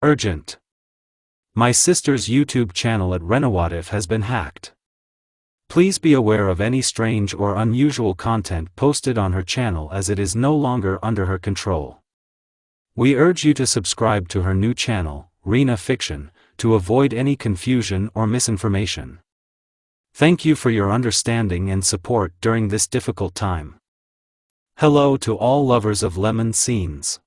Urgent. My sister's YouTube channel at Renawatif has been hacked. Please be aware of any strange or unusual content posted on her channel as it is no longer under her control. We urge you to subscribe to her new channel, Rena Fiction, to avoid any confusion or misinformation. Thank you for your understanding and support during this difficult time. Hello to all lovers of lemon scenes.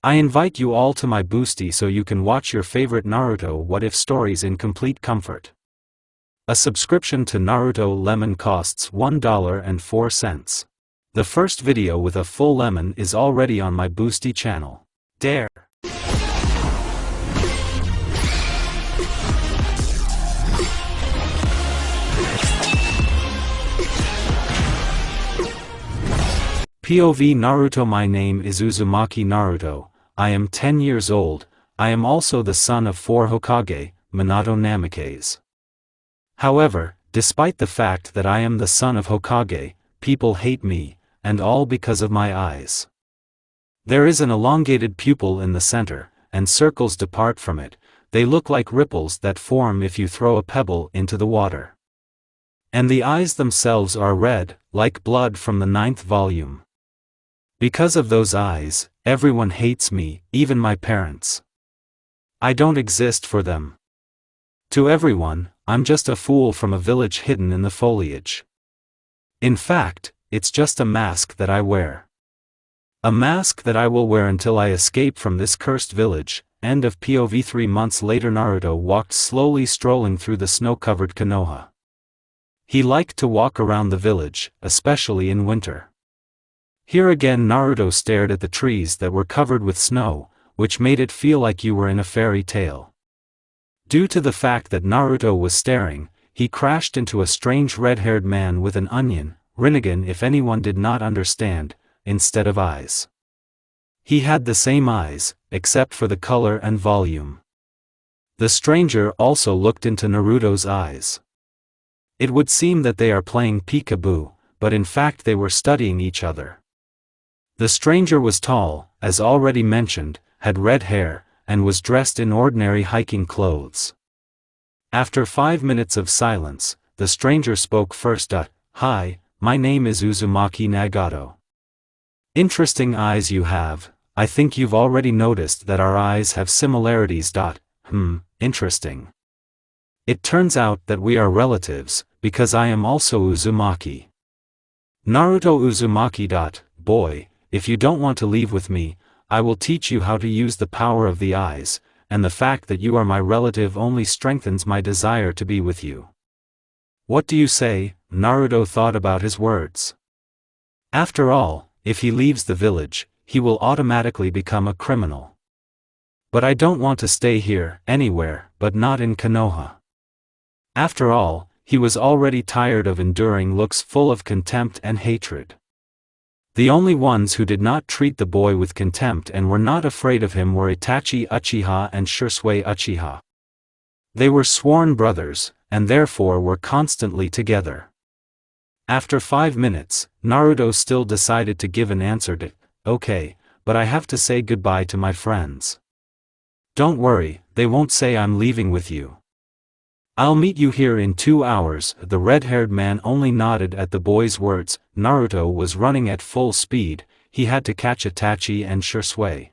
I invite you all to my boosty so you can watch your favorite Naruto What If stories in complete comfort. A subscription to Naruto Lemon costs $1.04. The first video with a full lemon is already on my boosty channel. Dare! POV Naruto. My name is Uzumaki Naruto, I am 10 years old, I am also the son of 4 Hokage, Minato Namikaze. However, despite the fact that I am the son of Hokage, people hate me, and all because of my eyes. There is an elongated pupil in the center, and circles depart from it, they look like ripples that form if you throw a pebble into the water. And the eyes themselves are red, like blood from the 9th volume. Because of those eyes, everyone hates me, even my parents. I don't exist for them. To everyone, I'm just a fool from a village hidden in the foliage. In fact, it's just a mask that I wear. A mask that I will wear until I escape from this cursed village. End of POV. 3 months later, Naruto walked slowly, strolling through the snow-covered Konoha. He liked to walk around the village, especially in winter. Here again Naruto stared at the trees that were covered with snow, which made it feel like you were in a fairy tale. Due to the fact that Naruto was staring, he crashed into a strange red-haired man with an onion, Rinnegan if anyone did not understand, instead of eyes. He had the same eyes, except for the color and volume. The stranger also looked into Naruto's eyes. It would seem that they are playing peekaboo, but in fact they were studying each other. The stranger was tall, as already mentioned, had red hair, and was dressed in ordinary hiking clothes. After 5 minutes of silence, the stranger spoke first. Hi, my name is Uzumaki Nagato. Interesting eyes you have, I think you've already noticed that our eyes have similarities. Interesting. It turns out that we are relatives, because I am also Uzumaki. Naruto. Uzumaki. Boy, if you don't want to leave with me, I will teach you how to use the power of the eyes, and the fact that you are my relative only strengthens my desire to be with you. What do you say? Naruto thought about his words. After all, if he leaves the village, he will automatically become a criminal. But I don't want to stay here, anywhere, but not in Konoha. After all, he was already tired of enduring looks full of contempt and hatred. The only ones who did not treat the boy with contempt and were not afraid of him were Itachi Uchiha and Sasuke Uchiha. They were sworn brothers, and therefore were constantly together. After 5 minutes, Naruto still decided to give an answer. Okay, but I have to say goodbye to my friends. Don't worry, they won't say I'm leaving with you. I'll meet you here in 2 hours. The red-haired man only nodded at the boy's words. Naruto was running at full speed, he had to catch Itachi and Sasuke.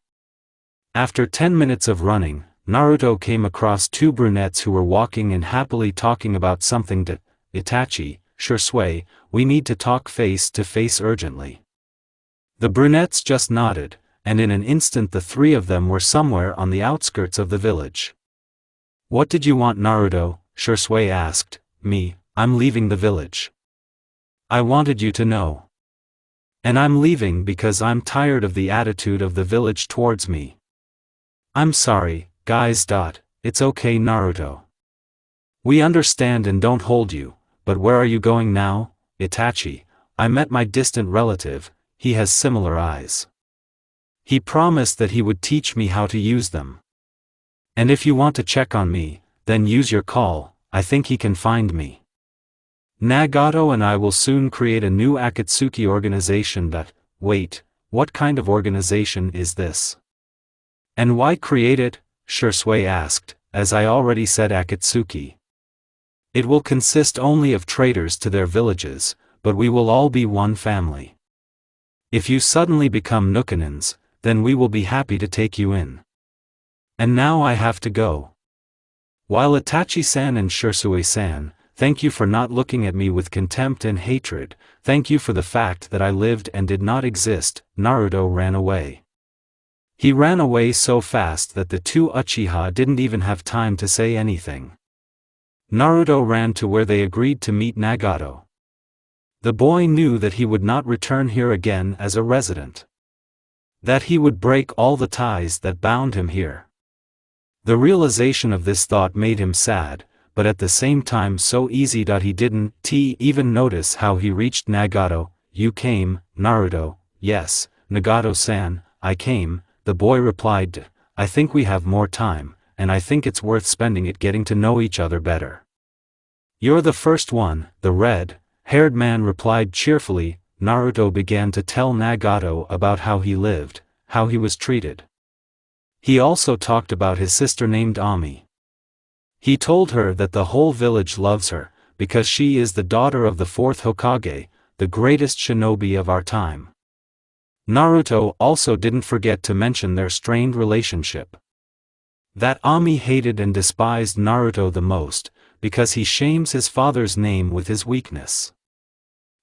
After 10 minutes of running, Naruto came across 2 brunettes who were walking and happily talking about something. Itachi, Sasuke, we need to talk face to face urgently. The brunettes just nodded, and in an instant the 3 of them were somewhere on the outskirts of the village. What did you want, Naruto? Sasuke asked. Me, I'm leaving the village. I wanted you to know. And I'm leaving because I'm tired of the attitude of the village towards me. I'm sorry, guys. It's okay, Naruto. We understand and don't hold you, but where are you going now? Itachi, I met my distant relative, he has similar eyes. He promised that he would teach me how to use them. And if you want to check on me, then use your call, I think he can find me. Nagato and I will soon create a new Akatsuki organization. Wait, what kind of organization is this? And why create it? Shisui asked. As I already said, Akatsuki. It will consist only of traitors to their villages, but we will all be one family. If you suddenly become Nukanins, then we will be happy to take you in. And now I have to go. While Itachi-san and Shisui-san, thank you for not looking at me with contempt and hatred, thank you for the fact that I lived and did not exist, Naruto ran away. He ran away so fast that the two Uchiha didn't even have time to say anything. Naruto ran to where they agreed to meet Nagato. The boy knew that he would not return here again as a resident. That he would break all the ties that bound him here. The realization of this thought made him sad, but at the same time so easy that he didn't even notice how he reached Nagato. You came, Naruto. Yes, Nagato-san, I came, the boy replied. I think we have more time, and I think it's worth spending it getting to know each other better. You're the first one, the red-haired man replied cheerfully. Naruto began to tell Nagato about how he lived, how he was treated. He also talked about his sister named Ami. He told her that the whole village loves her, because she is the daughter of the fourth Hokage, the greatest shinobi of our time. Naruto also didn't forget to mention their strained relationship. That Ami hated and despised Naruto the most, because he shames his father's name with his weakness.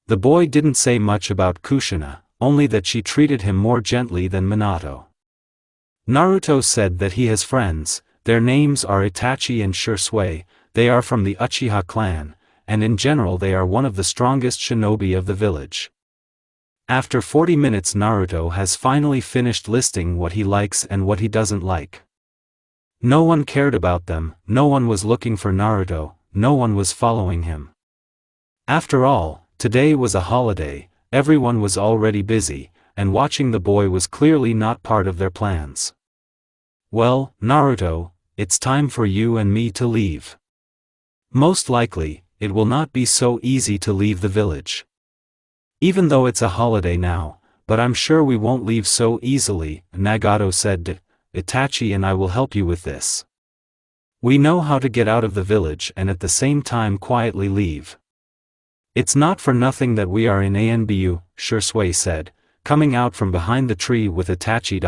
The boy didn't say much about Kushina, only that she treated him more gently than Minato. Naruto said that he has friends, their names are Itachi and Shisui, they are from the Uchiha clan, and in general they are one of the strongest shinobi of the village. After 40 minutes Naruto has finally finished listing what he likes and what he doesn't like. No one cared about them, no one was looking for Naruto, no one was following him. After all, today was a holiday, everyone was already busy, and watching the boy was clearly not part of their plans. Well, Naruto, it's time for you and me to leave. Most likely, it will not be so easy to leave the village. Even though it's a holiday now, but I'm sure we won't leave so easily, Nagato said. Itachi and I will help you with this. We know how to get out of the village and at the same time quietly leave. It's not for nothing that we are in Anbu, Shisui said, coming out from behind the tree with Itachi.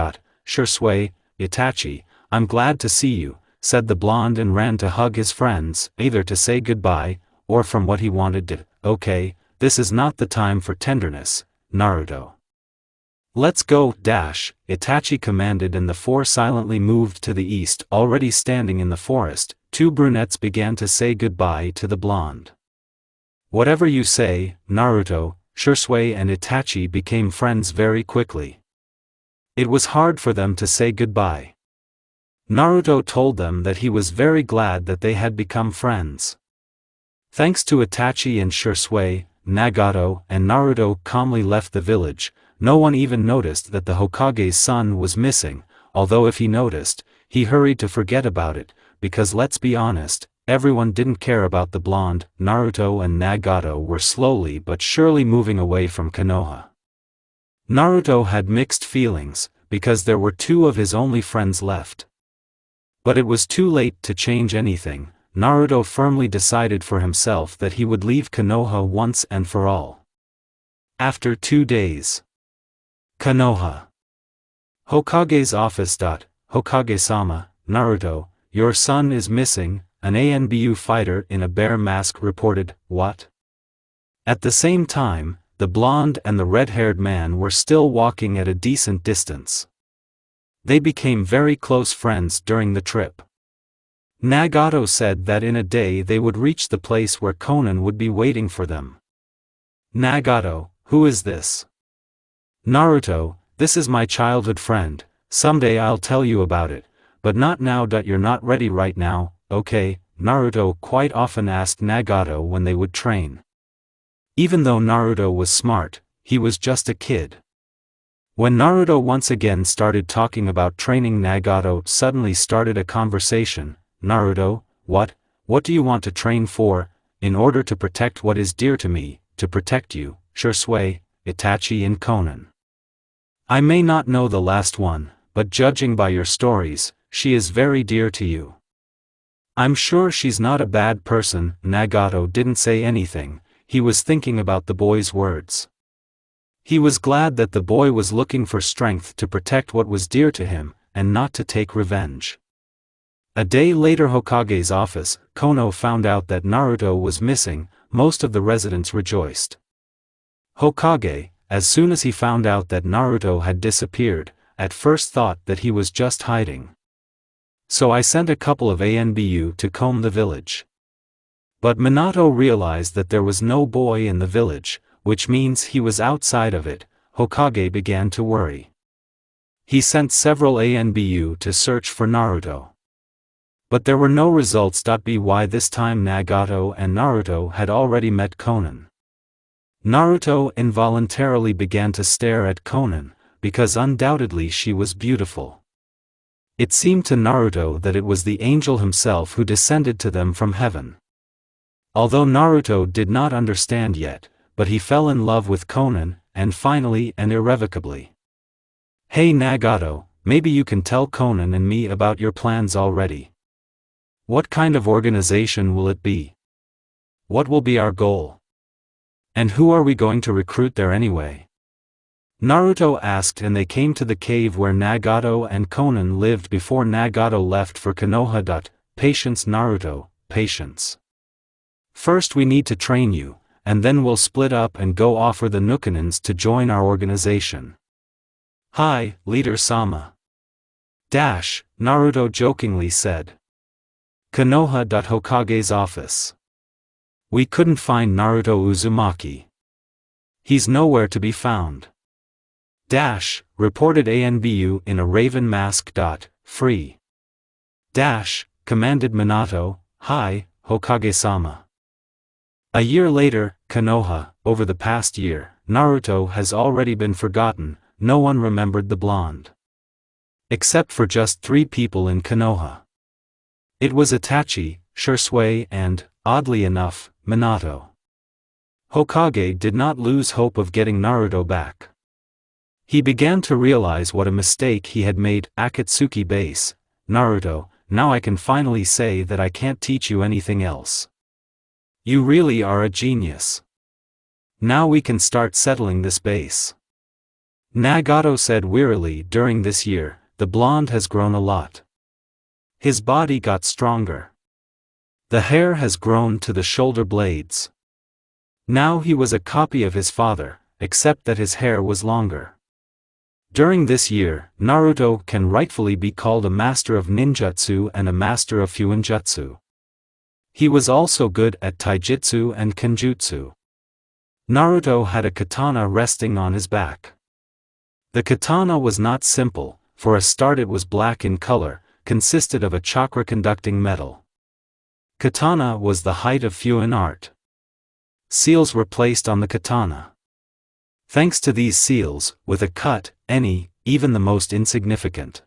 Shisui, Itachi, I'm glad to see you, said the blonde and ran to hug his friends, either to say goodbye, or from what he wanted to. Okay, this is not the time for tenderness, Naruto. Let's go, Itachi commanded and the four silently moved to the east. Already standing in the forest, two brunettes began to say goodbye to the blonde. Whatever you say, Naruto, Shisui and Itachi became friends very quickly. It was hard for them to say goodbye. Naruto told them that he was very glad that they had become friends. Thanks to Itachi and Shisui, Nagato and Naruto calmly left the village. No one even noticed that the Hokage's son was missing, although if he noticed, he hurried to forget about it, because let's be honest, everyone didn't care about the blonde. Naruto and Nagato were slowly but surely moving away from Konoha. Naruto had mixed feelings, because there were two of his only friends left. But it was too late to change anything. Naruto firmly decided for himself that he would leave Konoha once and for all. After 2 days. Konoha. Hokage's office. Hokage-sama, Naruto, your son is missing, an Anbu fighter in a bear mask reported. What? At the same time, the blonde and the red-haired man were still walking at a decent distance. They became very close friends during the trip. Nagato said that in a day they would reach the place where Konan would be waiting for them. Nagato, who is this? Naruto, this is my childhood friend, someday I'll tell you about it, but not now. You're not ready right now, okay? Naruto quite often asked Nagato when they would train. Even though Naruto was smart, he was just a kid. When Naruto once again started talking about training, Nagato suddenly started a conversation. Naruto, what do you want to train for? In order to protect what is dear to me, to protect you, Shisui, Itachi and Konan. I may not know the last one, but judging by your stories, she is very dear to you. I'm sure she's not a bad person." Nagato didn't say anything, he was thinking about the boy's words. He was glad that the boy was looking for strength to protect what was dear to him, and not to take revenge. A day later, Hokage's office, Kono found out that Naruto was missing. Most of the residents rejoiced. Hokage, as soon as he found out that Naruto had disappeared, at first thought that he was just hiding. "So I sent a couple of ANBU to comb the village." But Minato realized that there was no boy in the village, which means he was outside of it. Hokage began to worry. He sent several ANBU to search for Naruto. But there were no results. By this time Nagato and Naruto had already met Konan. Naruto involuntarily began to stare at Konan, because undoubtedly she was beautiful. It seemed to Naruto that it was the angel himself who descended to them from heaven. Although Naruto did not understand yet, but he fell in love with Konan, and finally and irrevocably. "Hey Nagato, maybe you can tell Konan and me about your plans already. What kind of organization will it be? What will be our goal? And who are we going to recruit there anyway?" Naruto asked, and they came to the cave where Nagato and Konan lived before Nagato left for Konoha. "Patience Naruto, patience. First we need to train you, and then we'll split up and go offer the Nukanins to join our organization." "Hi, Leader Sama." Naruto jokingly said. Konoha. Hokage's office. "We couldn't find Naruto Uzumaki. He's nowhere to be found." Reported ANBU in a raven mask. "Free." Commanded Minato. "Hi, Hokage-sama." A year later, Konoha. Over the past year, Naruto has already been forgotten. No one remembered the blonde. Except for just 3 people in Konoha. It was Itachi, Shisui, and, oddly enough, Minato. Hokage did not lose hope of getting Naruto back. He began to realize what a mistake he had made. "Akatsuki base, Naruto, now I can finally say that I can't teach you anything else. You really are a genius. Now we can start settling this base." Nagato said wearily. During this year, the blonde has grown a lot. His body got stronger. The hair has grown to the shoulder blades. Now he was a copy of his father, except that his hair was longer. During this year, Naruto can rightfully be called a master of ninjutsu and a master of fuinjutsu. He was also good at taijutsu and kenjutsu. Naruto had a katana resting on his back. The katana was not simple. For a start it was black in color, consisted of a chakra-conducting metal. Katana was the height of Fuin art. Seals were placed on the katana. Thanks to these seals, with a cut, any, even the most insignificant,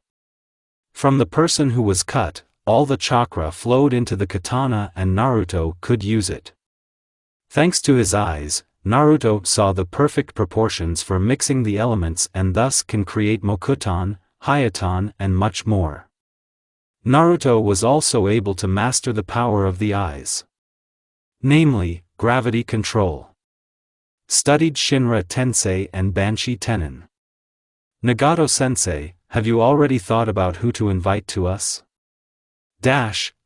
from the person who was cut, all the chakra flowed into the katana and Naruto could use it. Thanks to his eyes, Naruto saw the perfect proportions for mixing the elements and thus can create Mokuton, Hayatan and much more. Naruto was also able to master the power of the eyes. Namely, gravity control. Studied Shinra Tensei and Banshi Tenin. Nagato-sensei, have you already thought about who to invite to us?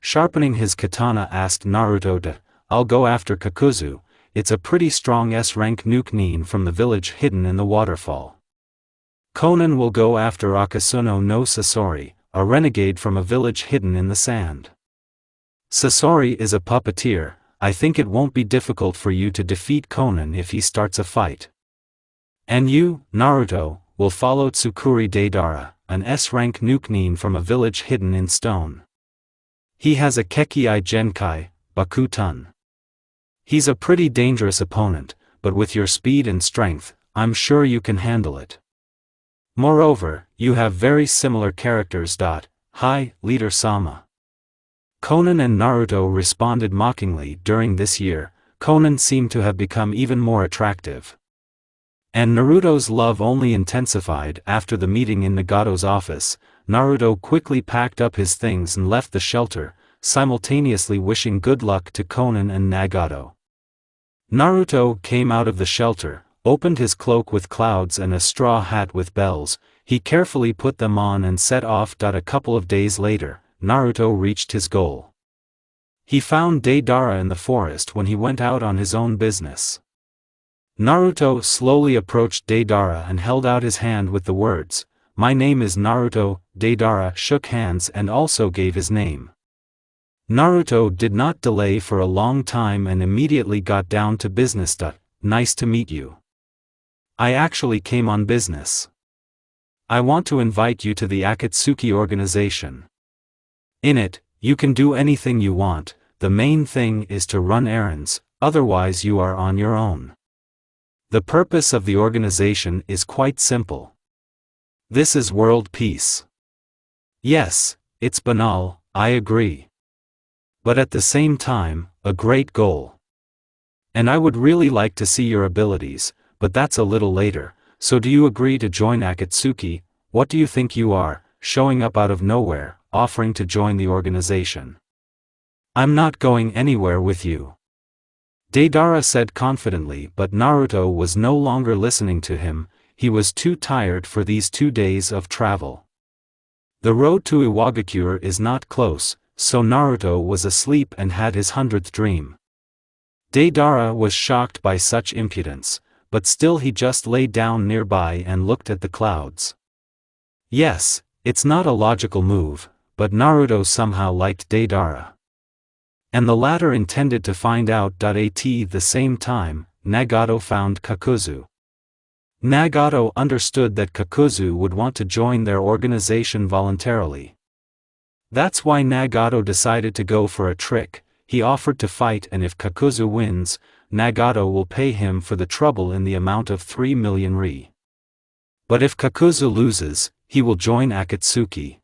Sharpening his katana asked Naruto. I'll go after Kakuzu, it's a pretty strong S-rank nuke from the village hidden in the waterfall. Konan will go after Akasuno no Sasori, a renegade from a village hidden in the sand. Sasori is a puppeteer, I think it won't be difficult for you to defeat Konan if he starts a fight. And you, Naruto, will follow Tsukuri Deidara, an S-rank nuke from a village hidden in stone. He has a Kekii Genkai, Bakutun. He's a pretty dangerous opponent, but with your speed and strength, I'm sure you can handle it. Moreover, you have very similar characters. Hi, Leader Sama. Konan and Naruto responded mockingly. During this year, Konan seemed to have become even more attractive. And Naruto's love only intensified after the meeting in Nagato's office. Naruto quickly packed up his things and left the shelter, simultaneously wishing good luck to Konan and Nagato. Naruto came out of the shelter, opened his cloak with clouds and a straw hat with bells. He carefully put them on and set off. A couple of days later, Naruto reached his goal. He found Deidara in the forest when he went out on his own business. Naruto slowly approached Deidara and held out his hand with the words, "My name is Naruto." Deidara shook hands and also gave his name. Naruto did not delay for a long time and immediately got down to business. "Nice to meet you. I actually came on business. I want to invite you to the Akatsuki organization. In it, you can do anything you want, the main thing is to run errands, otherwise you are on your own. The purpose of the organization is quite simple. This is world peace." Yes, it's banal, I agree. But at the same time, a great goal. And I would really like to see your abilities, but that's a little later. So do you agree to join Akatsuki? What do you think you are, showing up out of nowhere, offering to join the organization? I'm not going anywhere with you. Deidara said confidently, but Naruto was no longer listening to him. He was too tired for these 2 days of travel. The road to Iwagakure is not close, so Naruto was asleep and had his 100th dream. Deidara was shocked by such impudence, but still he just lay down nearby and looked at the clouds. Yes, it's not a logical move, but Naruto somehow liked Deidara. And the latter intended to find out. At the same time, Nagato found Kakuzu. Nagato understood that Kakuzu would want to join their organization voluntarily. That's why Nagato decided to go for a trick. He offered to fight, and if Kakuzu wins, Nagato will pay him for the trouble in the amount of 3 million ri. But if Kakuzu loses, he will join Akatsuki.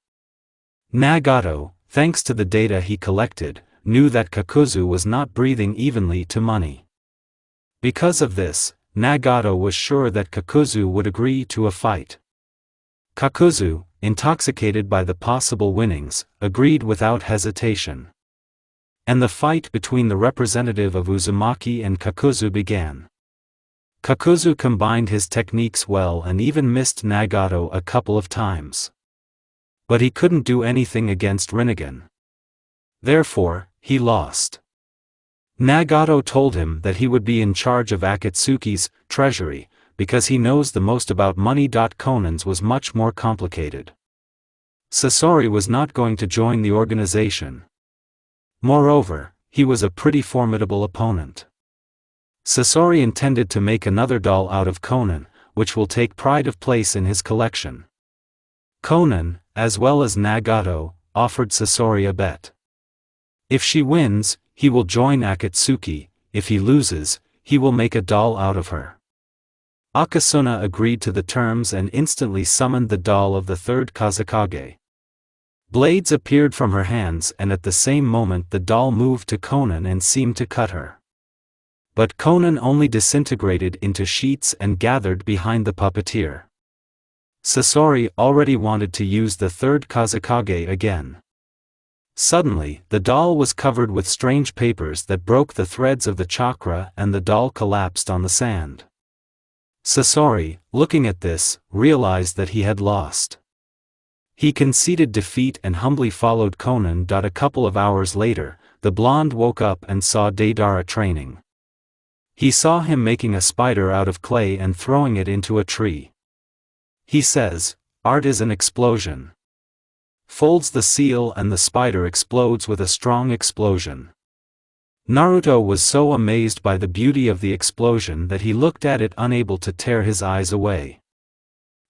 Nagato, thanks to the data he collected, knew that Kakuzu was not breathing evenly to money. Because of this, Nagato was sure that Kakuzu would agree to a fight. Kakuzu, intoxicated by the possible winnings, agreed without hesitation. And the fight between the representative of Uzumaki and Kakuzu began. Kakuzu combined his techniques well and even missed Nagato a couple of times. But he couldn't do anything against Rinnegan. Therefore, he lost. Nagato told him that he would be in charge of Akatsuki's treasury, because he knows the most about money. Konan's was much more complicated. Sasori was not going to join the organization. Moreover, he was a pretty formidable opponent. Sasori intended to make another doll out of Konan, which will take pride of place in his collection. Konan, as well as Nagato, offered Sasori a bet. If she wins, he will join Akatsuki. If he loses, he will make a doll out of her. Akasuna agreed to the terms and instantly summoned the doll of the third Kazekage. Blades appeared from her hands, and at the same moment the doll moved to Konan and seemed to cut her. But Konan only disintegrated into sheets and gathered behind the puppeteer. Sasori already wanted to use the third Kazekage again. Suddenly, the doll was covered with strange papers that broke the threads of the chakra, and the doll collapsed on the sand. Sasori, looking at this, realized that he had lost. He conceded defeat and humbly followed Konan. A couple of hours later, the blonde woke up and saw Deidara training. He saw him making a spider out of clay and throwing it into a tree. He says, "Art is an explosion." Folds the seal and the spider explodes with a strong explosion. Naruto was so amazed by the beauty of the explosion that he looked at it, unable to tear his eyes away.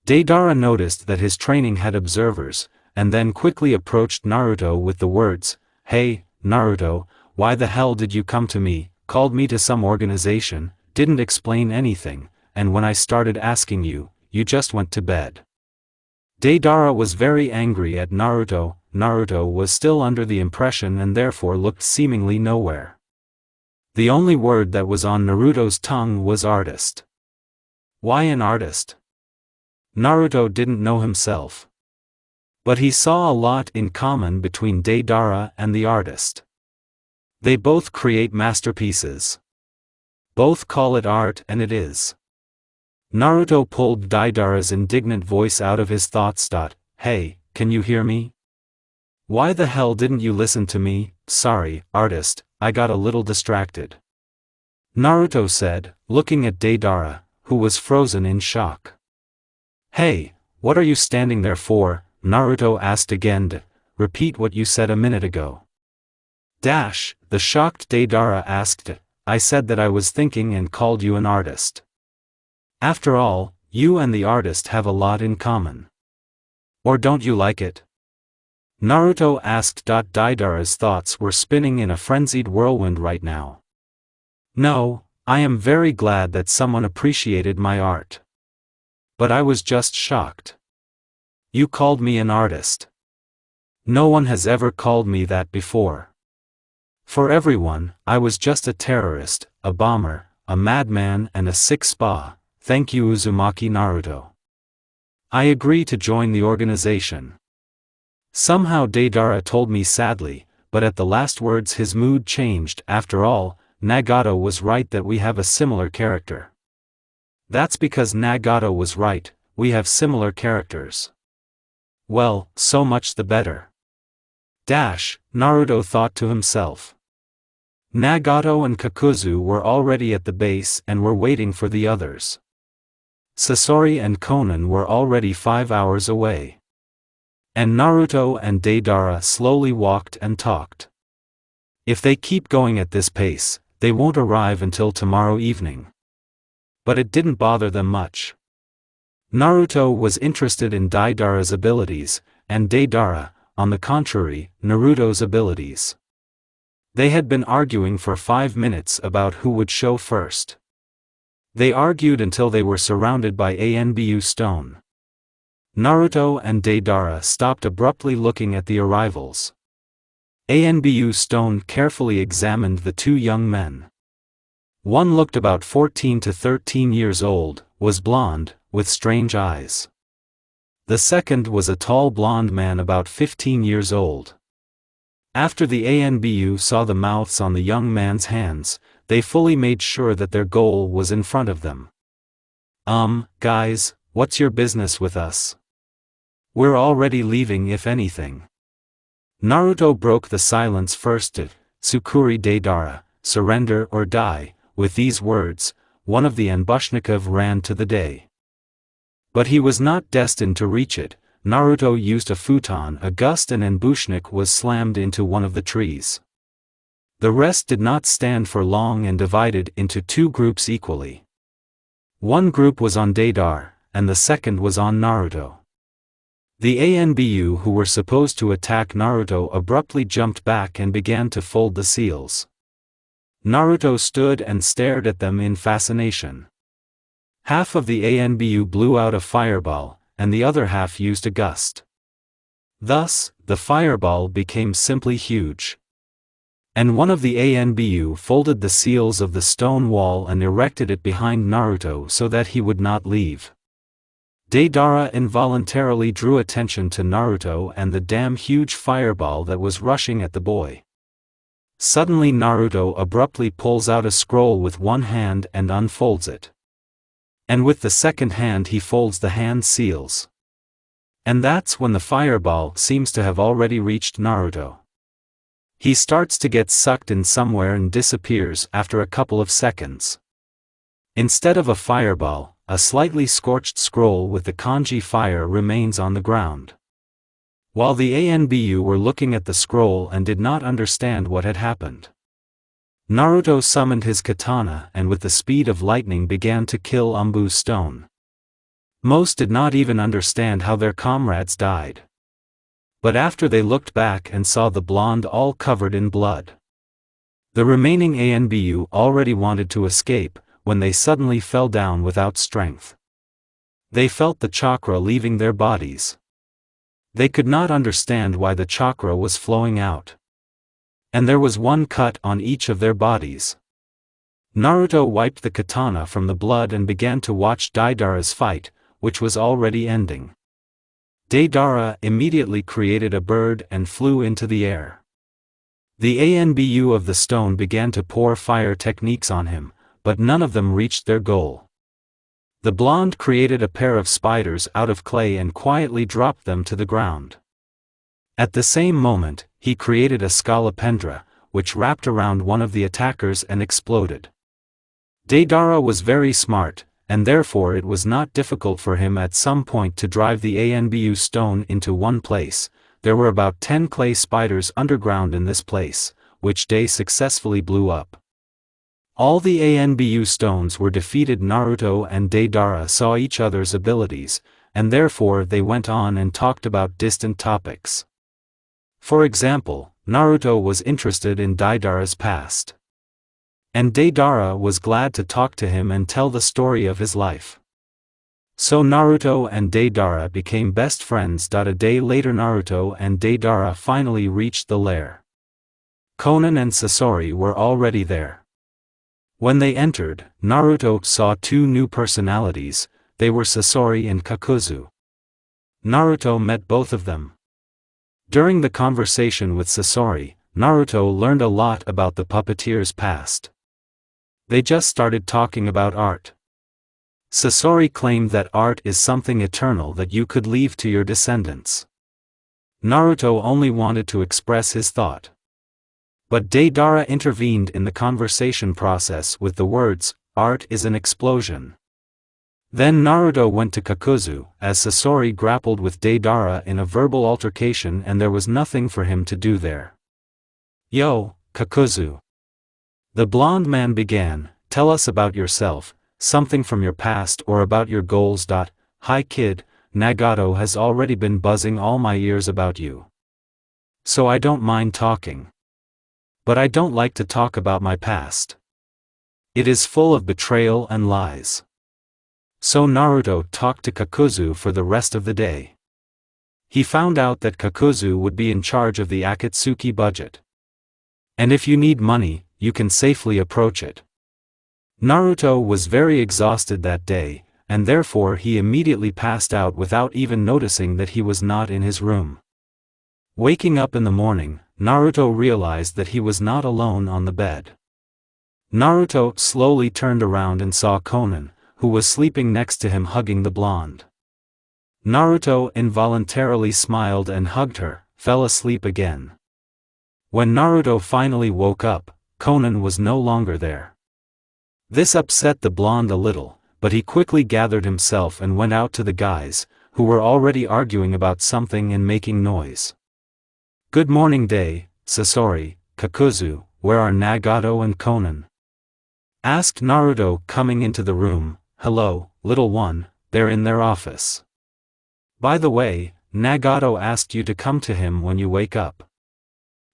Deidara noticed that his training had observers, and then quickly approached Naruto with the words, "Hey, Naruto, why the hell did you come to me, called me to some organization, didn't explain anything, and when I started asking you, you just went to bed." Deidara was very angry at Naruto. Naruto was still under the impression and therefore looked seemingly nowhere. The only word that was on Naruto's tongue was artist. Why an artist? Naruto didn't know himself. But he saw a lot in common between Deidara and the artist. They both create masterpieces. Both call it art, and it is. Naruto pulled Deidara's indignant voice out of his thoughts. Hey, can you hear me? Why the hell didn't you listen to me? Sorry, artist, I got a little distracted. Naruto said, looking at Deidara, who was frozen in shock. Hey, what are you standing there for? Naruto asked again. Repeat what you said a minute ago. The shocked Deidara asked. I said that I was thinking and called you an artist. After all, you and the artist have a lot in common. Or don't you like it? Naruto asked. Deidara's thoughts were spinning in a frenzied whirlwind right now. No, I am very glad that someone appreciated my art. But I was just shocked. You called me an artist. No one has ever called me that before. For everyone, I was just a terrorist, a bomber, a madman and a sick spa. Thank you, Uzumaki Naruto. I agree to join the organization. Somehow Deidara told me sadly, but at the last words his mood changed. After all, Nagato was right that we have a similar character. That's because Nagato was right, we have similar characters. Well, so much the better. Naruto thought to himself. Nagato and Kakuzu were already at the base and were waiting for the others. Sasori and Konan were already 5 hours away. And Naruto and Deidara slowly walked and talked. If they keep going at this pace, they won't arrive until tomorrow evening. But it didn't bother them much. Naruto was interested in Deidara's abilities, and Deidara, on the contrary, Naruto's abilities. They had been arguing for 5 minutes about who would show first. They argued until they were surrounded by Anbu stone. Naruto and Deidara stopped abruptly looking at the arrivals. Anbu stone carefully examined the two young men. One looked about 14 to 13 years old, was blonde, with strange eyes. The second was a tall blonde man about 15 years old. After the Anbu saw the mouths on the young man's hands, they fully made sure that their goal was in front of them. Guys, what's your business with us? We're already leaving if anything. Naruto broke the silence first. Tsukuri Deidara, surrender or die. With these words, one of the Anbushnikov ran to the day. But he was not destined to reach it. Naruto used a futon. A gust and Anbushnik was slammed into one of the trees. The rest did not stand for long and divided into two groups equally. One group was on Deidara, and the second was on Naruto. The Anbu who were supposed to attack Naruto abruptly jumped back and began to fold the seals. Naruto stood and stared at them in fascination. Half of the Anbu blew out a fireball, and the other half used a gust. Thus, the fireball became simply huge. And one of the Anbu folded the seals of the stone wall and erected it behind Naruto so that he would not leave. Deidara involuntarily drew attention to Naruto and the damn huge fireball that was rushing at the boy. Suddenly Naruto abruptly pulls out a scroll with one hand and unfolds it. And with the second hand he folds the hand seals. And that's when the fireball seems to have already reached Naruto. He starts to get sucked in somewhere and disappears after a couple of seconds. Instead of a fireball, a slightly scorched scroll with the kanji fire remains on the ground. While the Anbu were looking at the scroll and did not understand what had happened, Naruto summoned his katana and with the speed of lightning began to kill Anbu stone. Most did not even understand how their comrades died. But after they looked back and saw the blonde all covered in blood, the remaining Anbu already wanted to escape, when they suddenly fell down without strength. They felt the chakra leaving their bodies. They could not understand why the chakra was flowing out. And there was one cut on each of their bodies. Naruto wiped the katana from the blood and began to watch Deidara's fight, which was already ending. Deidara immediately created a bird and flew into the air. The ANBU of the stone began to pour fire techniques on him, but none of them reached their goal. The blonde created a pair of spiders out of clay and quietly dropped them to the ground. At the same moment, he created a scolopendra, which wrapped around one of the attackers and exploded. Deidara was very smart, and therefore it was not difficult for him at some point to drive the ANBU stone into one place. There were about 10 clay spiders underground in this place, which Day successfully blew up. All the ANBU stones were defeated. Naruto and Deidara saw each other's abilities, and therefore they went on and talked about distant topics. For example, Naruto was interested in Deidara's past. And Deidara was glad to talk to him and tell the story of his life. So Naruto and Deidara became best friends. A day later, Naruto and Deidara finally reached the lair. Konan and Sasori were already there. When they entered, Naruto saw two new personalities. They were Sasori and Kakuzu. Naruto met both of them. During the conversation with Sasori, Naruto learned a lot about the puppeteer's past. They just started talking about art. Sasori claimed that art is something eternal that you could leave to your descendants. Naruto only wanted to express his thought. But Deidara intervened in the conversation process with the words, "Art is an explosion." Then Naruto went to Kakuzu, as Sasori grappled with Deidara in a verbal altercation and there was nothing for him to do there. "Yo, Kakuzu." The blonde man began, "Tell us about yourself, something from your past or about your goals." "Hi kid, Nagato has already been buzzing all my ears about you. So I don't mind talking. But I don't like to talk about my past. It is full of betrayal and lies." So Naruto talked to Kakuzu for the rest of the day. He found out that Kakuzu would be in charge of the Akatsuki budget. And if you need money, you can safely approach it. Naruto was very exhausted that day, and therefore he immediately passed out without even noticing that he was not in his room. Waking up in the morning, Naruto realized that he was not alone on the bed. Naruto slowly turned around and saw Konan, who was sleeping next to him hugging the blonde. Naruto involuntarily smiled and hugged her, fell asleep again. When Naruto finally woke up, Konan was no longer there. This upset the blonde a little, but he quickly gathered himself and went out to the guys, who were already arguing about something and making noise. "Good morning Day, Sasori, Kakuzu, where are Nagato and Konan?" asked Naruto coming into the room. "Hello, little one, they're in their office. By the way, Nagato asked you to come to him when you wake up."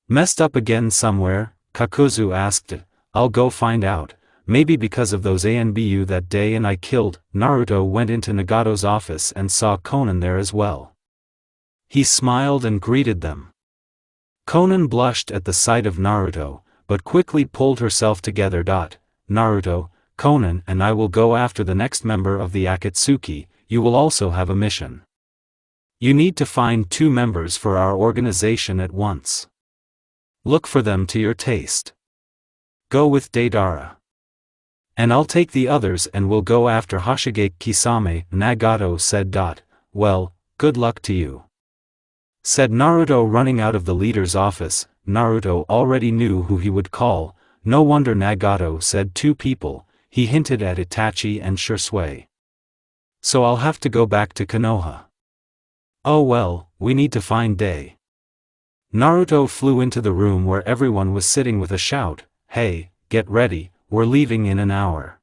"Messed up again somewhere?" Kakuzu asked. "I'll go find out, maybe because of those ANBU that day and I killed." Naruto went into Nagato's office and saw Konan there as well. He smiled and greeted them. Konan blushed at the sight of Naruto, but quickly pulled herself together. "Naruto, Konan and I will go after the next member of the Akatsuki. You will also have a mission. You need to find 2 members for our organization at once. Look for them to your taste. Go with Deidara. And I'll take the others and we'll go after Hoshige Kisame." Nagato said. "Well, good luck to you," said Naruto running out of the leader's office. Naruto already knew who he would call. No wonder Nagato said 2 people, he hinted at Itachi and Shisui. "So I'll have to go back to Konoha. Oh well, we need to find Day." Naruto flew into the room where everyone was sitting with a shout, "Hey, get ready, we're leaving in an hour."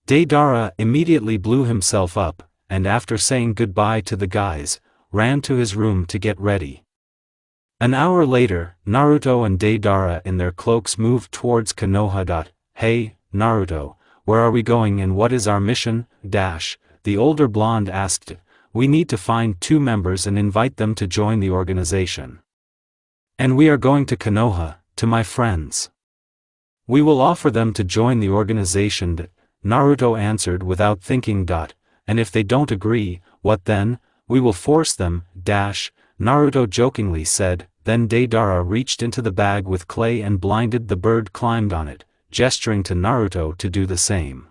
Deidara immediately blew himself up, and after saying goodbye to the guys, ran to his room to get ready. An hour later, Naruto and Deidara in their cloaks moved towards Konoha. "Hey, Naruto, where are we going and what is our mission?" The older blonde asked. "We need to find 2 members and invite them to join the organization. And we are going to Konoha, to my friends. We will offer them to join the organization." Naruto answered without thinking. "And if they don't agree, what then?" we will force them, Naruto jokingly said. Then Deidara reached into the bag with clay and blinded the bird climbed on it, gesturing to Naruto to do the same.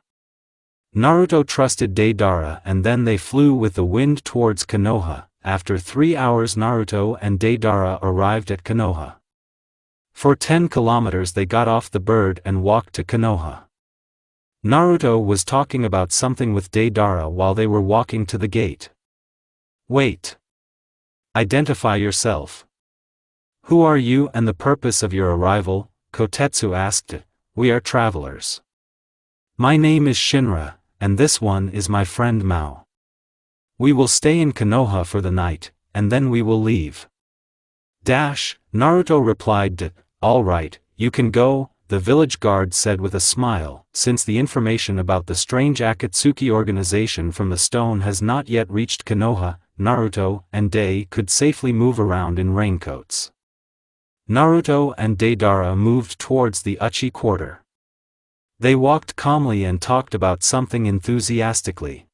Naruto trusted Deidara and then they flew with the wind towards Konoha. After 3 hours Naruto and Deidara arrived at Konoha. For 10 kilometers they got off the bird and walked to Konoha. Naruto was talking about something with Deidara while they were walking to the gate. Wait. Identify yourself. Who are you and the purpose of your arrival? Kotetsu asked. We are travelers. My name is Shinra, and this one is my friend Mao. We will stay in Konoha for the night, and then we will leave. Naruto replied. All right, you can go, the village guard said with a smile, since the information about the strange Akatsuki organization from the stone has not yet reached Konoha, Naruto and Dei could safely move around in raincoats. Naruto and Deidara moved towards the Uchi quarter. They walked calmly and talked about something enthusiastically.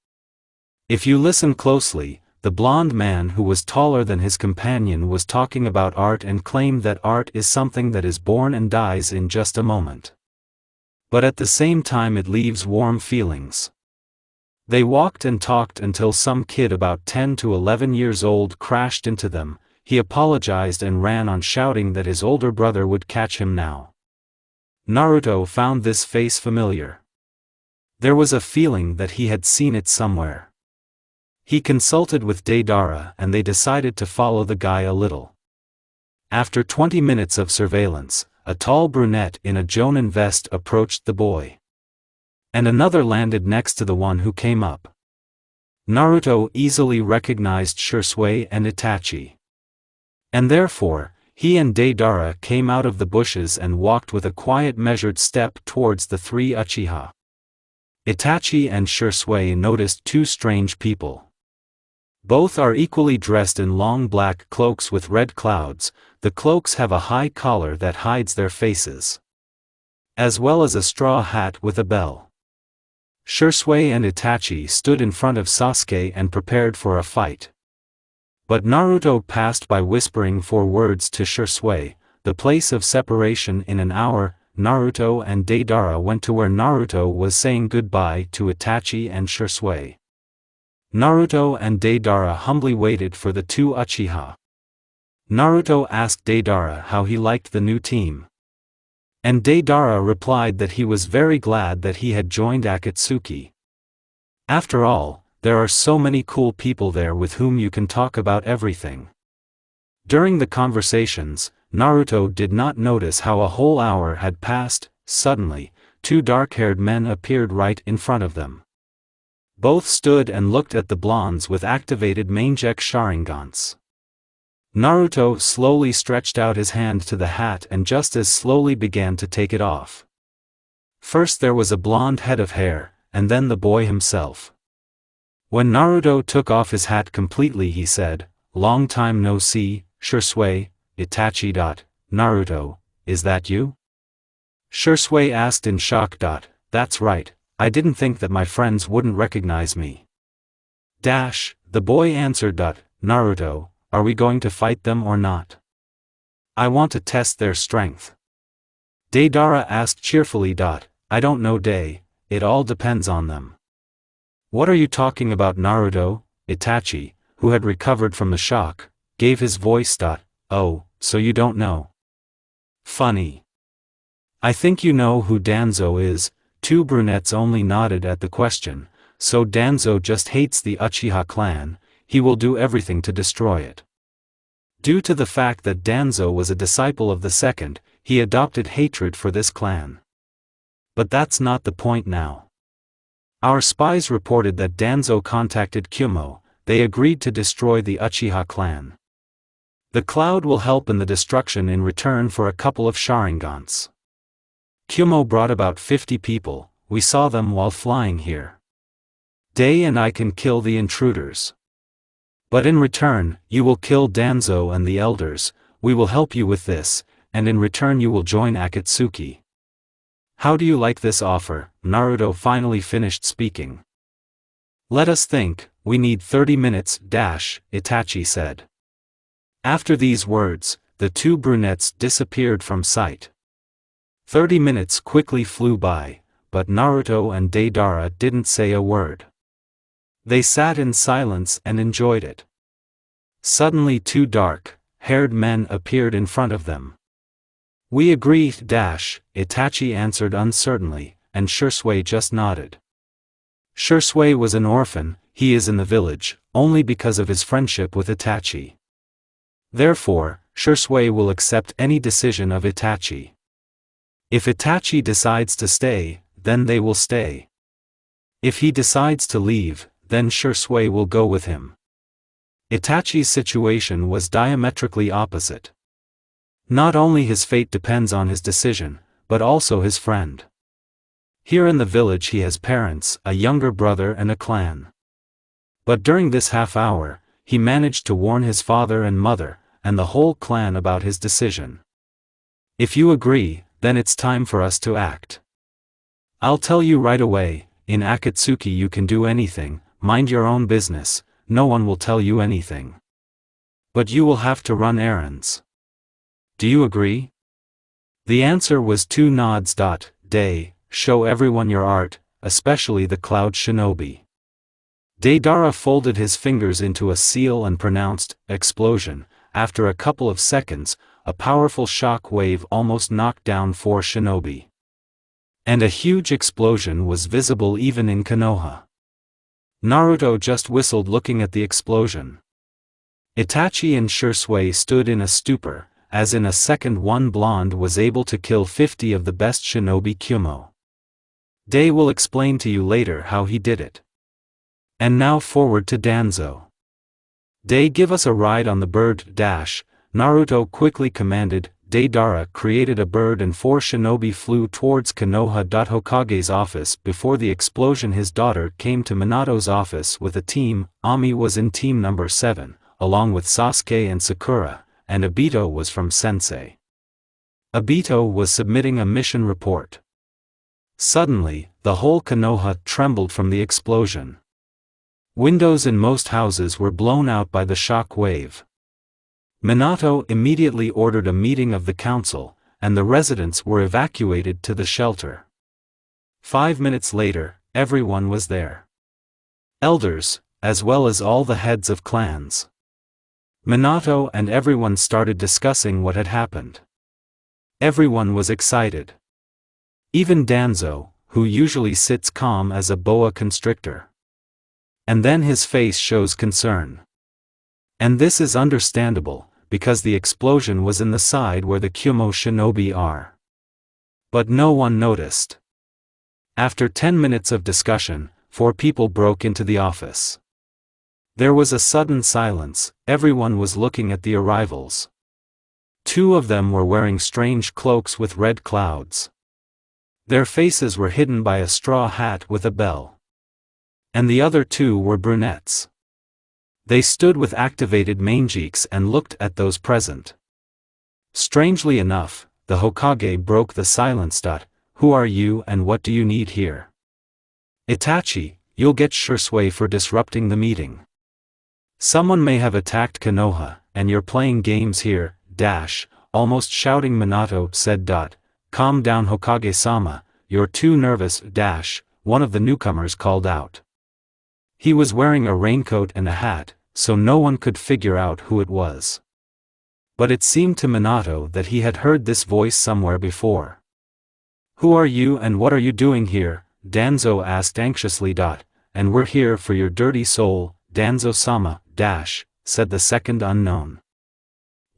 If you listen closely, the blond man who was taller than his companion was talking about art and claimed that art is something that is born and dies in just a moment. But at the same time it leaves warm feelings. They walked and talked until some kid about 10 to 11 years old crashed into them. He apologized and ran on shouting that his older brother would catch him now. Naruto found this face familiar. There was a feeling that he had seen it somewhere. He consulted with Deidara and they decided to follow the guy a little. After 20 minutes of surveillance, a tall brunette in a jonin vest approached the boy. And another landed next to the one who came up. Naruto easily recognized Shisui and Itachi. And therefore, he and Deidara came out of the bushes and walked with a quiet measured step towards the 3 Uchiha. Itachi and Shisui noticed 2 strange people. Both are equally dressed in long black cloaks with red clouds. The cloaks have a high collar that hides their faces, as well as a straw hat with a bell. Shisui and Itachi stood in front of Sasuke and prepared for a fight. But Naruto passed by whispering 4 words to Shisui, the place of separation in an hour. Naruto and Deidara went to where Naruto was saying goodbye to Itachi and Shisui. Naruto and Deidara humbly waited for the 2 Uchiha. Naruto asked Deidara how he liked the new team. And Deidara replied that he was very glad that he had joined Akatsuki. After all, there are so many cool people there with whom you can talk about everything. During the conversations, Naruto did not notice how a whole hour had passed. Suddenly, 2 dark-haired men appeared right in front of them. Both stood and looked at the blondes with activated Mangekyo Sharingans. Naruto slowly stretched out his hand to the hat and just as slowly began to take it off. First there was a blonde head of hair, and then the boy himself. When Naruto took off his hat completely he said, "Long time no see, Shisui, Itachi. Naruto, is that you?" Shisui asked in shock. That's right, I didn't think that my friends wouldn't recognize me. The boy answered. Naruto, are we going to fight them or not? I want to test their strength. Deidara asked cheerfully. I don't know Dei, it all depends on them. What are you talking about Naruto? Itachi, who had recovered from the shock, gave his voice. Oh, so you don't know. Funny. I think you know who Danzo is. 2 brunettes only nodded at the question. So Danzo just hates the Uchiha clan, he will do everything to destroy it. Due to the fact that Danzo was a disciple of the second, he adopted hatred for this clan. But that's not the point now. Our spies reported that Danzo contacted Kumo. They agreed to destroy the Uchiha clan. The cloud will help in the destruction in return for a couple of Sharingans. Kumo brought about 50 people, we saw them while flying here. Dei and I can kill the intruders. But in return, you will kill Danzo and the elders. We will help you with this, and in return you will join Akatsuki. How do you like this offer? Naruto finally finished speaking. Let us think, we need 30 minutes, Itachi said. After these words, the two brunettes disappeared from sight. 30 minutes quickly flew by, but Naruto and Deidara didn't say a word. They sat in silence and enjoyed it. Suddenly two dark-haired men appeared in front of them. We agree, Itachi answered uncertainly, and Shisui just nodded. Shisui was an orphan, he is in the village, only because of his friendship with Itachi. Therefore, Shisui will accept any decision of Itachi. If Itachi decides to stay, then they will stay. If he decides to leave, then Shisui will go with him. Itachi's situation was diametrically opposite. Not only his fate depends on his decision, but also his friend. Here in the village he has parents, a younger brother and a clan. But during this half hour, he managed to warn his father and mother, and the whole clan about his decision. If you agree, then it's time for us to act. I'll tell you right away, in Akatsuki you can do anything, mind your own business, no one will tell you anything. But you will have to run errands. Do you agree? The answer was two nods. Day, show everyone your art, especially the Cloud Shinobi. Deidara folded his fingers into a seal and pronounced, explosion. After a couple of seconds, a powerful shock wave almost knocked down 4 shinobi. And a huge explosion was visible even in Konoha. Naruto just whistled looking at the explosion. Itachi and Shisui stood in a stupor, as in a second one blonde was able to kill 50 of the best shinobi Kumo. Day will explain to you later how he did it. And now forward to Danzo. Day, give us a ride on the bird. Naruto quickly commanded. Deidara created a bird and 4 shinobi flew towards Konoha. Hokage's office. Before the explosion his daughter came to Minato's office with a team. Ami was in team number 7, along with Sasuke and Sakura, and Obito was from Sensei. Obito was submitting a mission report. Suddenly, the whole Konoha trembled from the explosion. Windows in most houses were blown out by the shock wave. Minato immediately ordered a meeting of the council, and the residents were evacuated to the shelter. 5 minutes later, everyone was there. Elders, as well as all the heads of clans. Minato and everyone started discussing what had happened. Everyone was excited. Even Danzo, who usually sits calm as a boa constrictor. And then his face shows concern. And this is understandable, because the explosion was in the side where the Kumo shinobi are. But no one noticed. After 10 minutes of discussion, 4 people broke into the office. There was a sudden silence, everyone was looking at the arrivals. 2 of them were wearing strange cloaks with red clouds. Their faces were hidden by a straw hat with a bell. And the other 2 were brunettes. They stood with activated manjiks and looked at those present. Strangely enough, the Hokage broke the silence. Who are you and what do you need here? Itachi, you'll get Shisui for disrupting the meeting. Someone may have attacked Konoha, and you're playing games here, almost shouting. Minato said. Calm down Hokage-sama, you're too nervous, one of the newcomers called out. He was wearing a raincoat and a hat, so no one could figure out who it was. But it seemed to Minato that he had heard this voice somewhere before. Who are you and what are you doing here? Danzo asked anxiously. And we're here for your dirty soul, Danzo-sama, said the second unknown.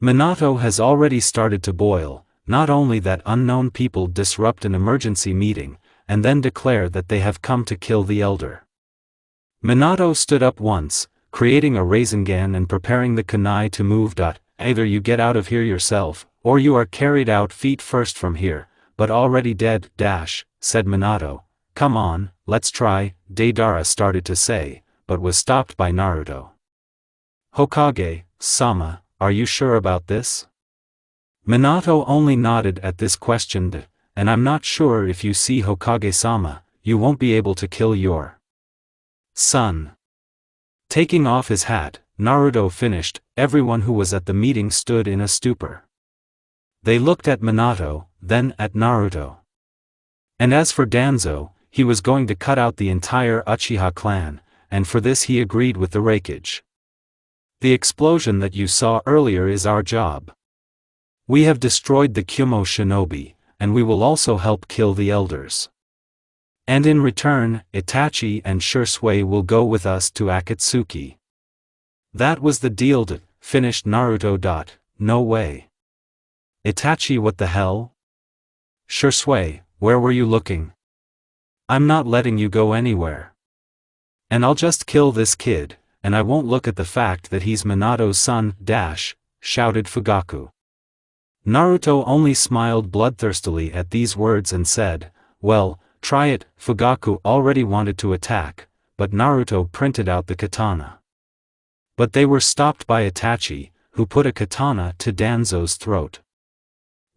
Minato has already started to boil, not only that unknown people disrupt an emergency meeting, and then declare that they have come to kill the elder. Minato stood up once, creating a Rasengan and preparing the kunai to move. Either you get out of here yourself, or you are carried out feet first from here, but already dead, said Minato. Come on, let's try, Deidara started to say, but was stopped by Naruto. Hokage-sama, are you sure about this? Minato only nodded at this question. And I'm not sure if you see Hokage-sama, you won't be able to kill your son. Taking off his hat, Naruto finished. Everyone who was at the meeting stood in a stupor. They looked at Minato, then at Naruto. And as for Danzo, he was going to cut out the entire Uchiha clan, and for this he agreed with the raikage. The explosion that you saw earlier is our job. We have destroyed the Kyumo shinobi, and we will also help kill the elders. And in return, Itachi and Shisui will go with us to Akatsuki. That was the deal, finished Naruto. No way. Itachi, what the hell? Shisui, where were you looking? I'm not letting you go anywhere. And I'll just kill this kid, and I won't look at the fact that he's Minato's son, shouted Fugaku. Naruto only smiled bloodthirstily at these words and said, well, try it. Fugaku already wanted to attack, but Naruto printed out the katana. But they were stopped by Itachi, who put a katana to Danzo's throat.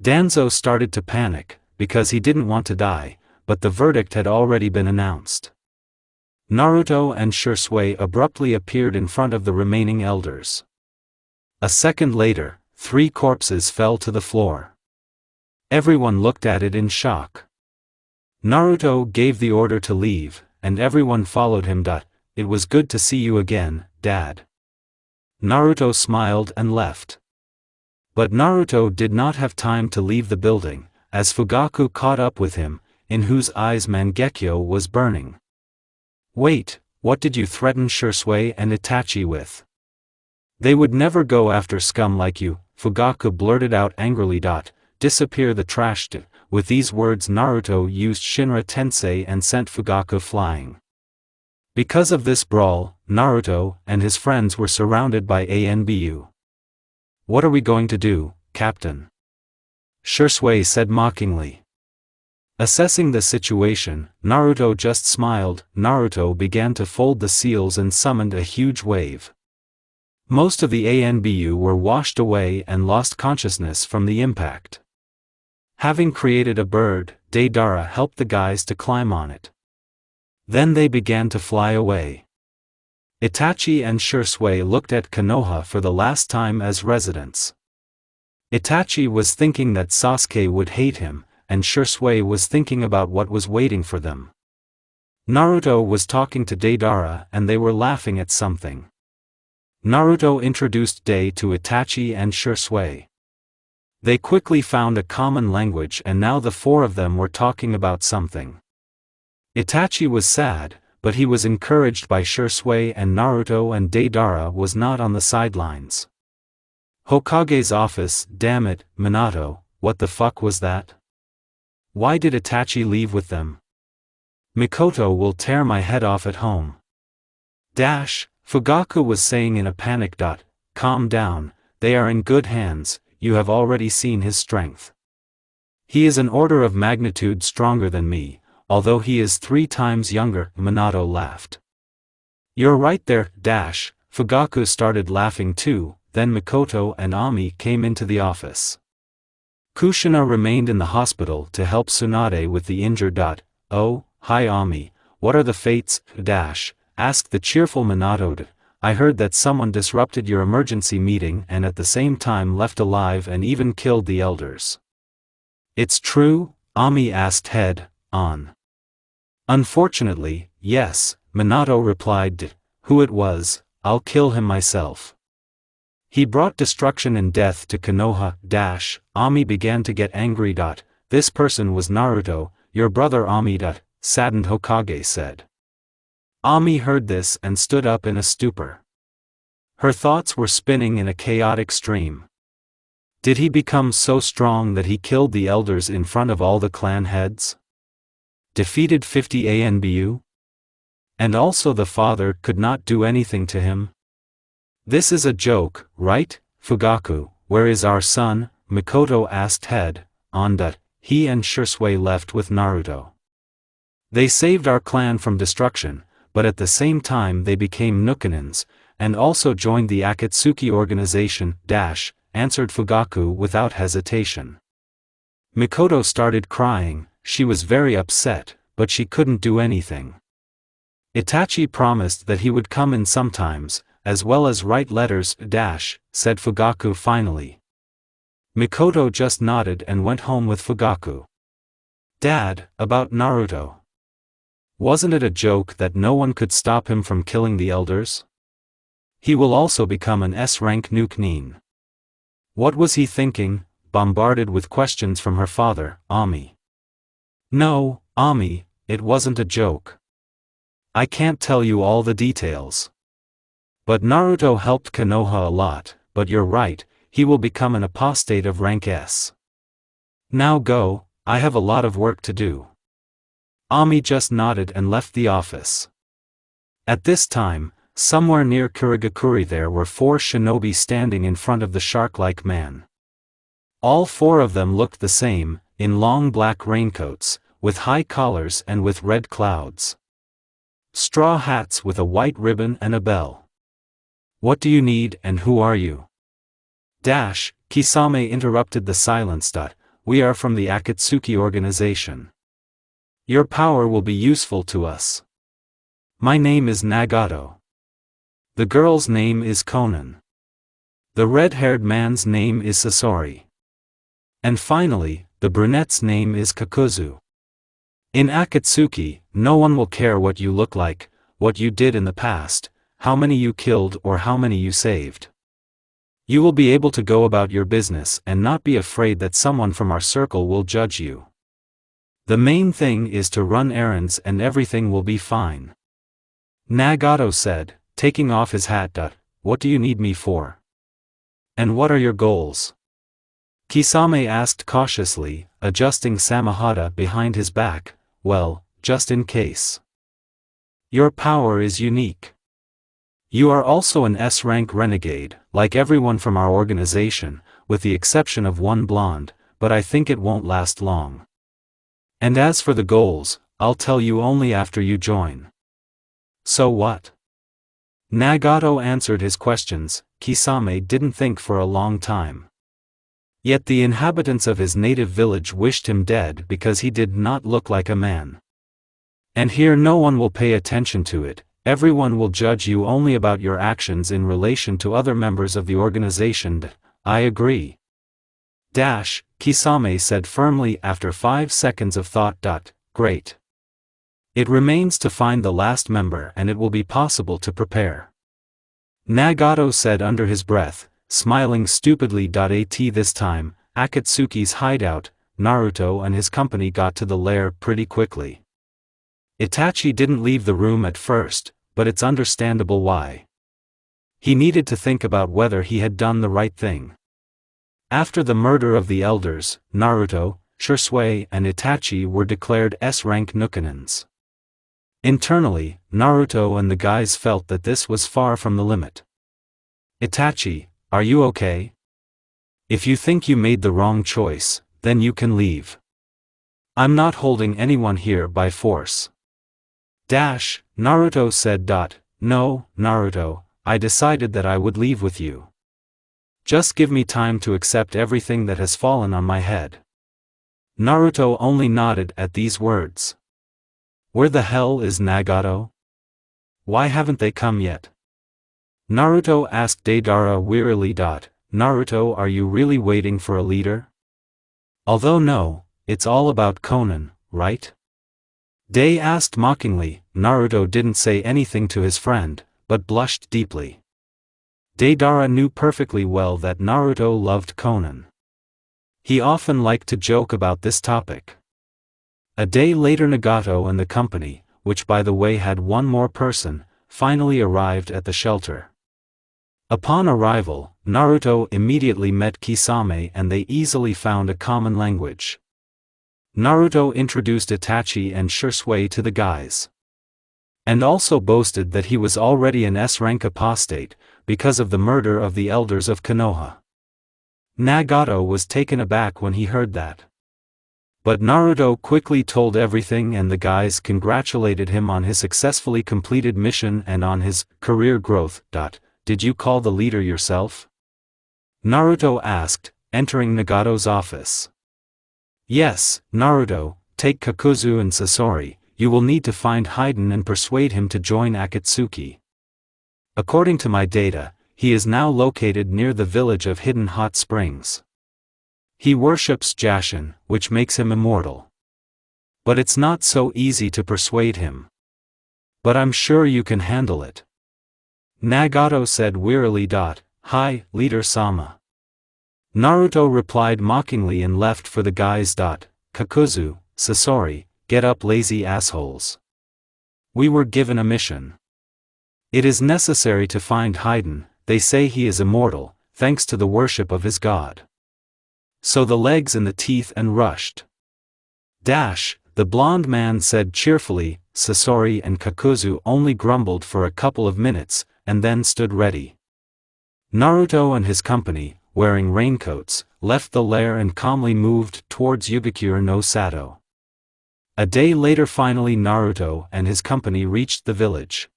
Danzo started to panic, because he didn't want to die, but the verdict had already been announced. Naruto and Shisui abruptly appeared in front of the remaining elders. A second later, 3 corpses fell to the floor. Everyone looked at it in shock. Naruto gave the order to leave, and everyone followed him. It was good to see you again, Dad. Naruto smiled and left. But Naruto did not have time to leave the building, as Fugaku caught up with him, in whose eyes Mangekyo was burning. Wait, what did you threaten Shisui and Itachi with? They would never go after scum like you, Fugaku blurted out angrily. Disappear the trash. With these words Naruto used Shinra Tensei and sent Fugaku flying. Because of this brawl, Naruto and his friends were surrounded by ANBU. What are we going to do, Captain? Shisui said mockingly. Assessing the situation, Naruto just smiled. Naruto began to fold the seals and summoned a huge wave. Most of the ANBU were washed away and lost consciousness from the impact. Having created a bird, Deidara helped the guys to climb on it. Then they began to fly away. Itachi and Shisui looked at Konoha for the last time as residents. Itachi was thinking that Sasuke would hate him, and Shisui was thinking about what was waiting for them. Naruto was talking to Deidara and they were laughing at something. Naruto introduced Dei to Itachi and Shisui. They quickly found a common language and now the 4 of them were talking about something. Itachi was sad, but he was encouraged by Shisui and Naruto, and Deidara was not on the sidelines. Hokage's office, damn it, Minato, what the fuck was that? Why did Itachi leave with them? Mikoto will tear my head off at home. Fugaku was saying in a panic. Calm down, they are in good hands, you have already seen his strength. He is an order of magnitude stronger than me, although he is 3 times younger, Minato laughed. You're right there, Fugaku started laughing too, then Mikoto and Ami came into the office. Kushina remained in the hospital to help Tsunade with the injured. Oh, hi Ami, what are the fates, asked the cheerful Minato. I heard that someone disrupted your emergency meeting and at the same time left alive and even killed the elders. It's true? Ami asked head on. Unfortunately, yes, Minato replied. Who it was, I'll kill him myself. He brought destruction and death to Konoha. Ami began to get angry. This person was Naruto, your brother Ami. Saddened Hokage said. Ami heard this and stood up in a stupor. Her thoughts were spinning in a chaotic stream. Did he become so strong that he killed the elders in front of all the clan heads? Defeated 50 ANBU? And also the father could not do anything to him? This is a joke, right, Fugaku? Where is our son? Mikoto asked head on. He and Shisui left with Naruto. They saved our clan from destruction, but at the same time they became Nukanins, and also joined the Akatsuki organization, answered Fugaku without hesitation. Mikoto started crying. She was very upset, but she couldn't do anything. Itachi promised that he would come in sometimes, as well as write letters, said Fugaku finally. Mikoto just nodded and went home with Fugaku. Dad, about Naruto. Wasn't it a joke that no one could stop him from killing the elders? He will also become an S-rank nuke nin. What was he thinking? Bombarded with questions from her father, Ami. No, Ami, it wasn't a joke. I can't tell you all the details. But Naruto helped Konoha a lot, but you're right, he will become an apostate of rank S. Now go, I have a lot of work to do. Ami just nodded and left the office. At this time, somewhere near Kurigakuri there were 4 shinobi standing in front of the shark-like man. All 4 of them looked the same, in long black raincoats, with high collars and with red clouds. Straw hats with a white ribbon and a bell. What do you need and who are you? Kisame interrupted the silence. We are from the Akatsuki organization. Your power will be useful to us. My name is Nagato. The girl's name is Konan. The red-haired man's name is Sasori. And finally, the brunette's name is Kakuzu. In Akatsuki, no one will care what you look like, what you did in the past, how many you killed or how many you saved. You will be able to go about your business and not be afraid that someone from our circle will judge you. The main thing is to run errands and everything will be fine. Nagato said, taking off his hat. What do you need me for? And what are your goals? Kisame asked cautiously, adjusting Samahata behind his back. Well, just in case. Your power is unique. You are also an S-rank renegade, like everyone from our organization, with the exception of one blonde, but I think it won't last long. And as for the goals, I'll tell you only after you join. So what? Nagato answered his questions. Kisame didn't think for a long time. Yet the inhabitants of his native village wished him dead because he did not look like a man. And here no one will pay attention to it, everyone will judge you only about your actions in relation to other members of the organization. I agree. Kisame said firmly after 5 seconds of thought. Great. It remains to find the last member and it will be possible to prepare. Nagato said under his breath, smiling stupidly. At this time, Akatsuki's hideout, Naruto and his company got to the lair pretty quickly. Itachi didn't leave the room at first, but it's understandable why. He needed to think about whether he had done the right thing. After the murder of the elders, Naruto, Sasuke and Itachi were declared S-rank Nukenins. Internally, Naruto and the guys felt that this was far from the limit. Itachi, are you okay? If you think you made the wrong choice, then you can leave. I'm not holding anyone here by force. Naruto said. No, Naruto, I decided that I would leave with you. Just give me time to accept everything that has fallen on my head. Naruto only nodded at these words. Where the hell is Nagato? Why haven't they come yet? Naruto asked Deidara wearily. Naruto, are you really waiting for a leader? Although no, it's all about Konan, right? Dei asked mockingly. Naruto didn't say anything to his friend, but blushed deeply. Deidara knew perfectly well that Naruto loved Konan. He often liked to joke about this topic. A day later Nagato and the company, which by the way had one more person, finally arrived at the shelter. Upon arrival, Naruto immediately met Kisame and they easily found a common language. Naruto introduced Itachi and Sasuke to the guys. And also boasted that he was already an S-rank apostate, because of the murder of the elders of Konoha. Nagato was taken aback when he heard that. But Naruto quickly told everything and the guys congratulated him on his successfully completed mission and on his career growth. Did you call the leader yourself? Naruto asked, entering Nagato's office. Yes, Naruto, take Kakuzu and Sasori, you will need to find Haydn and persuade him to join Akatsuki. According to my data, he is now located near the village of Hidden Hot Springs. He worships Jashin, which makes him immortal. But it's not so easy to persuade him. But I'm sure you can handle it. Nagato said wearily. Hi, Leader Sama. Naruto replied mockingly and left for the guys. Kakuzu, Sasori, get up, lazy assholes. We were given a mission. It is necessary to find Haydn. They say he is immortal, thanks to the worship of his god. So the legs and the teeth and rushed. The blonde man said cheerfully. Sasori and Kakuzu only grumbled for a couple of minutes, and then stood ready. Naruto and his company, wearing raincoats, left the lair and calmly moved towards Yugakure no Sato. A day later, finally Naruto and his company reached the village.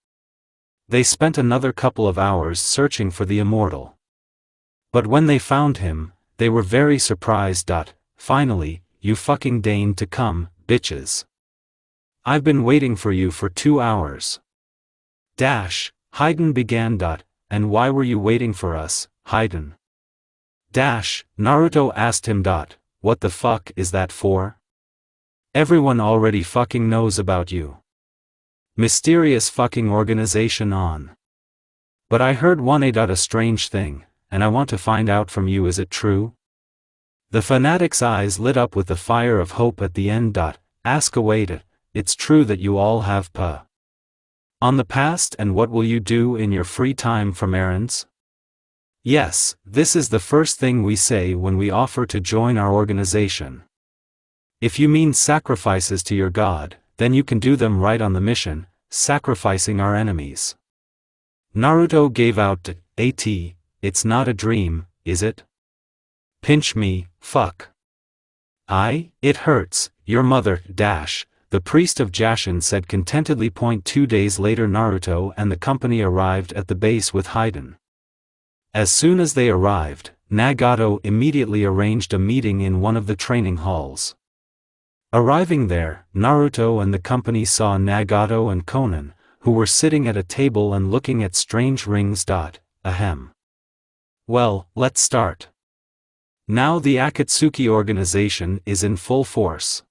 They spent another couple of hours searching for the immortal. But when they found him, they were very surprised. Finally, you fucking deigned to come, bitches. I've been waiting for you for 2 hours. Haydn began. And why were you waiting for us, Haydn? Naruto asked him. What the fuck is that for? Everyone already fucking knows about you. Mysterious fucking organization on. But I heard a strange thing, and I want to find out from you, is it true? The fanatic's eyes lit up with the fire of hope at the end. Ask away. It's true that you all have on the past, and what will you do in your free time from errands? Yes, this is the first thing we say when we offer to join our organization. If you mean sacrifices to your god, then you can do them right on the mission, sacrificing our enemies. Naruto gave out. It's not a dream, is it? Pinch me, fuck. It hurts, your mother, the priest of Jashin said contentedly. 2 days later, Naruto and the company arrived at the base with Haydn. As soon as they arrived, Nagato immediately arranged a meeting in one of the training halls. Arriving there, Naruto and the company saw Nagato and Konan, who were sitting at a table and looking at strange rings. Ahem. Well, let's start. Now the Akatsuki organization is in full force.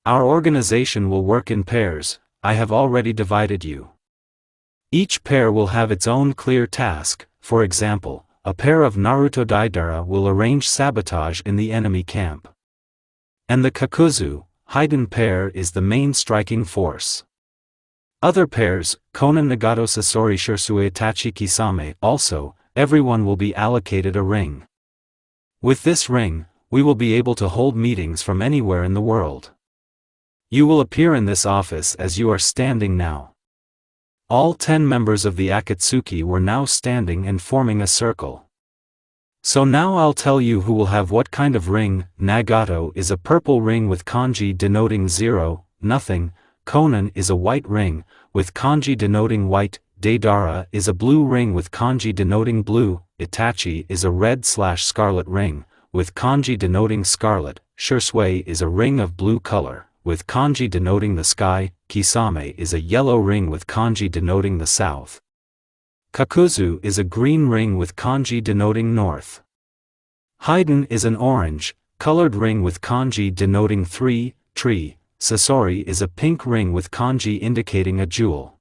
Our organization will work in pairs. I have already divided you. Each pair will have its own clear task. For example, a pair of Naruto Deidara will arrange sabotage in the enemy camp. And the Kakuzu, Haydn pair is the main striking force. Other pairs, Konan Nagato Sasori Shirsue Itachi Kisame, also, everyone will be allocated a ring. With this ring, we will be able to hold meetings from anywhere in the world. You will appear in this office as you are standing now. All 10 members of the Akatsuki were now standing and forming a circle. So now I'll tell you who will have what kind of ring. Nagato is a purple ring with kanji denoting 0, nothing. Konan is a white ring, with kanji denoting white. Deidara is a blue ring with kanji denoting blue. Itachi is a red/scarlet ring, with kanji denoting scarlet. Shirsue is a ring of blue color, with kanji denoting the sky. Kisame is a yellow ring with kanji denoting the south. Kakuzu is a green ring with kanji denoting north. Haydn is an orange, colored ring with kanji denoting tree. Sasori is a pink ring with kanji indicating a jewel.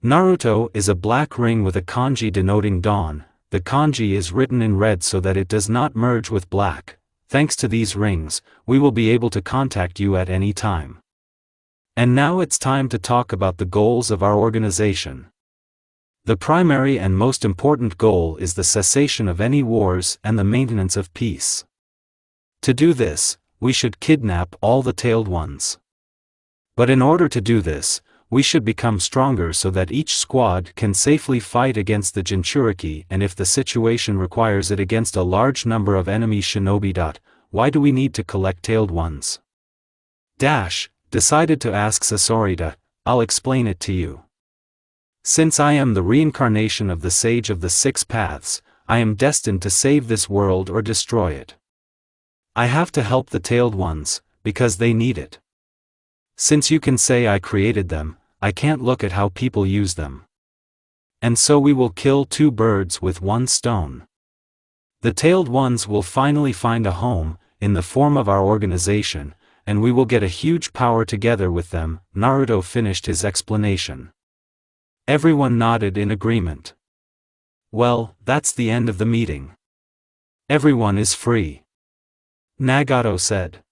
Naruto is a black ring with a kanji denoting dawn. The kanji is written in red so that it does not merge with black. Thanks to these rings, we will be able to contact you at any time. And now it's time to talk about the goals of our organization. The primary and most important goal is the cessation of any wars and the maintenance of peace. To do this, we should kidnap all the tailed ones. But in order to do this, we should become stronger so that each squad can safely fight against the Jinchuriki, and if the situation requires it, against a large number of enemy shinobi. Why do we need to collect tailed ones? Decided to ask Sasori. I'll explain it to you. Since I am the reincarnation of the Sage of the Six Paths, I am destined to save this world or destroy it. I have to help the tailed ones, because they need it. Since you can say I created them, I can't look at how people use them. And so we will kill two birds with one stone. The tailed ones will finally find a home, in the form of our organization, and we will get a huge power together with them. Naruto finished his explanation. Everyone nodded in agreement. Well, that's the end of the meeting. Everyone is free. Nagato said.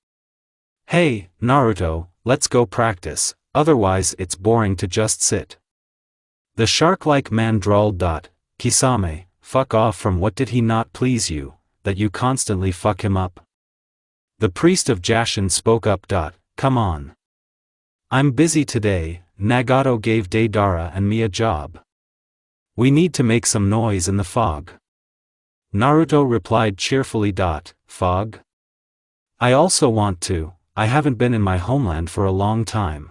Hey, Naruto, let's go practice, otherwise it's boring to just sit. The shark-like man drawled. Kisame, fuck off from what did he not please you, that you constantly fuck him up? The priest of Jashin spoke up. Come on. I'm busy today. Nagato gave Deidara and me a job. We need to make some noise in the fog. Naruto replied cheerfully. Fog? I also want to, I haven't been in my homeland for a long time.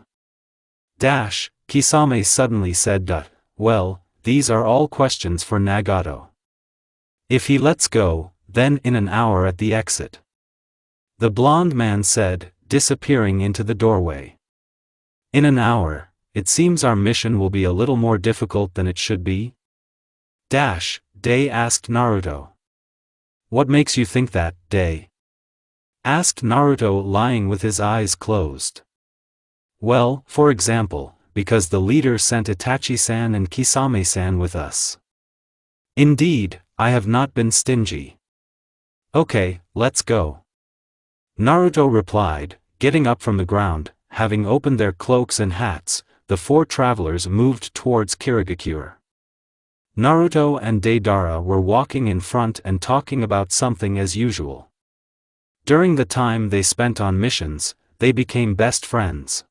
Kisame suddenly said. Well, these are all questions for Nagato. If he lets go, then in an hour at the exit. The blonde man said, disappearing into the doorway. In an hour, it seems our mission will be a little more difficult than it should be? Day asked Naruto. What makes you think that, Day? Asked Naruto, lying with his eyes closed. Well, for example, because the leader sent Itachi-san and Kisame-san with us. Indeed, I have not been stingy. Okay, let's go. Naruto replied, getting up from the ground. Having opened their cloaks and hats, the four travelers moved towards Kirigakure. Naruto and Deidara were walking in front and talking about something as usual. During the time they spent on missions, they became best friends.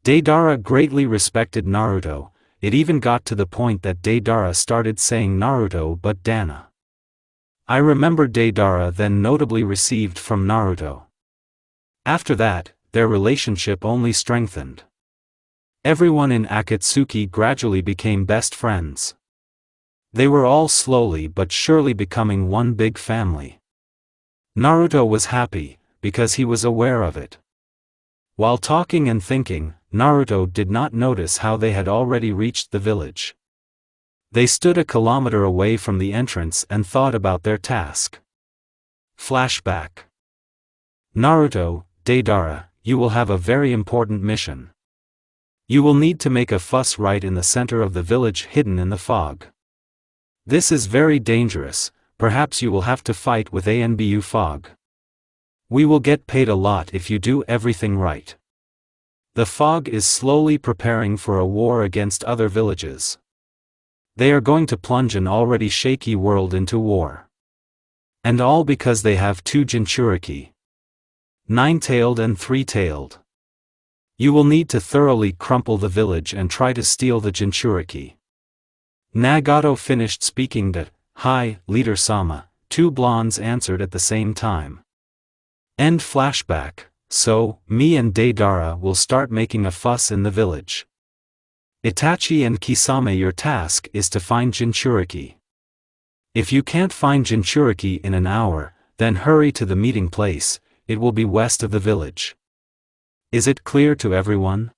Deidara greatly respected Naruto. It even got to the point that Deidara started saying Naruto but Dana. I remember Deidara then notably received from Naruto. After that, their relationship only strengthened. Everyone in Akatsuki gradually became best friends. They were all slowly but surely becoming one big family. Naruto was happy, because he was aware of it. While talking and thinking, Naruto did not notice how they had already reached the village. They stood a kilometer away from the entrance and thought about their task. Flashback. Naruto, Deidara, you will have a very important mission. You will need to make a fuss right in the center of the village hidden in the fog. This is very dangerous, perhaps you will have to fight with Anbu fog. We will get paid a lot if you do everything right. The fog is slowly preparing for a war against other villages. They are going to plunge an already shaky world into war. And all because they have two Jinchuriki. 9-tailed and 3-tailed. You will need to thoroughly crumple the village and try to steal the Jinchuriki. Nagato finished speaking. Hi, Leader Sama, two blondes answered at the same time. End flashback. So, me and Deidara will start making a fuss in the village. Itachi and Kisame, your task is to find Jinchuriki. If you can't find Jinchuriki in an hour, then hurry to the meeting place, it will be west of the village. Is it clear to everyone?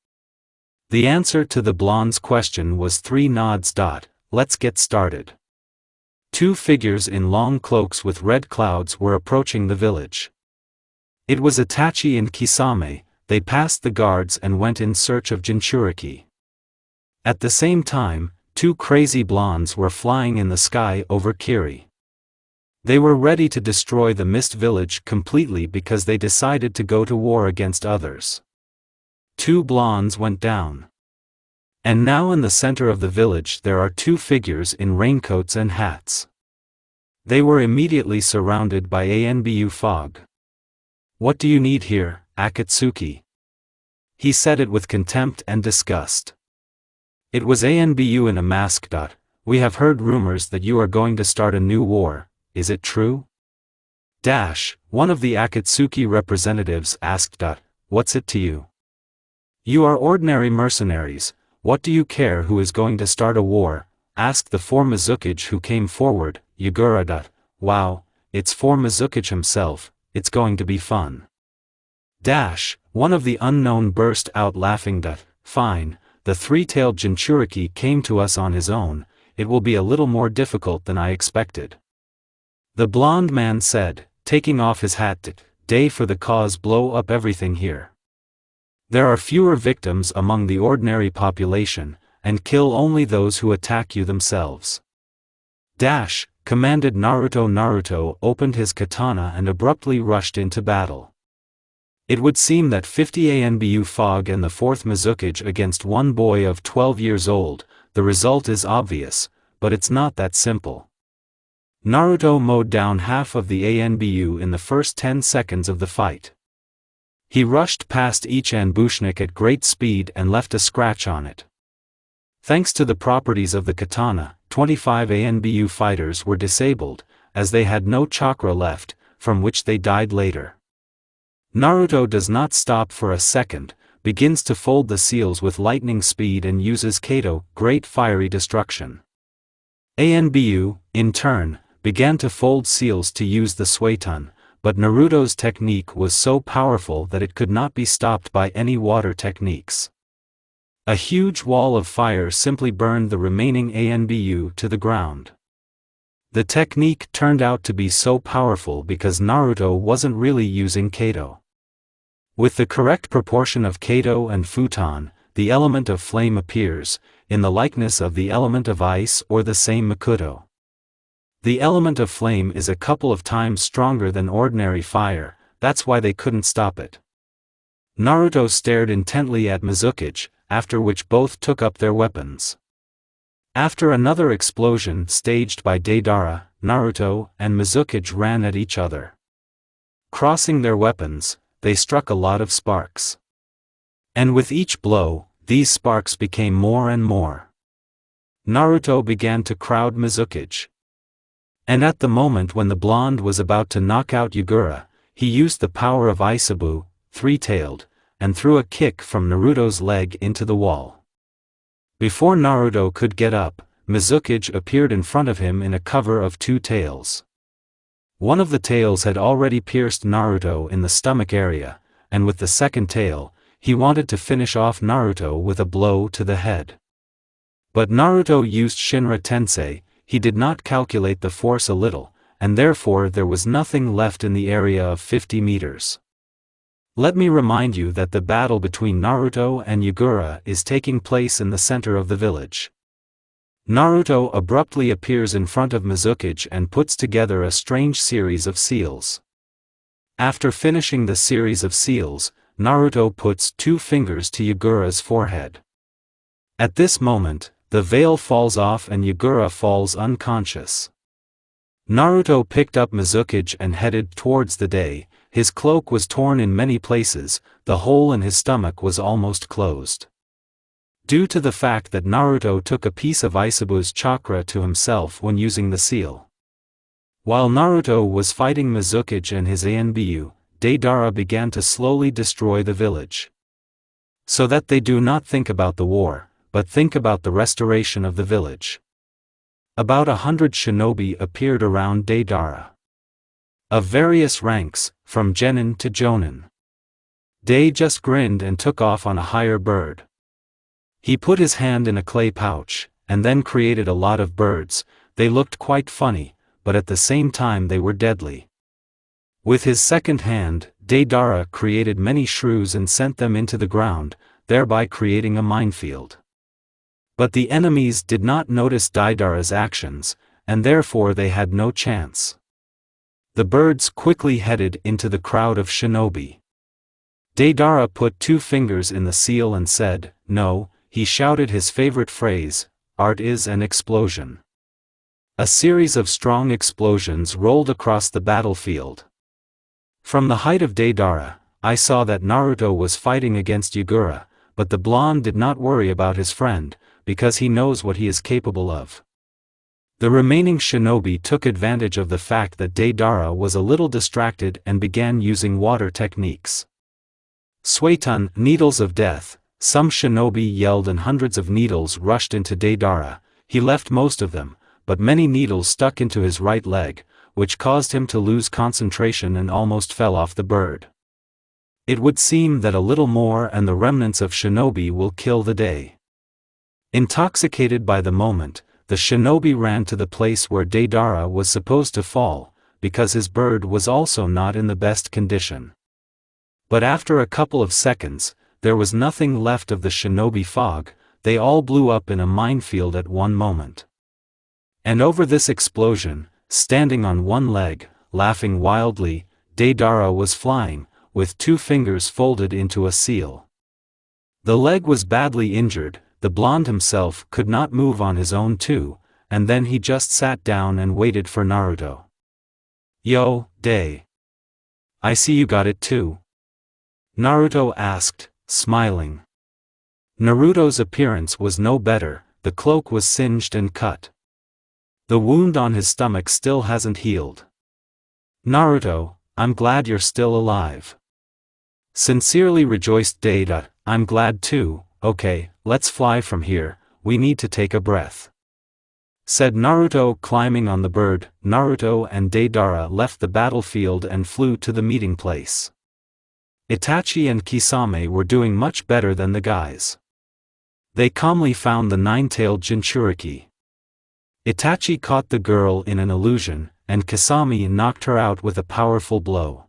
The answer to the blonde's question was 3 nods. Let's get started. Two figures in long cloaks with red clouds were approaching the village. It was Itachi and Kisame. They passed the guards and went in search of Jinchuriki. At the same time, two crazy blondes were flying in the sky over Kiri. They were ready to destroy the Mist Village completely because they decided to go to war against others. Two blondes went down. And now in the center of the village there are two figures in raincoats and hats. They were immediately surrounded by Anbu fog. What do you need here, Akatsuki? He said it with contempt and disgust. It was Anbu in a mask. We have heard rumors that you are going to start a new war, is it true? One of the Akatsuki representatives asked. What's it to you? You are ordinary mercenaries, what do you care who is going to start a war? Asked the 4 Mizukage who came forward, Yagura. Wow, it's 4 Mizukage himself, it's going to be fun. One of the unknown burst out laughing. Fine, the three-tailed Jinchuriki came to us on his own, it will be a little more difficult than I expected. The blond man said, taking off his hat. Day for the cause, blow up everything here. There are fewer victims among the ordinary population, and kill only those who attack you themselves. Commanded Naruto. Naruto opened his katana and abruptly rushed into battle. It would seem that 50 ANBU Fog and the 4th Mizukage against one boy of 12 years old, the result is obvious, but it's not that simple. Naruto mowed down half of the ANBU in the first 10 seconds of the fight. He rushed past each ambushnik at great speed and left a scratch on it. Thanks to the properties of the katana, 25 ANBU fighters were disabled, as they had no chakra left, from which they died later. Naruto does not stop for a second, begins to fold the seals with lightning speed and uses Kato, Great Fiery Destruction. ANBU, in turn, began to fold seals to use the Suiton, but Naruto's technique was so powerful that it could not be stopped by any water techniques. A huge wall of fire simply burned the remaining ANBU to the ground. The technique turned out to be so powerful because Naruto wasn't really using Kato. With the correct proportion of Kato and Futon, the element of flame appears, in the likeness of the element of ice or the same Makoto. The element of flame is a couple of times stronger than ordinary fire, that's why they couldn't stop it. Naruto stared intently at Mizukage, after which both took up their weapons. After another explosion staged by Deidara, Naruto and Mizukage ran at each other. Crossing their weapons, they struck a lot of sparks. And with each blow, these sparks became more and more. Naruto began to crowd Mizukage. And at the moment when the blonde was about to knock out Yagura, he used the power of Isabu, three-tailed, and threw a kick from Naruto's leg into the wall. Before Naruto could get up, Mizukage appeared in front of him in a cover of two tails. One of the tails had already pierced Naruto in the stomach area, and with the second tail, he wanted to finish off Naruto with a blow to the head. But Naruto used Shinra Tensei. He did not calculate the force a little, and therefore there was nothing left in the area of 50 meters. Let me remind you that the battle between Naruto and Yagura is taking place in the center of the village. Naruto abruptly appears in front of Mizukage and puts together a strange series of seals. After finishing the series of seals, Naruto puts 2 fingers to Yagura's forehead. At this moment, the veil falls off and Yagura falls unconscious. Naruto picked up Mizukage and headed towards the day. His cloak was torn in many places, the hole in his stomach was almost closed. Due to the fact that Naruto took a piece of Isabu's chakra to himself when using the seal. While Naruto was fighting Mizukage and his ANBU, Deidara began to slowly destroy the village. So that they do not think about the war, but think about the restoration of the village. About 100 shinobi appeared around Deidara. Of various ranks, from genin to jonin. Dei just grinned and took off on a higher bird. He put his hand in a clay pouch, and then created a lot of birds. They looked quite funny, but at the same time they were deadly. With his second hand, Deidara created many shrews and sent them into the ground, thereby creating a minefield. But the enemies did not notice Deidara's actions, and therefore they had no chance. The birds quickly headed into the crowd of shinobi. Deidara put 2 fingers in the seal and said, "No," he shouted his favorite phrase, "Art is an explosion." A series of strong explosions rolled across the battlefield. From the height of Deidara, I saw that Naruto was fighting against Yagura, but the blonde did not worry about his friend, because he knows what he is capable of. The remaining shinobi took advantage of the fact that Deidara was a little distracted and began using water techniques. Suiton, needles of death. Some shinobi yelled and hundreds of needles rushed into Deidara. He left most of them, but many needles stuck into his right leg, which caused him to lose concentration and almost fell off the bird. It would seem that a little more and the remnants of shinobi will kill the day. Intoxicated by the moment, the shinobi ran to the place where Deidara was supposed to fall, because his bird was also not in the best condition. But after a couple of seconds, there was nothing left of the shinobi fog. They all blew up in a minefield at one moment. And over this explosion, standing on one leg, laughing wildly, Deidara was flying, with 2 fingers folded into a seal. The leg was badly injured, the blonde himself could not move on his own too, and then he just sat down and waited for Naruto. "Yo, Day. I see you got it too?" Naruto asked, smiling. Naruto's appearance was no better, the cloak was singed and cut. The wound on his stomach still hasn't healed. "Naruto, I'm glad you're still alive." Sincerely rejoiced Deida, "I'm glad too. Okay, let's fly from here, we need to take a breath," said Naruto, climbing on the bird. Naruto and Deidara left the battlefield and flew to the meeting place. Itachi and Kisame were doing much better than the guys. They calmly found the 9-tailed Jinchuriki. Itachi caught the girl in an illusion, and Kisame knocked her out with a powerful blow.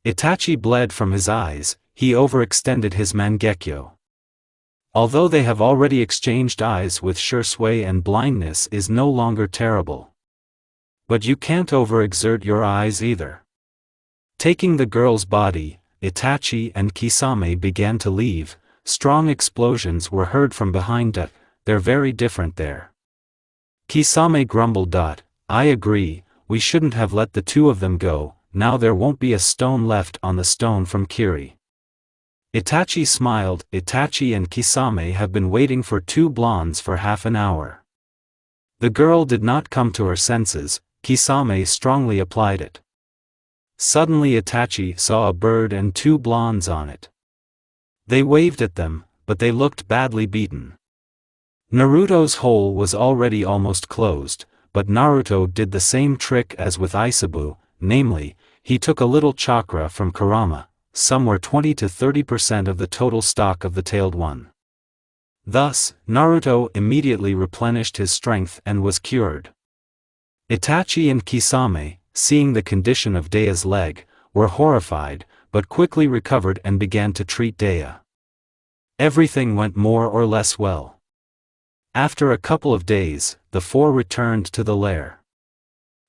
Itachi bled from his eyes, he overextended his Mangekyo. Although they have already exchanged eyes with Shursui and blindness is no longer terrible. But you can't overexert your eyes either. Taking the girl's body, Itachi and Kisame began to leave. Strong explosions were heard from behind. They're very different there. Kisame grumbled. "I agree, we shouldn't have let the 2 of them go, now there won't be a stone left on the stone from Kiri." Itachi smiled. Itachi and Kisame have been waiting for 2 blondes for half an hour. The girl did not come to her senses, Kisame strongly applied it. Suddenly Itachi saw a bird and 2 blondes on it. They waved at them, but they looked badly beaten. Naruto's hole was already almost closed, but Naruto did the same trick as with Isabu, namely, he took a little chakra from kurama, somewhere 20 to 30% of the total stock of the tailed one. Thus, Naruto immediately replenished his strength and was cured. Itachi and Kisame, seeing the condition of Deia's leg, were horrified, but quickly recovered and began to treat Deia. Everything went more or less well. After a couple of days, the 4 returned to the lair.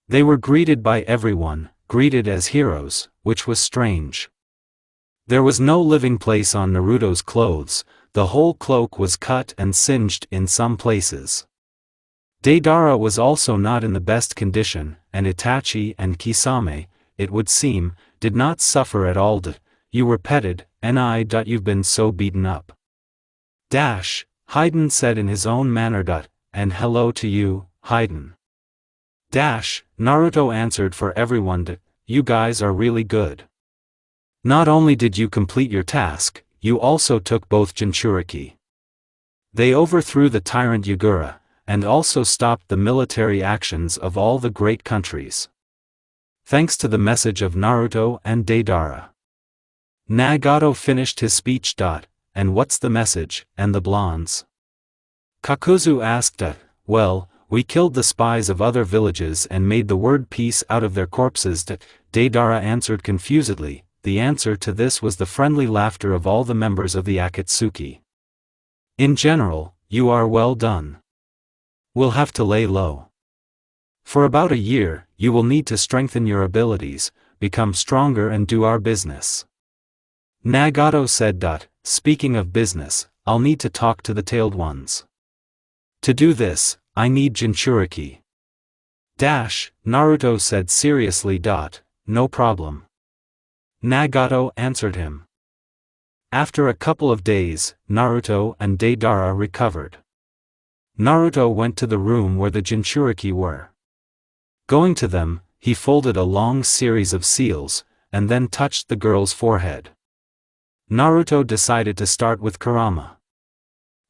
They were greeted by everyone, greeted as heroes, which was strange. There was no living place on Naruto's clothes, the whole cloak was cut and singed in some places. Deidara was also not in the best condition, and Itachi and Kisame, it would seem, did not suffer at all. "You were petted, you've been so beaten up." Haydn said in his own manner. "And hello to you, Haydn." Naruto answered for everyone. "You guys are really good. Not only did you complete your task, you also took both Jinchuriki. They overthrew the tyrant Yagura, and also stopped the military actions of all the great countries. Thanks to the message of Naruto and Deidara." Nagato finished his speech. "And what's the message, and the blondes?" Kakuzu asked. "Well, we killed the spies of other villages and made the word peace out of their corpses." Deidara answered confusedly. The answer to this was the friendly laughter of all the members of the Akatsuki. "In general, you are well done. We'll have to lay low. For about a year, you will need to strengthen your abilities, become stronger and do our business." Nagato said. "Speaking of business, I'll need to talk to the tailed ones. To do this, I need Jinchuriki." Naruto said seriously. "No problem." Nagato answered him. After a couple of days, Naruto and Deidara recovered. Naruto went to the room where the Jinchuriki were. Going to them, he folded a long series of seals, and then touched the girl's forehead. Naruto decided to start with kurama.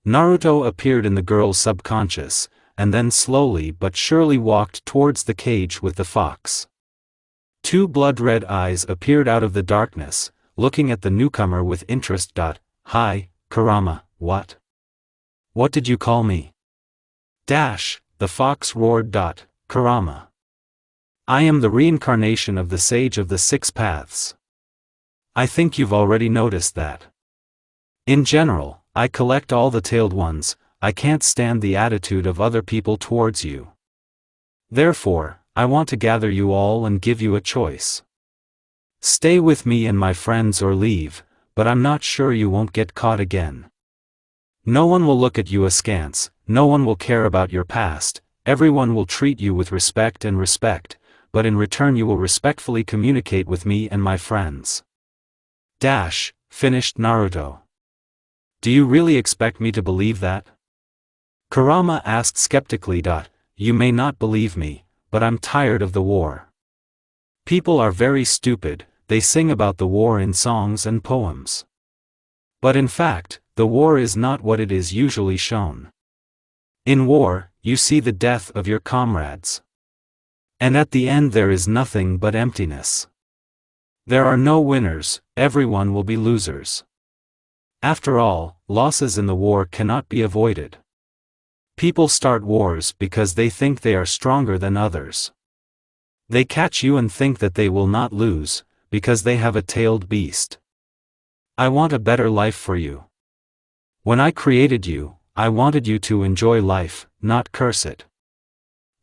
Naruto appeared in the girl's subconscious, and then slowly but surely walked towards the cage with the fox. 2 blood-red eyes appeared out of the darkness, looking at the newcomer with interest. Hi, Kurama, what? What did you call me? The fox roared. Kurama. I am the reincarnation of the sage of the six paths. I think you've already noticed that. In general, I collect all the tailed ones. I can't stand the attitude of other people towards you. Therefore, I want to gather you all and give you a choice. Stay with me and my friends or leave, but I'm not sure you won't get caught again. No one will look at you askance, no one will care about your past, everyone will treat you with respect, but in return you will respectfully communicate with me and my friends. Finished Naruto. Do you really expect me to believe that? Kurama asked skeptically. You may not believe me, but I'm tired of the war. People are very stupid, they sing about the war in songs and poems. But in fact, the war is not what it is usually shown. In war, you see the death of your comrades. And at the end there is nothing but emptiness. There are no winners, everyone will be losers. After all, losses in the war cannot be avoided. People start wars because they think they are stronger than others. They catch you and think that they will not lose, because they have a tailed beast. I want a better life for you. When I created you, I wanted you to enjoy life, not curse it.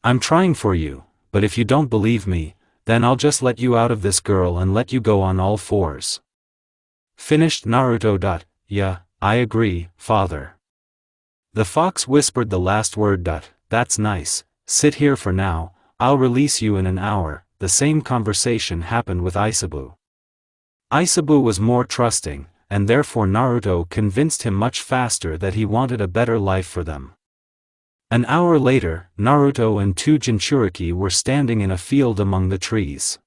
I'm trying for you, but if you don't believe me, then I'll just let you out of this girl and let you go on all fours. Finished Naruto. Yeah, I agree, father. The fox whispered the last word. That's nice, sit here for now, I'll release you in an hour. The same conversation happened with Isabu. Isabu was more trusting, and therefore Naruto convinced him much faster that he wanted a better life for them. An hour later, Naruto and two Jinchuriki were standing in a field among the trees.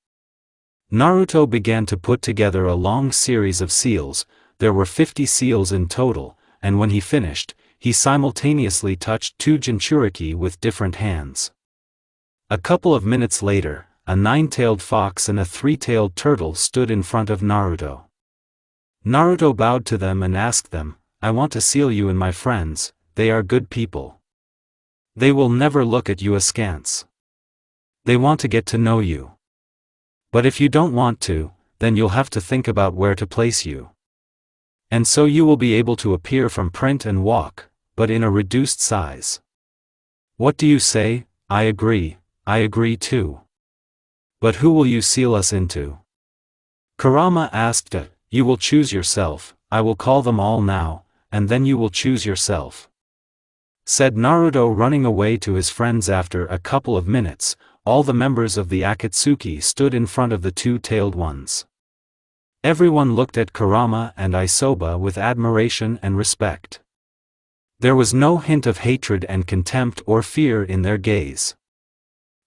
Naruto began to put together a long series of seals. There were 50 seals in total, and when he finished, he simultaneously touched two Jinchuriki with different hands. A couple of minutes later, a 9-tailed fox and a 3-tailed turtle stood in front of Naruto. Naruto bowed to them and asked them, I want to seal you and my friends, they are good people. They will never look at you askance. They want to get to know you. But if you don't want to, then you'll have to think about where to place you. And so you will be able to appear from print and walk, but in a reduced size. What do you say? I agree too. But who will you seal us into? Kurama asked. You will choose yourself, I will call them all now, and then you will choose yourself. Said Naruto, running away to his friends. After a couple of minutes, all the members of the Akatsuki stood in front of the two-tailed ones. Everyone looked at Kurama and Isoba with admiration and respect. There was no hint of hatred and contempt or fear in their gaze.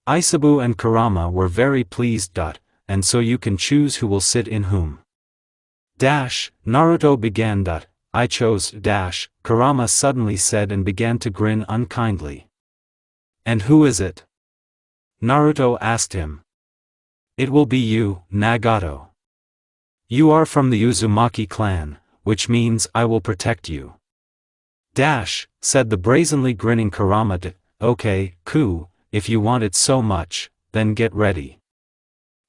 Isabu and Kurama were very pleased. And so you can choose who will sit in whom. Naruto began. I chose. Kurama suddenly said and began to grin unkindly. And who is it? Naruto asked him. It will be you, Nagato. You are from the Uzumaki clan, which means I will protect you. Said the brazenly grinning Kurama. Okay, if you want it so much, then get ready.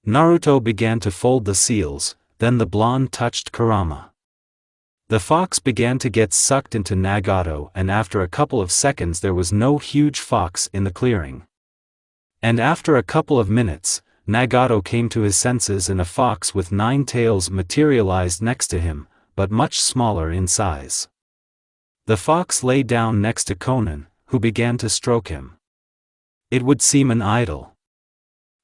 Naruto began to fold the seals, then the blonde touched Kurama. The fox began to get sucked into Nagato, and after a couple of seconds there was no huge fox in the clearing. And after a couple of minutes, Nagato came to his senses and a fox with 9 tails materialized next to him, but much smaller in size. The fox lay down next to Konan, who began to stroke him. It would seem an idol.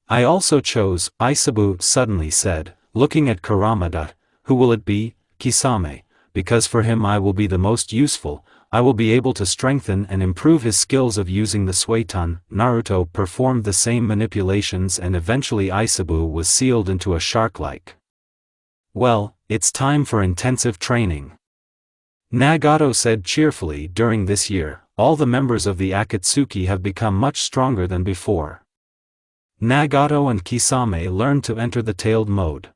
I also chose, Isabu suddenly said, looking at Kurama. Who will it be? Kisame, because for him I will be the most useful, I will be able to strengthen and improve his skills of using the Suiton. Naruto performed the same manipulations and eventually Isabu was sealed into a shark-like. Well, it's time for intensive training. Nagato said cheerfully. During this year, all the members of the Akatsuki have become much stronger than before. Nagato and Kisame learned to enter the tailed mode.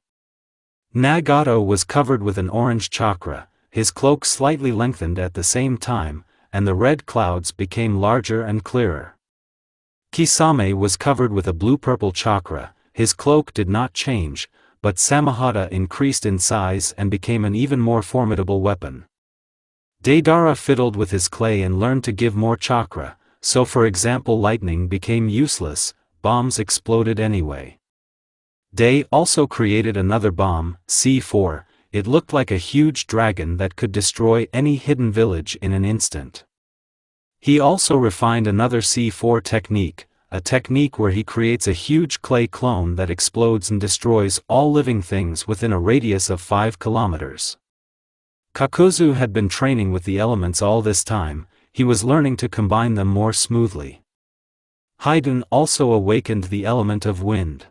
Nagato was covered with an orange chakra, his cloak slightly lengthened at the same time, and the red clouds became larger and clearer. Kisame was covered with a blue-purple chakra, his cloak did not change, but Samahata increased in size and became an even more formidable weapon. Deidara fiddled with his clay and learned to give more chakra, so for example lightning became useless, bombs exploded anyway. Day also created another bomb, C4, it looked like a huge dragon that could destroy any hidden village in an instant. He also refined another C4 technique, a technique where he creates a huge clay clone that explodes and destroys all living things within a radius of 5 kilometers. Kakuzu had been training with the elements all this time, he was learning to combine them more smoothly. Haiden also awakened the element of wind.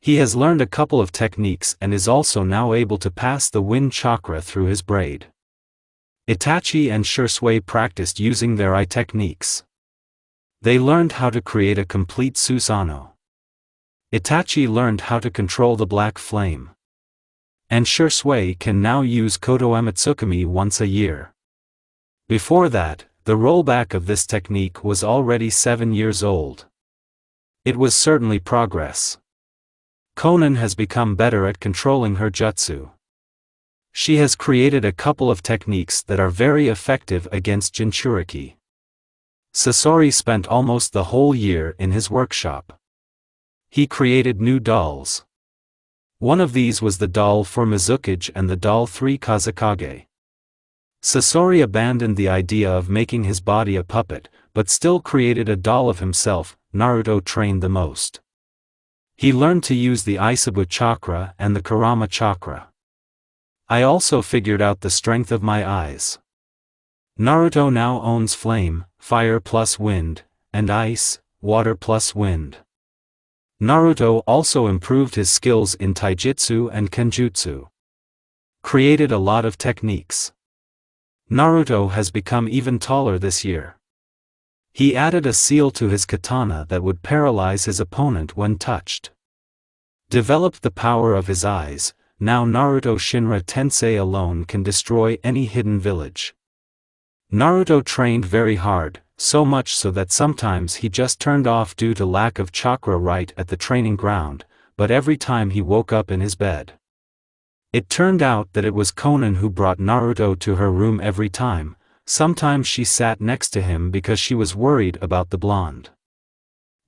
He has learned a couple of techniques and is also now able to pass the wind chakra through his braid. Itachi and Shursui practiced using their eye techniques. They learned how to create a complete Susanoo. Itachi learned how to control the black flame. And Shursui can now use Koto Amatsukami once a year. Before that, the rollback of this technique was already 7 years old. It was certainly progress. Konan has become better at controlling her jutsu. She has created a couple of techniques that are very effective against Jinchuriki. Sasori spent almost the whole year in his workshop. He created new dolls. One of these was the doll for Mizukage and the doll 3 Kazekage. Sasori abandoned the idea of making his body a puppet, but still created a doll of himself. Naruto trained the most. He learned to use the Isebu chakra and the Kurama chakra. I also figured out the strength of my eyes. Naruto now owns flame, fire plus wind, and ice, water plus wind. Naruto also improved his skills in taijutsu and kenjutsu. Created a lot of techniques. Naruto has become even taller this year. He added a seal to his katana that would paralyze his opponent when touched. Developed the power of his eyes, now Naruto Shinra Tensei alone can destroy any hidden village. Naruto trained very hard, so much so that sometimes he just turned off due to lack of chakra right at the training ground, but every time he woke up in his bed. It turned out that it was Konan who brought Naruto to her room every time. Sometimes she sat next to him because she was worried about the blonde.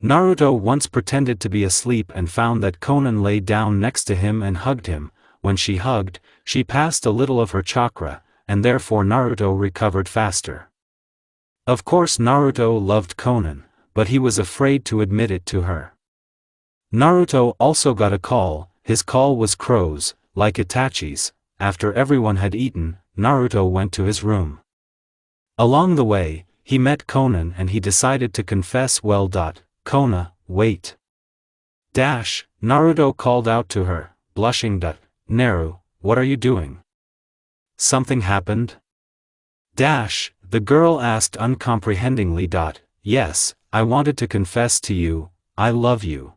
Naruto once pretended to be asleep and found that Konan lay down next to him and hugged him. When she hugged, she passed a little of her chakra, and therefore Naruto recovered faster. Of course Naruto loved Konan, but he was afraid to admit it to her. Naruto also got a call, his call was Crow's, like Itachi's. After everyone had eaten, Naruto went to his room. Along the way, he met Konan and he decided to confess. Well. Kona, wait. Naruto called out to her, blushing. Naru, what are you doing? Something happened? The girl asked uncomprehendingly. Yes, I wanted to confess to you, I love you.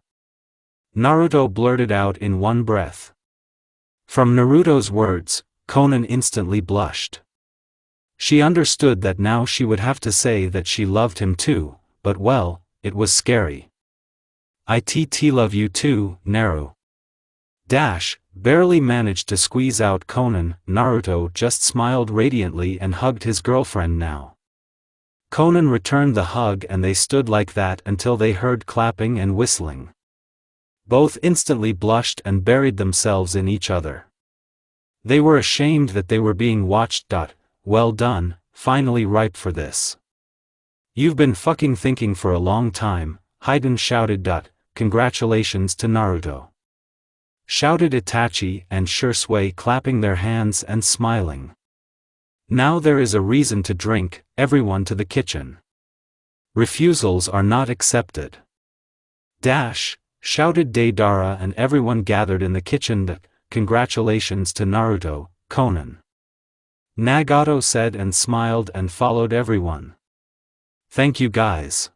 Naruto blurted out in one breath. From Naruto's words, Konan instantly blushed. She understood that now she would have to say that she loved him too, but well, it was scary. I love you too, Naru. Barely managed to squeeze out Konan. Naruto just smiled radiantly and hugged his girlfriend now. Konan returned the hug and they stood like that until they heard clapping and whistling. Both instantly blushed and buried themselves in each other. They were ashamed that they were being watched. Well done, finally ripe for this. You've been fucking thinking for a long time, Haiden shouted. Congratulations to Naruto. Shouted Itachi and Shursui, clapping their hands and smiling. Now there is a reason to drink. Everyone to the kitchen. Refusals are not accepted. Shouted Deidara and everyone gathered in the kitchen. Congratulations to Naruto, Konan. Nagato said and smiled and followed everyone. Thank you guys.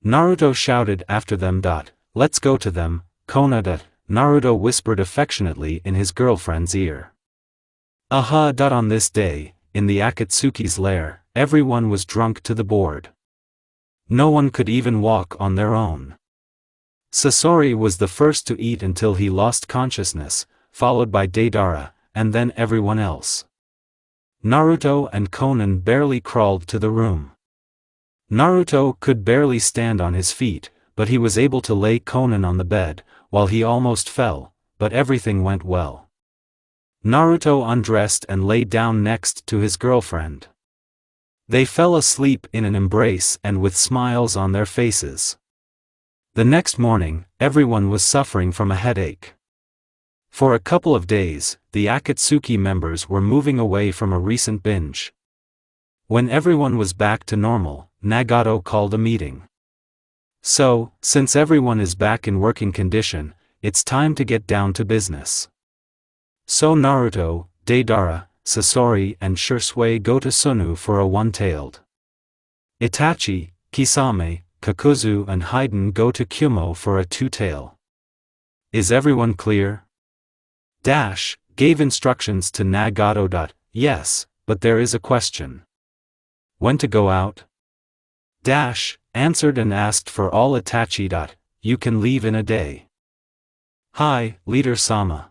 Naruto shouted after them. Let's go to them, Kona. Naruto whispered affectionately in his girlfriend's ear. Aha! On this day, in the Akatsuki's lair, everyone was drunk to the board. No one could even walk on their own. Sasori was the first to eat until he lost consciousness, followed by Deidara, and then everyone else. Naruto and Konan barely crawled to the room. Naruto could barely stand on his feet, but he was able to lay Konan on the bed, while he almost fell, but everything went well. Naruto undressed and lay down next to his girlfriend. They fell asleep in an embrace and with smiles on their faces. The next morning, everyone was suffering from a headache. For a couple of days, the Akatsuki members were moving away from a recent binge. When everyone was back to normal, Nagato called a meeting. So, since everyone is back in working condition, it's time to get down to business. So Naruto, Deidara, Sasori and Shisui go to Sunu for a one-tailed. Itachi, Kisame, Kakuzu and Haiden go to Kumo for a two-tail. Is everyone clear? Dash gave instructions to Nagato. Yes, but there is a question. When to go out? Dash answered and asked for all Itachi. You can leave in a day. Hi, Leader Sama.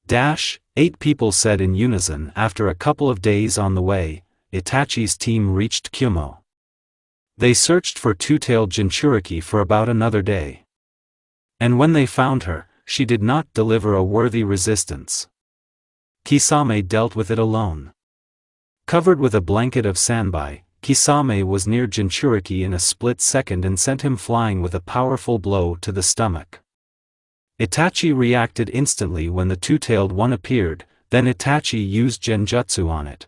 Dash, 8 people said in unison. After a couple of days on the way, Itachi's team reached Kumo. They searched for two-tailed Jinchuriki for about another day. And when they found her, she did not deliver a worthy resistance. Kisame dealt with it alone. Covered with a blanket of sanbai, Kisame was near Jinchuriki in a split second and sent him flying with a powerful blow to the stomach. Itachi reacted instantly when the two-tailed one appeared, then Itachi used genjutsu on it.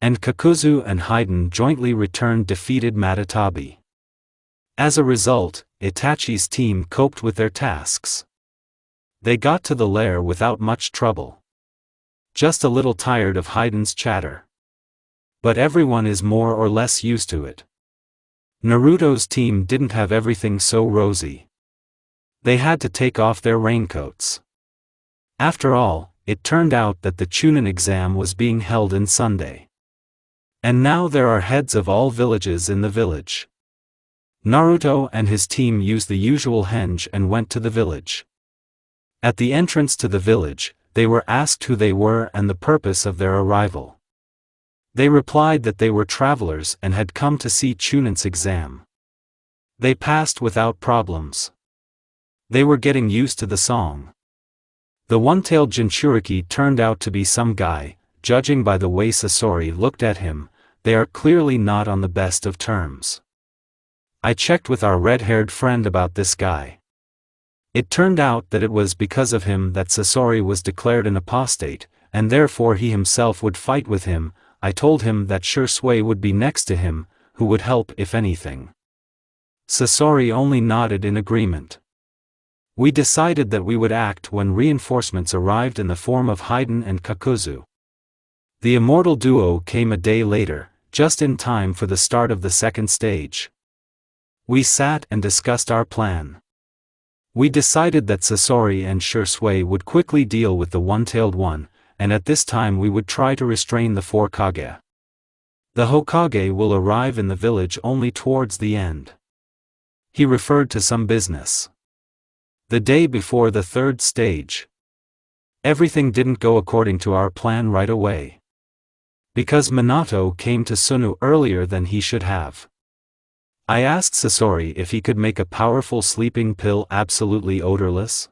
And Kakuzu and Haiden jointly returned defeated Matatabi. As a result, Itachi's team coped with their tasks. They got to the lair without much trouble. Just a little tired of Haiden's chatter. But everyone is more or less used to it. Naruto's team didn't have everything so rosy. They had to take off their raincoats. After all, it turned out that the Chunin exam was being held in Sunday. And now there are heads of all villages in the village. Naruto and his team used the usual henge and went to the village. At the entrance to the village, they were asked who they were and the purpose of their arrival. They replied that they were travelers and had come to see Chunin's exam. They passed without problems. They were getting used to the song. The one-tailed Jinchuriki turned out to be some guy. Judging by the way Sasori looked at him, they are clearly not on the best of terms. I checked with our red-haired friend about this guy. It turned out that it was because of him that Sasori was declared an apostate, and therefore he himself would fight with him. I told him that Shisui would be next to him, who would help if anything. Sasori only nodded in agreement. We decided that we would act when reinforcements arrived in the form of Haiden and Kakuzu. The Immortal duo came a day later, just in time for the start of the second stage. We sat and discussed our plan. We decided that Sasori and Shisui would quickly deal with the one-tailed one, and at this time we would try to restrain the 4 Kage. The Hokage will arrive in the village only towards the end. He referred to some business. The day before the third stage. Everything didn't go according to our plan right away. Because Minato came to Sunu earlier than he should have. I asked Sasori if he could make a powerful sleeping pill absolutely odorless.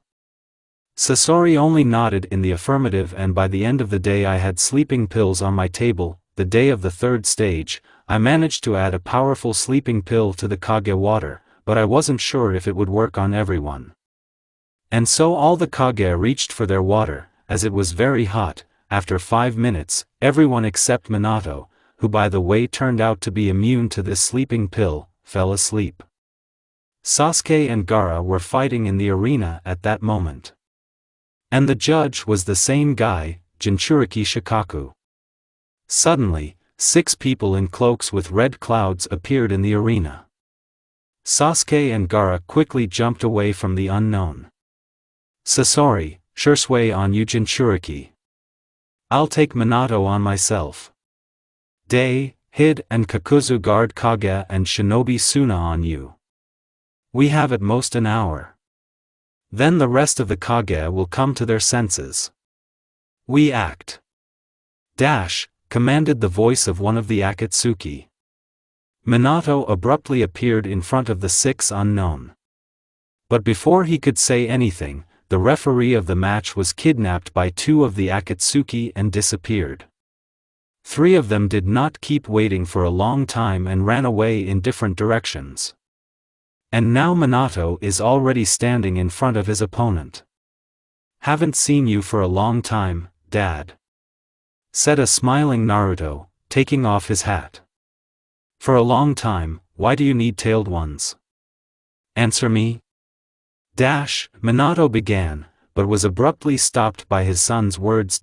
Sasori only nodded in the affirmative, and by the end of the day I had sleeping pills on my table. The day of the third stage, I managed to add a powerful sleeping pill to the Kage water, but I wasn't sure if it would work on everyone. And so all the Kage reached for their water, as it was very hot. After 5 minutes, everyone except Minato, who by the way turned out to be immune to this sleeping pill, fell asleep. Sasuke and Gaara were fighting in the arena at that moment. And the judge was the same guy, Jinchuriki Shikaku. Suddenly, 6 people in cloaks with red clouds appeared in the arena. Sasuke and Gaara quickly jumped away from the unknown. Sasori, Shursui on you Jinchuriki. I'll take Minato on myself. Dei, Hid and Kakuzu guard Kage and Shinobi Suna on you. We have at most an hour. Then the rest of the Kage will come to their senses. We act. Dash, commanded the voice of one of the Akatsuki. Minato abruptly appeared in front of the six unknown. But before he could say anything, the referee of the match was kidnapped by two of the Akatsuki and disappeared. Three of them did not keep waiting for a long time and ran away in different directions. And now Minato is already standing in front of his opponent. Haven't seen you for a long time, Dad, said a smiling Naruto, taking off his hat. For a long time, why do you need tailed ones? Answer me. Dash, Minato began, but was abruptly stopped by his son's words.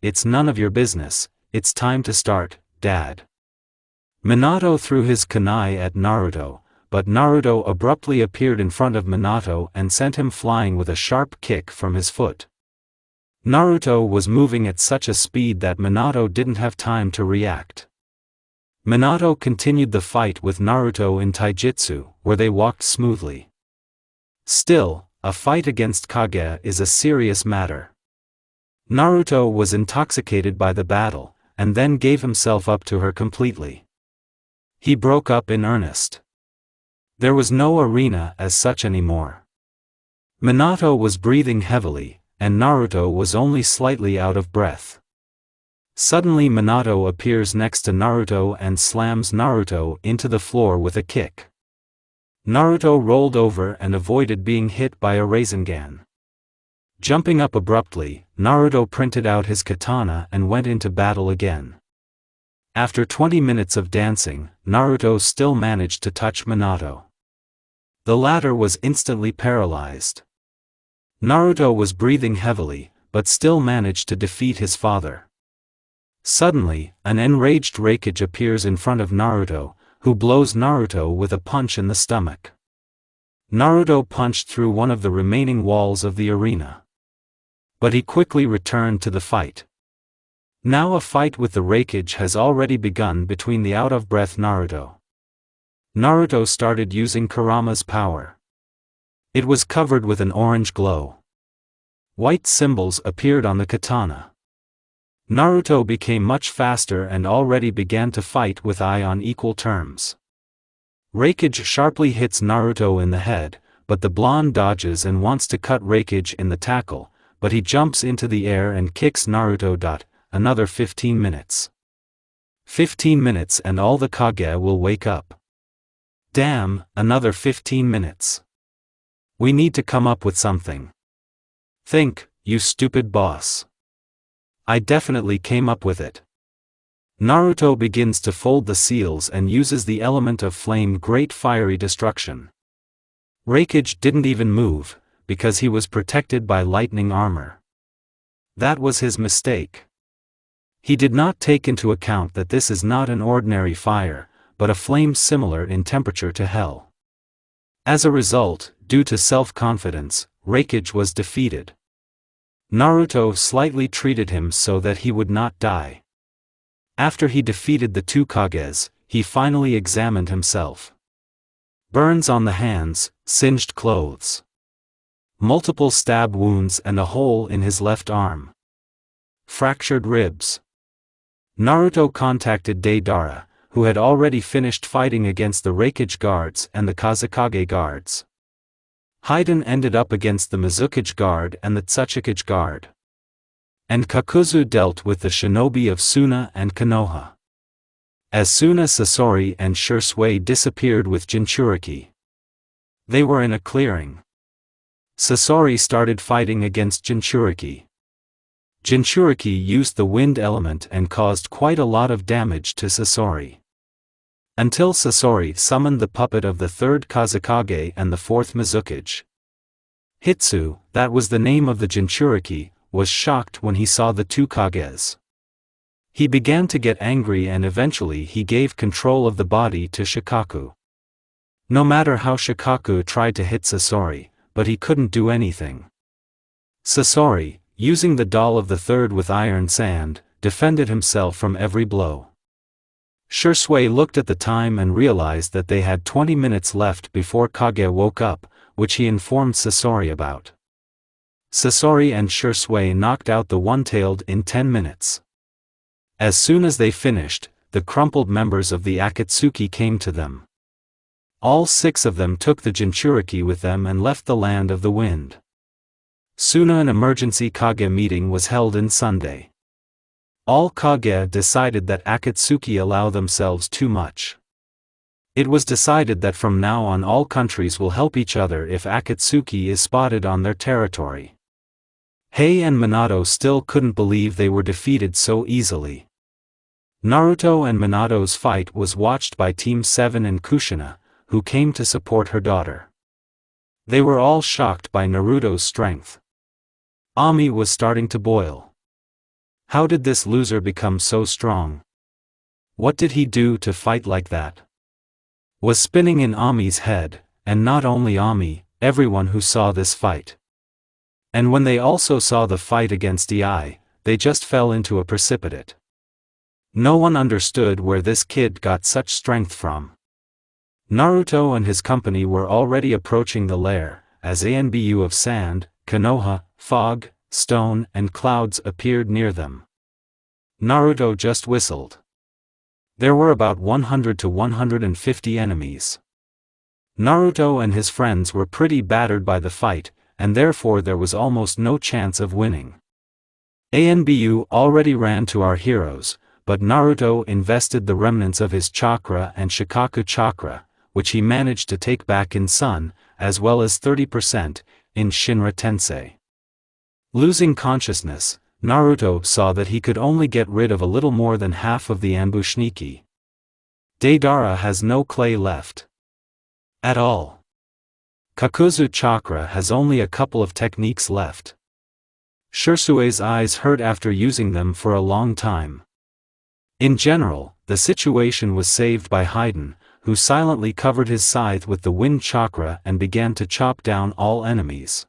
It's none of your business, it's time to start, Dad. Minato threw his kunai at Naruto, but Naruto abruptly appeared in front of Minato and sent him flying with a sharp kick from his foot. Naruto was moving at such a speed that Minato didn't have time to react. Minato continued the fight with Naruto in taijutsu, where they walked smoothly. Still, a fight against Kage is a serious matter. Naruto was intoxicated by the battle, and then gave himself up to her completely. He broke up in earnest. There was no arena as such anymore. Minato was breathing heavily, and Naruto was only slightly out of breath. Suddenly Minato appears next to Naruto and slams Naruto into the floor with a kick. Naruto rolled over and avoided being hit by a Rasengan. Jumping up abruptly, Naruto printed out his katana and went into battle again. After 20 minutes of dancing, Naruto still managed to touch Minato. The latter was instantly paralyzed. Naruto was breathing heavily, but still managed to defeat his father. Suddenly, an enraged Raikage appears in front of Naruto, who blows Naruto with a punch in the stomach. Naruto punched through one of the remaining walls of the arena. But he quickly returned to the fight. Now a fight with the Raikage has already begun between the out-of-breath Naruto. Naruto started using Kurama's power. It was covered with an orange glow. White symbols appeared on the katana. Naruto became much faster and already began to fight with Ai on equal terms. Raikage sharply hits Naruto in the head, but the blonde dodges and wants to cut Raikage in the tackle, but he jumps into the air and kicks Naruto. Another 15 minutes. 15 minutes and all the Kage will wake up. Damn, another 15 minutes. We need to come up with something. Think, you stupid boss. I definitely came up with it. Naruto begins to fold the seals and uses the element of flame great fiery destruction. Raikage didn't even move, because he was protected by lightning armor. That was his mistake. He did not take into account that this is not an ordinary fire, but a flame similar in temperature to hell. As a result, due to self-confidence, Raikage was defeated. Naruto slightly treated him so that he would not die. After he defeated the two Kages, he finally examined himself. Burns on the hands, singed clothes. Multiple stab wounds and a hole in his left arm. Fractured ribs. Naruto contacted Deidara, who had already finished fighting against the Raikage guards and the Kazekage guards. Haiden ended up against the Mizukage guard and the Tsuchikage guard. And Kakuzu dealt with the shinobi of Suna and Konoha. As soon as Sasori and Shursui disappeared with Jinchuriki, they were in a clearing. Sasori started fighting against Jinchuriki. Jinchuriki used the wind element and caused quite a lot of damage to Sasori. Until Sasori summoned the puppet of the third Kazekage and the fourth Mizukage. Hitsu, that was the name of the Jinchuriki, was shocked when he saw the two Kages. He began to get angry and eventually he gave control of the body to Shikaku. No matter how Shikaku tried to hit Sasori, but he couldn't do anything. Sasori, using the doll of the third with iron sand, defended himself from every blow. Shursui looked at the time and realized that they had 20 minutes left before Kage woke up, which he informed Sasori about. Sasori and Shursui knocked out the one-tailed in 10 minutes. As soon as they finished, the crumpled members of the Akatsuki came to them. All 6 of them took the Jinchuriki with them and left the land of the wind. Soon an emergency Kage meeting was held in Sunday. All Kage decided that Akatsuki allow themselves too much. It was decided that from now on all countries will help each other if Akatsuki is spotted on their territory. Hei and Minato still couldn't believe they were defeated so easily. Naruto and Minato's fight was watched by Team 7 and Kushina, who came to support her daughter. They were all shocked by Naruto's strength. Ami was starting to boil. How did this loser become so strong? What did he do to fight like that? Was spinning in Ami's head, and not only Ami, everyone who saw this fight. And when they also saw the fight against Ei, they just fell into a precipitate. No one understood where this kid got such strength from. Naruto and his company were already approaching the lair, as Anbu of sand, Konoha, fog, stone and clouds appeared near them. Naruto just whistled. There were about 100 to 150 enemies. Naruto and his friends were pretty battered by the fight, and therefore there was almost no chance of winning. Anbu already ran to our heroes, but Naruto invested the remnants of his chakra and Shikaku chakra, which he managed to take back in Sun, as well as 30%, in Shinra Tensei. Losing consciousness, Naruto saw that he could only get rid of a little more than half of the Ambushniki. Deidara has no clay left. At all. Kakuzu chakra has only a couple of techniques left. Shursui's eyes hurt after using them for a long time. In general, the situation was saved by Haiden, who silently covered his scythe with the wind chakra and began to chop down all enemies.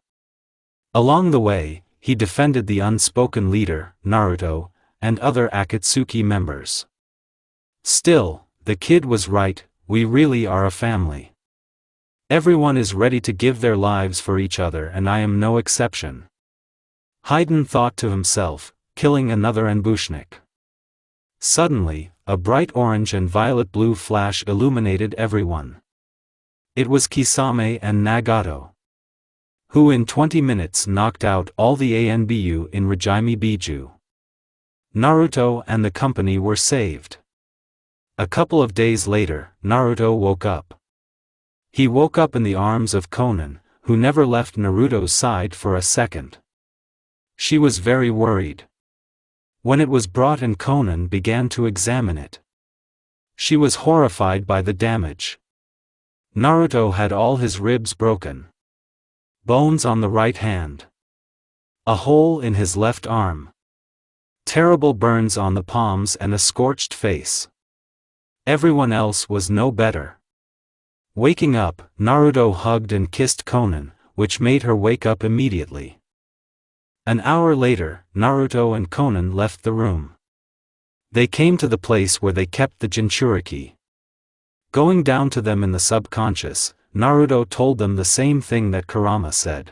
Along the way, he defended the unspoken leader, Naruto, and other Akatsuki members. Still, the kid was right, we really are a family. Everyone is ready to give their lives for each other and I am no exception. Haiden thought to himself, killing another Ambushnik. Suddenly, a bright orange and violet blue flash illuminated everyone. It was Kisame and Nagato, who in 20 minutes knocked out all the Anbu in Rajimi Biju. Naruto and the company were saved. A couple of days later, Naruto woke up. He woke up in the arms of Konan, who never left Naruto's side for a second. She was very worried. When it was brought in, Konan began to examine it. She was horrified by the damage. Naruto had all his ribs broken. Bones on the right hand. A hole in his left arm. Terrible burns on the palms and a scorched face. Everyone else was no better. Waking up, Naruto hugged and kissed Konan, which made her wake up immediately. An hour later, Naruto and Konan left the room. They came to the place where they kept the Jinchuriki. Going down to them in the subconscious, Naruto told them the same thing that Kurama said.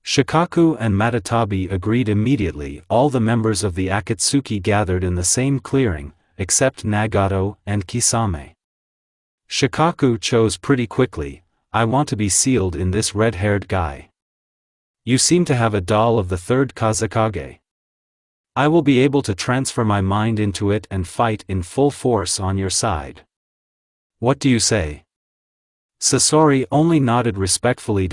Shikaku and Matatabi agreed immediately. All the members of the Akatsuki gathered in the same clearing, except Nagato and Kisame. Shikaku chose pretty quickly, I want to be sealed in this red-haired guy. You seem to have a doll of the third Kazekage. I will be able to transfer my mind into it and fight in full force on your side. What do you say? Sasori only nodded respectfully.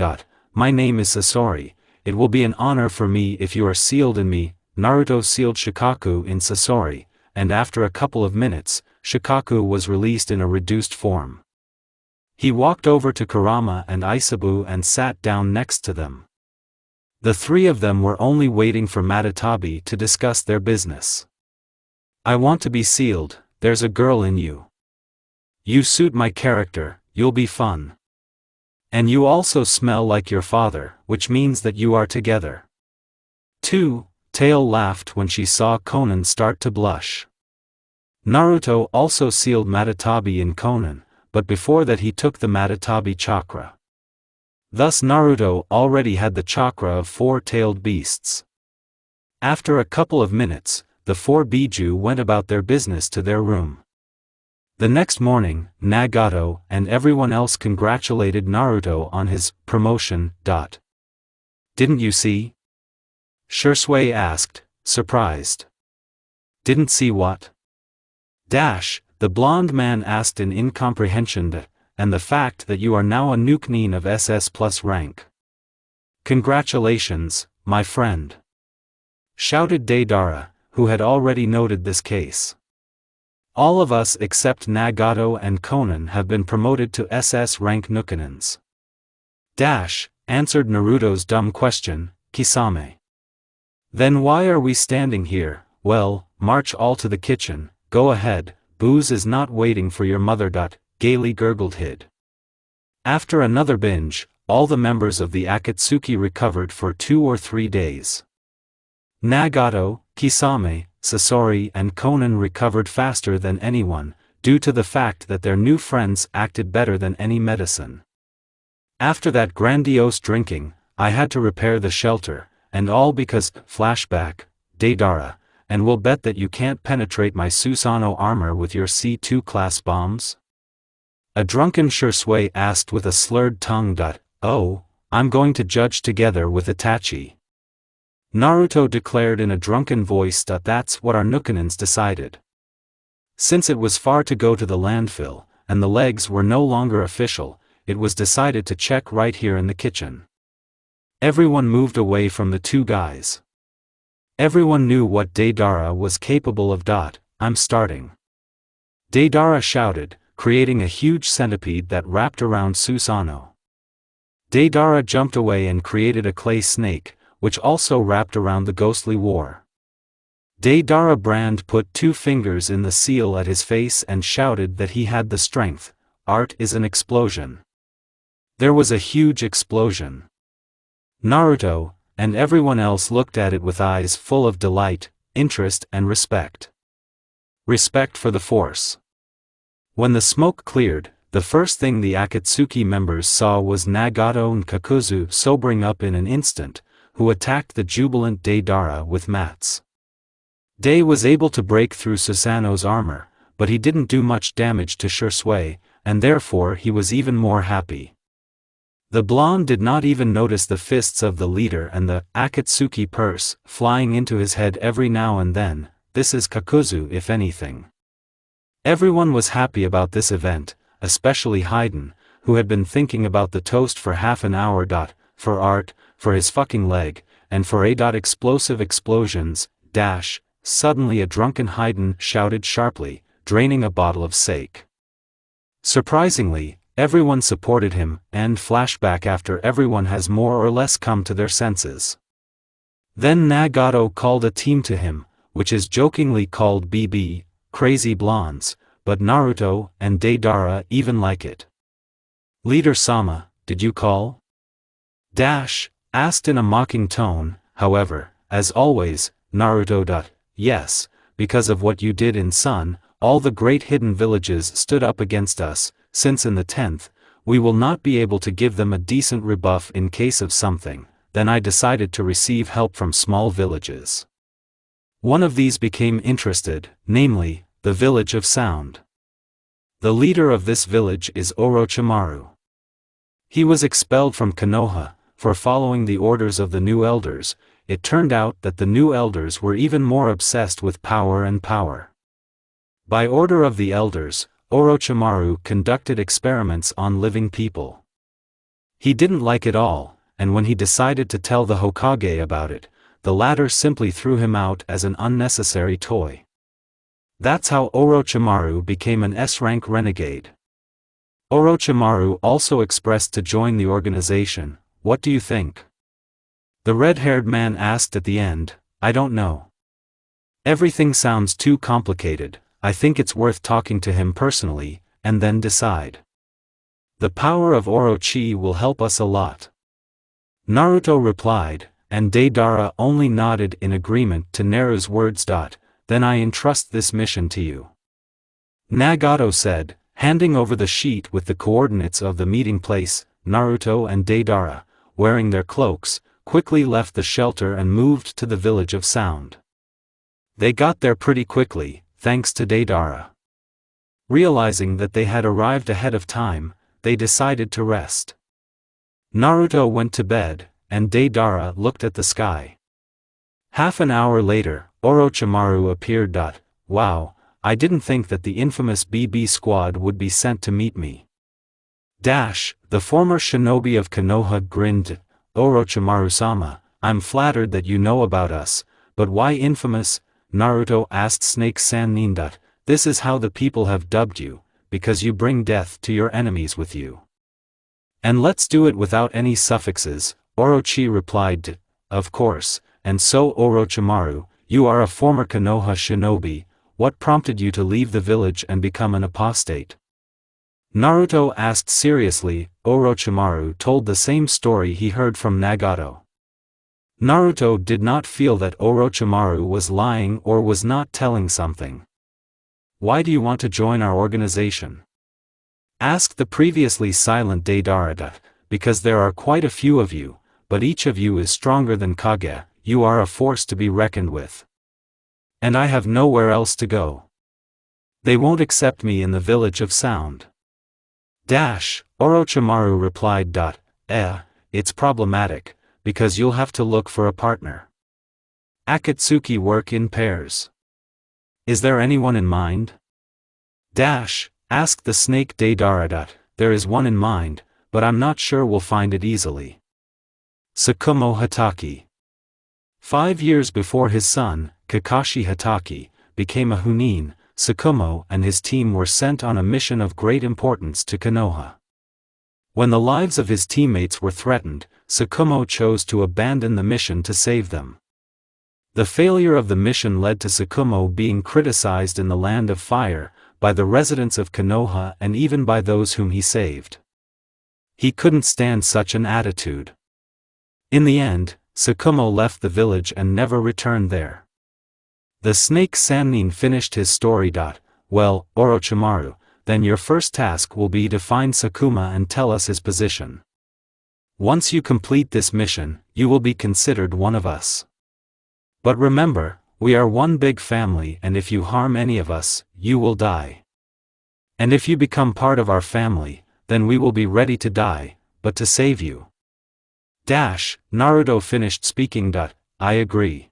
My name is Sasori, it will be an honor for me if you are sealed in me. Naruto sealed Shikaku in Sasori, and after a couple of minutes, Shikaku was released in a reduced form. He walked over to Kurama and Isabu and sat down next to them. The three of them were only waiting for Matatabi to discuss their business. I want to be sealed, there's a girl in you. You suit my character, you'll be fun. And you also smell like your father, which means that you are together. 2. Tail laughed when she saw Konan start to blush. Naruto also sealed Matatabi in Konan, but before that he took the Matatabi chakra. Thus Naruto already had the chakra of four-tailed beasts. After a couple of minutes, the four Biju went about their business to their room. The next morning, Nagato and everyone else congratulated Naruto on his promotion. Didn't you see? Shursui asked, surprised. Didn't see what? The blonde man asked in incomprehension. And the fact that you are now a Nukenin of SS plus rank. Congratulations, my friend. Shouted Deidara, who had already noted this case. All of us except Nagato and Konan have been promoted to SS rank Nukenins. Answered Naruto's dumb question, Kisame. Then why are we standing here? Well, march all to the kitchen, go ahead, booze is not waiting for your mother. Gaily gurgled Hid. After another binge, all the members of the Akatsuki recovered for 2 or 3 days. Nagato, Kisame, Sasori and Konan recovered faster than anyone, due to the fact that their new friends acted better than any medicine. After that grandiose drinking, I had to repair the shelter, and all because, flashback, Deidara, and will bet that you can't penetrate my Susanoo armor with your C2 class bombs? A drunken Shursui asked with a slurred tongue. Oh, I'm going to judge together with Itachi. Naruto declared in a drunken voice. That's what our Nukenins decided. Since it was far to go to the landfill, and the legs were no longer official, it was decided to check right here in the kitchen. Everyone moved away from the two guys. Everyone knew what Deidara was capable of. I'm starting. Deidara shouted, creating a huge centipede that wrapped around Susanoo. Deidara jumped away and created a clay snake, which also wrapped around the ghostly war. Deidara Brand put 2 fingers in the seal at his face and shouted that he had the strength. Art is an explosion. There was a huge explosion. Naruto, and everyone else looked at it with eyes full of delight, interest and respect. Respect for the Force. When the smoke cleared, the first thing the Akatsuki members saw was Nagato and Kakuzu sobering up in an instant, who attacked the jubilant Deidara with mats. Dei was able to break through Susanoo's armor, but he didn't do much damage to Shursui, and therefore he was even more happy. The blonde did not even notice the fists of the leader and the Akatsuki purse flying into his head every now and then. This is Kakuzu if anything. Everyone was happy about this event, especially Haydn, who had been thinking about the toast for half an hour. For art, for his fucking leg, and for explosive explosions. Suddenly a drunken Haydn shouted sharply, draining a bottle of sake. Surprisingly, everyone supported him, and flashback after everyone has more or less come to their senses. Then Nagato called a team to him, which is jokingly called BB, Crazy Blondes, but Naruto and Deidara even like it. Leader Sama, did you call? Asked in a mocking tone, however, as always, Naruto. Yes, because of what you did in Sun, all the great hidden villages stood up against us, since in the 10th, we will not be able to give them a decent rebuff in case of something, then I decided to receive help from small villages. One of these became interested, namely, the village of Sound. The leader of this village is Orochimaru. He was expelled from Konoha, for following the orders of the new elders. It turned out that the new elders were even more obsessed with power and power. By order of the elders, Orochimaru conducted experiments on living people. He didn't like it all, and when he decided to tell the Hokage about it, the latter simply threw him out as an unnecessary toy. That's how Orochimaru became an S-rank renegade. Orochimaru also expressed to join the organization. What do you think? The red-haired man asked at the end. I don't know. Everything sounds too complicated. I think it's worth talking to him personally, and then decide. The power of Orochi will help us a lot. Naruto replied, and Deidara only nodded in agreement to Neru's words. Then I entrust this mission to you, Nagato said, handing over the sheet with the coordinates of the meeting place. Naruto and Deidara, wearing their cloaks, quickly left the shelter and moved to the village of Sound. They got there pretty quickly, thanks to Deidara. Realizing that they had arrived ahead of time, they decided to rest. Naruto went to bed, and Deidara looked at the sky. Half an hour later, Orochimaru appeared. Wow, I didn't think that the infamous BB squad would be sent to meet me. The former shinobi of Konoha grinned. Orochimaru-sama, I'm flattered that you know about us, but why infamous? Naruto asked Snake Sannin. This is how the people have dubbed you, because you bring death to your enemies with you. And let's do it without any suffixes, Orochi replied. Of course, and so Orochimaru, you are a former Konoha shinobi. What prompted you to leave the village and become an apostate? Naruto asked seriously. Orochimaru told the same story he heard from Nagato. Naruto did not feel that Orochimaru was lying or was not telling something. Why do you want to join our organization? Asked the previously silent Deidara. Because there are quite a few of you, but each of you is stronger than Kage, you are a force to be reckoned with. And I have nowhere else to go. They won't accept me in the village of Sound. Orochimaru replied. It's problematic, because you'll have to look for a partner. Akatsuki work in pairs. Is there anyone in mind? Asked the snake Deidara. There is one in mind, but I'm not sure we'll find it easily. Tsukumo Hatake. 5 years before his son, Kakashi Hatake, became a Chunin, Tsukumo and his team were sent on a mission of great importance to Konoha. When the lives of his teammates were threatened, Tsukumo chose to abandon the mission to save them. The failure of the mission led to Tsukumo being criticized in the Land of Fire, by the residents of Konoha and even by those whom he saved. He couldn't stand such an attitude. In the end, Tsukumo left the village and never returned there. The snake Sannin finished his story. Well, Orochimaru, then your first task will be to find Sakuma and tell us his position. Once you complete this mission, you will be considered one of us. But remember, we are one big family, and if you harm any of us, you will die. And if you become part of our family, then we will be ready to die, but to save you. Naruto finished speaking. I agree.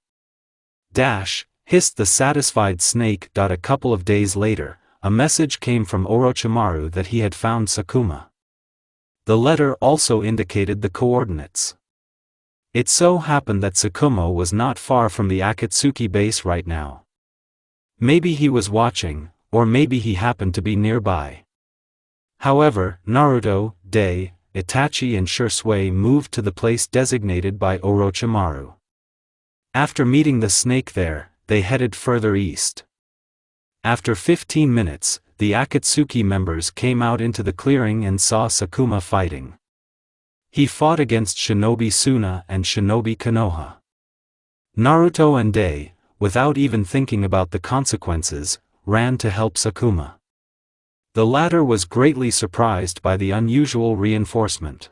Hissed the satisfied snake. A couple of days later, a message came from Orochimaru that he had found Sakuma. The letter also indicated the coordinates. It so happened that Sakuma was not far from the Akatsuki base right now. Maybe he was watching, or maybe he happened to be nearby. However, Naruto, Itachi and Shisui moved to the place designated by Orochimaru. After meeting the snake there, they headed further east. After 15 minutes, the Akatsuki members came out into the clearing and saw Sakuma fighting. He fought against Shinobi Suna and Shinobi Konoha. Naruto and without even thinking about the consequences, ran to help Sakuma. The latter was greatly surprised by the unusual reinforcement.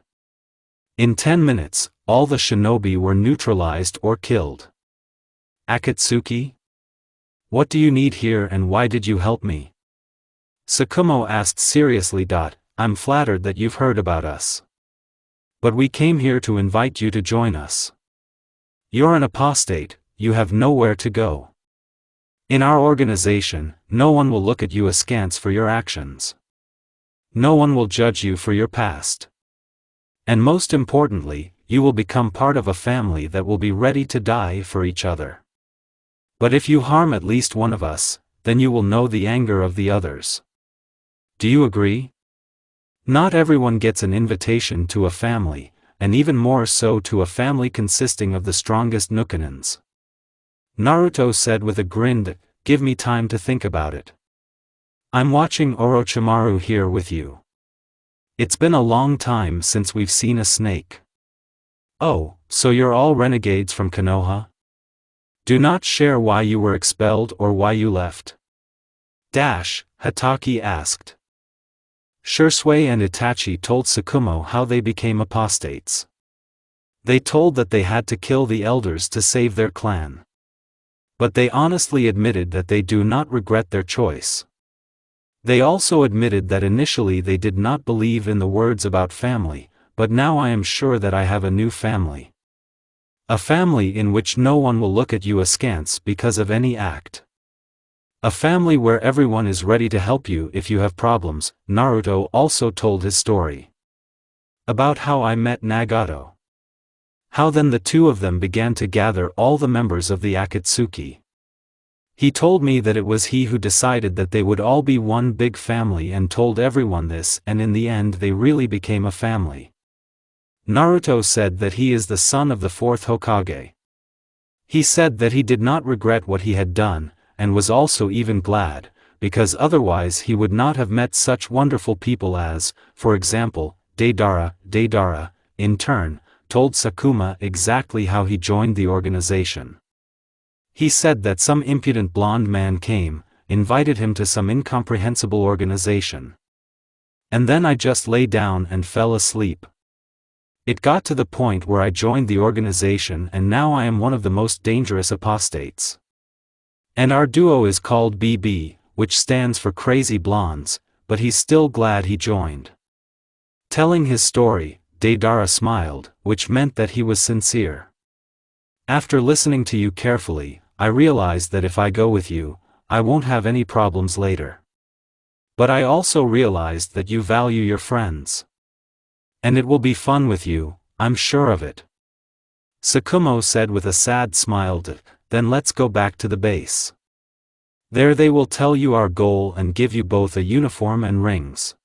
In 10 minutes, all the shinobi were neutralized or killed. Akatsuki? What do you need here and why did you help me? Sakuma asked seriously. I'm flattered that you've heard about us. But we came here to invite you to join us. You're an apostate, you have nowhere to go. In our organization, no one will look at you askance for your actions. No one will judge you for your past. And most importantly, you will become part of a family that will be ready to die for each other. But if you harm at least one of us, then you will know the anger of the others. Do you agree? Not everyone gets an invitation to a family, and even more so to a family consisting of the strongest Nukanins. Naruto said with a grin. Give me time to think about it. I'm watching Orochimaru here with you. It's been a long time since we've seen a snake. Oh, so you're all renegades from Konoha? Do not share why you were expelled or why you left. Hatake asked. Shursui and Itachi told Tsukumo how they became apostates. They told that they had to kill the elders to save their clan. But they honestly admitted that they do not regret their choice. They also admitted that initially they did not believe in the words about family, but now I am sure that I have a new family. A family in which no one will look at you askance because of any act. A family where everyone is ready to help you if you have problems. Naruto also told his story. About how I met Nagato. How then the two of them began to gather all the members of the Akatsuki. He told me that it was he who decided that they would all be one big family and told everyone this, and in the end they really became a family. Naruto said that he is the son of the fourth Hokage. He said that he did not regret what he had done, and was also even glad, because otherwise he would not have met such wonderful people as, for example, Deidara. Deidara, in turn, told Sakuma exactly how he joined the organization. He said that some impudent blonde man came, invited him to some incomprehensible organization. And then I just lay down and fell asleep. It got to the point where I joined the organization and now I am one of the most dangerous apostates. And our duo is called BB, which stands for Crazy Blondes, but he's still glad he joined. Telling his story, Deidara smiled, which meant that he was sincere. After listening to you carefully, I realized that if I go with you, I won't have any problems later. But I also realized that you value your friends. And it will be fun with you, I'm sure of it. Tsukumo said with a sad smile. Then let's go back to the base. There they will tell you our goal and give you both a uniform and rings.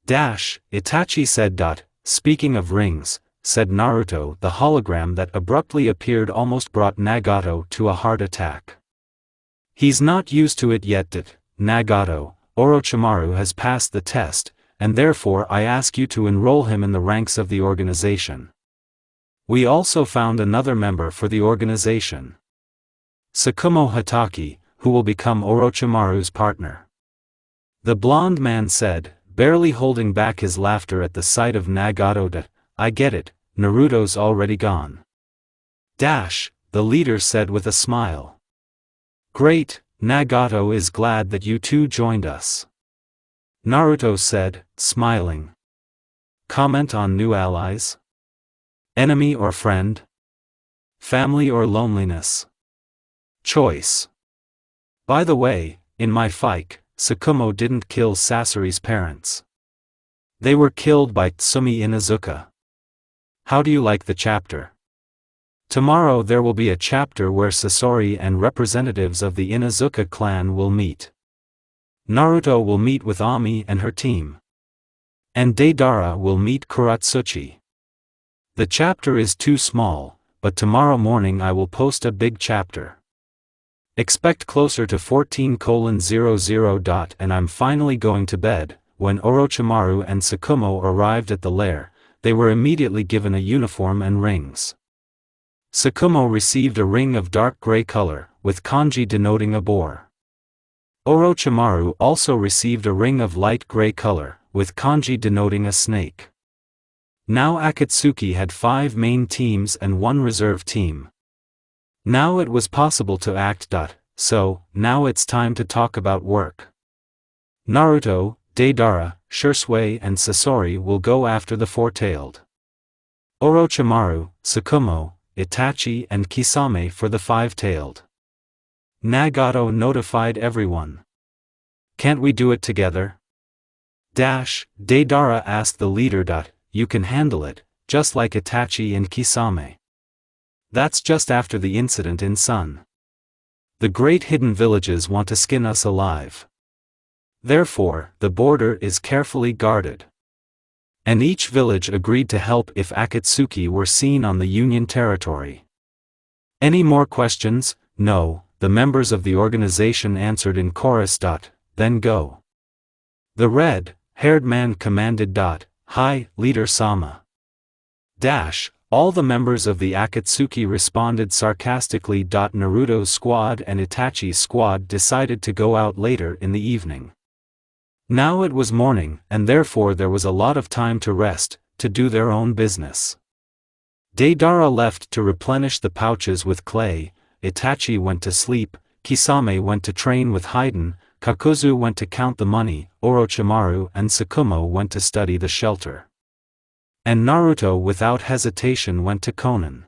Itachi said. Speaking of rings, said Naruto. The hologram that abruptly appeared almost brought Nagato to a heart attack. He's not used to it yet. Nagato, Orochimaru has passed the test, and therefore I ask you to enroll him in the ranks of the organization. We also found another member for the organization. Tsukumo Hatake, who will become Orochimaru's partner. The blonde man said, barely holding back his laughter at the sight of Nagato. I get it, Naruto's already gone. The leader said with a smile. Great, Nagato is glad that you two joined us. Naruto said, smiling. Comment on new allies? Enemy or friend? Family or loneliness? Choice. By the way, in my fight, Tsukumo didn't kill Sasori's parents. They were killed by Tsumi Inuzuka. How do you like the chapter? Tomorrow there will be a chapter where Sasori and representatives of the Inuzuka clan will meet. Naruto will meet with Ami and her team. And Deidara will meet Kuratsuchi. The chapter is too small, but tomorrow morning I will post a big chapter. Expect closer to 14:00. And I'm finally going to bed. When Orochimaru and Tsukumo arrived at the lair, they were immediately given a uniform and rings. Tsukumo received a ring of dark gray color, with kanji denoting a boar. Orochimaru also received a ring of light gray color, with kanji denoting a snake. Now Akatsuki had 5 main teams and 1 reserve team. Now it was possible to act. So, now it's time to talk about work. Naruto, Deidara, Shursui and Sasori will go after the four-tailed. Orochimaru, Tsukumo, Itachi and Kisame for the 5-tailed. Nagato notified everyone. Can't we do it together? Deidara asked the leader. You can handle it, just like Itachi and Kisame. That's just after the incident in Sun. The great hidden villages want to skin us alive. Therefore, the border is carefully guarded. And each village agreed to help if Akatsuki were seen on the Union territory. Any more questions? No, the members of the organization answered in chorus. Then go. The red-haired man commanded. Hi, Leader Sama. All the members of the Akatsuki responded sarcastically. Naruto's squad and Itachi's squad decided to go out later in the evening. Now it was morning, and therefore there was a lot of time to rest, to do their own business. Deidara left to replenish the pouches with clay, Itachi went to sleep, Kisame went to train with Haiden, Kakuzu went to count the money, Orochimaru and Tsukumo went to study the shelter. And Naruto without hesitation went to Konan.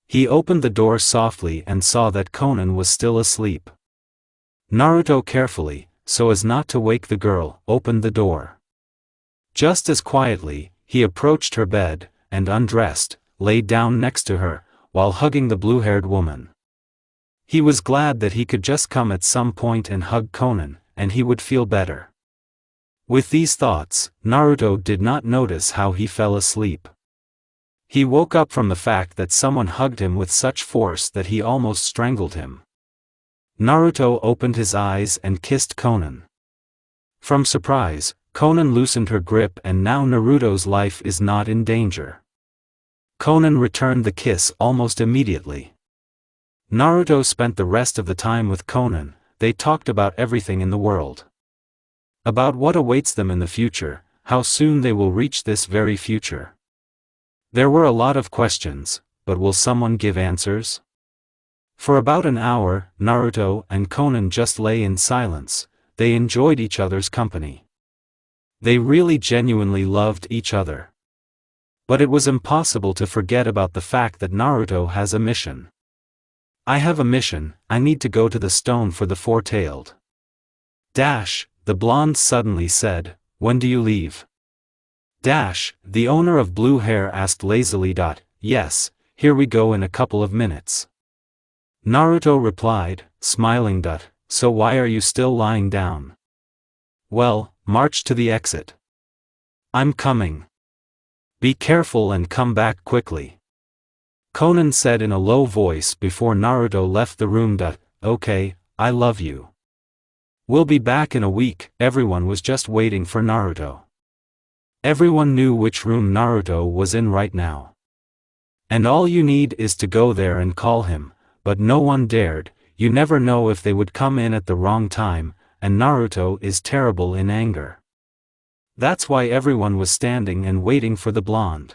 He opened the door softly and saw that Konan was still asleep. Naruto carefully, so as not to wake the girl, opened the door. Just as quietly, he approached her bed, and undressed, lay down next to her, while hugging the blue-haired woman. He was glad that he could just come at some point and hug Konan, and he would feel better. With these thoughts, Naruto did not notice how he fell asleep. He woke up from the fact that someone hugged him with such force that he almost strangled him. Naruto opened his eyes and kissed Konan. From surprise, Konan loosened her grip, and now Naruto's life is not in danger. Konan returned the kiss almost immediately. Naruto spent the rest of the time with Konan. They talked about everything in the world. About what awaits them in the future, how soon they will reach this very future. There were a lot of questions, but will someone give answers? For about an hour, Naruto and Konan just lay in silence. They enjoyed each other's company. They really genuinely loved each other. But it was impossible to forget about the fact that Naruto has a mission. I have a mission, I need to go to the stone for the four-tailed. The blonde suddenly said, when do you leave? The owner of blue hair asked lazily. Yes, here we go in a couple of minutes. Naruto replied, smiling. So why are you still lying down? Well, march to the exit. I'm coming. Be careful and come back quickly. Konan said in a low voice before Naruto left the room. Okay, I love you. We'll be back in a week. Everyone was just waiting for Naruto. Everyone knew which room Naruto was in right now. And all you need is to go there and call him, but no one dared. You never know if they would come in at the wrong time, and Naruto is terrible in anger. That's why everyone was standing and waiting for the blonde.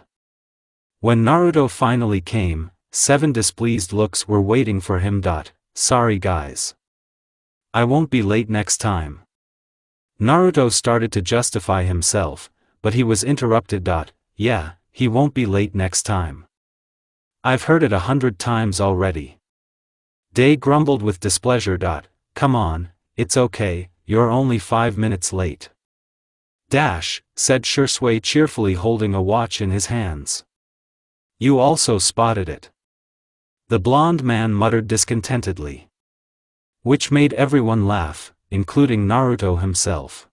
When Naruto finally came, 7 displeased looks were waiting for him. Sorry guys. I won't be late next time. Naruto started to justify himself, but he was interrupted. Yeah, he won't be late next time. I've heard it 100 times already. Day grumbled with displeasure. Come on, it's okay, you're only 5 minutes late. Said Shursui cheerfully, holding a watch in his hands. You also spotted it. The blonde man muttered discontentedly. Which made everyone laugh, including Naruto himself.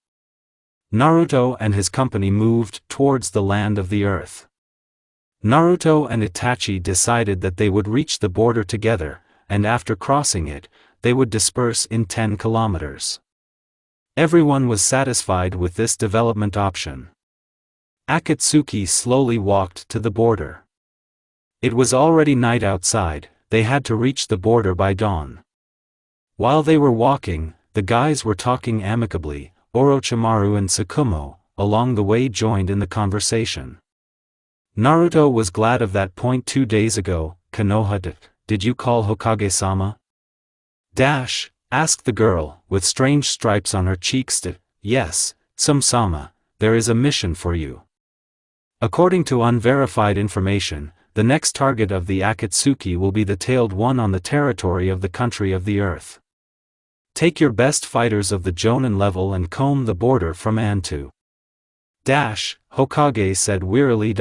Naruto and his company moved towards the land of the earth. Naruto and Itachi decided that they would reach the border together, and after crossing it, they would disperse in 10 kilometers. Everyone was satisfied with this development option. Akatsuki slowly walked to the border. It was already night outside, they had to reach the border by dawn. While they were walking, the guys were talking amicably. Orochimaru and Tsukumo, along the way, joined in the conversation. Naruto was glad of that point. 2 days ago, Konoha, did you call Hokage-sama? Asked the girl, with strange stripes on her cheeks. Yes, Tsum-sama, there is a mission for you. According to unverified information, the next target of the Akatsuki will be the tailed one on the territory of the country of the earth. Take your best fighters of the Jonin level and comb the border from Antu. Hokage said wearily.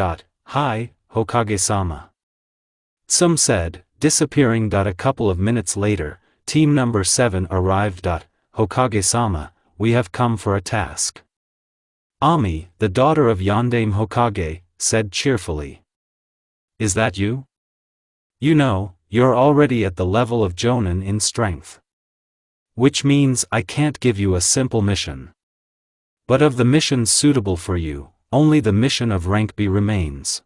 Hi, Hokage-sama. Tsum said, disappearing. A couple of minutes later, team number 7 arrived. Hokage-sama, we have come for a task. Ami, the daughter of Yondaime Hokage, said cheerfully. Is that you? You know, you're already at the level of Jonin in strength. Which means I can't give you a simple mission. But of the missions suitable for you, only the mission of rank B remains.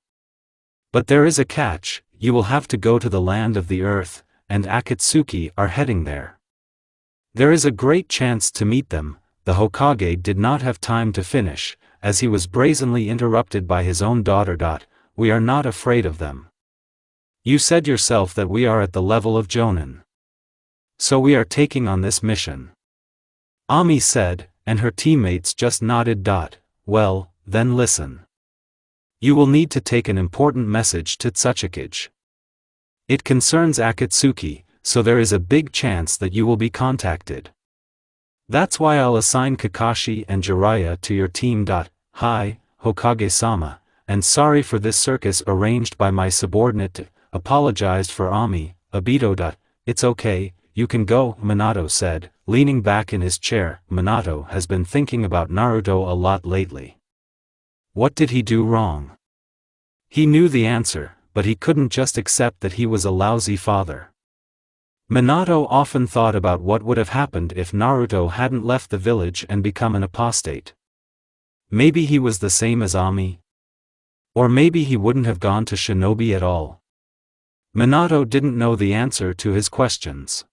But there is a catch, you will have to go to the land of the earth, and Akatsuki are heading there. There is a great chance to meet them. The Hokage did not have time to finish, as he was brazenly interrupted by his own daughter. We are not afraid of them. You said yourself that we are at the level of Jonin. So we are taking on this mission. Ami said, and her teammates just nodded. Well, then listen. You will need to take an important message to Tsuchikage. It concerns Akatsuki, so there is a big chance that you will be contacted. That's why I'll assign Kakashi and Jiraiya to your team. Hi, Hokage-sama, and sorry for this circus arranged by my subordinate. Apologized for Ami, Obito. It's okay, you can go, Minato said, leaning back in his chair. Minato has been thinking about Naruto a lot lately. What did he do wrong? He knew the answer, but he couldn't just accept that he was a lousy father. Minato often thought about what would have happened if Naruto hadn't left the village and become an apostate. Maybe he was the same as Ami? Or maybe he wouldn't have gone to shinobi at all. Minato didn't know the answer to his questions.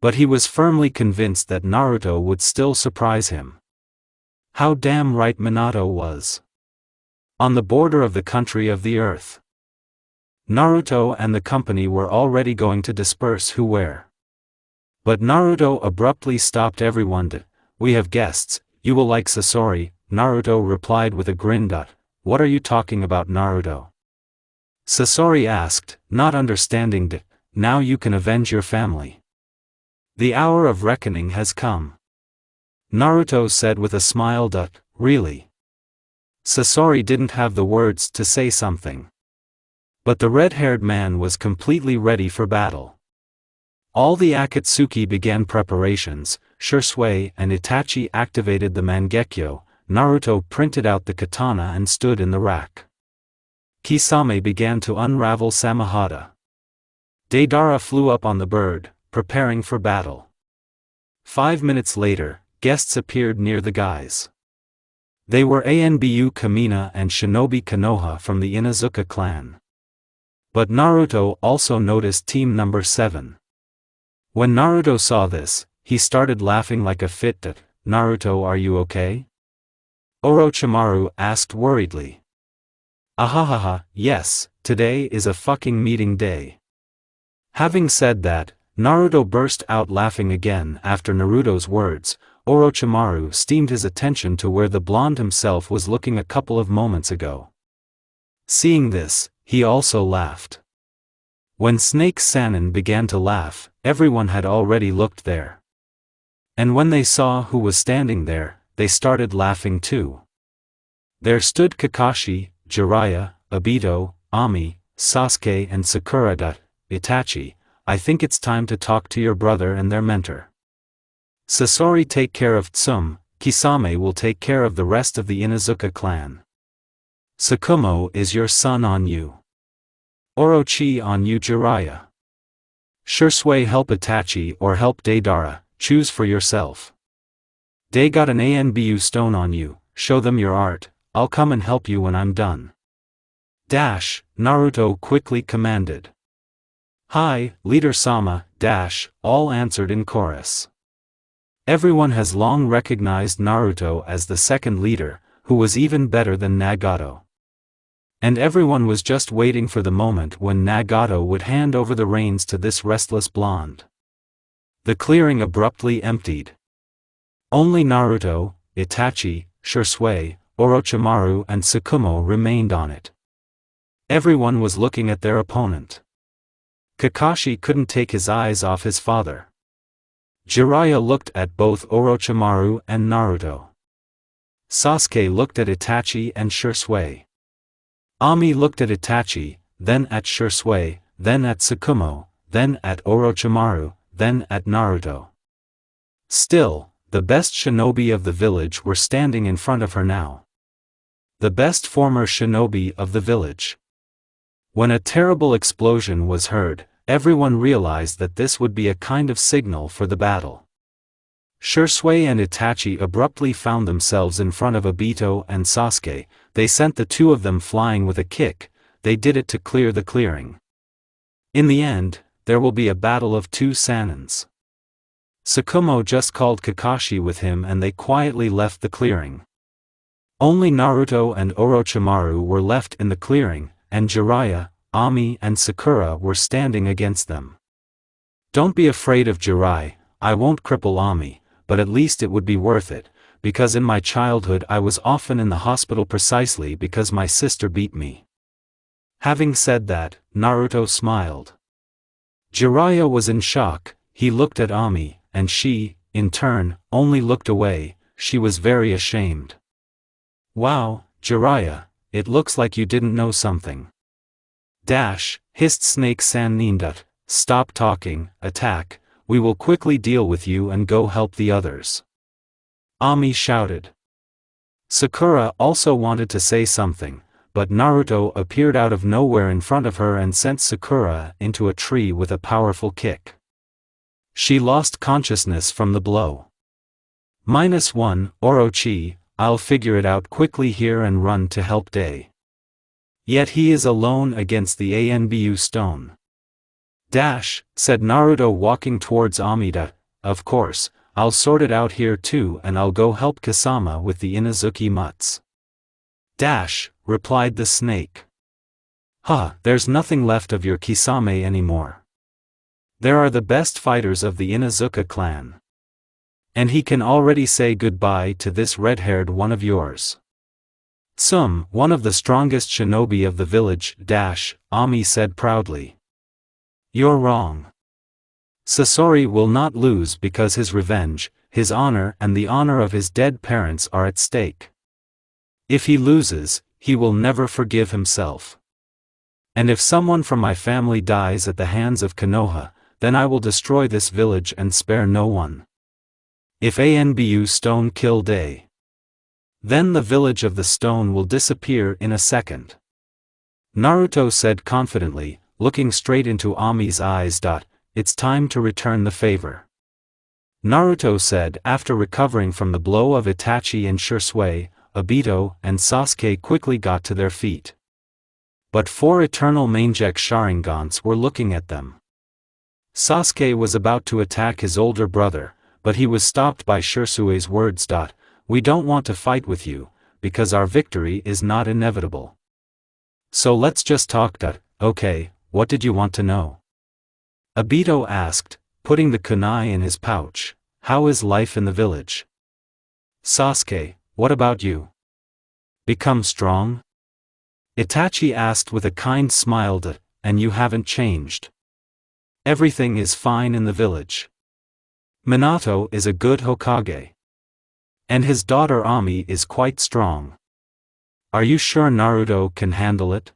But he was firmly convinced that Naruto would still surprise him. How damn right Minato was. On the border of the country of the earth. Naruto and the company were already going to disperse where. But Naruto abruptly stopped everyone. We have guests, you will like Sasori, Naruto replied with a grin. What are you talking about, Naruto? Sasori asked, not understanding. Now you can avenge your family. The hour of reckoning has come. Naruto said with a smile. Really? Sasori didn't have the words to say something. But the red-haired man was completely ready for battle. All the Akatsuki began preparations. Shisui and Itachi activated the Mangekyo. Naruto printed out the katana and stood in the rack. Kisame began to unravel Samahata. Deidara flew up on the bird, preparing for battle. 5 minutes later, guests appeared near the guys. They were Anbu Kamina and Shinobi Konoha from the Inuzuka clan. But Naruto also noticed team number 7. When Naruto saw this, he started laughing like a fit. Naruto, are you okay? Orochimaru asked worriedly. Ahahaha, yes, today is a fucking meeting day. Having said that, Naruto burst out laughing again after Naruto's words. Orochimaru steamed his attention to where the blonde himself was looking a couple of moments ago. Seeing this, he also laughed. When Snake Sanin began to laugh, everyone had already looked there. And when they saw who was standing there, they started laughing too. There stood Kakashi, Jiraiya, Obito, Ami, Sasuke and Sakura. Itachi, I think it's time to talk to your brother and their mentor. Sasori take care of Tsum, Kisame will take care of the rest of the Inuzuka clan. Tsukumo is your son on you. Orochi on you, Jiraiya. Shisui help Itachi or help Deidara, choose for yourself. They got an Anbu stone on you, show them your art, I'll come and help you when I'm done. Naruto quickly commanded. Hi, Leader Sama, all answered in chorus. Everyone has long recognized Naruto as the second leader, who was even better than Nagato. And everyone was just waiting for the moment when Nagato would hand over the reins to this restless blonde. The clearing abruptly emptied. Only Naruto, Itachi, Shisui, Orochimaru and Tsukumo remained on it. Everyone was looking at their opponent. Kakashi couldn't take his eyes off his father. Jiraiya looked at both Orochimaru and Naruto. Sasuke looked at Itachi and Shisui. Ami looked at Itachi, then at Shisui, then at Tsukumo, then at Orochimaru, then at Naruto. Still, the best shinobi of the village were standing in front of her now. The best former shinobi of the village. When a terrible explosion was heard, everyone realized that this would be a kind of signal for the battle. Shisui and Itachi abruptly found themselves in front of Obito and Sasuke. They sent the two of them flying with a kick. they did it to clear the clearing. In the end, there will be a battle of two Sanins. Tsukumo just called Kakashi with him and they quietly left the clearing. Only Naruto and Orochimaru were left in the clearing, and Jiraiya, Ami and Sakura were standing against them. Don't be afraid of Jiraiya, I won't cripple Ami, but at least it would be worth it, because in my childhood I was often in the hospital precisely because my sister beat me. Having said that, Naruto smiled. Jiraiya was in shock, he looked at Ami, and she, in turn, only looked away. She was very ashamed. Wow, Jiraiya, it looks like you didn't know something. Hissed Snake San Nindat, stop talking, attack, we will quickly deal with you and go help the others. Ami shouted. Sakura also wanted to say something, but Naruto appeared out of nowhere in front of her and sent Sakura into a tree with a powerful kick. She lost consciousness from the blow. -1, Orochi, I'll figure it out quickly here and run to help Day. Yet he is alone against the Anbu stone. Said Naruto walking towards Amida, of course, I'll sort it out here too and I'll go help Kasama with the Inazuki mutts. Replied the snake. There's nothing left of your Kisame anymore. There are the best fighters of the Inazuka clan. And he can already say goodbye to this red-haired one of yours. One of the strongest shinobi of the village, Ami said proudly. You're wrong. Sasori will not lose because his revenge, his honor and the honor of his dead parents are at stake. If he loses, he will never forgive himself. And if someone from my family dies at the hands of Konoha, then I will destroy this village and spare no one. If Anbu stone kill Day, then the village of the stone will disappear in a second. Naruto said confidently, looking straight into Ami's eyes. It's time to return the favor. Naruto said after recovering from the blow of Itachi and Shisui, Obito and Sasuke quickly got to their feet. But 4 eternal Mangek Sharingans were looking at them. Sasuke was about to attack his older brother, but he was stopped by Shisui's words. We don't want to fight with you, because our victory is not inevitable. So let's just talk. Okay, what did you want to know? Obito asked, putting the kunai in his pouch. How is life in the village? Sasuke, what about you? Become strong? Itachi asked with a kind smile. And you haven't changed. Everything is fine in the village. Minato is a good Hokage. And his daughter Ami is quite strong. Are you sure Naruto can handle it?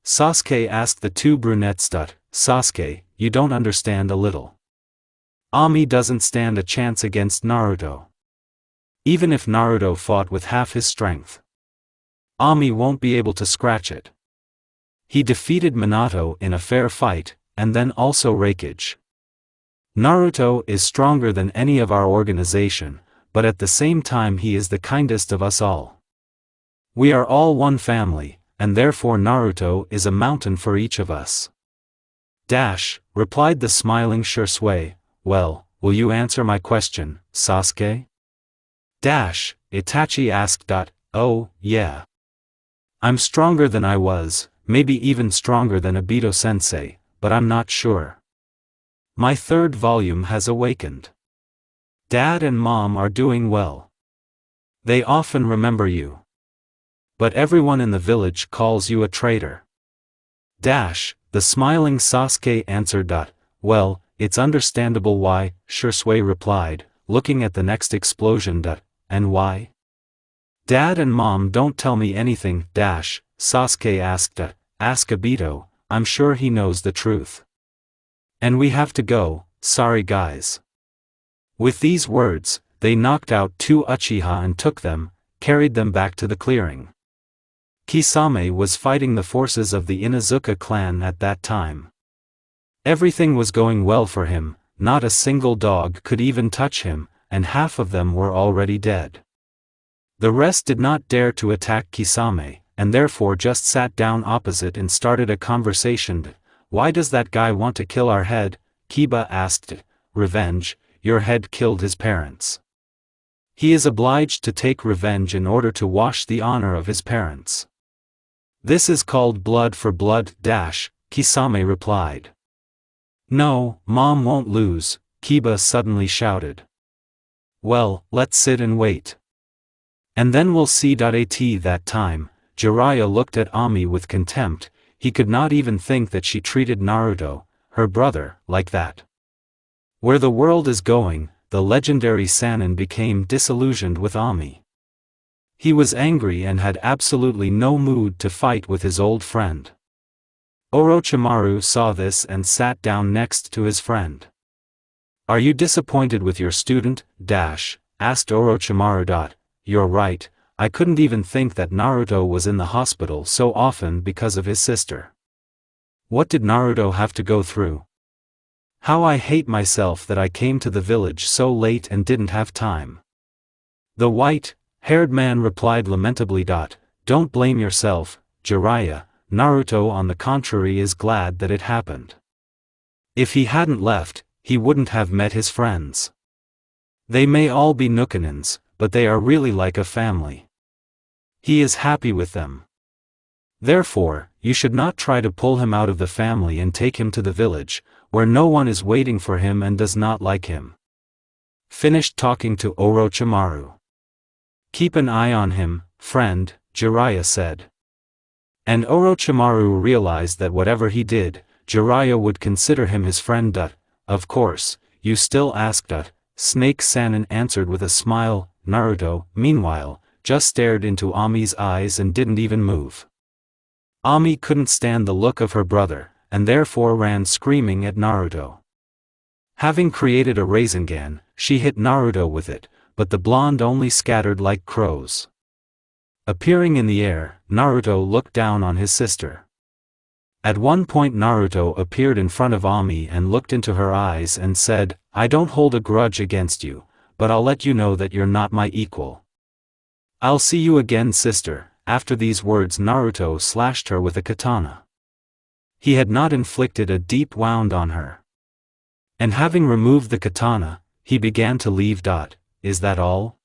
Sasuke asked the 2 brunettes. Sasuke, you don't understand a little. Ami doesn't stand a chance against Naruto. Even if Naruto fought with half his strength, Ami won't be able to scratch it. He defeated Minato in a fair fight, and then also Raikage. Naruto is stronger than any of our organization, but at the same time he is the kindest of us all. We are all one family, and therefore Naruto is a mountain for each of us. Replied the smiling Shisui, well, will you answer my question, Sasuke? Itachi asked. Oh, yeah. I'm stronger than I was, maybe even stronger than Obito-sensei, but I'm not sure. My 3rd volume has awakened. Dad and Mom are doing well. They often remember you. But everyone in the village calls you a traitor. The smiling Sasuke answered. Well, it's understandable why, Shisui replied, looking at the next explosion. And why? Dad and Mom don't tell me anything. Sasuke asked. Ask Obito, I'm sure he knows the truth. And we have to go, sorry guys. With these words, they knocked out 2 Uchiha and took them, carried them back to the clearing. Kisame was fighting the forces of the Inazuka clan at that time. Everything was going well for him, not a single dog could even touch him, and half of them were already dead. The rest did not dare to attack Kisame, and therefore just sat down opposite and started a conversation. Why does that guy want to kill our head? Kiba asked. Revenge. Your head killed his parents. He is obliged to take revenge in order to wash the honor of his parents. This is called blood for blood. Kisame replied. No, Mom won't lose, Kiba suddenly shouted. Well, let's sit and wait. And then we'll see. At that time, Jiraiya looked at Ami with contempt. He could not even think that she treated Naruto, her brother, like that. Where the world is going, the legendary Sannin became disillusioned with Ami. He was angry and had absolutely no mood to fight with his old friend. Orochimaru saw this and sat down next to his friend. Are you disappointed with your student? Asked Orochimaru. You're right, I couldn't even think that Naruto was in the hospital so often because of his sister. What did Naruto have to go through? How I hate myself that I came to the village so late and didn't have time. The white-haired man replied lamentably. Don't blame yourself, Jiraiya, Naruto on the contrary is glad that it happened. If he hadn't left, he wouldn't have met his friends. They may all be Nukanins, but they are really like a family. He is happy with them. Therefore, you should not try to pull him out of the family and take him to the village, where no one is waiting for him and does not like him. Finished talking to Orochimaru. Keep an eye on him, friend, Jiraiya said. And Orochimaru realized that whatever he did, Jiraiya would consider him his friend. Of course, you still ask. Snake Sannin answered with a smile. Naruto, meanwhile, just stared into Ami's eyes and didn't even move. Ami couldn't stand the look of her brother, and therefore ran screaming at Naruto. Having created a Rasengan, she hit Naruto with it, but the blonde only scattered like crows. Appearing in the air, Naruto looked down on his sister. At one point Naruto appeared in front of Ami and looked into her eyes and said, I don't hold a grudge against you, but I'll let you know that you're not my equal. I'll see you again, sister. After these words Naruto slashed her with a katana. He had not inflicted a deep wound on her. And having removed the katana, he began to leave. Is that all?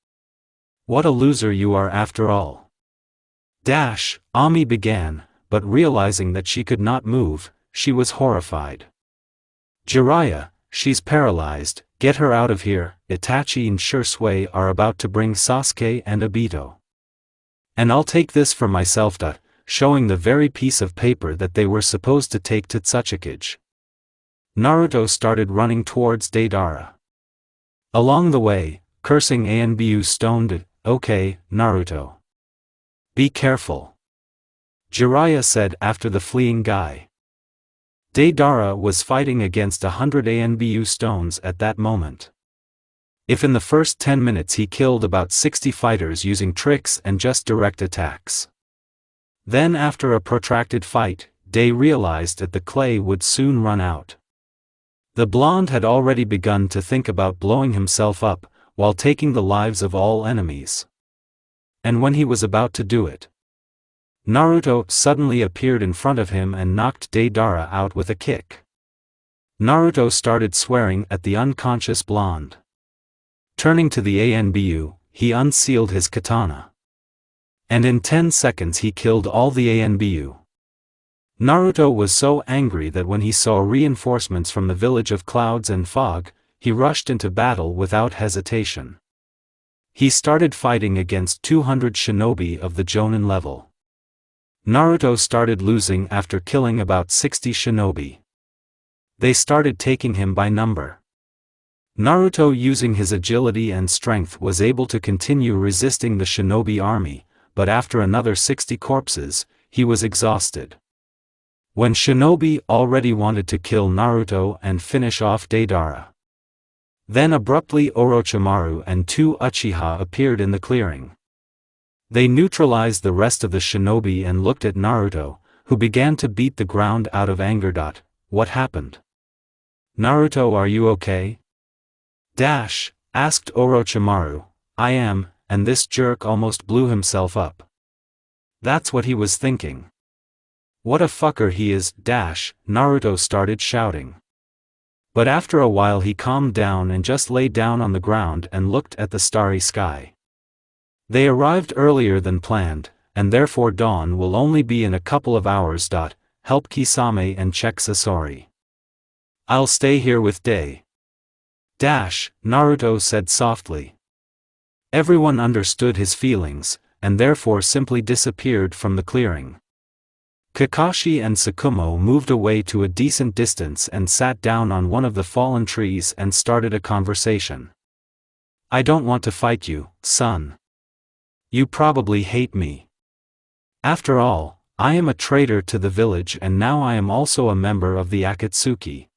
What a loser you are after all. Ami began, but realizing that she could not move, she was horrified. Jiraiya, she's paralyzed, get her out of here. Itachi and Shursui are about to bring Sasuke and Obito. And I'll take this for myself. Showing the very piece of paper that they were supposed to take to Tsukage. Naruto started running towards Deidara. Along the way, cursing Anbu stoned. Okay, Naruto. Be careful. Jiraiya said after the fleeing guy. Deidara was fighting against 100 Anbu stones at that moment. If in the first 10 minutes he killed about 60 fighters using tricks and just direct attacks. Then after a protracted fight, Day realized that the clay would soon run out. The blonde had already begun to think about blowing himself up, while taking the lives of all enemies. And when he was about to do it, Naruto suddenly appeared in front of him and knocked Deidara out with a kick. Naruto started swearing at the unconscious blonde. Turning to the Anbu, he unsealed his katana. And in 10 seconds he killed all the Anbu. Naruto was so angry that when he saw reinforcements from the village of clouds and fog, he rushed into battle without hesitation. He started fighting against 200 shinobi of the Jonin level. Naruto started losing after killing about 60 shinobi. They started taking him by number. Naruto, using his agility and strength, was able to continue resisting the shinobi army, but after another 60 corpses, he was exhausted. When shinobi already wanted to kill Naruto and finish off Deidara. Then abruptly Orochimaru and 2 Uchiha appeared in the clearing. They neutralized the rest of the shinobi and looked at Naruto, who began to beat the ground out of anger. What happened? Naruto, are you okay? Asked Orochimaru. I am, and this jerk almost blew himself up. That's what he was thinking. What a fucker he is, Naruto started shouting. But after a while he calmed down and just lay down on the ground and looked at the starry sky. They arrived earlier than planned, and therefore dawn will only be in a couple of hours. Help Kisame and check Sasori. I'll stay here with Day. Naruto said softly. Everyone understood his feelings, and therefore simply disappeared from the clearing. Kakashi and Tsukumo moved away to a decent distance and sat down on one of the fallen trees and started a conversation. I don't want to fight you, son. You probably hate me. After all, I am a traitor to the village and now I am also a member of the Akatsuki.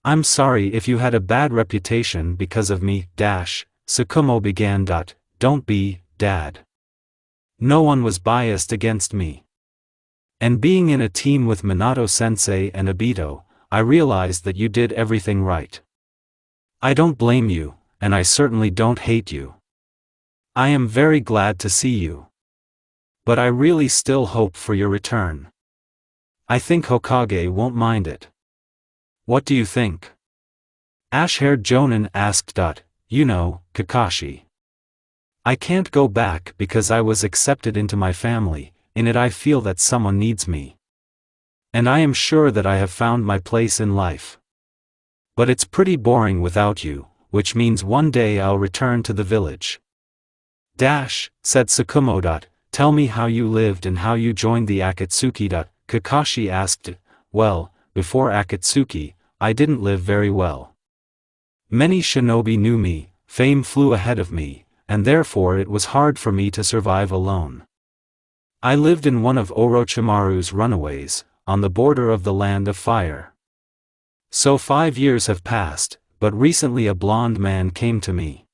I'm sorry if you had a bad reputation because of me, Tsukumo began. Don't be, Dad. No one was biased against me. And being in a team with Minato-sensei and Obito, I realized that you did everything right. I don't blame you, and I certainly don't hate you. I am very glad to see you. But I really still hope for your return. I think Hokage won't mind it. What do you think? Ash-haired Jonin asked. You know, Kakashi. I can't go back because I was accepted into my family, in it I feel that someone needs me. And I am sure that I have found my place in life. But it's pretty boring without you, which means one day I'll return to the village. Said Tsukumo. Tell me how you lived and how you joined the Akatsuki. Kakashi asked. Well, before Akatsuki, I didn't live very well. Many shinobi knew me, fame flew ahead of me, and therefore it was hard for me to survive alone. I lived in one of Orochimaru's runaways, on the border of the Land of Fire. So 5 years have passed, but recently a blonde man came to me.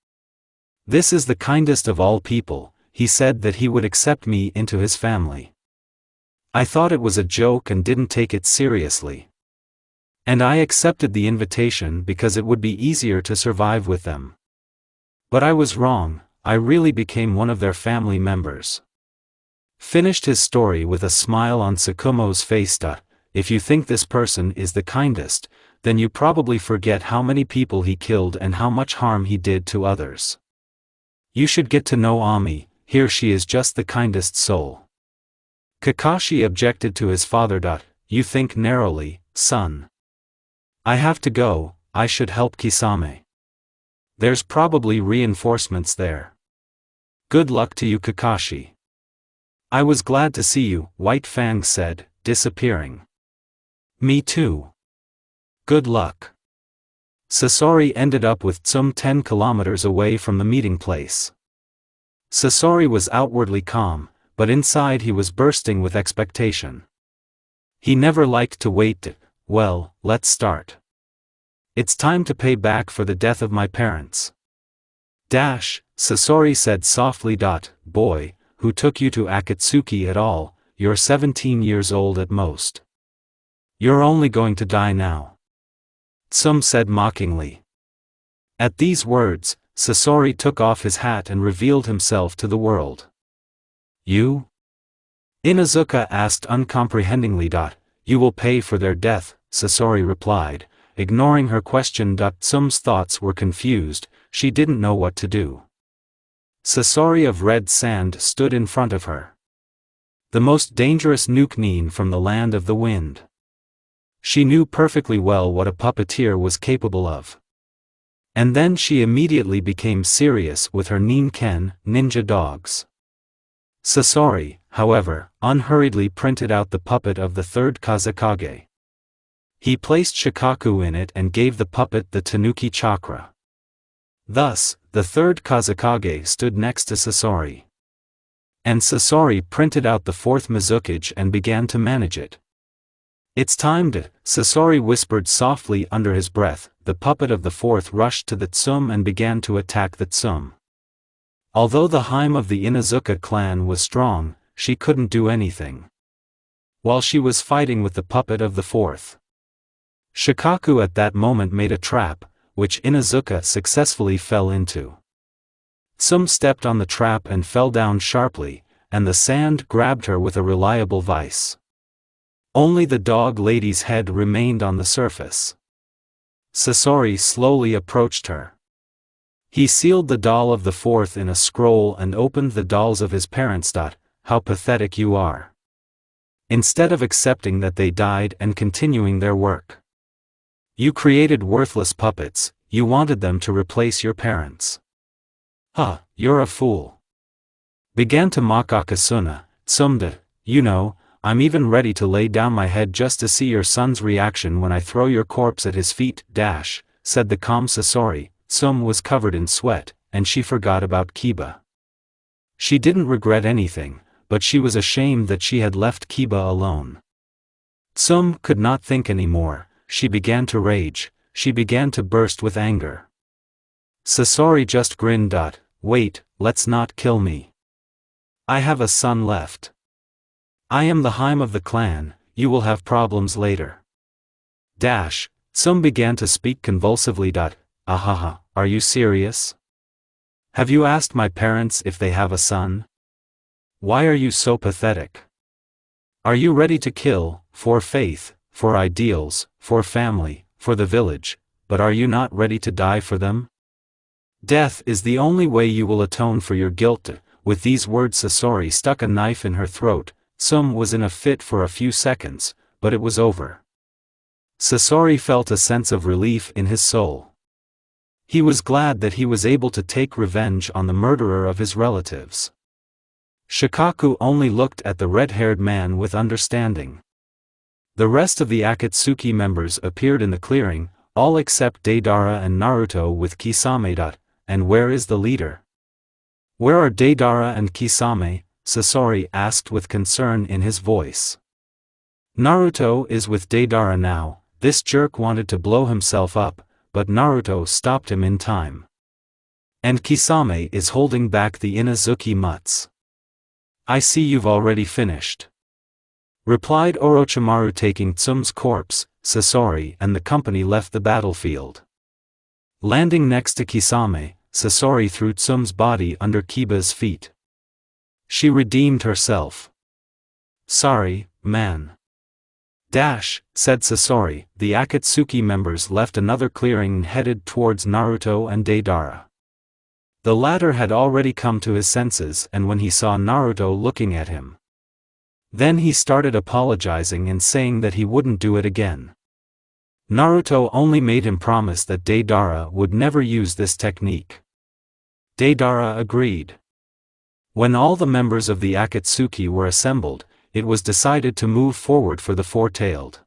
This is the kindest of all people, he said that he would accept me into his family. I thought it was a joke and didn't take it seriously. And I accepted the invitation because it would be easier to survive with them. But I was wrong, I really became one of their family members. Finished his story with a smile on Tsukumo's face. If you think this person is the kindest, then you probably forget how many people he killed and how much harm he did to others. You should get to know Ami, here she is just the kindest soul. Kakashi objected to his father. You think narrowly, son. I have to go, I should help Kisame. There's probably reinforcements there. Good luck to you, Kakashi. I was glad to see you, White Fang said, disappearing. Me too. Good luck. Sasori ended up with Tsum 10 kilometers away from the meeting place. Sasori was outwardly calm, but inside he was bursting with expectation. He never liked to wait. Well, let's start. It's time to pay back for the death of my parents. Sasori said softly. Boy, who took you to Akatsuki at all? You're 17 years old at most. You're only going to die now. Tsum said mockingly. At these words, Sasori took off his hat and revealed himself to the world. You? Inuzuka asked uncomprehendingly. You will pay for their death, Sasori replied, ignoring her question. Tsum's thoughts were confused, she didn't know what to do. Sasori of Red Sand stood in front of her. The most dangerous nuke from the land of the wind. She knew perfectly well what a puppeteer was capable of. And then she immediately became serious with her Ninken, ninja dogs. Sasori, however, unhurriedly printed out the puppet of the third Kazekage. He placed Shikaku in it and gave the puppet the Tanuki chakra. Thus, the third Kazekage stood next to Sasori. And Sasori printed out the fourth Mizukage and began to manage it. It's time to, Sasori whispered softly under his breath. The puppet of the fourth rushed to the Tsum and began to attack the Tsum. Although the Haim of the Inuzuka clan was strong, she couldn't do anything. While she was fighting with the puppet of the fourth, Shikaku at that moment made a trap, which Inuzuka successfully fell into. Tsum stepped on the trap and fell down sharply, and the sand grabbed her with a reliable vice. Only the dog lady's head remained on the surface. Sasori slowly approached her. He sealed the doll of the fourth in a scroll and opened the dolls of his parents. How pathetic you are. Instead of accepting that they died and continuing their work. You created worthless puppets, you wanted them to replace your parents. Huh, you're a fool. Began to mock Akasuna, Tsumda, you know, I'm even ready to lay down my head just to see your son's reaction when I throw your corpse at his feet, said the calm Sasori. Tsum was covered in sweat, and she forgot about Kiba. She didn't regret anything, but she was ashamed that she had left Kiba alone. Tsum could not think anymore, she began to rage, she began to burst with anger. Sasori just grinned. Wait, let's not kill me. I have a son left. I am the Haim of the clan, you will have problems later. Tsum began to speak convulsively. Ahaha, are you serious? Have you asked my parents if they have a son? Why are you so pathetic? Are you ready to kill, for faith, for ideals, for family, for the village, but are you not ready to die for them? Death is the only way you will atone for your guilt. With these words Sasori stuck a knife in her throat. Tsum was in a fit for a few seconds, but it was over. Sasori felt a sense of relief in his soul. He was glad that he was able to take revenge on the murderer of his relatives. Shikaku only looked at the red-haired man with understanding. The rest of the Akatsuki members appeared in the clearing, all except Deidara and Naruto with Kisame. And where is the leader? Where are Deidara and Kisame? Sasori asked with concern in his voice. Naruto is with Deidara now. This jerk wanted to blow himself up, but Naruto stopped him in time. And Kisame is holding back the Inazuki mutts. I see you've already finished. Replied Orochimaru. Taking Tsum's corpse, Sasori and the company left the battlefield. Landing next to Kisame, Sasori threw Tsum's body under Kiba's feet. She redeemed herself. Sorry, man. Said Sasori. The Akatsuki members left another clearing and headed towards Naruto and Deidara. The latter had already come to his senses and when he saw Naruto looking at him. Then he started apologizing and saying that he wouldn't do it again. Naruto only made him promise that Deidara would never use this technique. Deidara agreed. When all the members of the Akatsuki were assembled, it was decided to move forward for the four-tailed.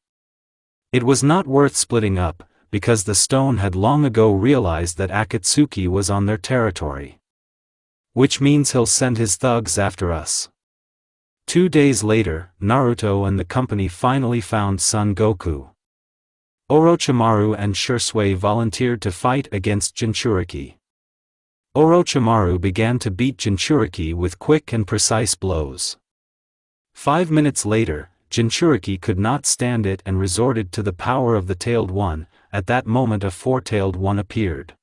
It was not worth splitting up, because the stone had long ago realized that Akatsuki was on their territory. Which means he'll send his thugs after us. 2 days later, Naruto and the company finally found Son Goku. Orochimaru and Shisui volunteered to fight against Jinchuriki. Orochimaru began to beat Jinchuriki with quick and precise blows. 5 minutes later, Jinchuriki could not stand it and resorted to the power of the Tailed One. At that moment a four-tailed one appeared.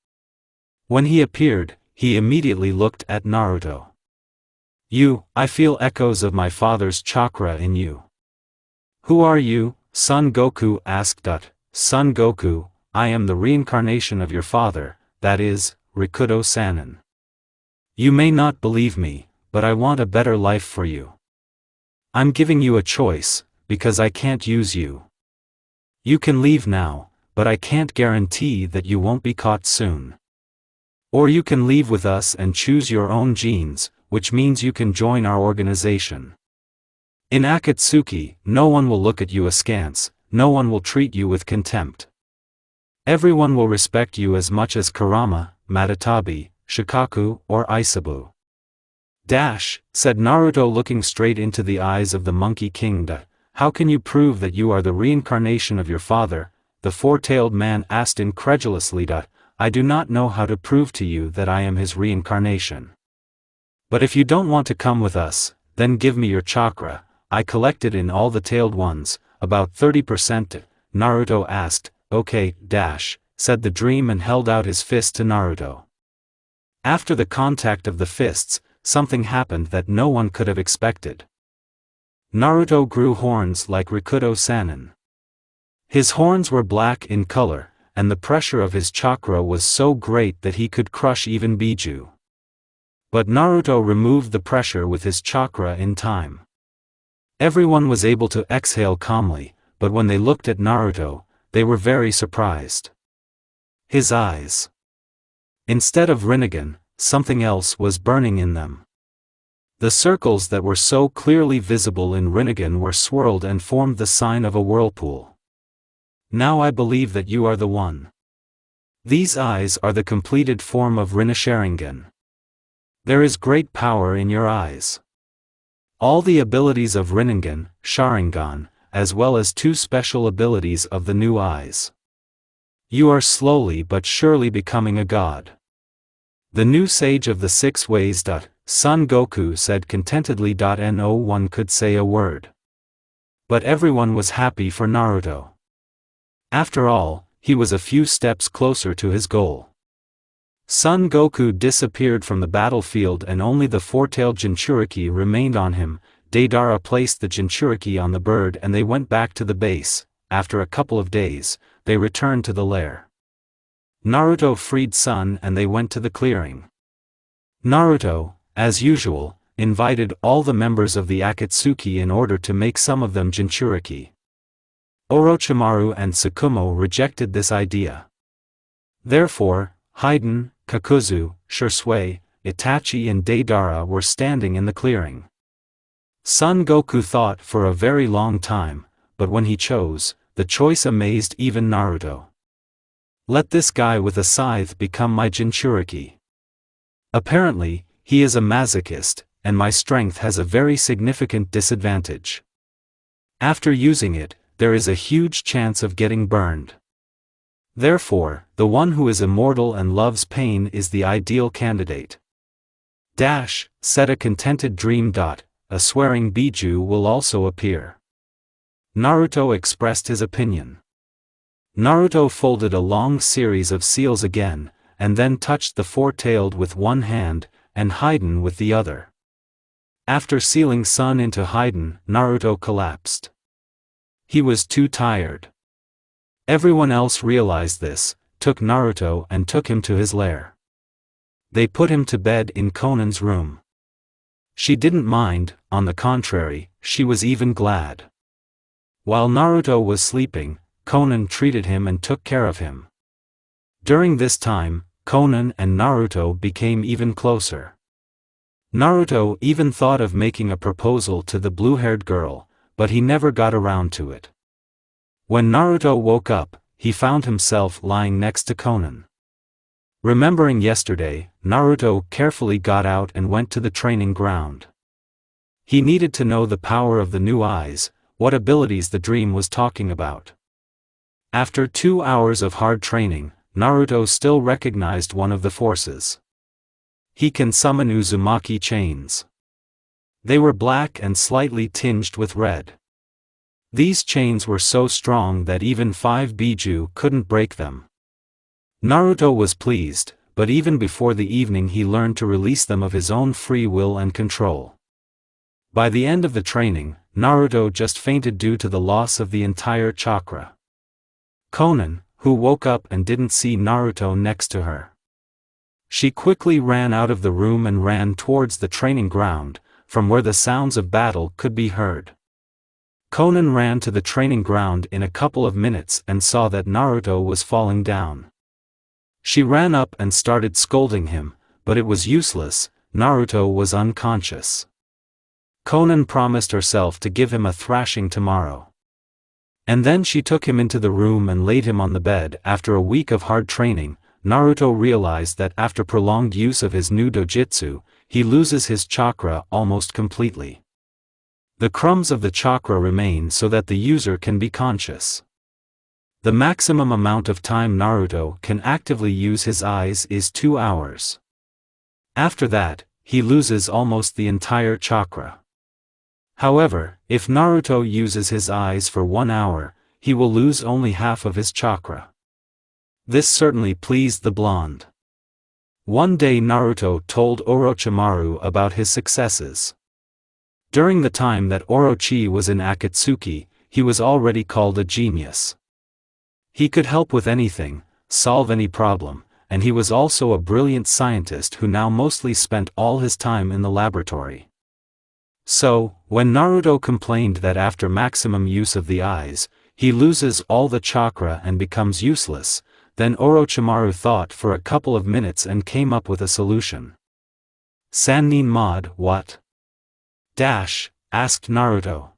When he appeared, he immediately looked at Naruto. I feel echoes of my father's chakra in you. Who are you? Son Goku asked. Son Goku, I am the reincarnation of your father, that is, Rikudo Sanin. You may not believe me, but I want a better life for you. I'm giving you a choice, because I can't use you. You can leave now, but I can't guarantee that you won't be caught soon. Or you can leave with us and choose your own genes, which means you can join our organization. In Akatsuki, no one will look at you askance, no one will treat you with contempt. Everyone will respect you as much as Kurama, Matatabi, Shikaku, or Isabu. Said Naruto looking straight into the eyes of the Monkey King. How can you prove that you are the reincarnation of your father? The four-tailed man asked incredulously. I do not know how to prove to you that I am his reincarnation. But if you don't want to come with us, then give me your chakra. I collected in all the tailed ones, about 30%. Naruto asked. Okay, said the dream and held out his fist to Naruto. After the contact of the fists, something happened that no one could have expected. Naruto grew horns like Rikudo Sanin. His horns were black in color, and the pressure of his chakra was so great that he could crush even Biju. But Naruto removed the pressure with his chakra in time. Everyone was able to exhale calmly, but when they looked at Naruto, they were very surprised. His eyes. Instead of Rinnegan, something else was burning in them. The circles that were so clearly visible in Rinnegan were swirled and formed the sign of a whirlpool. Now I believe that you are the one. These eyes are the completed form of Rinne-Sharingan. There is great power in your eyes. All the abilities of Rinnegan, Sharingan, as well as 2 special abilities of the new eyes. You are slowly but surely becoming a god. The new sage of the 6 ways. Son Goku said contentedly. No one could say a word. But everyone was happy for Naruto. After all, he was a few steps closer to his goal. Son Goku disappeared from the battlefield and only the 4-tailed Jinchuriki remained on him. Deidara placed the Jinchuriki on the bird and they went back to the base. After a couple of days, they returned to the lair. Naruto freed Son and they went to the clearing. Naruto, as usual, invited all the members of the Akatsuki in order to make some of them Jinchuriki. Orochimaru and Tsukumo rejected this idea. Therefore, Haiden, Kakuzu, Shisui, Itachi and Deidara were standing in the clearing. Son Goku thought for a very long time, but when he chose, the choice amazed even Naruto. Let this guy with a scythe become my Jinchuriki. Apparently, he is a masochist, and my strength has a very significant disadvantage. After using it, there is a huge chance of getting burned. Therefore, the one who is immortal and loves pain is the ideal candidate. Said a contented dream. A swearing Biju will also appear. Naruto expressed his opinion. Naruto folded a long series of seals again, and then touched the 4-tailed with one hand, and Haiden with the other. After sealing Son into Haiden, Naruto collapsed. He was too tired. Everyone else realized this, took Naruto and took him to his lair. They put him to bed in Konan's room. She didn't mind, on the contrary, she was even glad. While Naruto was sleeping, Konan treated him and took care of him. During this time, Konan and Naruto became even closer. Naruto even thought of making a proposal to the blue-haired girl, but he never got around to it. When Naruto woke up, he found himself lying next to Konan. Remembering yesterday, Naruto carefully got out and went to the training ground. He needed to know the power of the new eyes, what abilities the dream was talking about. After 2 hours of hard training, Naruto still recognized one of the forces. He can summon Uzumaki chains. They were black and slightly tinged with red. These chains were so strong that even 5 Biju couldn't break them. Naruto was pleased, but even before the evening he learned to release them of his own free will and control. By the end of the training, Naruto just fainted due to the loss of the entire chakra. Konan, who woke up and didn't see Naruto next to her. She quickly ran out of the room and ran towards the training ground, from where the sounds of battle could be heard. Konan ran to the training ground in a couple of minutes and saw that Naruto was falling down. She ran up and started scolding him, but it was useless, Naruto was unconscious. Konan promised herself to give him a thrashing tomorrow. And then she took him into the room and laid him on the bed. After a week of hard training, Naruto realized that after prolonged use of his new dojutsu, he loses his chakra almost completely. The crumbs of the chakra remain so that the user can be conscious. The maximum amount of time Naruto can actively use his eyes is 2 hours. After that, he loses almost the entire chakra. However, if Naruto uses his eyes for 1 hour, he will lose only half of his chakra. This certainly pleased the blonde. One day Naruto told Orochimaru about his successes. During the time that Orochi was in Akatsuki, he was already called a genius. He could help with anything, solve any problem, and he was also a brilliant scientist who now mostly spent all his time in the laboratory. So, when Naruto complained that after maximum use of the eyes, he loses all the chakra and becomes useless, then Orochimaru thought for a couple of minutes and came up with a solution. Sannin mod, what? Asked Naruto.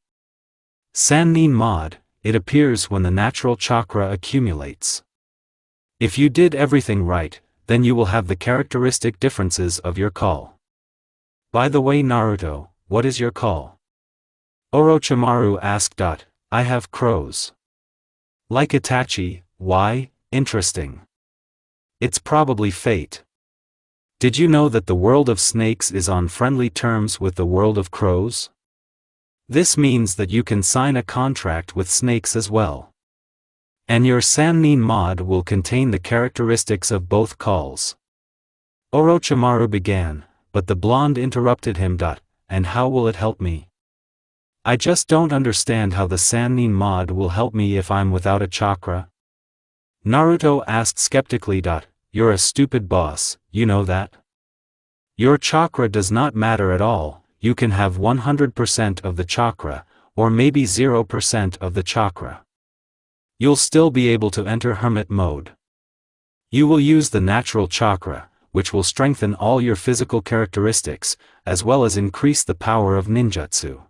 Sannin mod, it appears when the natural chakra accumulates. If you did everything right, then you will have the characteristic differences of your call. By the way Naruto, what is your call? Orochimaru asked. I have crows. Like Itachi, why? Interesting. It's probably fate. Did you know that the world of snakes is on friendly terms with the world of crows? This means that you can sign a contract with snakes as well. And your Sannin mod will contain the characteristics of both calls. Orochimaru began, but the blonde interrupted him. And how will it help me? I just don't understand how the Sannin mod will help me if I'm without a chakra. Naruto asked skeptically. You're a stupid boss, you know that? Your chakra does not matter at all, you can have 100% of the chakra, or maybe 0% of the chakra. You'll still be able to enter hermit mode. You will use the natural chakra, which will strengthen all your physical characteristics, as well as increase the power of ninjutsu.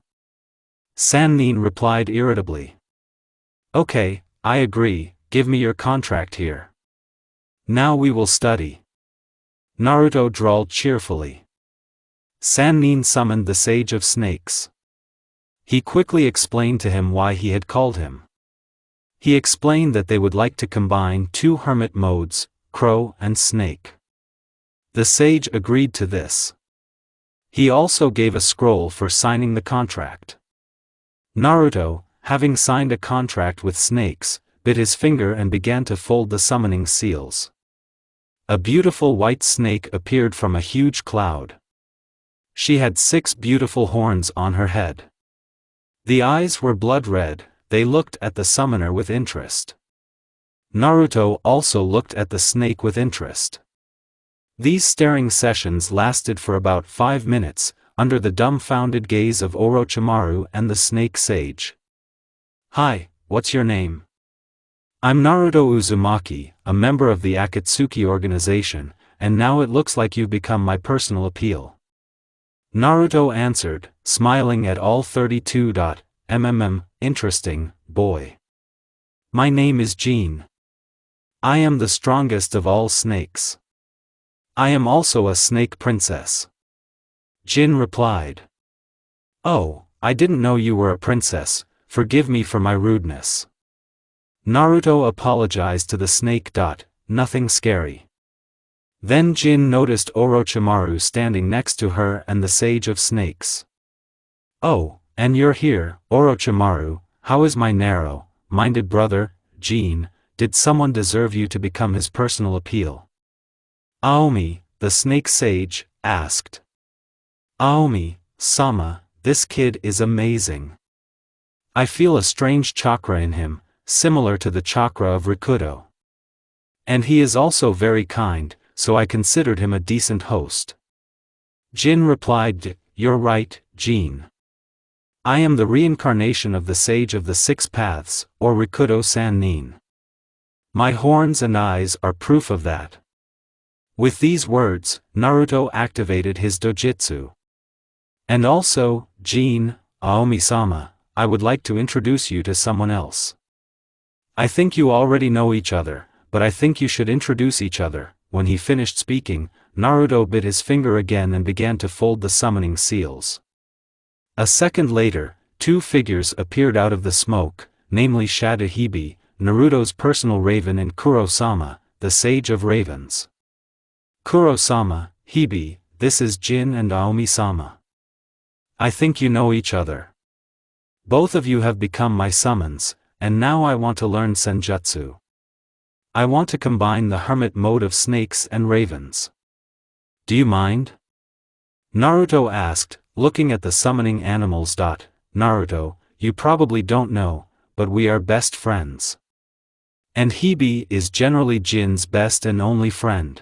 Sannin replied irritably. Okay, I agree, give me your contract here. Now we will study. Naruto drawled cheerfully. Sannin summoned the Sage of Snakes. He quickly explained to him why he had called him. He explained that they would like to combine two hermit modes, crow and snake. The sage agreed to this. He also gave a scroll for signing the contract. Naruto, having signed a contract with snakes, bit his finger and began to fold the summoning seals. A beautiful white snake appeared from a huge cloud. She had 6 beautiful horns on her head. The eyes were blood red, they looked at the summoner with interest. Naruto also looked at the snake with interest. These staring sessions lasted for about 5 minutes, under the dumbfounded gaze of Orochimaru and the snake sage. Hi, what's your name? I'm Naruto Uzumaki, a member of the Akatsuki organization, and now it looks like you've become my personal appeal. Naruto answered, smiling at all 32. Interesting, boy. My name is Jin. I am the strongest of all snakes. I am also a snake princess. Jin replied. Oh, I didn't know you were a princess, forgive me for my rudeness. Naruto apologized to the snake. Nothing scary. Then Jin noticed Orochimaru standing next to her and the Sage of Snakes. Oh, and you're here, Orochimaru, how is my narrow-minded brother, Jin, did someone deserve you to become his personal appeal? Aomi, the snake sage, asked. Aomi-sama, this kid is amazing. I feel a strange chakra in him, similar to the chakra of Rikudo. And he is also very kind, so I considered him a decent host. Jin replied, You're right, Jin. I am the reincarnation of the Sage of the Six Paths, or Rikudo Sannin. My horns and eyes are proof of that. With these words, Naruto activated his dojutsu. And also, Jin, Aomi-sama, I would like to introduce you to someone else. I think you already know each other, but I think you should introduce each other. When he finished speaking, Naruto bit his finger again and began to fold the summoning seals. A second later, 2 figures appeared out of the smoke, namely Shadahebe, Naruto's personal raven, and Kuro-sama, the Sage of Ravens. Kuro-sama, Hebe, this is Jin and Aomi-sama. I think you know each other. Both of you have become my summons, and now I want to learn senjutsu. I want to combine the hermit mode of snakes and ravens. Do you mind? Naruto asked, looking at the summoning animals. Naruto, you probably don't know, but we are best friends. And Hebe is generally Jin's best and only friend.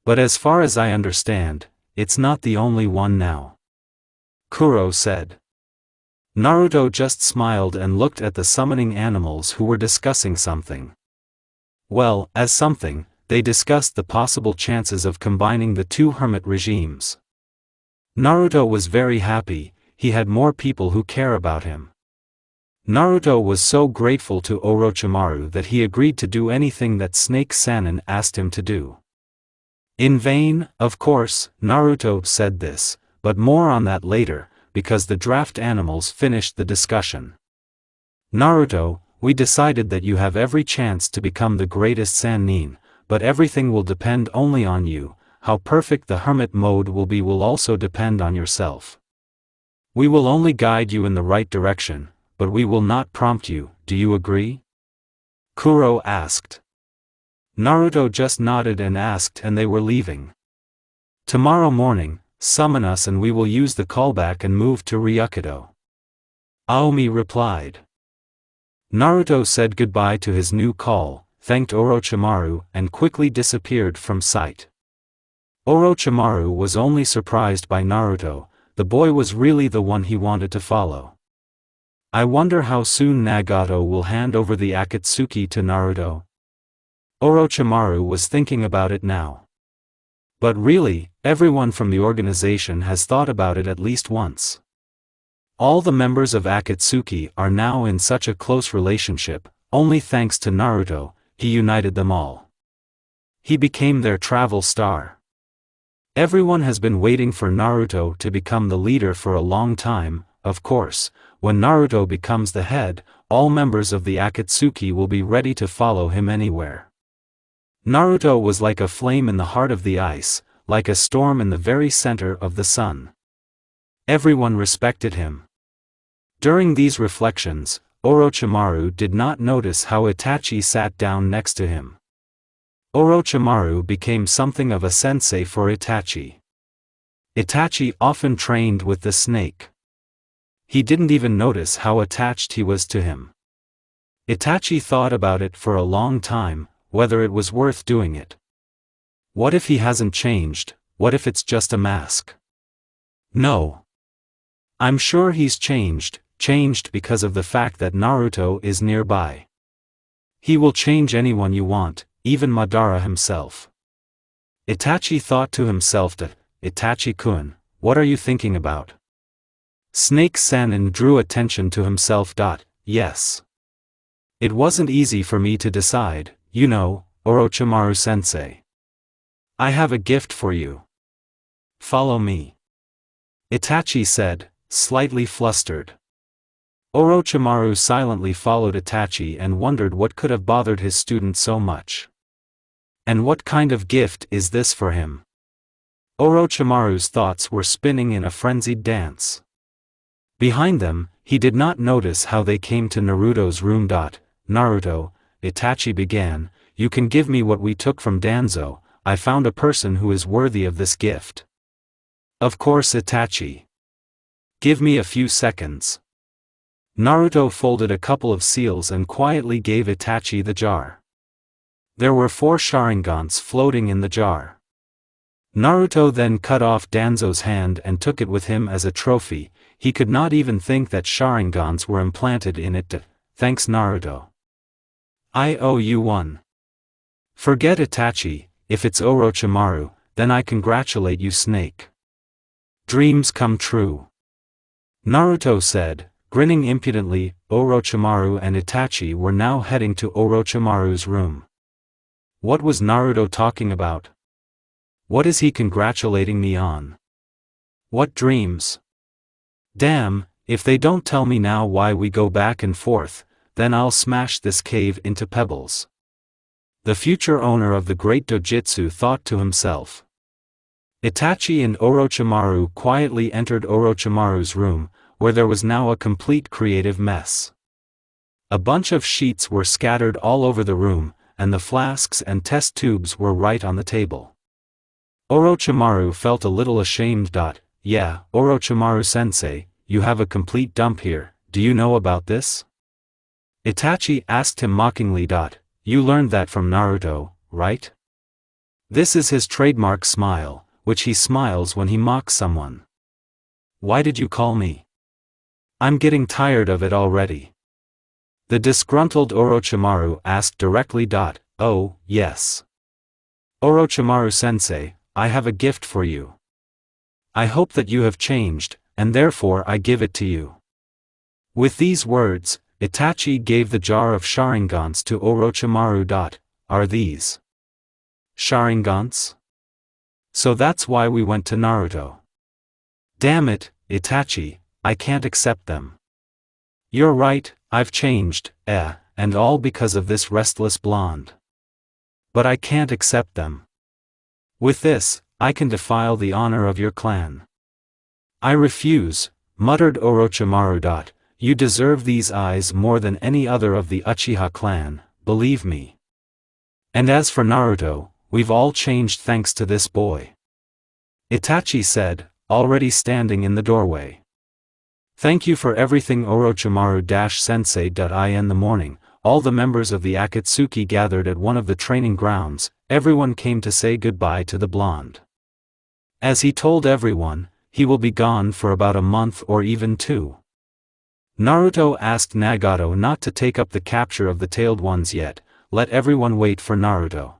But as far as I understand, it's not the only one now. Kuro said. Naruto just smiled and looked at the summoning animals who were discussing something. Well, as something, they discussed the possible chances of combining the two hermit regimes. Naruto was very happy, he had more people who care about him. Naruto was so grateful to Orochimaru that he agreed to do anything that Snake Sannin asked him to do. In vain, of course, Naruto said this, but more on that later, because the draft animals finished the discussion. Naruto, we decided that you have every chance to become the greatest Sannin, but everything will depend only on you. How perfect the hermit mode will be will also depend on yourself. We will only guide you in the right direction, but we will not prompt you, do you agree? Kuro asked. Naruto just nodded and asked, and they were leaving. Tomorrow morning, summon us and we will use the callback and move to Ryukido. Aomi replied. Naruto said goodbye to his new call, thanked Orochimaru, and quickly disappeared from sight. Orochimaru was only surprised by Naruto, the boy was really the one he wanted to follow. I wonder how soon Nagato will hand over the Akatsuki to Naruto. Orochimaru was thinking about it now. But really, everyone from the organization has thought about it at least once. All the members of Akatsuki are now in such a close relationship, only thanks to Naruto, he united them all. He became their travel star. Everyone has been waiting for Naruto to become the leader for a long time. Of course, when Naruto becomes the head, all members of the Akatsuki will be ready to follow him anywhere. Naruto was like a flame in the heart of the ice, like a storm in the very center of the sun. Everyone respected him. During these reflections, Orochimaru did not notice how Itachi sat down next to him. Orochimaru became something of a sensei for Itachi. Itachi often trained with the snake. He didn't even notice how attached he was to him. Itachi thought about it for a long time, whether it was worth doing it. What if he hasn't changed? What if it's just a mask? No. I'm sure he's changed because of the fact that Naruto is nearby. He will change anyone you want, even Madara himself. Itachi thought to himself that, Itachi-kun, what are you thinking about? Snake Sannin drew attention to himself. Yes. It wasn't easy for me to decide, you know, Orochimaru-sensei. I have a gift for you. Follow me. Itachi said, slightly flustered. Orochimaru silently followed Itachi and wondered what could have bothered his student so much. And what kind of gift is this for him? Orochimaru's thoughts were spinning in a frenzied dance. Behind them, he did not notice how they came to Naruto's room. Naruto, Itachi began, you can give me what we took from Danzo. I found a person who is worthy of this gift. Of course, Itachi. Give me a few seconds. Naruto folded a couple of seals and quietly gave Itachi the jar. There were 4 Sharingans floating in the jar. Naruto then cut off Danzo's hand and took it with him as a trophy. He could not even think that Sharingans were implanted in it. Thanks, Naruto. I owe you one. Forget Itachi, if it's Orochimaru, then I congratulate you, Snake. Dreams come true. Naruto said, grinning impudently. Orochimaru and Itachi were now heading to Orochimaru's room. What was Naruto talking about? What is he congratulating me on? What dreams? Damn, if they don't tell me now why we go back and forth, then I'll smash this cave into pebbles. The future owner of the great dojutsu thought to himself. Itachi and Orochimaru quietly entered Orochimaru's room, where there was now a complete creative mess. A bunch of sheets were scattered all over the room, and the flasks and test tubes were right on the table. Orochimaru felt a little ashamed. Yeah, Orochimaru-sensei, you have a complete dump here, do you know about this? Itachi asked him mockingly. You learned that from Naruto, right? This is his trademark smile, which he smiles when he mocks someone. Why did you call me? I'm getting tired of it already. The disgruntled Orochimaru asked directly. Oh, yes. Orochimaru-sensei, I have a gift for you. I hope that you have changed, and therefore I give it to you. With these words, Itachi gave the jar of Sharingans to Orochimaru. Are these Sharingans? So that's why we went to Naruto. Damn it, Itachi, I can't accept them. You're right, I've changed, and all because of this restless blonde. But I can't accept them. With this, I can defile the honor of your clan. I refuse, muttered Orochimaru. You deserve these eyes more than any other of the Uchiha clan, believe me. And as for Naruto, we've all changed thanks to this boy. Itachi said, already standing in the doorway. Thank you for everything Orochimaru-sensei. In the morning, all the members of the Akatsuki gathered at one of the training grounds. Everyone came to say goodbye to the blonde. As he told everyone, he will be gone for about a month or even 2. Naruto asked Nagato not to take up the capture of the tailed ones yet, let everyone wait for Naruto.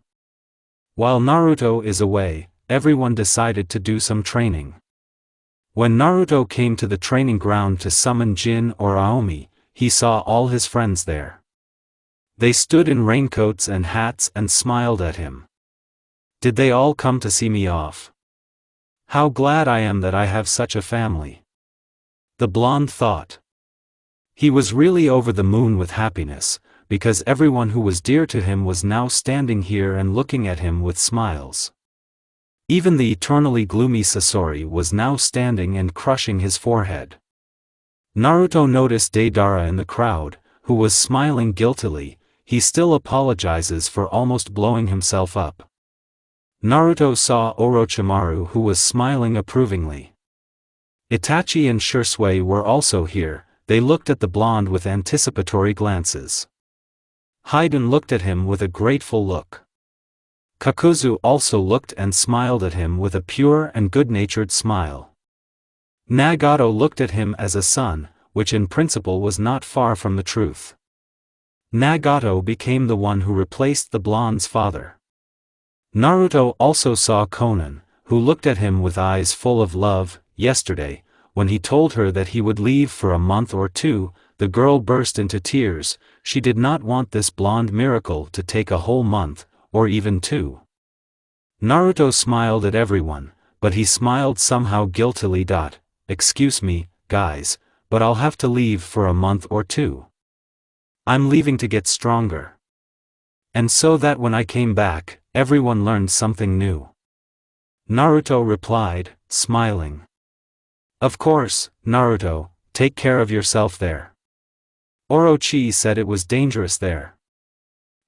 While Naruto is away, everyone decided to do some training. When Naruto came to the training ground to summon Jin or Aomi, he saw all his friends there. They stood in raincoats and hats and smiled at him. Did they all come to see me off? How glad I am that I have such a family. The blonde thought. He was really over the moon with happiness, because everyone who was dear to him was now standing here and looking at him with smiles. Even the eternally gloomy Sasori was now standing and crushing his forehead. Naruto noticed Deidara in the crowd, who was smiling guiltily. He still apologizes for almost blowing himself up. Naruto saw Orochimaru, who was smiling approvingly. Itachi and Shisui were also here. They looked at the blonde with anticipatory glances. Haiden looked at him with a grateful look. Kakuzu also looked and smiled at him with a pure and good-natured smile. Nagato looked at him as a son, which in principle was not far from the truth. Nagato became the one who replaced the blonde's father. Naruto also saw Konan, who looked at him with eyes full of love. Yesterday, when he told her that he would leave for a month or 2, the girl burst into tears. She did not want this blonde miracle to take a whole month, or even 2. Naruto smiled at everyone, but he smiled somehow guiltily. Excuse me, guys, but I'll have to leave for a month or 2. I'm leaving to get stronger. And so that when I came back, everyone learned something new. Naruto replied, smiling. Of course, Naruto, take care of yourself there. Orochi said it was dangerous there.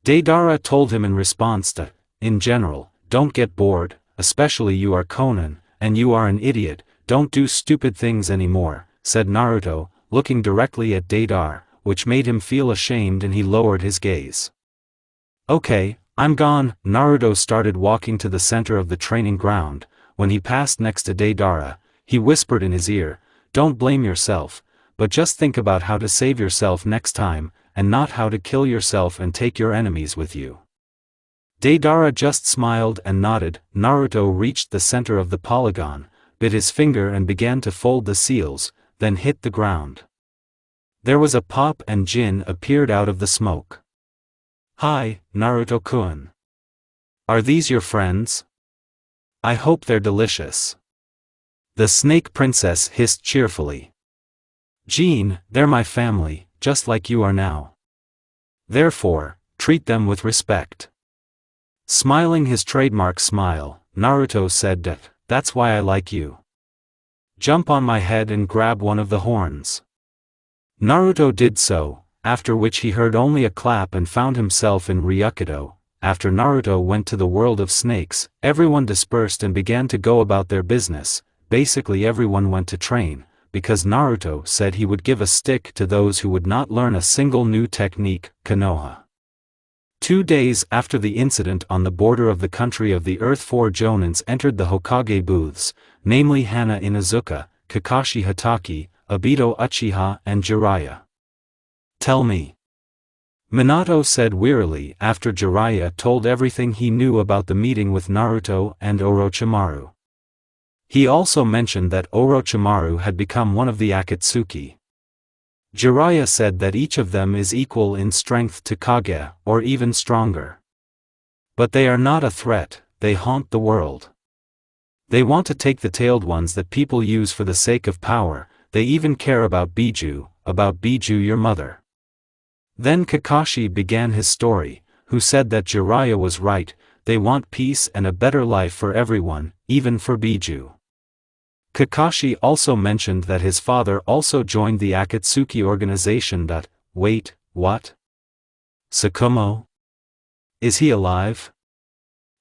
Deidara told him in response in general, don't get bored, especially you are Konan, and you are an idiot, don't do stupid things anymore, said Naruto, looking directly at Deidara, which made him feel ashamed and he lowered his gaze. Okay, I'm gone. Naruto started walking to the center of the training ground. When he passed next to Deidara, he whispered in his ear, don't blame yourself, but just think about how to save yourself next time, and not how to kill yourself and take your enemies with you. Deidara just smiled and nodded. Naruto reached the center of the polygon, bit his finger and began to fold the seals, then hit the ground. There was a pop and Jin appeared out of the smoke. Hi, Naruto-kun. Are these your friends? I hope they're delicious. The Snake Princess hissed cheerfully. Jin, they're my family, just like you are now. Therefore, treat them with respect. Smiling his trademark smile, Naruto said, that's why I like you. Jump on my head and grab one of the horns. Naruto did so, after which he heard only a clap and found himself in Ryukido, after Naruto went to the world of snakes, everyone dispersed and began to go about their business. Basically everyone went to train, because Naruto said he would give a stick to those who would not learn a single new technique, Konoha. 2 days after the incident on the border of the country of the Earth, 4 Jonins entered the Hokage booths, namely Hana Inuzuka, Kakashi Hatake, Obito Uchiha and Jiraiya. "Tell me," Minato said wearily after Jiraiya told everything he knew about the meeting with Naruto and Orochimaru. He also mentioned that Orochimaru had become one of the Akatsuki. Jiraiya said that each of them is equal in strength to Kage, or even stronger. But they are not a threat, they haunt the world. They want to take the tailed ones that people use for the sake of power, they even care about Biju your mother. Then Kakashi began his story, who said that Jiraiya was right, they want peace and a better life for everyone, even for Biju. Kakashi also mentioned that his father also joined the Akatsuki organization. Wait, what? Tsukumo? Is he alive?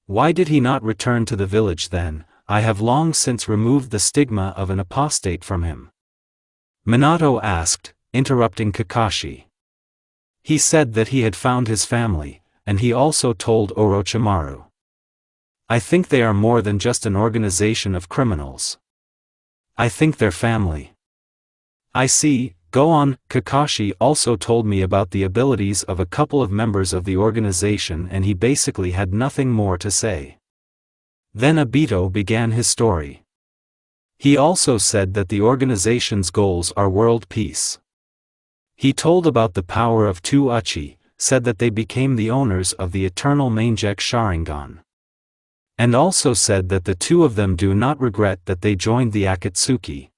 Why did he not return to the village then? I have long since removed the stigma of an apostate from him. Minato asked, interrupting Kakashi. He said that he had found his family, and he also told Orochimaru. I think they are more than just an organization of criminals. I think they're family. I see, go on. Kakashi also told me about the abilities of a couple of members of the organization and he basically had nothing more to say. Then Obito began his story. He also said that the organization's goals are world peace. He told about the power of 2 Uchi, said that they became the owners of the eternal Mangekyo Sharingan. And also said that the 2 of them do not regret that they joined the Akatsuki.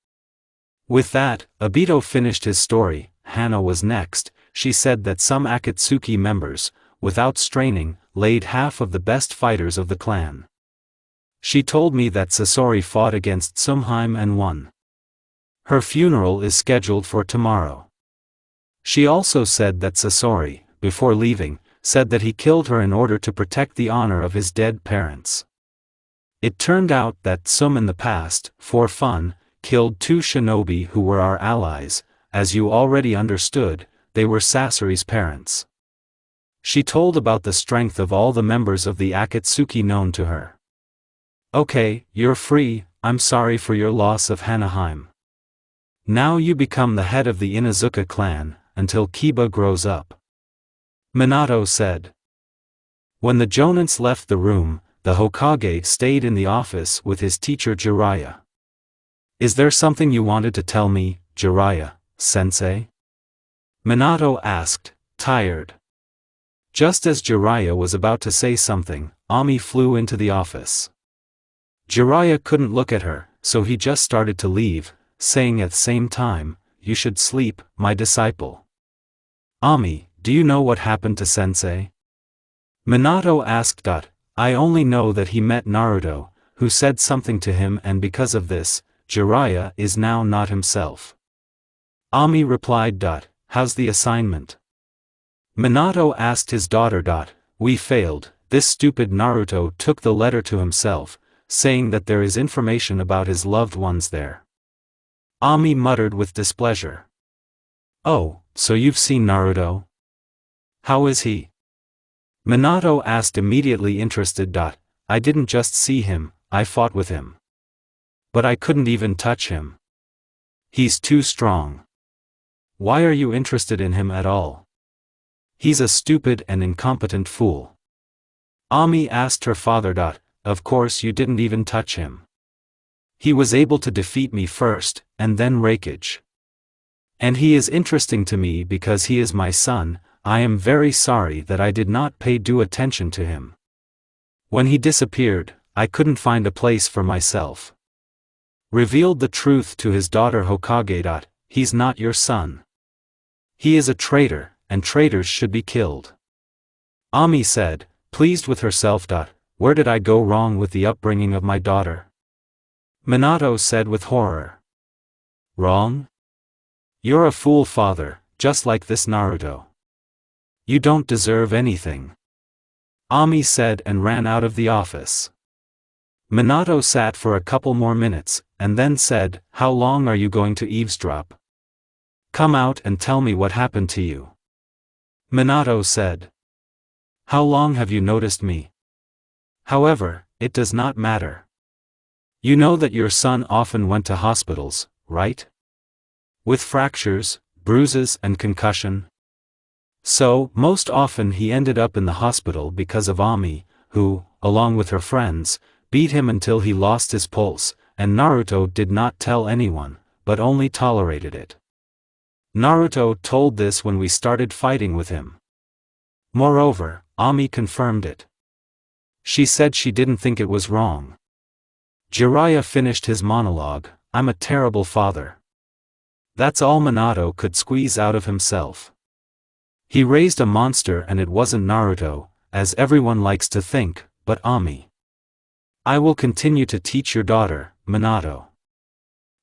With that, Obito finished his story. Hana was next. She said that some Akatsuki members, without straining, laid half of the best fighters of the clan. She told me that Sasori fought against Sumheim and won. Her funeral is scheduled for tomorrow. She also said that Sasori, before leaving, said that he killed her in order to protect the honor of his dead parents. It turned out that Sum in the past, for fun, killed 2 shinobi who were our allies. As you already understood, they were Sasori's parents. She told about the strength of all the members of the Akatsuki known to her. Okay, you're free, I'm sorry for your loss of Hanaheim. Now you become the head of the Inuzuka clan, until Kiba grows up. Minato said. When the Jonins left the room, the Hokage stayed in the office with his teacher Jiraiya. Is there something you wanted to tell me, Jiraiya-sensei? Minato asked, tired. Just as Jiraiya was about to say something, Ami flew into the office. Jiraiya couldn't look at her, so he just started to leave, saying at the same time, you should sleep, my disciple. Ami, do you know what happened to sensei? Minato asked. I only know that he met Naruto, who said something to him and because of this, Jiraiya is now not himself. Ami replied. How's the assignment? Minato asked his daughter. We failed, this stupid Naruto took the letter to himself, saying that there is information about his loved ones there. Ami muttered with displeasure. Oh, so you've seen Naruto? How is he? Minato asked immediately interested. I didn't just see him, I fought with him. But I couldn't even touch him. He's too strong. Why are you interested in him at all? He's a stupid and incompetent fool. Ami asked her father. Of course you didn't even touch him. He was able to defeat me first, and then Raikage. And he is interesting to me because he is my son. I am very sorry that I did not pay due attention to him. When he disappeared, I couldn't find a place for myself. Revealed the truth to his daughter Hokage. He's not your son. He is a traitor, and traitors should be killed. Ami said, pleased with herself. Where did I go wrong with the upbringing of my daughter? Minato said with horror. Wrong? You're a fool, father, just like this Naruto. You don't deserve anything. Ami said and ran out of the office. Minato sat for a couple more minutes, and then said, "How long are you going to eavesdrop? Come out and tell me what happened to you." Minato said. "How long have you noticed me? However, it does not matter. You know that your son often went to hospitals, right? With fractures, bruises and concussion. So, most often he ended up in the hospital because of Ami, who, along with her friends, beat him until he lost his pulse, and Naruto did not tell anyone, but only tolerated it. Naruto told this when we started fighting with him. Moreover, Ami confirmed it. She said she didn't think it was wrong." Jiraiya finished his monologue, "I'm a terrible father." That's all Minato could squeeze out of himself. He raised a monster and it wasn't Naruto, as everyone likes to think, but Ami. I will continue to teach your daughter, Minato.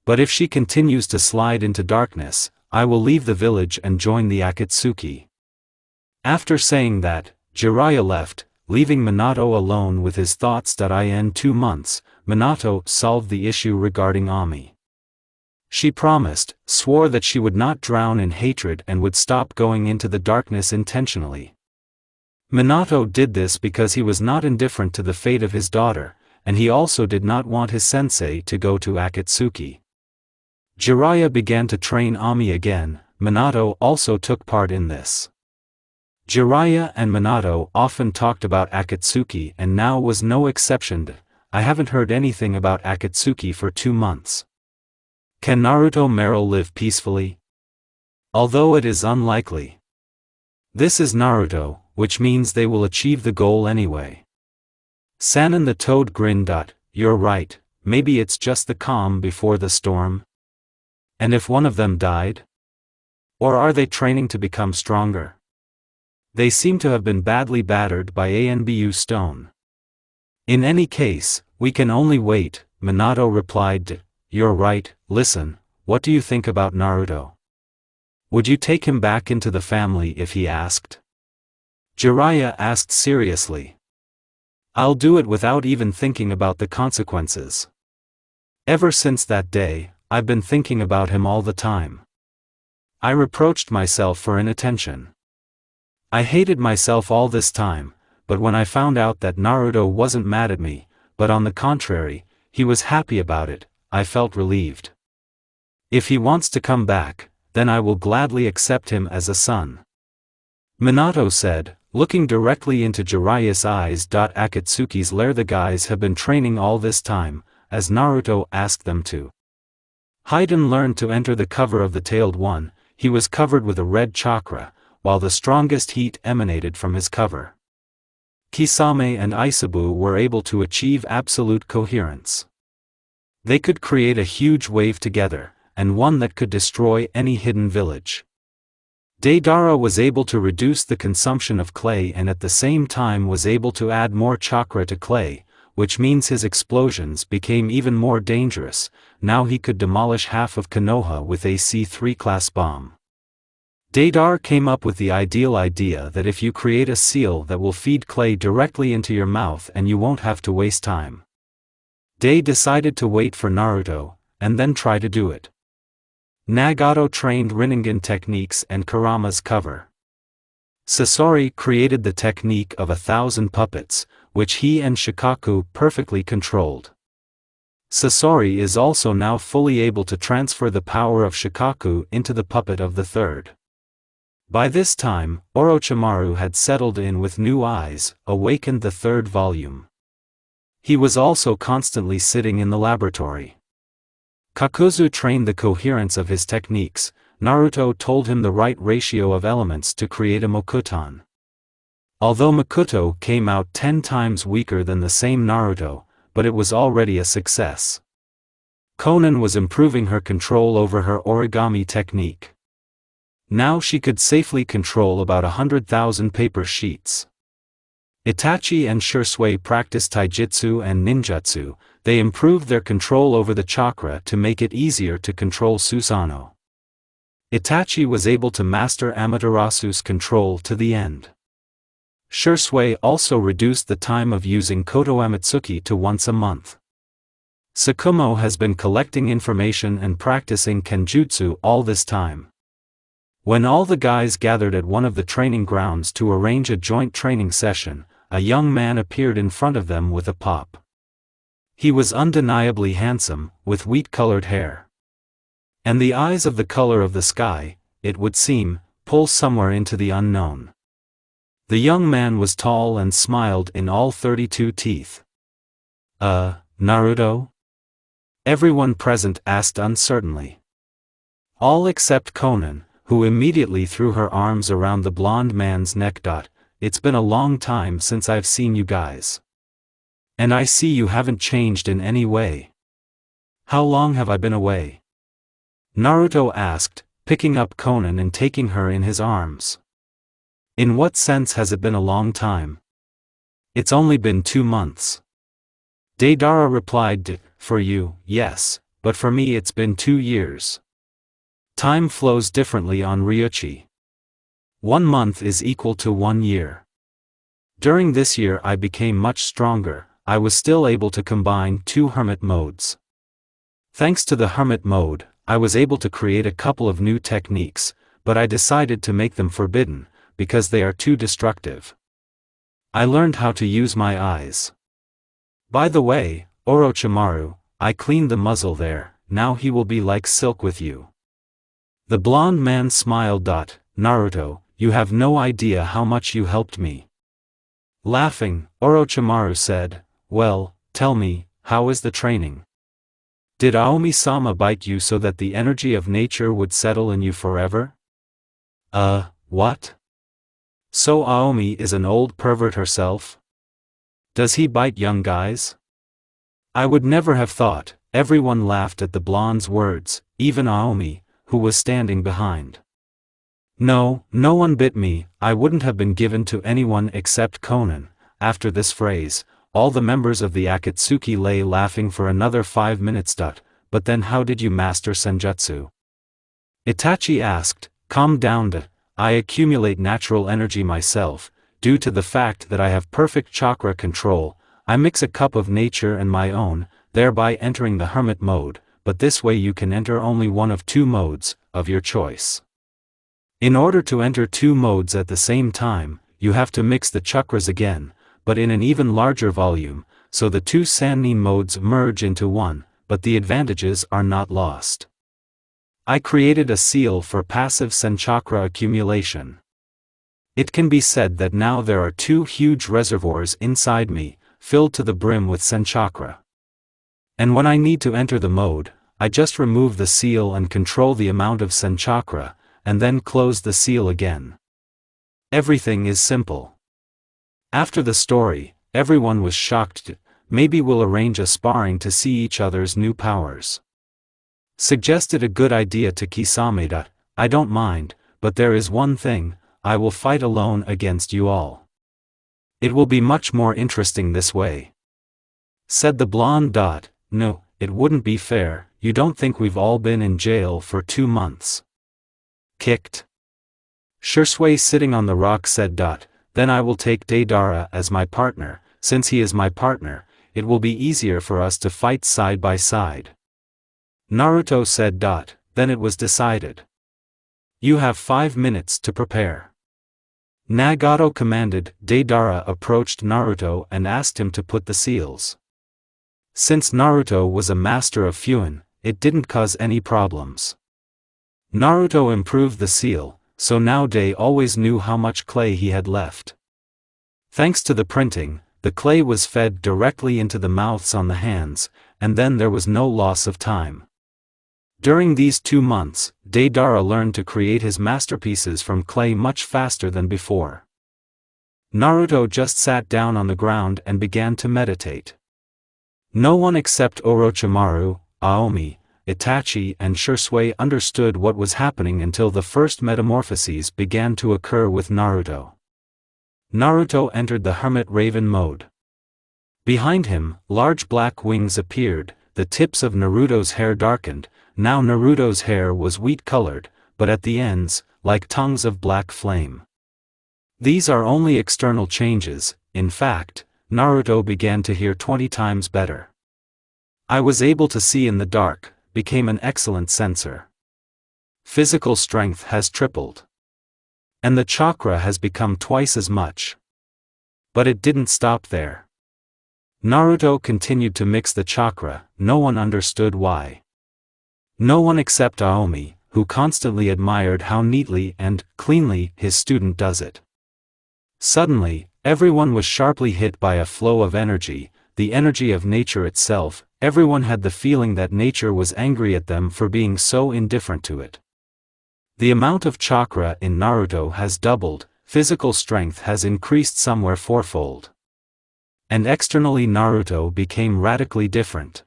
But if she continues to slide into darkness, I will leave the village and join the Akatsuki. After saying that, Jiraiya left, leaving Minato alone with his thoughts. In 2 months, Minato solved the issue regarding Ami. She promised, swore that she would not drown in hatred and would stop going into the darkness intentionally. Minato did this because he was not indifferent to the fate of his daughter, and he also did not want his sensei to go to Akatsuki. Jiraiya began to train Ami again. Minato also took part in this. Jiraiya and Minato often talked about Akatsuki and now was no exception. I haven't heard anything about Akatsuki for 2 months. Can Naruto Meryl live peacefully? Although it is unlikely. This is Naruto, which means they will achieve the goal anyway. Sanin the Toad grinned. You're right, maybe it's just the calm before the storm. And if one of them died? Or are they training to become stronger? They seem to have been badly battered by Anbu stone. In any case, we can only wait, Minato replied. You're right. Listen, what do you think about Naruto? Would you take him back into the family if he asked? Jiraiya asked seriously. I'll do it without even thinking about the consequences. Ever since that day, I've been thinking about him all the time. I reproached myself for inattention. I hated myself all this time, but when I found out that Naruto wasn't mad at me, but on the contrary, he was happy about it, I felt relieved. If he wants to come back, then I will gladly accept him as a son. Minato said, looking directly into Jiraiya's eyes. Akatsuki's lair. The guys have been training all this time, as Naruto asked them to. Haiden learned to enter the cover of the tailed one. He was covered with a red chakra, while the strongest heat emanated from his cover. Kisame and Isabu were able to achieve absolute coherence. They could create a huge wave together, and one that could destroy any hidden village. Deidara was able to reduce the consumption of clay and at the same time was able to add more chakra to clay, which means his explosions became even more dangerous. Now he could demolish half of Konoha with a C3 class bomb. Deidara came up with the ideal idea that if you create a seal that will feed clay directly into your mouth and you won't have to waste time. Day decided to wait for Naruto, and then try to do it. Nagato trained Rinnegan techniques and Kurama's cover. Sasori created the technique of 1,000 puppets, which he and Shikaku perfectly controlled. Sasori is also now fully able to transfer the power of Shikaku into the puppet of the third. By this time, Orochimaru had settled in with new eyes, awakened the third volume. He was also constantly sitting in the laboratory. Kakuzu trained the coherence of his techniques. Naruto told him the right ratio of elements to create a Mokuton. Although Makoto came out 10 times weaker than the same Naruto, but it was already a success. Konan was improving her control over her origami technique. Now she could safely control about 100,000 paper sheets. Itachi and Shursui practiced taijutsu and ninjutsu. They improved their control over the chakra to make it easier to control Susanoo. Itachi was able to master Amaterasu's control to the end. Shursui also reduced the time of using Kotoamatsuki to once a month. Sakumo has been collecting information and practicing kenjutsu all this time. When all the guys gathered at one of the training grounds to arrange a joint training session, a young man appeared in front of them with a pop. He was undeniably handsome, with wheat-colored hair. And the eyes of the color of the sky, it would seem, pull somewhere into the unknown. The young man was tall and smiled in all 32 teeth. Naruto? Everyone present asked uncertainly. All except Konan, who immediately threw her arms around the blonde man's neck. It's been a long time since I've seen you guys. And I see you haven't changed in any way. How long have I been away? Naruto asked, picking up Konan and taking her in his arms. In what sense has it been a long time? It's only been 2 months. Deidara replied, for you, yes, but for me it's been 2 years. Time flows differently on Ryuchi. 1 month is equal to 1 year. During this year I became much stronger. I was still able to combine 2 hermit modes. Thanks to the hermit mode, I was able to create a couple of new techniques, but I decided to make them forbidden, because they are too destructive. I learned how to use my eyes. By the way, Orochimaru, I cleaned the muzzle there, now he will be like silk with you. The blonde man smiled. Naruto, you have no idea how much you helped me. Laughing, Orochimaru said, well, tell me, how is the training? Did Aomi-sama bite you so that the energy of nature would settle in you forever? What? So Aomi is an old pervert herself? Does he bite young guys? I would never have thought. Everyone laughed at the blonde's words, even Aomi, who was standing behind. No, no one bit me. I wouldn't have been given to anyone except Konan. After this phrase, all the members of the Akatsuki lay laughing for another 5 minutes. But then how did you master senjutsu? Itachi asked. Calm down. I accumulate natural energy myself, due to the fact that I have perfect chakra control. I mix a cup of nature and my own, thereby entering the hermit mode, but this way you can enter only one of 2 modes, of your choice. In order to enter 2 modes at the same time, you have to mix the chakras again, but in an even larger volume, so the 2 sannin modes merge into one, but the advantages are not lost. I created a seal for passive senchakra accumulation. It can be said that now there are 2 huge reservoirs inside me, filled to the brim with senchakra. And when I need to enter the mode, I just remove the seal and control the amount of senchakra, and then close the seal again. Everything is simple. After the story, everyone was shocked. Maybe we'll arrange a sparring to see each other's new powers. Suggested a good idea to Kisame. I don't mind, but there is one thing, I will fight alone against you all. It will be much more interesting this way. Said the blonde. No, it wouldn't be fair. You don't think we've all been in jail for 2 months? Kicked. Shursui sitting on the rock said. Then I will take Deidara as my partner. Since he is my partner, it will be easier for us to fight side by side. Naruto said. Then it was decided. You have 5 minutes to prepare. Nagato commanded. Deidara approached Naruto and asked him to put the seals. Since Naruto was a master of Fuin, it didn't cause any problems. Naruto improved the seal, so now Dei always knew how much clay he had left. Thanks to the printing, the clay was fed directly into the mouths on the hands, and then there was no loss of time. During these 2 months, Deidara learned to create his masterpieces from clay much faster than before. Naruto just sat down on the ground and began to meditate. No one except Orochimaru, Aomi, Itachi and Shursui understood what was happening until the first metamorphoses began to occur with Naruto. Naruto entered the hermit raven mode. Behind him, large black wings appeared, the tips of Naruto's hair darkened. Now Naruto's hair was wheat-colored, but at the ends, like tongues of black flame. These are only external changes. In fact, Naruto began to hear 20 times better. I was able to see in the dark, became an excellent sensor. Physical strength has tripled. And the chakra has become twice as much. But it didn't stop there. Naruto continued to mix the chakra, no one understood why. No one except Aomi, who constantly admired how neatly and cleanly his student does it. Suddenly, everyone was sharply hit by a flow of energy, the energy of nature itself. Everyone had the feeling that nature was angry at them for being so indifferent to it. The amount of chakra in Naruto has doubled, physical strength has increased somewhere fourfold. And externally Naruto became radically different.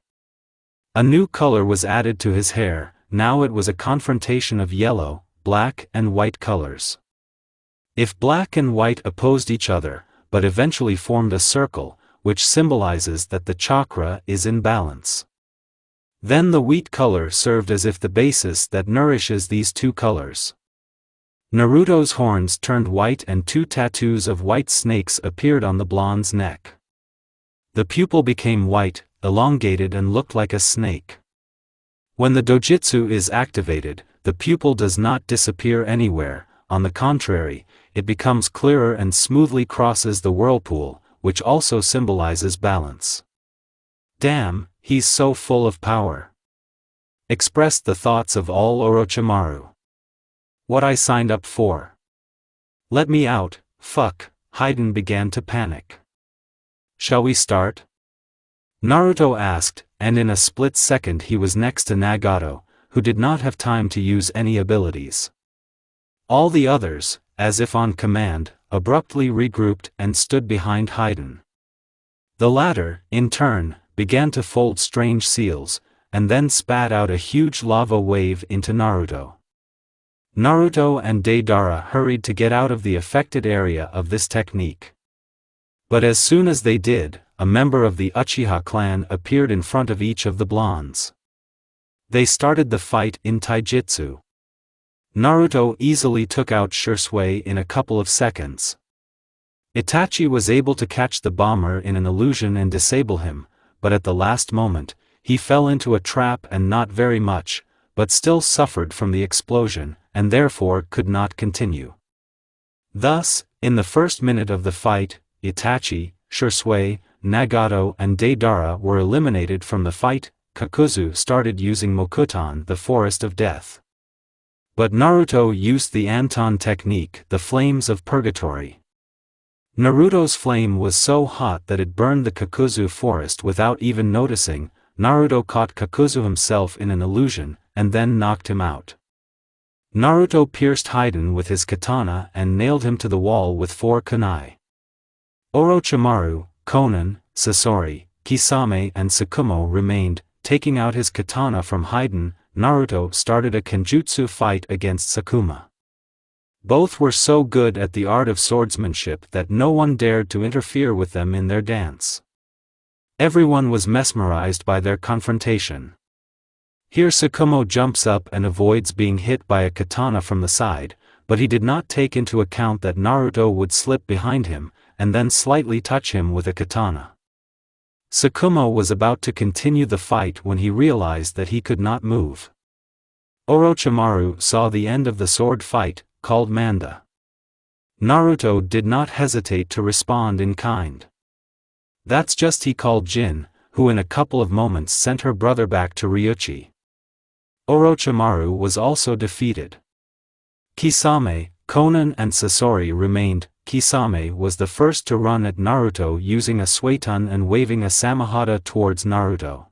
A new color was added to his hair, now it was a confrontation of yellow, black and white colors. If black and white opposed each other, but eventually formed a circle, which symbolizes that the chakra is in balance. Then the wheat color served as if the basis that nourishes these two colors. Naruto's horns turned white and 2 tattoos of white snakes appeared on the blonde's neck. The pupil became white, elongated and looked like a snake. When the dojutsu is activated, the pupil does not disappear anywhere, on the contrary, it becomes clearer and smoothly crosses the whirlpool, which also symbolizes balance. Damn, he's so full of power. Expressed the thoughts of all Orochimaru. What I signed up for. Let me out, fuck, Hayden began to panic. Shall we start? Naruto asked, and in a split second he was next to Nagato, who did not have time to use any abilities. All the others, as if on command, abruptly regrouped and stood behind Hayden. The latter, in turn, began to fold strange seals, and then spat out a huge lava wave into Naruto. Naruto and Deidara hurried to get out of the affected area of this technique. But as soon as they did, a member of the Uchiha clan appeared in front of each of the blondes. They started the fight in taijutsu. Naruto easily took out Shisui in a couple of seconds. Itachi was able to catch the bomber in an illusion and disable him, but at the last moment, he fell into a trap and not very much, but still suffered from the explosion, and therefore could not continue. Thus, in the first minute of the fight, Itachi, Shisui, Nagato and Deidara were eliminated from the fight. Kakuzu started using Mokutan, the Forest of Death. But Naruto used the Anton technique, the Flames of Purgatory. Naruto's flame was so hot that it burned the Kakuzu forest without even noticing. Naruto caught Kakuzu himself in an illusion, and then knocked him out. Naruto pierced Hayden with his katana and nailed him to the wall with 4 kunai. Orochimaru, Konan, Sasori, Kisame and Tsukumo remained. Taking out his katana from Hayden, Naruto started a kenjutsu fight against Sakuma. Both were so good at the art of swordsmanship that no one dared to interfere with them in their dance. Everyone was mesmerized by their confrontation. Here Tsukumo jumps up and avoids being hit by a katana from the side, but he did not take into account that Naruto would slip behind him, and then slightly touch him with a katana. Tsukumo was about to continue the fight when he realized that he could not move. Orochimaru saw the end of the sword fight, called Manda. Naruto did not hesitate to respond in kind. That's just he called Jin, who in a couple of moments sent her brother back to Ryuchi. Orochimaru was also defeated. Kisame, Konan and Sasori remained. Kisame was the first to run at Naruto using a suiton and waving a samahata towards Naruto.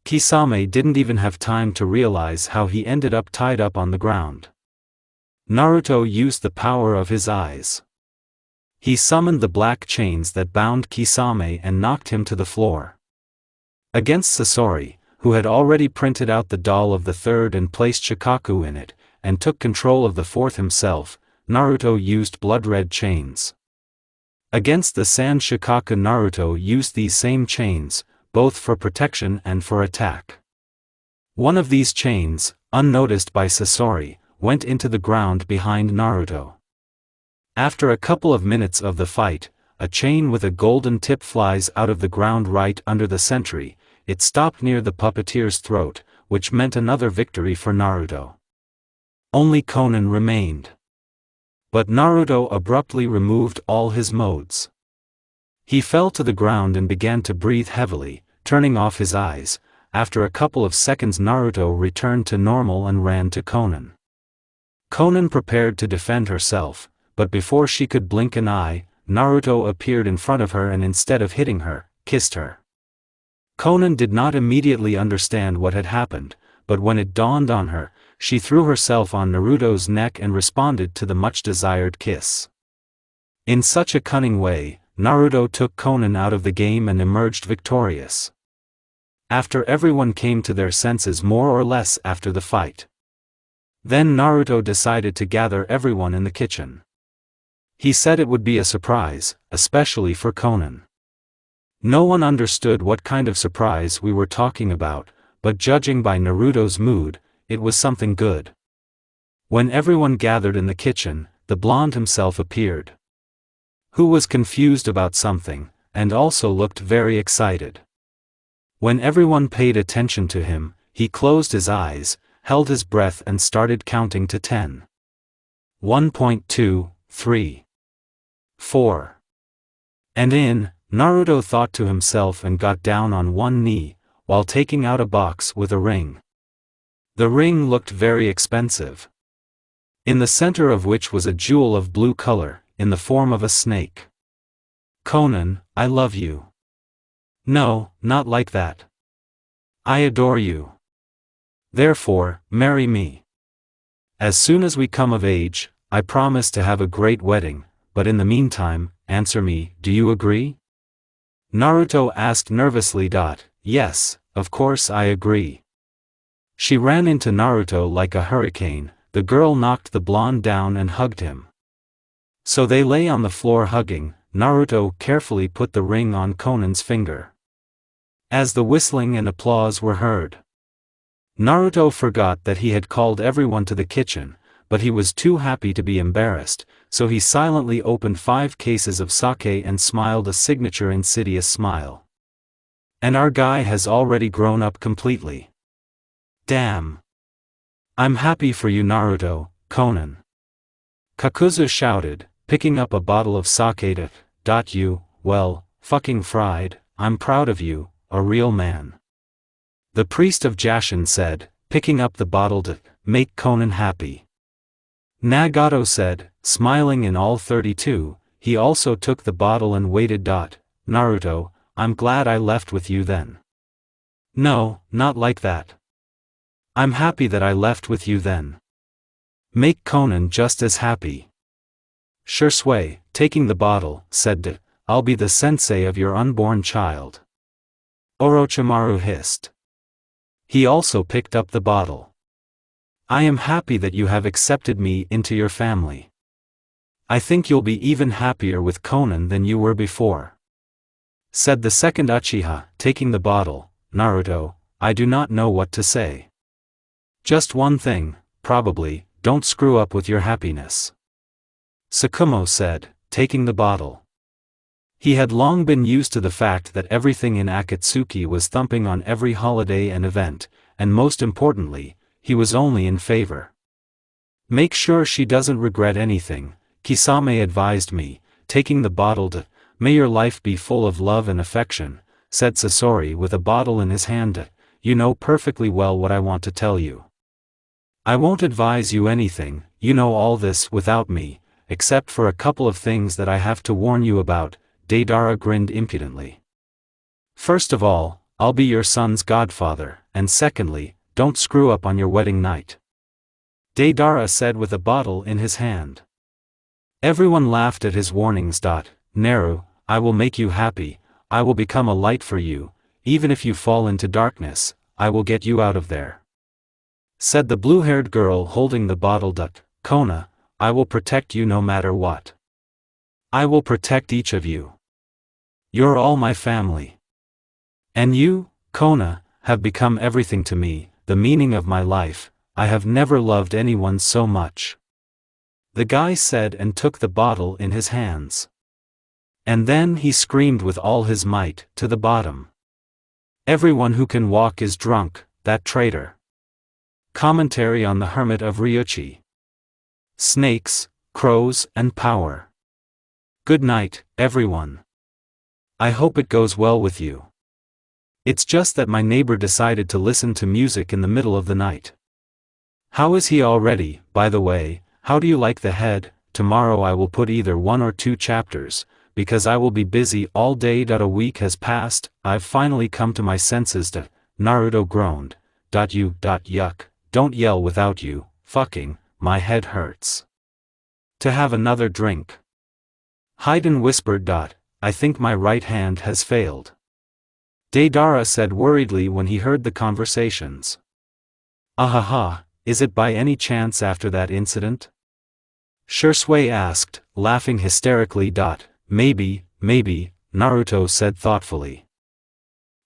Kisame didn't even have time to realize how he ended up tied up on the ground. Naruto used the power of his eyes. He summoned the black chains that bound Kisame and knocked him to the floor. Against Sasori, who had already printed out the doll of the third and placed Shikaku in it, and took control of the fourth himself, Naruto used blood-red chains. Against the Sand Shikaku, Naruto used these same chains, both for protection and for attack. One of these chains, unnoticed by Sasori, went into the ground behind Naruto. After a couple of minutes of the fight, a chain with a golden tip flies out of the ground right under the sentry. It stopped near the puppeteer's throat, which meant another victory for Naruto. Only Konan remained. But Naruto abruptly removed all his modes. He fell to the ground and began to breathe heavily, turning off his eyes. After a couple of seconds Naruto returned to normal and ran to Konan. Konan prepared to defend herself, but before she could blink an eye, Naruto appeared in front of her and instead of hitting her, kissed her. Konan did not immediately understand what had happened, but when it dawned on her, she threw herself on Naruto's neck and responded to the much-desired kiss. In such a cunning way, Naruto took Konan out of the game and emerged victorious. After everyone came to their senses more or less after the fight. Then Naruto decided to gather everyone in the kitchen. He said it would be a surprise, especially for Konan. No one understood what kind of surprise we were talking about, but judging by Naruto's mood, it was something good. When everyone gathered in the kitchen, the blonde himself appeared. Who was confused about something, and also looked very excited. When everyone paid attention to him, he closed his eyes, held his breath and started counting to 10. 1.2, 3. 4. And Naruto thought to himself and got down on one knee, while taking out a box with a ring. The ring looked very expensive. In the center of which was a jewel of blue color, in the form of a snake. Konan, I love you. No, not like that. I adore you. Therefore, marry me. As soon as we come of age, I promise to have a great wedding, but in the meantime, answer me, do you agree? Naruto asked nervously. Yes, of course I agree. She ran into Naruto like a hurricane. The girl knocked the blonde down and hugged him. So they lay on the floor hugging. Naruto carefully put the ring on Konan's finger. As the whistling and applause were heard, Naruto forgot that he had called everyone to the kitchen, but he was too happy to be embarrassed, so he silently opened 5 cases of sake and smiled a signature insidious smile. And our guy has already grown up completely. Damn. I'm happy for you Naruto, Konan. Kakuzu shouted, picking up a bottle of sake. You, well, fucking fried, I'm proud of you, a real man. The priest of Jashin said, picking up the bottle to make Konan happy. Nagato said, smiling in all 32, he also took the bottle and waited. Naruto, I'm glad I left with you then. No, not like that. I'm happy that I left with you then. Make Konan just as happy. Shursui, taking the bottle, said, I'll be the sensei of your unborn child. Orochimaru hissed. He also picked up the bottle. I am happy that you have accepted me into your family. I think you'll be even happier with Konan than you were before. Said the second Uchiha, taking the bottle. Naruto, I do not know what to say. Just one thing, probably, don't screw up with your happiness. Tsukumo said, taking the bottle. He had long been used to the fact that everything in Akatsuki was thumping on every holiday and event, and most importantly, he was only in favor. Make sure she doesn't regret anything, Kisame advised me, taking the bottle. May your life be full of love and affection, said Sasori with a bottle in his hand. You know perfectly well what I want to tell you. I won't advise you anything, you know all this without me, except for a couple of things that I have to warn you about. Deidara grinned impudently. First of all, I'll be your son's godfather, and secondly, don't screw up on your wedding night. Deidara said with a bottle in his hand. Everyone laughed at his warnings. Naru, I will make you happy, I will become a light for you, even if you fall into darkness, I will get you out of there. Said the blue-haired girl holding the bottle. Kona, I will protect you no matter what. I will protect each of you. You're all my family. And you, Kona, have become everything to me, the meaning of my life, I have never loved anyone so much. the guy said and took the bottle in his hands. And then he screamed with all his might, to the bottom. Everyone who can walk is drunk, that traitor. Commentary on the Hermit of Ryuchi. Snakes, crows, and power. Good night, everyone. I hope it goes well with you. It's just that my neighbor decided to listen to music in the middle of the night. How is he already, by the way? How do you like the head? Tomorrow I will put either 1 or 2 chapters, because I will be busy all day. A week has passed, I've finally come to my senses. Naruto groaned. Yuck, don't yell without you, fucking, my head hurts. To have another drink. Haydn whispered. I think my right hand has failed. Deidara said worriedly when he heard the conversations. Ahaha, is it by any chance after that incident? Shursui asked, laughing hysterically. Maybe, Naruto said thoughtfully.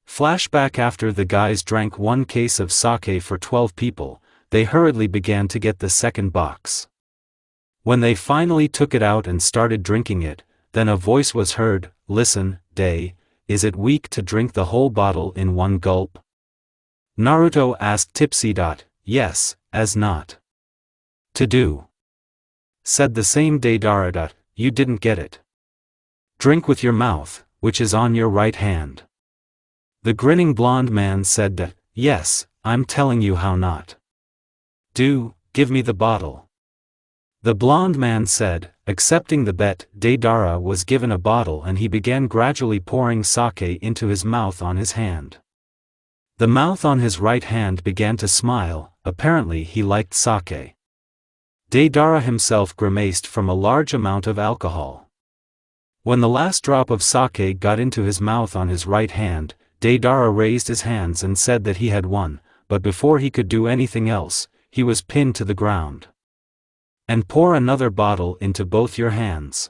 Flashback. After the guys drank 1 case of sake for 12 people, they hurriedly began to get the second box. When they finally took it out and started drinking it, then a voice was heard, listen, Day, is it weak to drink the whole bottle in 1 gulp? Naruto asked tipsy. Yes, as not. To do. Said the same Deidara. You didn't get it. Drink with your mouth, which is on your right hand. The grinning blonde man said. Yes, I'm telling you how not. Do, give me the bottle. The blonde man said, accepting the bet. Deidara was given a bottle and he began gradually pouring sake into his mouth on his hand. The mouth on his right hand began to smile, apparently he liked sake. Deidara himself grimaced from a large amount of alcohol. When the last drop of sake got into his mouth on his right hand, Deidara raised his hands and said that he had won, but before he could do anything else, he was pinned to the ground. And pour another bottle into both your hands.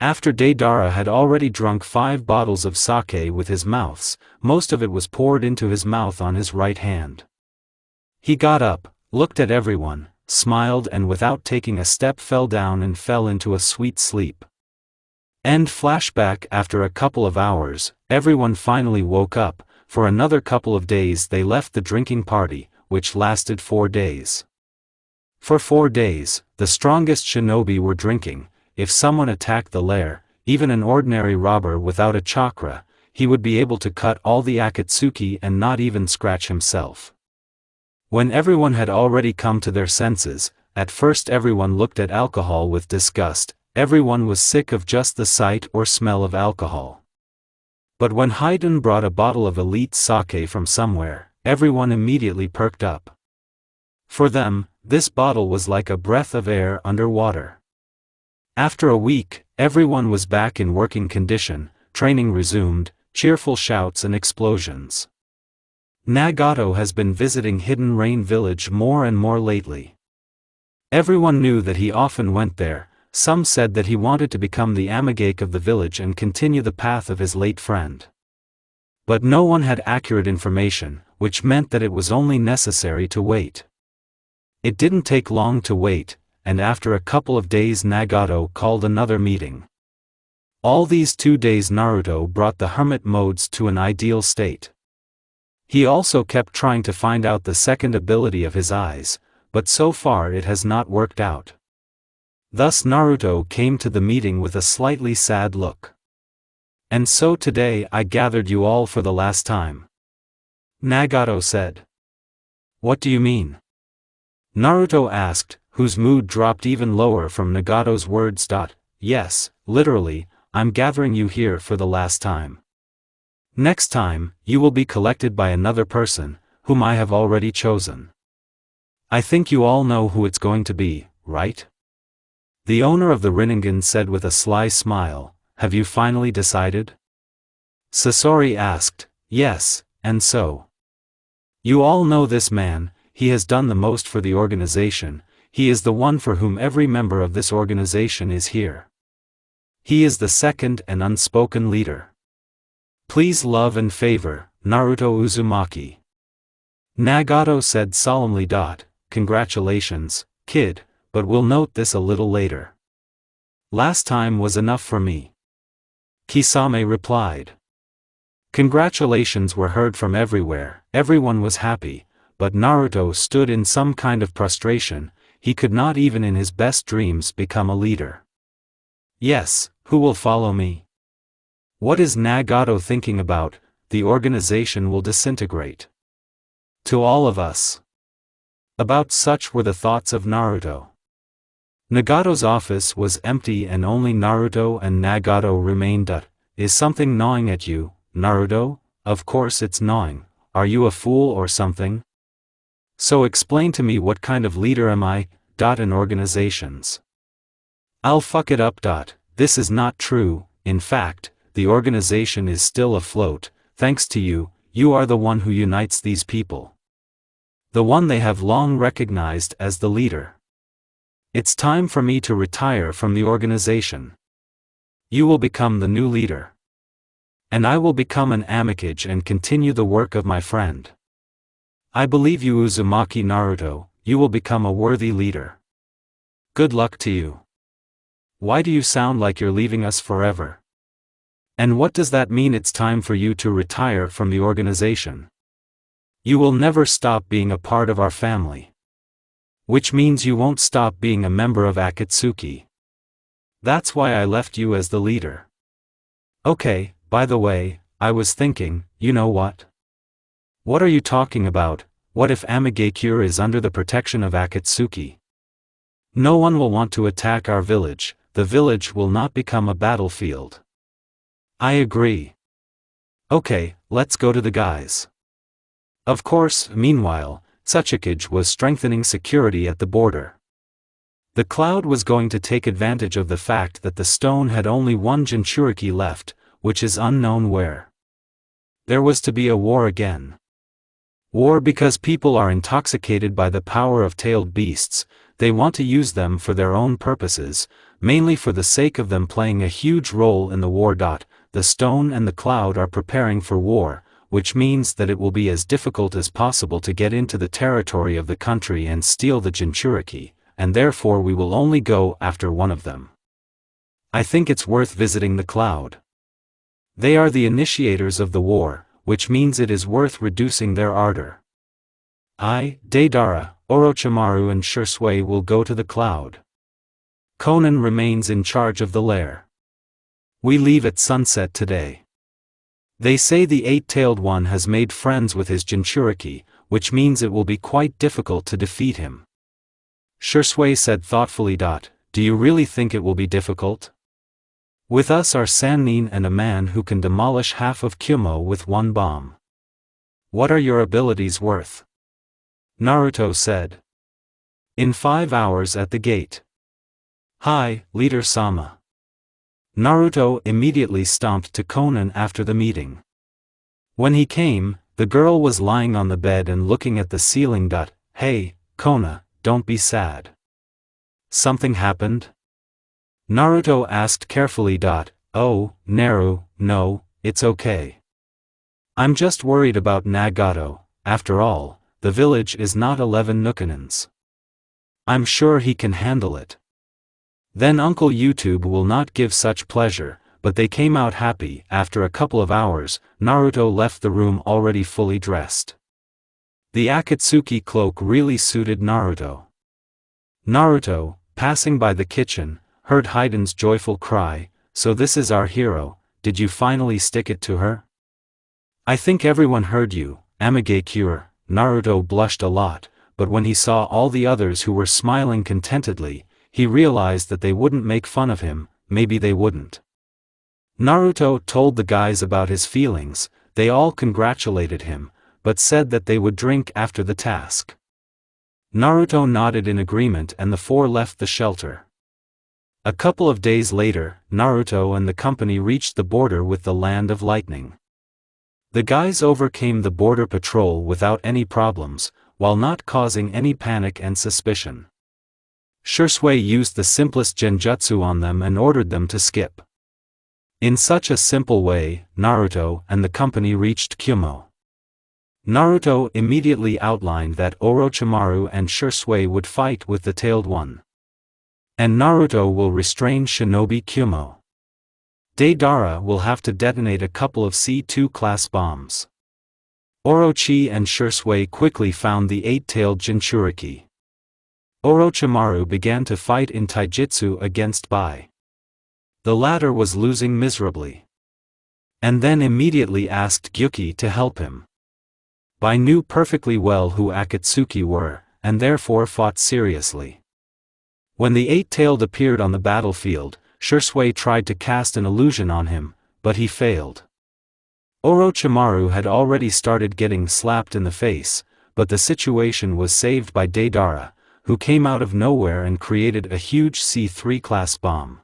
After Deidara had already drunk 5 bottles of sake with his mouths, most of it was poured into his mouth on his right hand. He got up, looked at everyone, smiled and without taking a step fell down and fell into a sweet sleep. End flashback. After a couple of hours, everyone finally woke up. For another couple of days they left the drinking party, which lasted 4 days. For 4 days, the strongest shinobi were drinking. If someone attacked the lair, even an ordinary robber without a chakra, he would be able to cut all the Akatsuki and not even scratch himself. When everyone had already come to their senses, at first everyone looked at alcohol with disgust. Everyone was sick of just the sight or smell of alcohol. But when Haydn brought a bottle of elite sake from somewhere, everyone immediately perked up. For them, this bottle was like a breath of air underwater. After a week, everyone was back in working condition, training resumed, cheerful shouts and explosions. Nagato has been visiting Hidden Rain Village more and more lately. Everyone knew that he often went there. Some said that he wanted to become the Amigake of the village and continue the path of his late friend. But no one had accurate information, which meant that it was only necessary to wait. It didn't take long to wait, and after a couple of days Nagato called another meeting. All these 2 days Naruto brought the hermit modes to an ideal state. He also kept trying to find out the second ability of his eyes, but so far it has not worked out. Thus Naruto came to the meeting with a slightly sad look. And so today I gathered you all for the last time. Nagato said. What do you mean? Naruto asked, whose mood dropped even lower from Nagato's words. Yes, literally, I'm gathering you here for the last time. Next time, you will be collected by another person, whom I have already chosen. I think you all know who it's going to be, right? The owner of the Rinnegan said with a sly smile, have you finally decided? Sasori asked, yes, and so? You all know this man, he has done the most for the organization, he is the one for whom every member of this organization is here. He is the second and unspoken leader. Please love and favor, Naruto Uzumaki. Nagato said solemnly. Congratulations, kid, but we'll note this a little later. Last time was enough for me. Kisame replied. Congratulations were heard from everywhere, everyone was happy, but Naruto stood in some kind of prostration. He could not even in his best dreams become a leader. Yes, who will follow me? What is Nagato thinking about? The organization will disintegrate. To all of us. About such were the thoughts of Naruto. Nagato's office was empty and only Naruto and Nagato remained. Is something gnawing at you, Naruto? Of course it's gnawing. Are you a fool or something? So explain to me what kind of leader am I? In organizations. I'll fuck it up. This is not true. In fact, the organization is still afloat, thanks to you. You are the one who unites these people. The one they have long recognized as the leader. It's time for me to retire from the organization. You will become the new leader. And I will become an Amikage and continue the work of my friend. I believe you, Uzumaki Naruto, you will become a worthy leader. Good luck to you. Why do you sound like you're leaving us forever? And what does that mean? It's time for you to retire from the organization. You will never stop being a part of our family. Which means you won't stop being a member of Akatsuki. That's why I left you as the leader. Okay, by the way, I was thinking, you know what? What are you talking about? What if Amigakure is under the protection of Akatsuki? No one will want to attack our village, the village will not become a battlefield. I agree. Okay, let's go to the guys. Of course, meanwhile, Sasuke was strengthening security at the border. The Cloud was going to take advantage of the fact that the stone had only one Jinchuriki left, which is unknown where. There was to be a war again. War because people are intoxicated by the power of tailed beasts, they want to use them for their own purposes, mainly for the sake of them playing a huge role in the war. The stone and the Cloud are preparing for war, which means that it will be as difficult as possible to get into the territory of the country and steal the Jinchuriki, and therefore we will only go after one of them. I think it's worth visiting the Cloud. They are the initiators of the war, which means it is worth reducing their ardor. Deidara, Orochimaru and Shisui will go to the Cloud. Konan remains in charge of the lair. We leave at sunset today. They say the eight-tailed one has made friends with his Jinchuriki, which means it will be quite difficult to defeat him. Shisui said thoughtfully. Do you really think it will be difficult? With us are Sannin and a man who can demolish half of Kumo with one bomb. What are your abilities worth? Naruto said. In 5 hours at the gate. Hi, Leader Sama. Naruto immediately stomped to Konan after the meeting. When he came, the girl was lying on the bed and looking at the ceiling. Hey, Kona, don't be sad. Something happened? Naruto asked carefully. Oh, Naru, no, it's okay. I'm just worried about Nagato. After all, the village is not 11 Nukanins. I'm sure he can handle it. Then Uncle YouTube will not give such pleasure, but they came out happy. After a couple of hours, Naruto left the room already fully dressed. The Akatsuki cloak really suited Naruto. Naruto, passing by the kitchen, heard Haiden's joyful cry, so this is our hero, did you finally stick it to her? I think everyone heard you, Amigakure. Naruto blushed a lot, but when he saw all the others who were smiling contentedly, he realized that they wouldn't make fun of him, maybe they wouldn't. Naruto told the guys about his feelings, they all congratulated him, but said that they would drink after the task. Naruto nodded in agreement and the four left the shelter. A couple of days later, Naruto and the company reached the border with the Land of Lightning. The guys overcame the border patrol without any problems, while not causing any panic and suspicion. Shisui used the simplest genjutsu on them and ordered them to skip. In such a simple way, Naruto and the company reached Kumo. Naruto immediately outlined that Orochimaru and Shisui would fight with the Tailed One. And Naruto will restrain Shinobi Kumo. Deidara will have to detonate a couple of C2 class bombs. Orochi and Shisui quickly found the eight-tailed Jinchuriki. Orochimaru began to fight in taijutsu against Bai. The latter was losing miserably. And then immediately asked Gyuki to help him. Bai knew perfectly well who Akatsuki were, and therefore fought seriously. When the eight-tailed appeared on the battlefield, Shisui tried to cast an illusion on him, but he failed. Orochimaru had already started getting slapped in the face, but the situation was saved by Deidara, who came out of nowhere and created a huge C3 class bomb.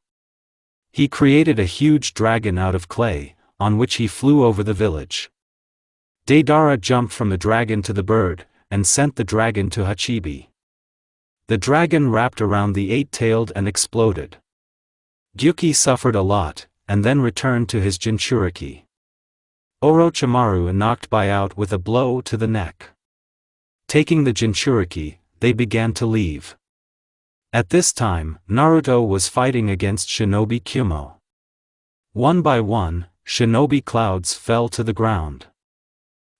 He created a huge dragon out of clay, on which he flew over the village. Deidara jumped from the dragon to the bird, and sent the dragon to Hachibi. The dragon wrapped around the eight-tailed and exploded. Gyuki suffered a lot, and then returned to his Jinchuriki. Orochimaru knocked Bai out with a blow to the neck. Taking the Jinchuriki, they began to leave. At this time, Naruto was fighting against Shinobi Kumo. One by one, Shinobi clouds fell to the ground.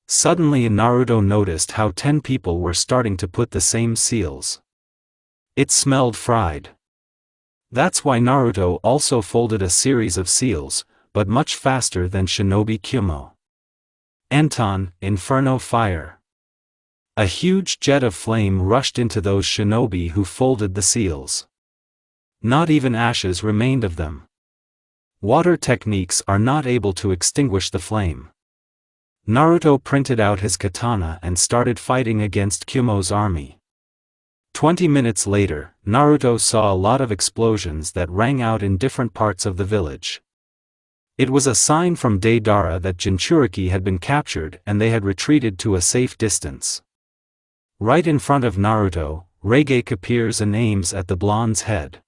Suddenly Naruto noticed how 10 people were starting to put the same seals. It smelled fried. That's why Naruto also folded a series of seals, but much faster than Shinobi Kumo. Anton, Inferno Fire. A huge jet of flame rushed into those shinobi who folded the seals. Not even ashes remained of them. Water techniques are not able to extinguish the flame. Naruto printed out his katana and started fighting against Kumo's army. 20 minutes later, Naruto saw a lot of explosions that rang out in different parts of the village. It was a sign from Deidara that Jinchuriki had been captured and they had retreated to a safe distance. Right in front of Naruto, Reigeki appears and aims at the blonde's head.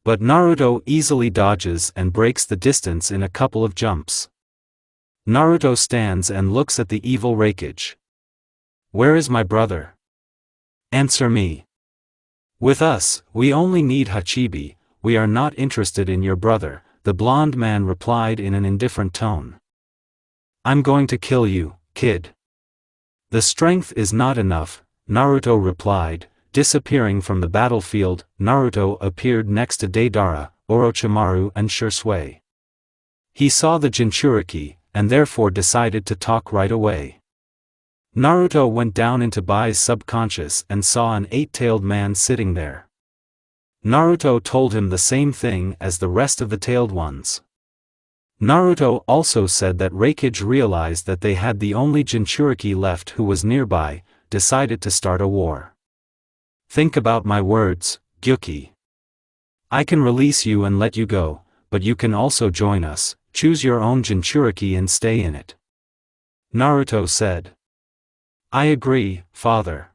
But Naruto easily dodges and breaks the distance in a couple of jumps. Naruto stands and looks at the evil Reigeki. "Where is my brother? Answer me. With us, we only need Hachibi, we are not interested in your brother," the blonde man replied in an indifferent tone. "I'm going to kill you, kid." "The strength is not enough," Naruto replied. Disappearing from the battlefield, Naruto appeared next to Deidara, Orochimaru and Shisui. He saw the Jinchuriki, and therefore decided to talk right away. Naruto went down into Bai's subconscious and saw an eight-tailed man sitting there. Naruto told him the same thing as the rest of the tailed ones. Naruto also said that Reikage realized that they had the only Jinchuriki left who was nearby, decided to start a war. "Think about my words, Gyuki. I can release you and let you go, but you can also join us, choose your own Jinchuriki and stay in it." Naruto said. "I agree, father.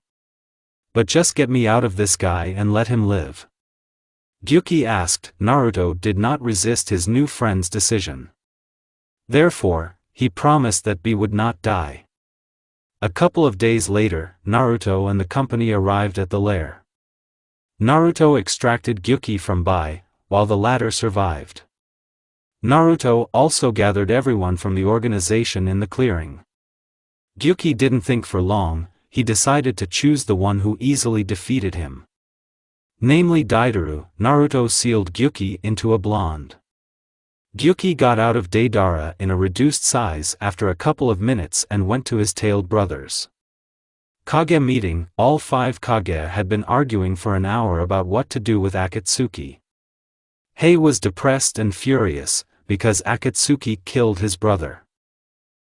But just get me out of this guy and let him live." Gyuki asked. Naruto did not resist his new friend's decision. Therefore, he promised that Bai would not die. A couple of days later, Naruto and the company arrived at the lair. Naruto extracted Gyuki from Bai, while the latter survived. Naruto also gathered everyone from the organization in the clearing. Gyuki didn't think for long, he decided to choose the one who easily defeated him. Namely Daidaru. Naruto sealed Gyuki into a blonde. Gyuki got out of Deidara in a reduced size after a couple of minutes and went to his tailed brothers. Kage meeting. All 5 Kage had been arguing for an hour about what to do with Akatsuki. Hei was depressed and furious, because Akatsuki killed his brother.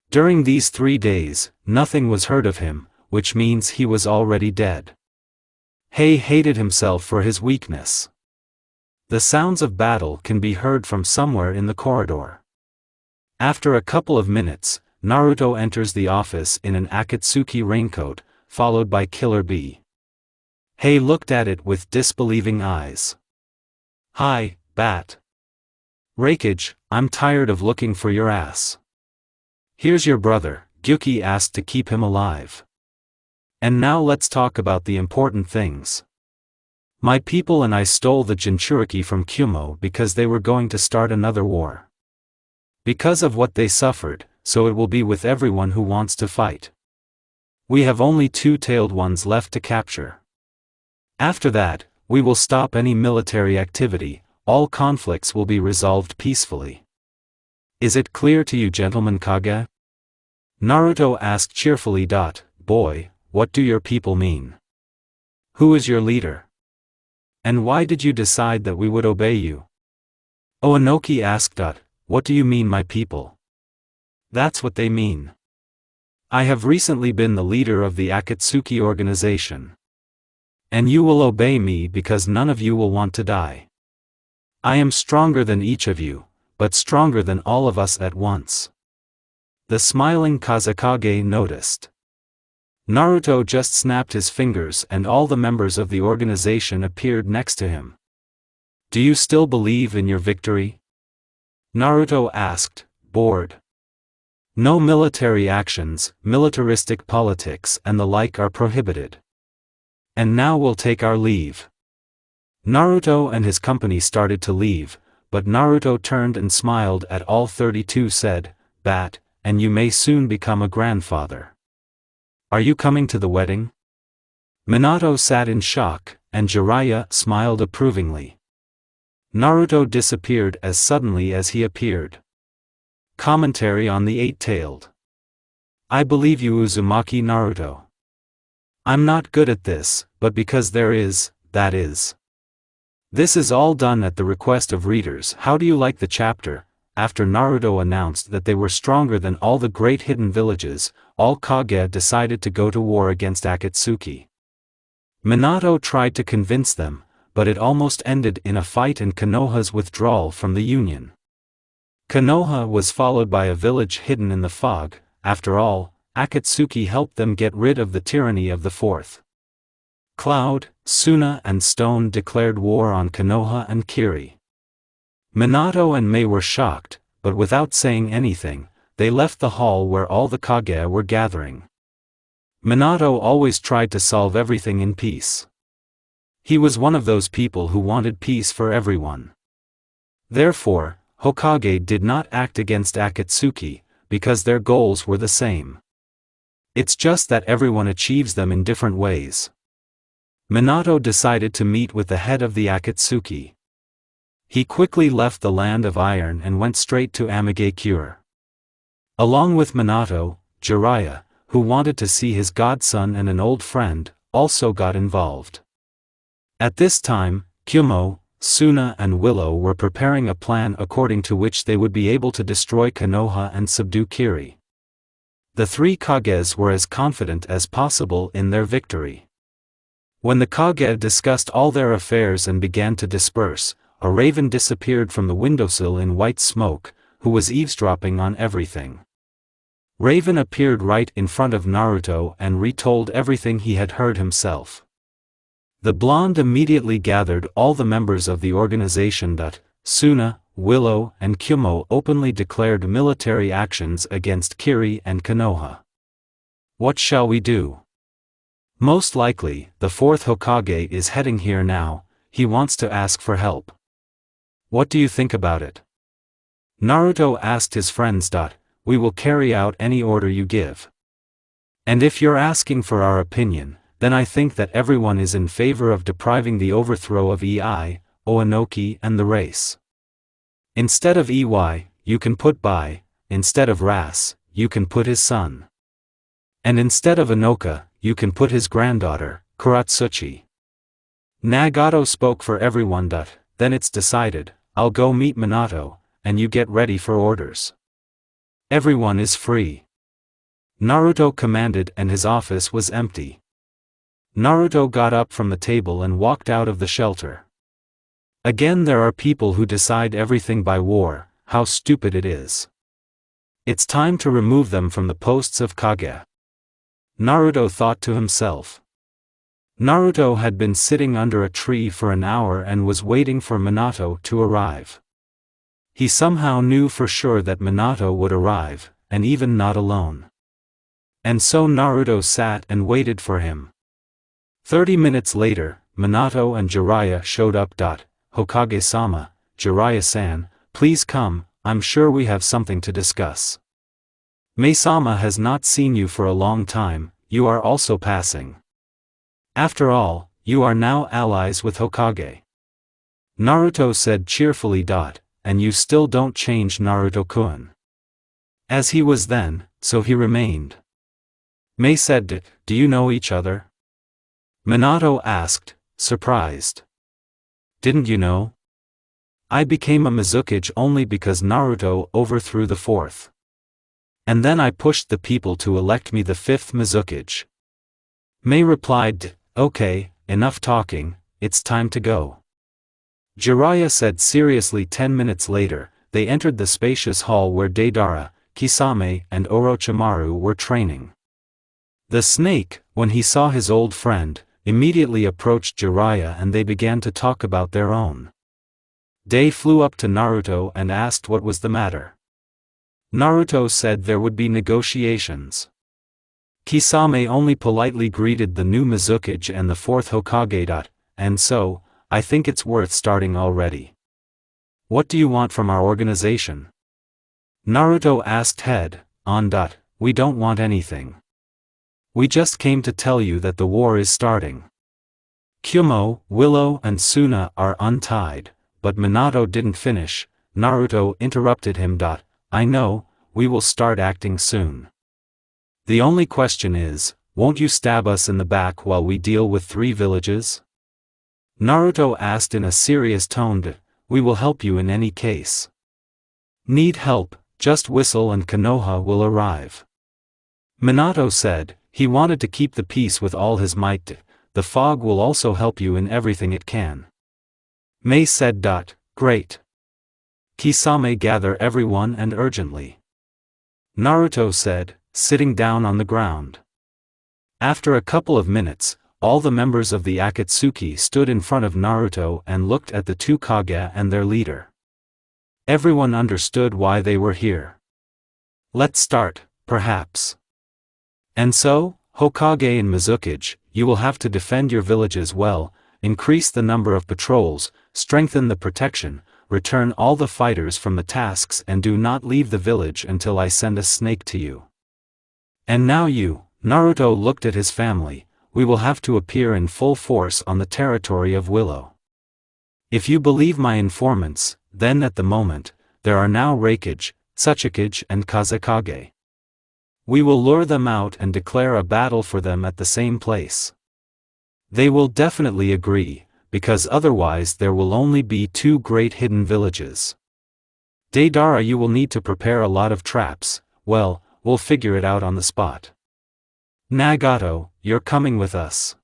During these 3 days, nothing was heard of him, which means he was already dead. Hei hated himself for his weakness. The sounds of battle can be heard from somewhere in the corridor. After a couple of minutes, Naruto enters the office in an Akatsuki raincoat, followed by Killer Bee. Hei looked at it with disbelieving eyes. "Hi, Bat. Reikage, I'm tired of looking for your ass. Here's your brother," Gyuki asked to keep him alive. "And now let's talk about the important things. My people and I stole the Jinchuriki from Kumo because they were going to start another war. Because of what they suffered, so it will be with everyone who wants to fight. We have only two-tailed ones left to capture. After that, we will stop any military activity, all conflicts will be resolved peacefully. Is it clear to you, gentlemen Kage? Naruto asked cheerfully. Boy, what do your people mean? Who is your leader? And why did you decide that we would obey you? Onoki asked. What do you mean, my people? That's what they mean. I have recently been the leader of the Akatsuki organization. And you will obey me because none of you will want to die. I am stronger than each of you, but stronger than all of us at once. The smiling Kazekage noticed. Naruto just snapped his fingers and all the members of the organization appeared next to him. Do you still believe in your victory? Naruto asked, bored. No military actions, militaristic politics and the like are prohibited. And now we'll take our leave. Naruto and his company started to leave, but Naruto turned and smiled at all 32 said, Bat, and you may soon become a grandfather. Are you coming to the wedding? Minato sat in shock, and Jiraiya smiled approvingly. Naruto disappeared as suddenly as he appeared. Commentary on the Eight-Tailed. I believe you, Uzumaki Naruto. I'm not good at this, but because there is, that is. This is all done at the request of readers. How do you like the chapter? After Naruto announced that they were stronger than all the great hidden villages, all Kage decided to go to war against Akatsuki. Minato tried to convince them, but it almost ended in a fight and Konoha's withdrawal from the Union. Konoha was followed by a village hidden in the fog. After all, Akatsuki helped them get rid of the tyranny of the fourth. Cloud, Suna and Stone declared war on Konoha and Kiri. Minato and Mei were shocked, but without saying anything, they left the hall where all the Kage were gathering. Minato always tried to solve everything in peace. He was one of those people who wanted peace for everyone. Therefore, Hokage did not act against Akatsuki, because their goals were the same. It's just that everyone achieves them in different ways. Minato decided to meet with the head of the Akatsuki. He quickly left the land of iron and went straight to Amigakure. Along with Minato, Jiraiya, who wanted to see his godson and an old friend, also got involved. At this time, Kumo, Suna and Willow were preparing a plan according to which they would be able to destroy Konoha and subdue Kiri. The three Kages were as confident as possible in their victory. When the Kage discussed all their affairs and began to disperse, a raven disappeared from the windowsill in white smoke, who was eavesdropping on everything. Raven appeared right in front of Naruto and retold everything he had heard himself. The blonde immediately gathered all the members of the organization. Suna, Willow and Kumo openly declared military actions against Kiri and Konoha. What shall we do? Most likely, the fourth Hokage is heading here now. He wants to ask for help. What do you think about it? Naruto asked his friends. We will carry out any order you give. And if you're asking for our opinion, then I think that everyone is in favor of depriving the overthrow of Ei, Onoki and the race. Instead of Ei, you can put Bai, instead of Ras, you can put his son. And instead of Anoka, you can put his granddaughter, Kuratsuchi. Nagato spoke for everyone. Then it's decided, I'll go meet Minato, and you get ready for orders. Everyone is free. Naruto commanded and his office was empty. Naruto got up from the table and walked out of the shelter. Again, there are people who decide everything by war. How stupid it is. It's time to remove them from the posts of Kage. Naruto thought to himself. Naruto had been sitting under a tree for an hour and was waiting for Minato to arrive. He somehow knew for sure that Minato would arrive, and even not alone. And so Naruto sat and waited for him. 30 minutes later, Minato and Jiraiya showed up. Hokage-sama, Jiraiya-san, please come, I'm sure we have something to discuss. Mei-sama has not seen you for a long time, you are also passing. After all, you are now allies with Hokage. Naruto said cheerfully. And you still don't change Naruto-kun. As he was then, so he remained. Mei said, do you know each other? Minato asked, surprised. Didn't you know? I became a Mizukage only because Naruto overthrew the fourth. And then I pushed the people to elect me the fifth Mizukage. Mei replied, okay, enough talking, it's time to go. Jiraiya said seriously. 10 minutes later, they entered the spacious hall where Deidara, Kisame and Orochimaru were training. The snake, when he saw his old friend, immediately approached Jiraiya and they began to talk about their own. Dei flew up to Naruto and asked what was the matter. Naruto said there would be negotiations. Kisame only politely greeted the new Mizukage and the fourth Hokage. And so, I think it's worth starting already. What do you want from our organization? Naruto asked head on. We don't want anything. We just came to tell you that the war is starting. Kumo, Willow and Suna are untied, but Minato didn't finish. Naruto interrupted him. I know, we will start acting soon. The only question is, won't you stab us in the back while we deal with 3 villages? Naruto asked in a serious tone. We will help you in any case. Need help, just whistle and Konoha will arrive. Minato said, he wanted to keep the peace with all his might. The fog will also help you in everything it can. Mei said. Great. Kisame, gather everyone and urgently. Naruto said, sitting down on the ground. After a couple of minutes, all the members of the Akatsuki stood in front of Naruto and looked at the 2 Kage and their leader. Everyone understood why they were here. Let's start, perhaps. And so, Hokage and Mizukage, you will have to defend your villages well, increase the number of patrols, strengthen the protection, return all the fighters from the tasks and do not leave the village until I send a snake to you. And now you, Naruto looked at his family, we will have to appear in full force on the territory of Willow. If you believe my informants, then at the moment, there are now Raikage, Tsuchikage and Kazekage. We will lure them out and declare a battle for them at the same place. They will definitely agree, because otherwise there will only be 2 great hidden villages. Deidara, you will need to prepare a lot of traps, well, we'll figure it out on the spot. Nagato, you're coming with us.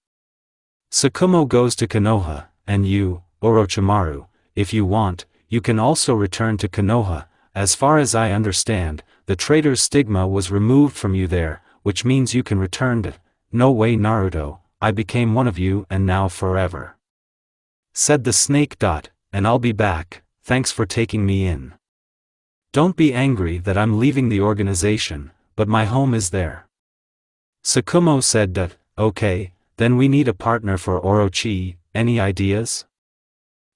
Tsukumo goes to Konoha, and you, Orochimaru, if you want, you can also return to Konoha. As far as I understand, the traitor's stigma was removed from you there, which means you can return to. No way Naruto, I became one of you and now forever. Said the snake. And I'll be back, thanks for taking me in. Don't be angry that I'm leaving the organization, but my home is there. Tsukumo said. Okay, then we need a partner for Orochi, any ideas?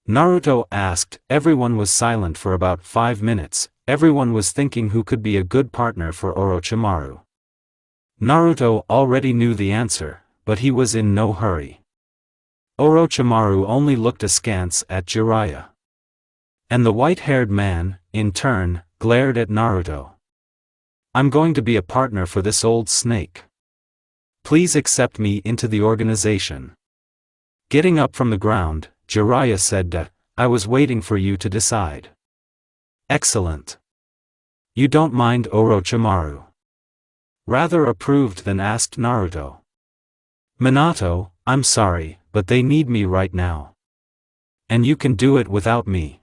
Naruto asked. Everyone was silent for about 5 minutes, everyone was thinking who could be a good partner for Orochimaru. Naruto already knew the answer, but he was in no hurry. Orochimaru only looked askance at Jiraiya. And the white-haired man, in turn, glared at Naruto. I'm going to be a partner for this old snake. Please accept me into the organization. Getting up from the ground, Jiraiya said. I was waiting for you to decide. Excellent. You don't mind Orochimaru? Rather approved than asked Naruto. Minato, I'm sorry, but they need me right now. And you can do it without me.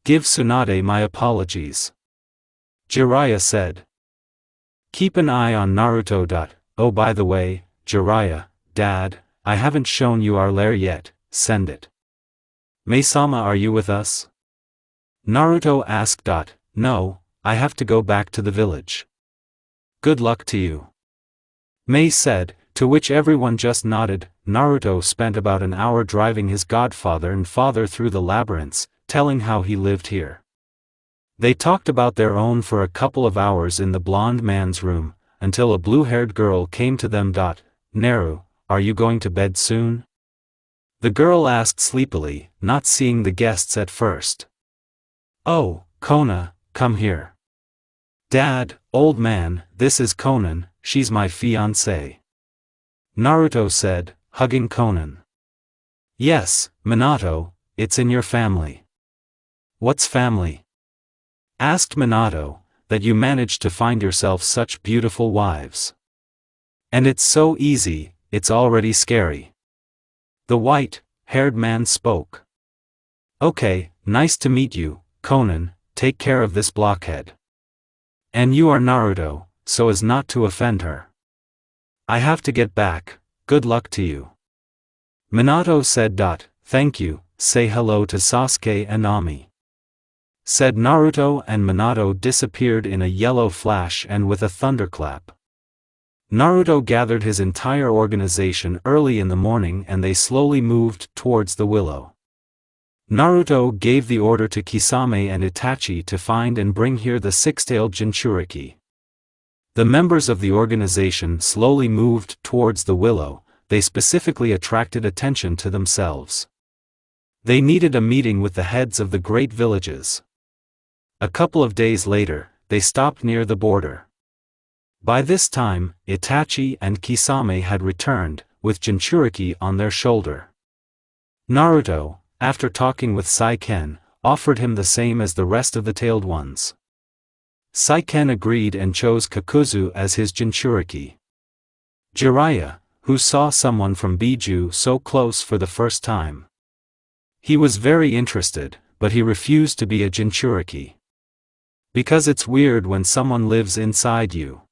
Give Tsunade my apologies. Jiraiya said. Keep an eye on Naruto. Oh, by the way, Jiraiya, Dad, I haven't shown you our lair yet, send it. Mei-sama, are you with us? Naruto asked. No, I have to go back to the village. Good luck to you. Mei said, to which everyone just nodded. Naruto spent about an hour driving his godfather and father through the labyrinths, telling how he lived here. They talked about their own for a couple of hours in the blonde man's room, until a blue-haired girl came to them. Naru, are you going to bed soon? The girl asked sleepily, not seeing the guests at first. Oh, Konan, come here. Dad, old man, this is Konan, she's my fiancée. Naruto said, hugging Konan. Yes, Minato, it's in your family. What's family? Asked Minato, that you managed to find yourself such beautiful wives. And it's so easy, it's already scary. The white-haired man spoke. Okay, nice to meet you, Konan, take care of this blockhead. And you are Naruto, so as not to offend her. I have to get back, good luck to you. Minato said. Thank you, say hello to Sasuke and Ami. Said Naruto, and Minato disappeared in a yellow flash and with a thunderclap. Naruto gathered his entire organization early in the morning and they slowly moved towards the willow. Naruto gave the order to Kisame and Itachi to find and bring here the six-tailed Jinchuriki. The members of the organization slowly moved towards the willow, they specifically attracted attention to themselves. They needed a meeting with the heads of the great villages. A couple of days later, they stopped near the border. By this time, Itachi and Kisame had returned, with Jinchuriki on their shoulder. Naruto, after talking with Saiken, offered him the same as the rest of the tailed ones. Saiken agreed and chose Kakuzu as his Jinchuriki. Jiraiya, who saw someone from Biju so close for the first time. He was very interested, but he refused to be a Jinchuriki. Because it's weird when someone lives inside you.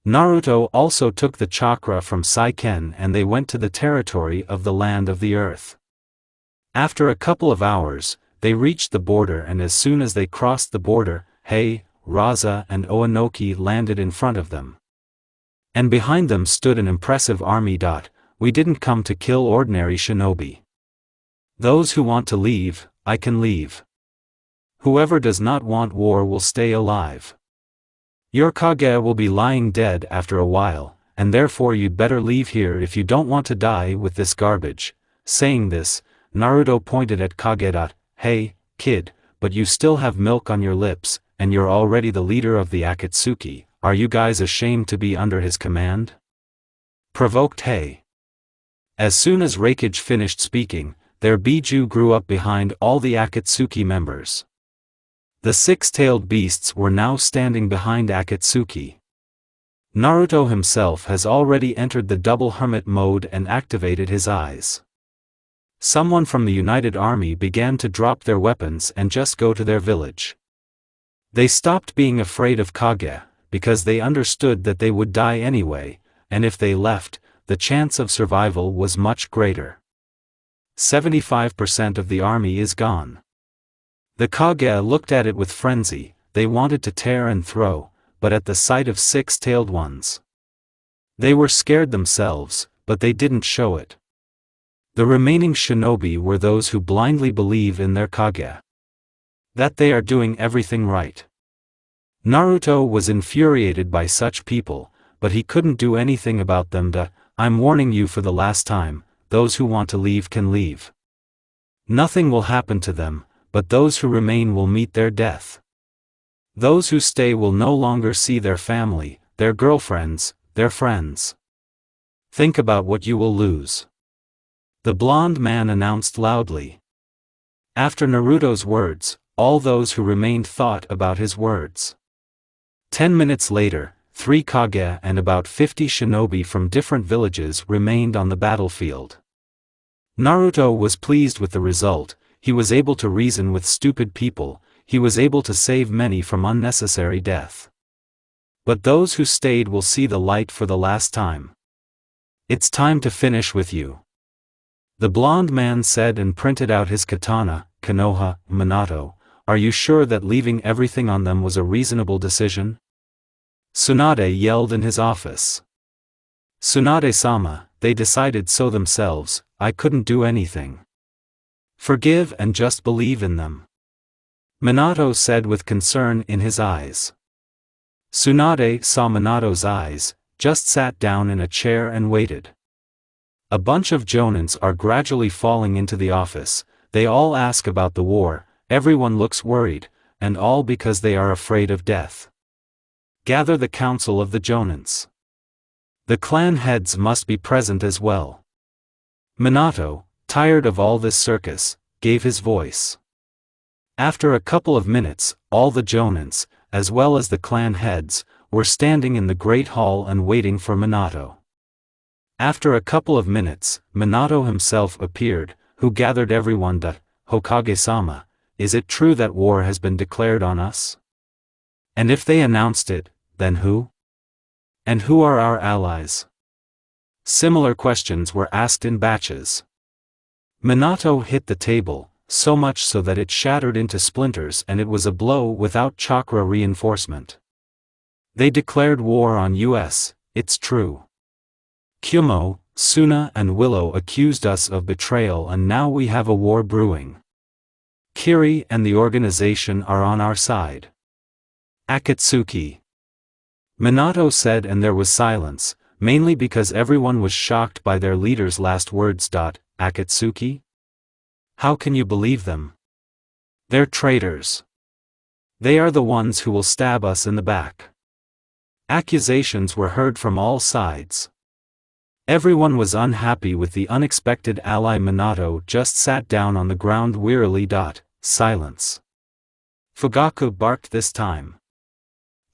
Naruto also took the chakra from Saiken and they went to the territory of the land of the earth. After a couple of hours, they reached the border and as soon as they crossed the border, Hei, Raza and Oanoki landed in front of them. And behind them stood an impressive army. We didn't come to kill ordinary shinobi. Those who want to leave, I can leave. Whoever does not want war will stay alive. Your Kage will be lying dead after a while, and therefore you'd better leave here if you don't want to die with this garbage. Saying this, Naruto pointed at Kage. Hey, kid, but you still have milk on your lips, and you're already the leader of the Akatsuki, are you guys ashamed to be under his command? Provoked Hei. As soon as Raikage finished speaking, their Biju grew up behind all the Akatsuki members. The six-tailed beasts were now standing behind Akatsuki. Naruto himself has already entered the double hermit mode and activated his eyes. Someone from the United Army began to drop their weapons and just go to their village. They stopped being afraid of Kage, because they understood that they would die anyway, and if they left, the chance of survival was much greater. 75% of the army is gone. The Kage looked at it with frenzy, they wanted to tear and throw, but at the sight of six-tailed ones. They were scared themselves, but they didn't show it. The remaining shinobi were those who blindly believe in their Kage. That they are doing everything right. Naruto was infuriated by such people, but he couldn't do anything about them. I'm warning you for the last time, those who want to leave can leave. Nothing will happen to them, but those who remain will meet their death. Those who stay will no longer see their family, their girlfriends, their friends. Think about what you will lose. The blonde man announced loudly. After Naruto's words, all those who remained thought about his words. 10 minutes later, 3 Kage and about 50 shinobi from different villages remained on the battlefield. Naruto was pleased with the result. He was able to reason with stupid people, he was able to save many from unnecessary death. But those who stayed will see the light for the last time. It's time to finish with you. The blonde man said and printed out his katana. Konoha, Minato, are you sure that leaving everything on them was a reasonable decision? Tsunade yelled in his office. Tsunade-sama, they decided so themselves, I couldn't do anything. Forgive and just believe in them. Minato said with concern in his eyes. Tsunade saw Minato's eyes, just sat down in a chair and waited. A bunch of jonins are gradually falling into the office, they all ask about the war, everyone looks worried, and all because they are afraid of death. Gather the council of the jonins. The clan heads must be present as well. Minato, tired of all this circus, gave his voice. After a couple of minutes, all the jonins, as well as the clan heads, were standing in the great hall and waiting for Minato. After a couple of minutes, Minato himself appeared, who gathered everyone. Hokage-sama, is it true that war has been declared on us? And if they announced it, then who? And who are our allies? Similar questions were asked in batches. Minato hit the table, so much so that it shattered into splinters, and it was a blow without chakra reinforcement. They declared war on us, it's true. Kyumo, Suna and Willow accused us of betrayal, and now we have a war brewing. Kiri and the organization are on our side. Akatsuki. Minato said, and there was silence, mainly because everyone was shocked by their leader's last words. Akatsuki? How can you believe them? They're traitors. They are the ones who will stab us in the back. Accusations were heard from all sides. Everyone was unhappy with the unexpected ally. Minato just sat down on the ground wearily. Silence. Fugaku barked this time.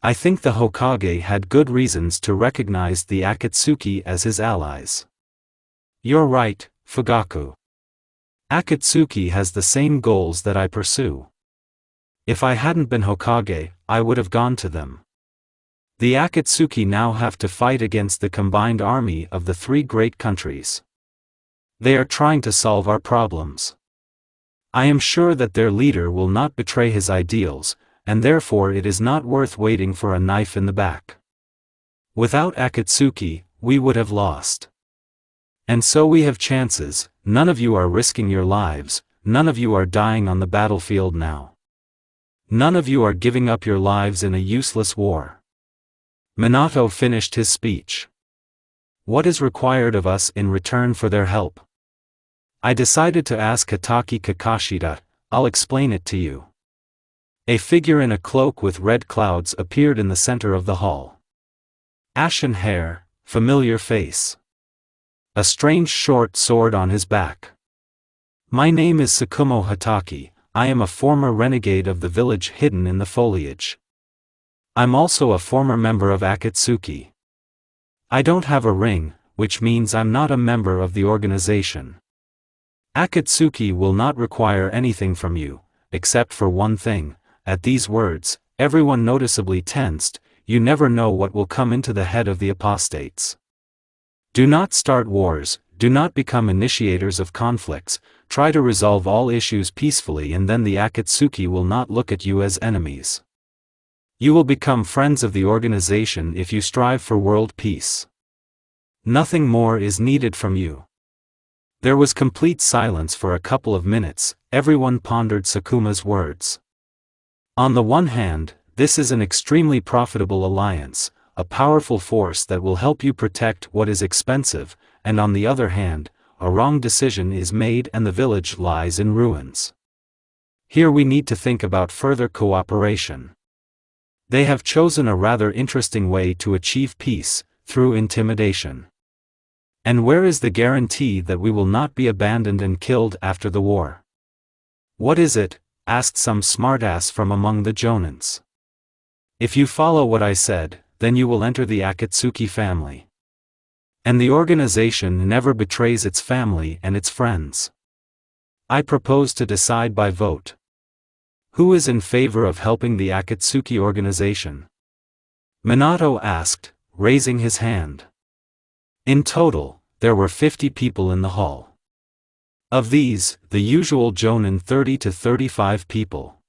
I think the Hokage had good reasons to recognize the Akatsuki as his allies. You're right, Fugaku. Akatsuki has the same goals that I pursue. If I hadn't been Hokage, I would have gone to them. The Akatsuki now have to fight against the combined army of the three great countries. They are trying to solve our problems. I am sure that their leader will not betray his ideals, and therefore it is not worth waiting for a knife in the back. Without Akatsuki, we would have lost. And so we have chances. None of you are risking your lives, none of you are dying on the battlefield now. None of you are giving up your lives in a useless war. Minato finished his speech. What is required of us in return for their help? I decided to ask Hatake Kakashi. I'll explain it to you. A figure in a cloak with red clouds appeared in the center of the hall. Ashen hair, familiar face. A strange short sword on his back. My name is Tsukumo Hatake, I am a former renegade of the village hidden in the foliage. I'm also a former member of Akatsuki. I don't have a ring, which means I'm not a member of the organization. Akatsuki will not require anything from you, except for one thing. At these words, everyone noticeably tensed. You never know what will come into the head of the apostates. Do not start wars, do not become initiators of conflicts, try to resolve all issues peacefully, and then the Akatsuki will not look at you as enemies. You will become friends of the organization if you strive for world peace. Nothing more is needed from you. There was complete silence for a couple of minutes, everyone pondered Sakuma's words. On the one hand, this is an extremely profitable alliance, a powerful force that will help you protect what is expensive, and on the other hand, a wrong decision is made and the village lies in ruins. Here we need to think about further cooperation. They have chosen a rather interesting way to achieve peace, through intimidation. And where is the guarantee that we will not be abandoned and killed after the war? What is it? Asked some smartass from among the jonins. If you follow what I said, then you will enter the Akatsuki family. And the organization never betrays its family and its friends. I propose to decide by vote. Who is in favor of helping the Akatsuki organization? Minato asked, raising his hand. In total, there were 50 people in the hall. Of these, the usual jonin 30 to 35 people.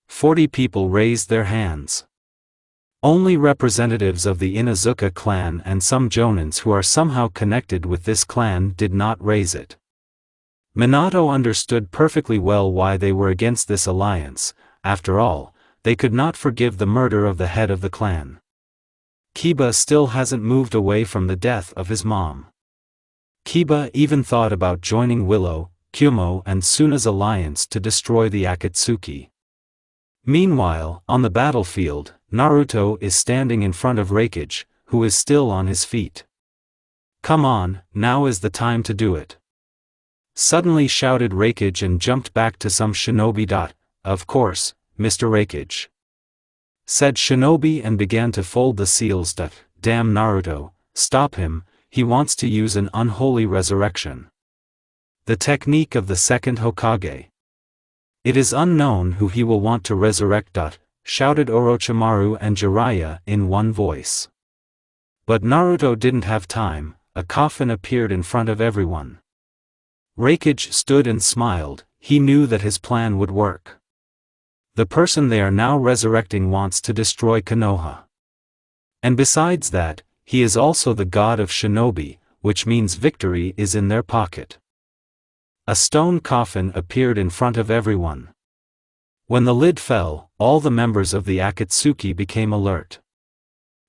40 people raised their hands. Only representatives of the Inuzuka clan and some jonins who are somehow connected with this clan did not raise it. Minato understood perfectly well why they were against this alliance. After all, they could not forgive the murder of the head of the clan. Kiba still hasn't moved away from the death of his mom. Kiba even thought about joining Willow, Kyumo and Suna's alliance to destroy the Akatsuki. Meanwhile, on the battlefield, Naruto is standing in front of Raikage, who is still on his feet. "Come on, now is the time to do it," suddenly shouted Raikage and jumped back to some shinobi. "Of course, Mr. Raikage," said Shinobi and began to fold the seals. "Damn Naruto, stop him, he wants to use an unholy resurrection. The technique of the second Hokage. It is unknown who he will want to resurrect." Shouted Orochimaru and Jiraiya in one voice. But Naruto didn't have time. A coffin appeared in front of everyone. Raikage stood and smiled. He knew that his plan would work. The person they are now resurrecting wants to destroy Konoha. And besides that, he is also the god of shinobi, which means victory is in their pocket. A stone coffin appeared in front of everyone. When the lid fell, all the members of the Akatsuki became alert.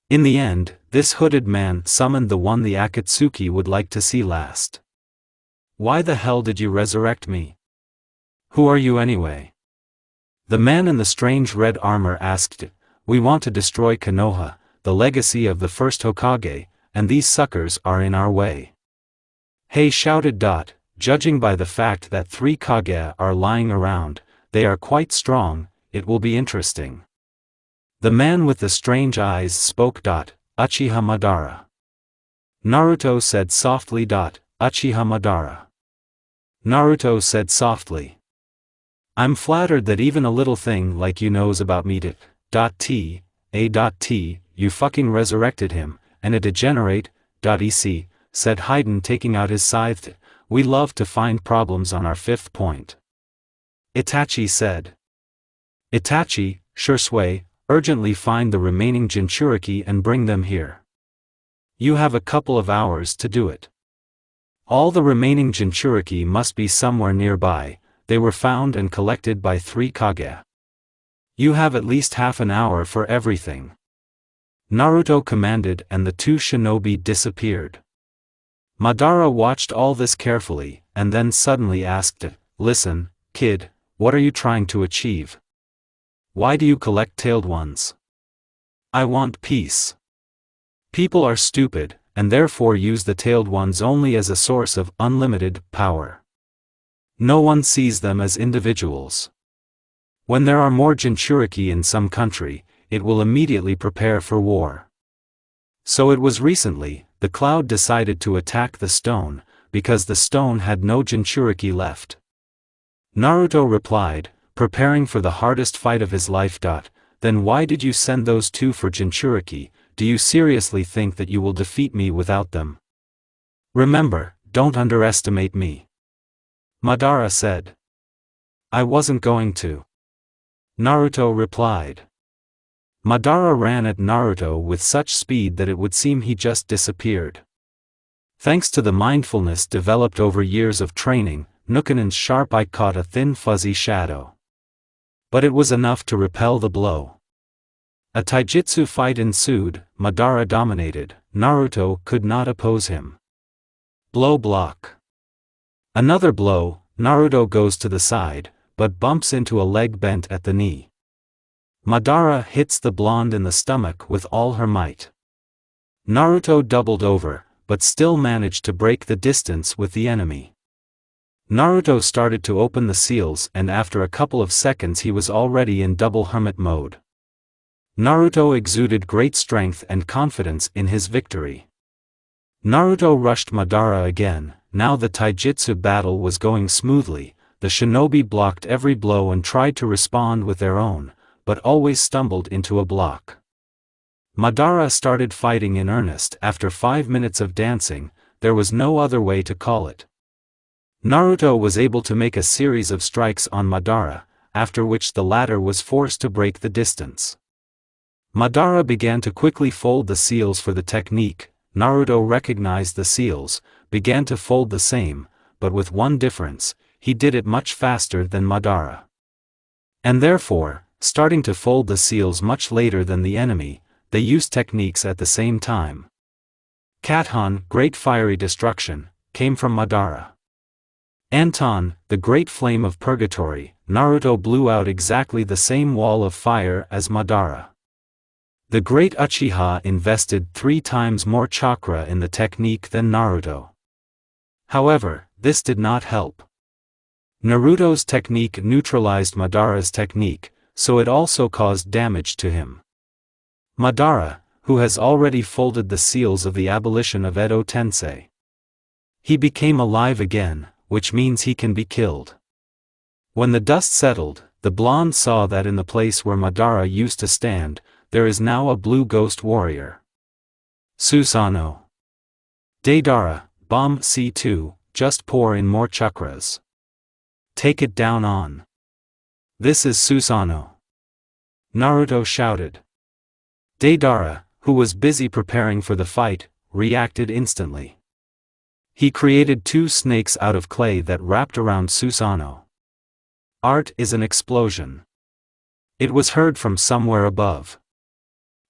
In the end, this hooded man summoned the one the Akatsuki would like to see last. "Why the hell did you resurrect me? Who are you anyway?" The man in the strange red armor asked. "We want to destroy Konoha, the legacy of the first Hokage, and these suckers are in our way." "Hey," shouted Dot, "judging by the fact that 3 Kage are lying around, they are quite strong, it will be interesting." The man with the strange eyes spoke. "Uchiha Madara." Naruto said softly. "Uchiha Madara." Naruto said softly. "I'm flattered that even a little thing like you knows about me. You fucking resurrected him, and a degenerate. Ec," said Haiden taking out his scythe. "We love to find problems on our 5th point." Itachi said. "Itachi, Shursui, urgently find the remaining Jinchuriki and bring them here. You have a couple of hours to do it. All the remaining Jinchuriki must be somewhere nearby. They were found and collected by 3 Kage. You have at least half an hour for everything." Naruto commanded and the 2 shinobi disappeared. Madara watched all this carefully, and then suddenly asked, "Listen, kid, what are you trying to achieve? Why do you collect tailed ones?" "I want peace. People are stupid, and therefore use the tailed ones only as a source of unlimited power. No one sees them as individuals. When there are more Jinchuriki in some country, it will immediately prepare for war. So it was recently, the cloud decided to attack the stone, because the stone had no Jinchuriki left." Naruto replied, preparing for the hardest fight of his life. "Then why did you send those 2 for Jinchuriki? Do you seriously think that you will defeat me without them? Remember, don't underestimate me." Madara said. "I wasn't going to," Naruto replied. Madara ran at Naruto with such speed that it would seem he just disappeared. Thanks to the mindfulness developed over years of training, Nukanen's sharp eye caught a thin fuzzy shadow. But it was enough to repel the blow. A taijutsu fight ensued. Madara dominated. Naruto could not oppose him. Blow block. Another blow. Naruto goes to the side, but bumps into a leg bent at the knee. Madara hits the blonde in the stomach with all her might. Naruto doubled over, but still managed to break the distance with the enemy. Naruto started to open the seals and after a couple of seconds he was already in double hermit mode. Naruto exuded great strength and confidence in his victory. Naruto rushed Madara again. Now the taijutsu battle was going smoothly. The shinobi blocked every blow and tried to respond with their own, but always stumbled into a block. Madara started fighting in earnest. After 5 minutes of dancing, there was no other way to call it. Naruto was able to make a series of strikes on Madara, after which the latter was forced to break the distance. Madara began to quickly fold the seals for the technique. Naruto recognized the seals, began to fold the same, but with one difference, he did it much faster than Madara. And therefore, starting to fold the seals much later than the enemy, they used techniques at the same time. Katon, Great Fiery Destruction, came from Madara. Anton, the Great Flame of Purgatory, Naruto blew out exactly the same wall of fire as Madara. The Great Uchiha invested 3 times more chakra in the technique than Naruto. However, this did not help. Naruto's technique neutralized Madara's technique, so it also caused damage to him. Madara, who has already folded the seals of the abolition of Edo Tensei. He became alive again, which means he can be killed. When the dust settled, the blonde saw that in the place where Madara used to stand, there is now a blue ghost warrior. Susanoo. Deidara, Bomb C2, just pour in more chakras. Take it down on. This is Susanoo. Naruto shouted. Deidara, who was busy preparing for the fight, reacted instantly. He created 2 snakes out of clay that wrapped around Susanoo. Art is an explosion. It was heard from somewhere above.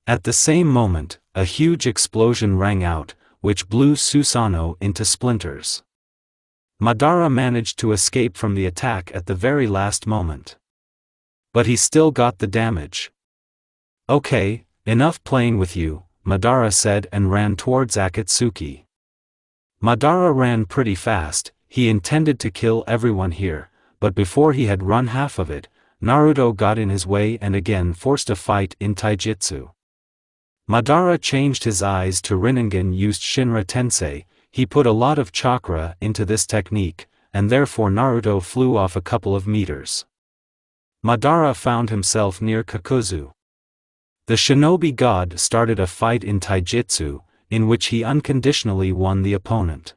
At the same moment, a huge explosion rang out, which blew Susanoo into splinters. Madara managed to escape from the attack at the very last moment. But he still got the damage. Okay, enough playing with you, Madara said and ran towards Akatsuki. Madara ran pretty fast. He intended to kill everyone here, but before he had run half of it, Naruto got in his way and again forced a fight in taijutsu. Madara changed his eyes to Rinnegan used Shinra Tensei. He put a lot of chakra into this technique, and therefore Naruto flew off a couple of meters. Madara found himself near Kakuzu. The shinobi god started a fight in taijutsu, in which he unconditionally won the opponent.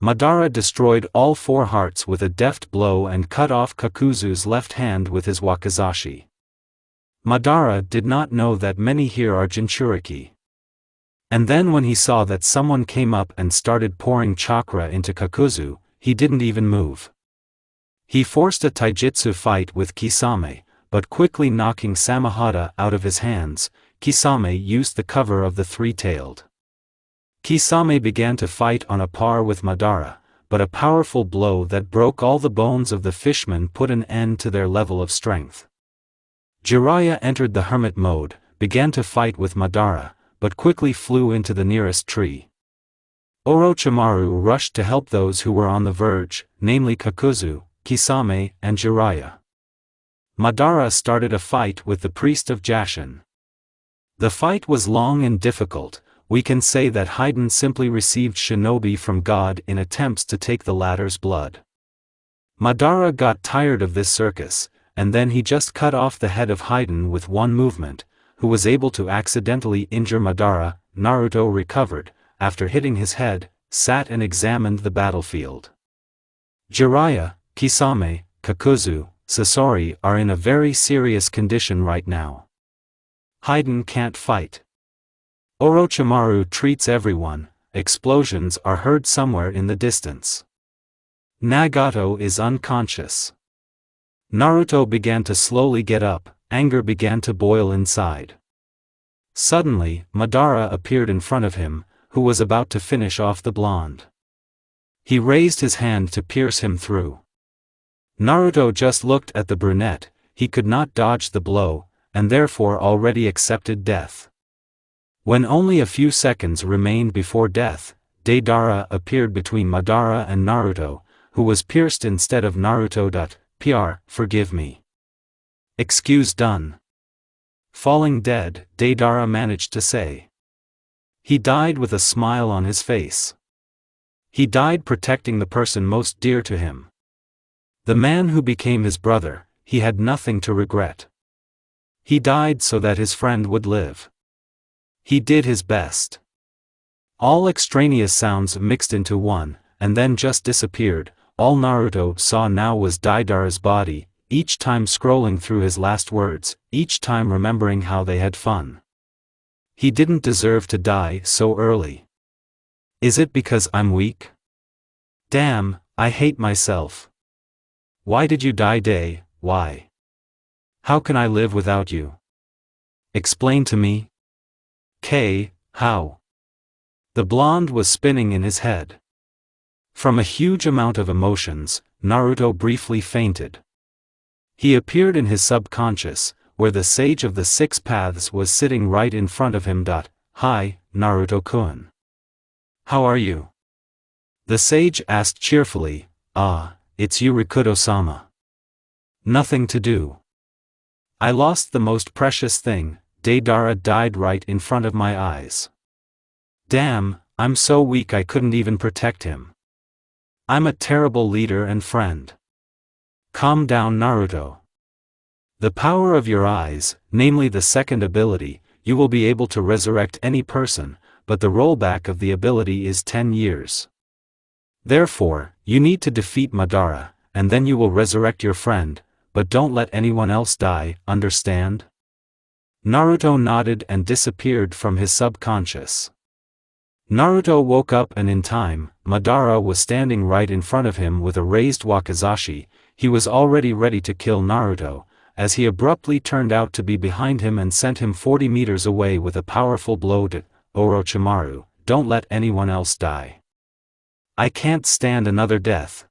Madara destroyed all 4 hearts with a deft blow and cut off Kakuzu's left hand with his wakizashi. Madara did not know that many here are Jinchuriki. And then when he saw that someone came up and started pouring chakra into Kakuzu, he didn't even move. He forced a taijutsu fight with Kisame, but quickly knocking Samehada out of his hands, Kisame used the cover of the 3-tailed. Kisame began to fight on a par with Madara, but a powerful blow that broke all the bones of the fishmen put an end to their level of strength. Jiraiya entered the hermit mode, began to fight with Madara, but quickly flew into the nearest tree. Orochimaru rushed to help those who were on the verge, namely Kakuzu, Kisame, and Jiraiya. Madara started a fight with the priest of Jashin. The fight was long and difficult. We can say that Haiden simply received shinobi from God in attempts to take the latter's blood. Madara got tired of this circus, and then he just cut off the head of Haiden with one movement, who was able to accidentally injure Madara. Naruto recovered, after hitting his head, sat and examined the battlefield. Jiraiya, Kisame, Kakuzu, Sasori are in a very serious condition right now. Haiden can't fight. Orochimaru treats everyone. Explosions are heard somewhere in the distance. Nagato is unconscious. Naruto began to slowly get up, anger began to boil inside. Suddenly, Madara appeared in front of him, who was about to finish off the blonde. He raised his hand to pierce him through. Naruto just looked at the brunette. He could not dodge the blow, and therefore already accepted death. When only a few seconds remained before death, Deidara appeared between Madara and Naruto, who was pierced instead of Naruto. Pr, forgive me. Excuse done. Falling dead, Deidara managed to say. He died with a smile on his face. He died protecting the person most dear to him. The man who became his brother. He had nothing to regret. He died so that his friend would live. He did his best. All extraneous sounds mixed into one, and then just disappeared. All Naruto saw now was Deidara's body. each time scrolling through his last words, each time remembering how they had fun. He didn't deserve to die so early. Is it because I'm weak? Damn, I hate myself. Why did you die, Day? Why? How can I live without you? Explain to me. How? The blonde was spinning in his head. From a huge amount of emotions, Naruto briefly fainted. He appeared in his subconscious, where the sage of the six paths was sitting right in front of him. Hi, Naruto-kun. How are you? The sage asked cheerfully. Ah, it's you, Rikudo-sama. Nothing to do. I lost the most precious thing. Deidara died right in front of my eyes. Damn, I'm so weak I couldn't even protect him. I'm a terrible leader and friend. Calm down, Naruto. The power of your eyes, namely the second ability, you will be able to resurrect any person, but the rollback of the ability is 10 years. Therefore, you need to defeat Madara, and then you will resurrect your friend, but don't let anyone else die, understand? Naruto nodded and disappeared from his subconscious. Naruto woke up, and in time, Madara was standing right in front of him with a raised wakizashi. He was already ready to kill Naruto, as he abruptly turned out to be behind him and sent him 40 meters away with a powerful blow. Orochimaru, don't let anyone else die. I can't stand another death.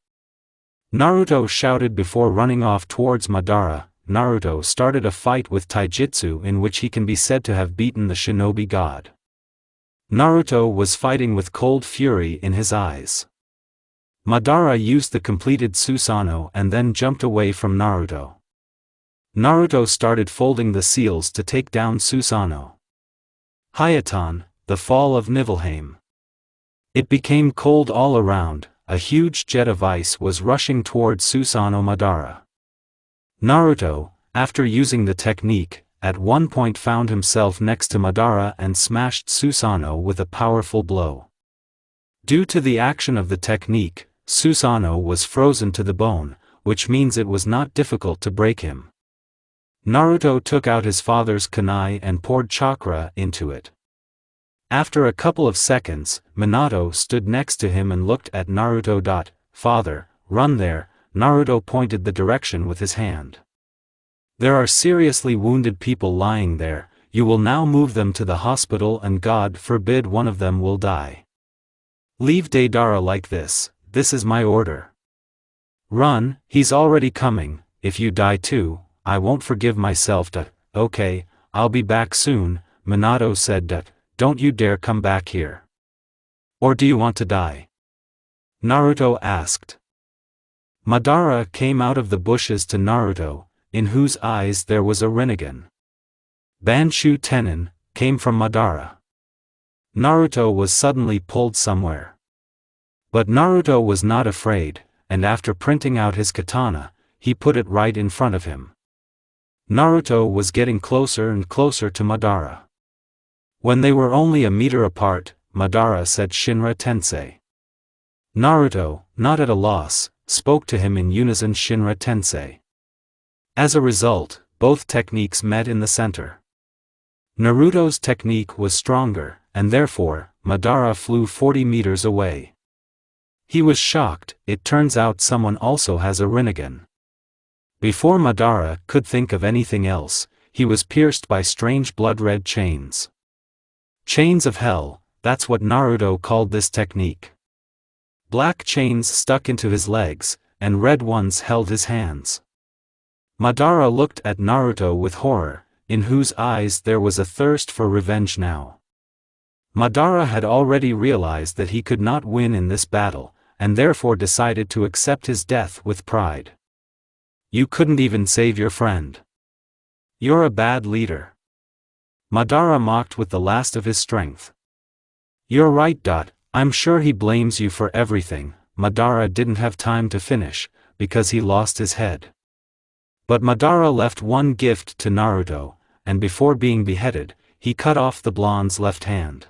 Naruto shouted before running off towards Madara. Naruto started a fight with taijutsu in which he can be said to have beaten the shinobi god. Naruto was fighting with cold fury in his eyes. Madara used the completed Susanoo and then jumped away from Naruto. Naruto started folding the seals to take down Susanoo. Hayatan, the fall of Niflheim. It became cold all around. A huge jet of ice was rushing towards Susanoo Madara. Naruto, after using the technique, at one point found himself next to Madara and smashed Susanoo with a powerful blow. Due to the action of the technique, Susanoo was frozen to the bone, which means it was not difficult to break him. Naruto took out his father's kunai and poured chakra into it. After a couple of seconds, Minato stood next to him and looked at Naruto. Father, run there. Naruto pointed the direction with his hand. There are seriously wounded people lying there. You will now move them to the hospital and God forbid one of them will die. Leave Deidara like this. This is my order. Run, he's already coming. If you die too, I won't forgive myself. Okay, I'll be back soon, Minato said. Don't you dare come back here. Or do you want to die? Naruto asked. Madara came out of the bushes to Naruto, in whose eyes there was a Rinnegan. Banshu Tenin came from Madara. Naruto was suddenly pulled somewhere. But Naruto was not afraid, and after printing out his katana, he put it right in front of him. Naruto was getting closer and closer to Madara. When they were only a meter apart, Madara said Shinra Tensei. Naruto, not at a loss, spoke to him in unison Shinra Tensei. As a result, both techniques met in the center. Naruto's technique was stronger, and therefore, Madara flew 40 meters away. He was shocked. It turns out someone also has a Rinnegan. Before Madara could think of anything else, he was pierced by strange blood-red chains. Chains of hell, that's what Naruto called this technique. Black chains stuck into his legs, and red ones held his hands. Madara looked at Naruto with horror, in whose eyes there was a thirst for revenge now. Madara had already realized that he could not win in this battle, and therefore decided to accept his death with pride. You couldn't even save your friend. You're a bad leader. Madara mocked with the last of his strength. You're right. I'm sure he blames you for everything. Madara didn't have time to finish, because he lost his head. But Madara left one gift to Naruto, and before being beheaded, he cut off the blonde's left hand.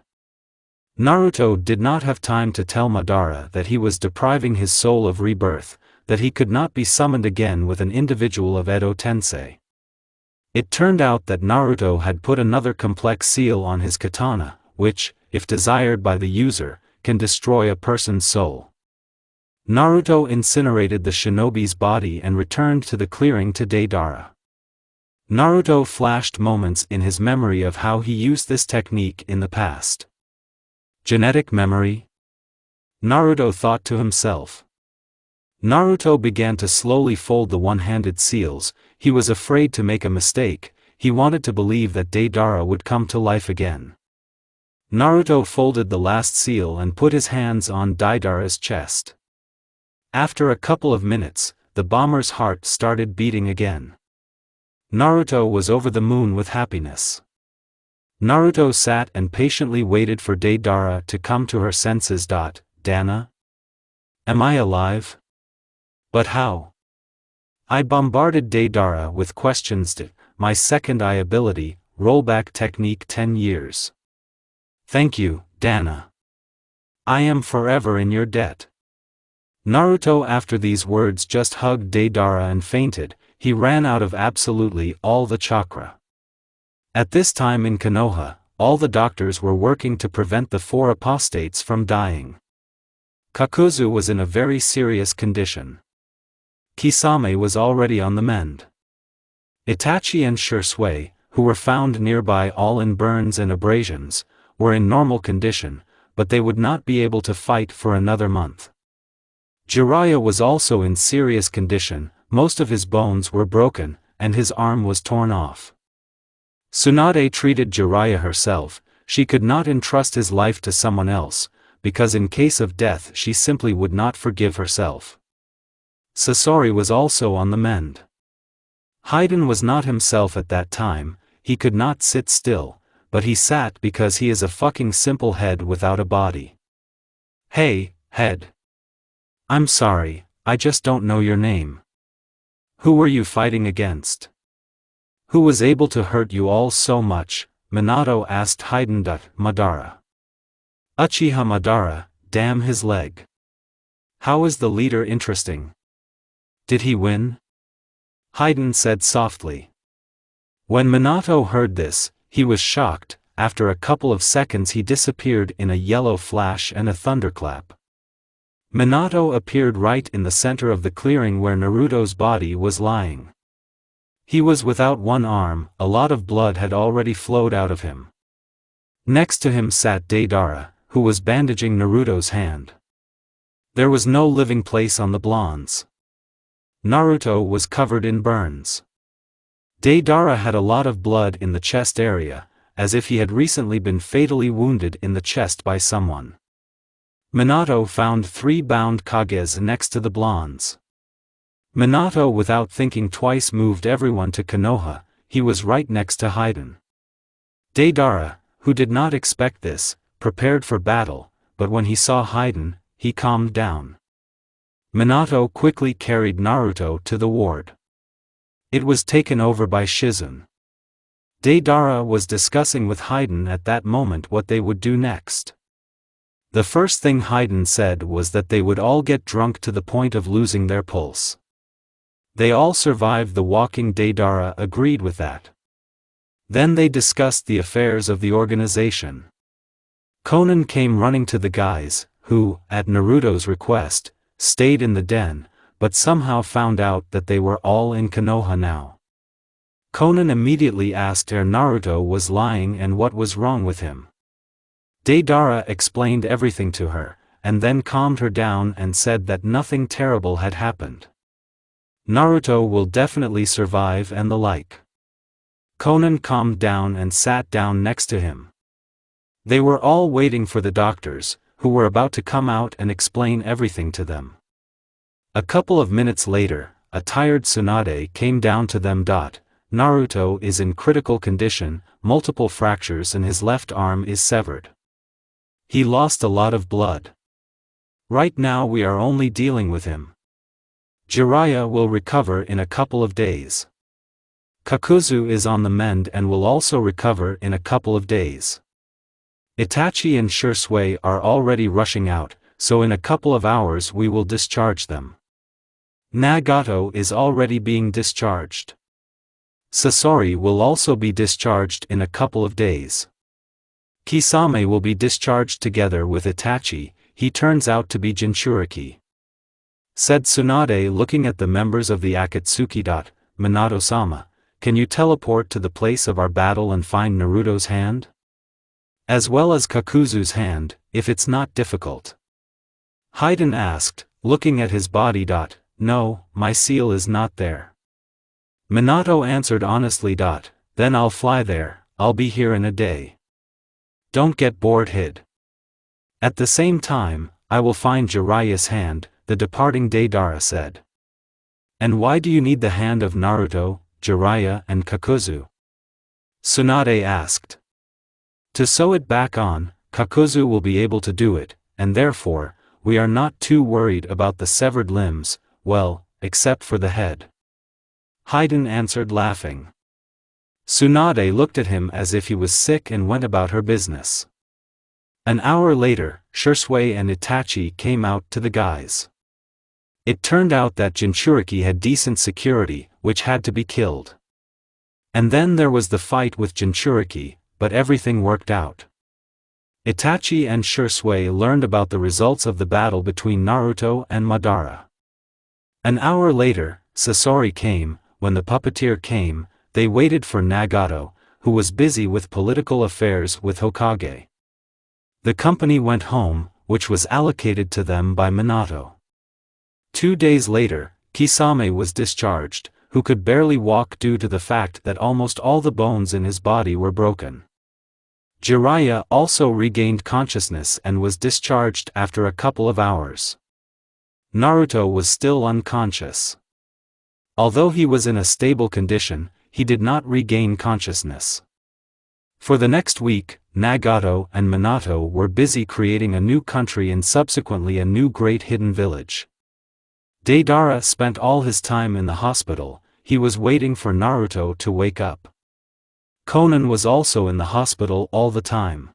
Naruto did not have time to tell Madara that he was depriving his soul of rebirth. that he could not be summoned again with an individual of Edo Tensei. It turned out that Naruto had put another complex seal on his katana, which, if desired by the user, can destroy a person's soul. Naruto incinerated the shinobi's body and returned to the clearing to Deidara. Naruto flashed moments in his memory of how he used this technique in the past. Genetic memory? Naruto thought to himself. Naruto began to slowly fold the one-handed seals. He was afraid to make a mistake. He wanted to believe that Deidara would come to life again. Naruto folded the last seal and put his hands on Deidara's chest. After a couple of minutes, the bomber's heart started beating again. Naruto was over the moon with happiness. Naruto sat and patiently waited for Deidara to come to her senses. Dana? Am I alive? But how? I bombarded Deidara with questions. My second eye ability, rollback technique 10 years. Thank you, Dana. I am forever in your debt. Naruto after these words just hugged Deidara and fainted. He ran out of absolutely all the chakra. At this time in Konoha, all the doctors were working to prevent the 4 apostates from dying. Kakuzu was in a very serious condition. Kisame was already on the mend. Itachi and Shursui, who were found nearby all in burns and abrasions, were in normal condition, but they would not be able to fight for another month. Jiraiya was also in serious condition. Most of his bones were broken, and his arm was torn off. Tsunade treated Jiraiya herself. She could not entrust his life to someone else, because in case of death she simply would not forgive herself. Sasori was also on the mend. Haiden was not himself at that time. He could not sit still, but he sat because he is a fucking simple head without a body. Hey, head. I'm sorry, I just don't know your name. Who were you fighting against? Who was able to hurt you all so much? Minato asked Haiden. Madara. Uchiha Madara, damn his leg. How is the leader interesting? Did he win? Haiden said softly. When Minato heard this, he was shocked. After a couple of seconds he disappeared in a yellow flash and a thunderclap. Minato appeared right in the center of the clearing where Naruto's body was lying. He was without one arm, a lot of blood had already flowed out of him. Next to him sat Deidara, who was bandaging Naruto's hand. There was no living place on the blondes. Naruto was covered in burns. Deidara had a lot of blood in the chest area, as if he had recently been fatally wounded in the chest by someone. Minato found 3 bound Kages next to the blondes. Minato without thinking twice moved everyone to Konoha. He was right next to Haiden. Deidara, who did not expect this, prepared for battle, but when he saw Haiden, he calmed down. Minato quickly carried Naruto to the ward. It was taken over by Shizune. Deidara was discussing with Haiden at that moment what they would do next. The first thing Haiden said was that they would all get drunk to the point of losing their pulse. They all survived the walking. Deidara agreed with that. Then they discussed the affairs of the organization. Konan came running to the guys, who, at Naruto's request, stayed in the den, but somehow found out that they were all in Konoha now. Konan immediately asked where Naruto was lying and what was wrong with him. Deidara explained everything to her, and then calmed her down and said that nothing terrible had happened. Naruto will definitely survive and the like. Konan calmed down and sat down next to him. They were all waiting for the doctors, who were about to come out and explain everything to them. A couple of minutes later, a tired Tsunade came down to them. Naruto is in critical condition, multiple fractures and his left arm is severed. He lost a lot of blood. Right now we are only dealing with him. Jiraiya will recover in a couple of days. Kakuzu is on the mend and will also recover in a couple of days. Itachi and Shursui are already rushing out, so in a couple of hours we will discharge them. Nagato is already being discharged. Sasori will also be discharged in a couple of days. Kisame will be discharged together with Itachi, he turns out to be Jinchuriki. Said Tsunade looking at the members of the Akatsuki. Minato-sama, can you teleport to the place of our battle and find Naruto's hand? As well as Kakuzu's hand, if it's not difficult. Haiden asked, looking at his body. No, my seal is not there. Minato answered honestly. Then I'll fly there, I'll be here in a day. Don't get bored. Hid. At the same time, I will find Jiraiya's hand, the departing Deidara said. And why do you need the hand of Naruto, Jiraiya and Kakuzu? Tsunade asked. To sew it back on, Kakuzu will be able to do it, and therefore, we are not too worried about the severed limbs, well, except for the head. Haiden answered laughing. Tsunade looked at him as if he was sick and went about her business. An hour later, Shisui and Itachi came out to the guys. It turned out that Jinchuriki had decent security, which had to be killed. And then there was the fight with Jinchuriki, but everything worked out. Itachi and Shisui learned about the results of the battle between Naruto and Madara. An hour later, Sasori came. When the puppeteer came, they waited for Nagato, who was busy with political affairs with Hokage. The company went home, which was allocated to them by Minato. 2 days later, Kisame was discharged, who could barely walk due to the fact that almost all the bones in his body were broken. Jiraiya also regained consciousness and was discharged after a couple of hours. Naruto was still unconscious. Although he was in a stable condition, he did not regain consciousness. For the next week, Nagato and Minato were busy creating a new country and subsequently a new great hidden village. Deidara spent all his time in the hospital, he was waiting for Naruto to wake up. Konan was also in the hospital all the time.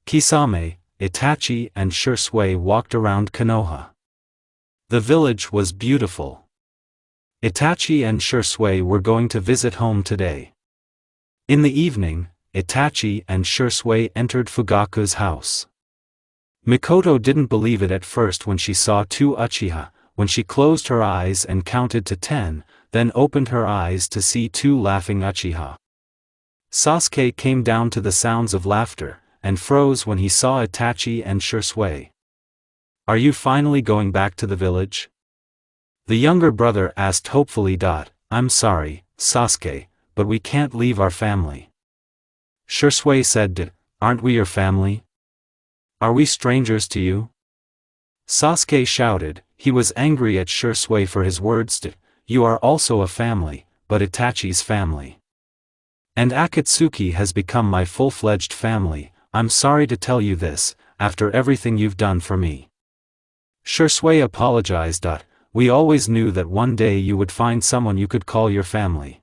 Kisame, Itachi and Shisui walked around Konoha. The village was beautiful. Itachi and Shisui were going to visit home today. In the evening, Itachi and Shisui entered Fugaku's house. Mikoto didn't believe it at first when she saw 2 Uchiha, when she closed her eyes and counted to 10, then opened her eyes to see 2 laughing Uchiha. Sasuke came down to the sounds of laughter, and froze when he saw Itachi and Shisui. Are you finally going back to the village? The younger brother asked hopefully. I'm sorry, Sasuke, but we can't leave our family. Shisui said. Aren't we your family? Are we strangers to you? Sasuke shouted, he was angry at Shisui for his words. You are also a family, but Itachi's family. And Akatsuki has become my full-fledged family, I'm sorry to tell you this, after everything you've done for me. Shisui apologized. We always knew that one day you would find someone you could call your family.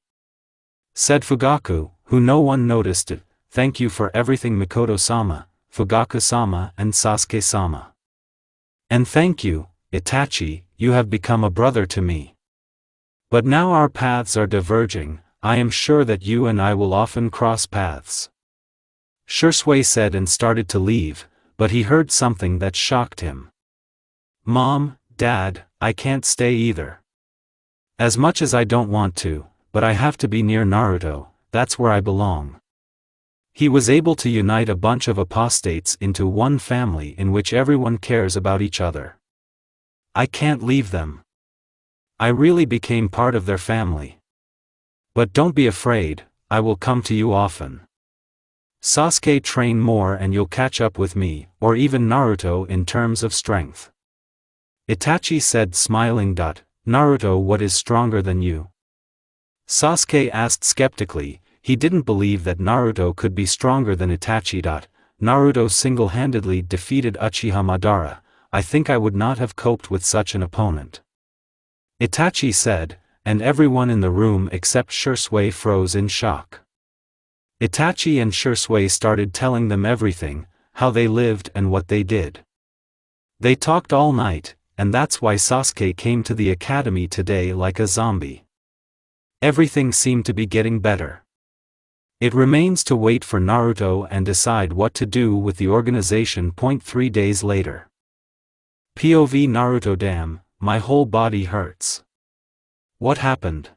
Said Fugaku, who no one noticed. Thank you for everything Mikoto-sama, Fugaku-sama and Sasuke-sama. And thank you, Itachi, you have become a brother to me. But now our paths are diverging, I am sure that you and I will often cross paths. Shisui said and started to leave, but he heard something that shocked him. Mom, Dad, I can't stay either. As much as I don't want to, but I have to be near Naruto, that's where I belong. He was able to unite a bunch of apostates into one family in which everyone cares about each other. I can't leave them. I really became part of their family. But don't be afraid, I will come to you often. Sasuke, train more and you'll catch up with me, or even Naruto in terms of strength. Itachi said smiling. Naruto, what is stronger than you? Sasuke asked skeptically, he didn't believe that Naruto could be stronger than Itachi. Naruto single-handedly defeated Uchiha Madara, I think I would not have coped with such an opponent. Itachi said, and everyone in the room except Shisui froze in shock. Itachi and Shisui started telling them everything, how they lived and what they did. They talked all night, and that's why Sasuke came to the academy today like a zombie. Everything seemed to be getting better. It remains to wait for Naruto and decide what to do with the organization. 3 days later. POV Naruto. Damn, my whole body hurts. What happened?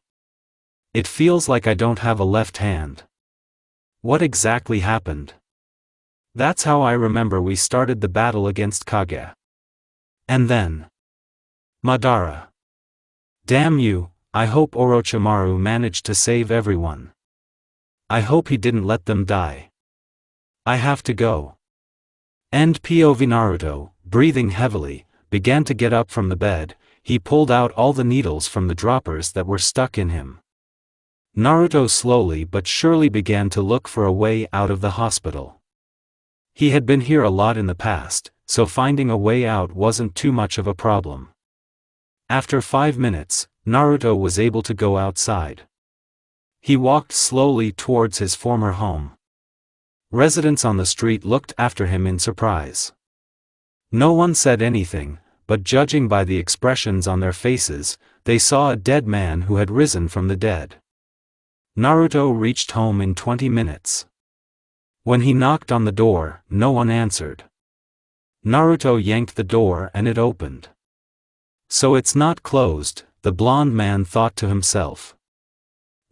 It feels like I don't have a left hand. What exactly happened? That's how I remember we started the battle against Kage. And then. Madara. Damn you, I hope Orochimaru managed to save everyone. I hope he didn't let them die. I have to go. End. POV Naruto, breathing heavily, began to get up from the bed. He pulled out all the needles from the droppers that were stuck in him. Naruto slowly but surely began to look for a way out of the hospital. He had been here a lot in the past, so finding a way out wasn't too much of a problem. After 5 minutes, Naruto was able to go outside. He walked slowly towards his former home. Residents on the street looked after him in surprise. No one said anything, but judging by the expressions on their faces, they saw a dead man who had risen from the dead. Naruto reached home in 20 minutes. When he knocked on the door, no one answered. Naruto yanked the door and it opened. So it's not closed, the blonde man thought to himself.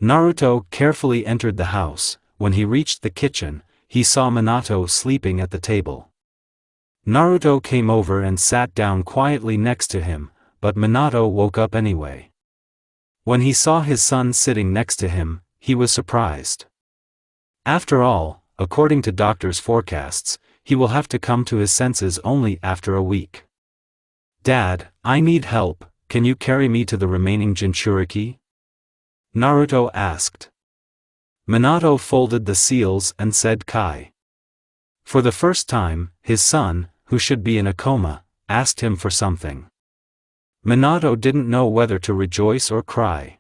Naruto carefully entered the house. When he reached the kitchen, he saw Minato sleeping at the table. Naruto came over and sat down quietly next to him, but Minato woke up anyway. When he saw his son sitting next to him, he was surprised. After all, according to doctors' forecasts, he will have to come to his senses only after a week. Dad, I need help, can you carry me to the remaining Jinchuriki? Naruto asked. Minato folded the seals and said Kai. For the first time, his son, who should be in a coma, asked him for something. Minato didn't know whether to rejoice or cry.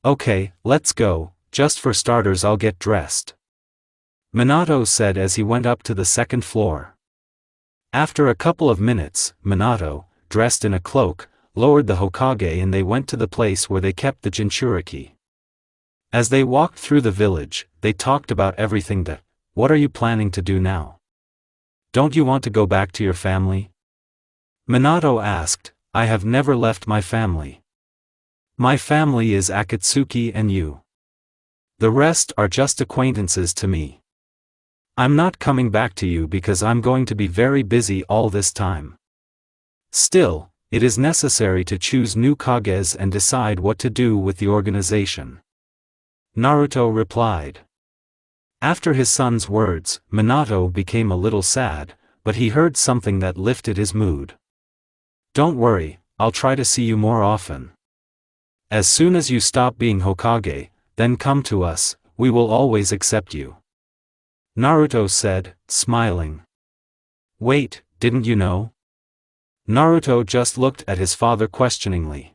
Okay, let's go, just for starters I'll get dressed. Minato said as he went up to the second floor. After a couple of minutes, Minato, dressed in a cloak, lowered the Hokage and they went to the place where they kept the Jinchuriki. As they walked through the village, they talked about everything. What are you planning to do now? Don't you want to go back to your family? Minato asked. I have never left my family. My family is Akatsuki and you. The rest are just acquaintances to me. I'm not coming back to you because I'm going to be very busy all this time. Still, it is necessary to choose new Kages and decide what to do with the organization. Naruto replied. After his son's words, Minato became a little sad, but he heard something that lifted his mood. Don't worry, I'll try to see you more often. As soon as you stop being Hokage, then come to us, we will always accept you. Naruto said, smiling. Wait, didn't you know? Naruto just looked at his father questioningly.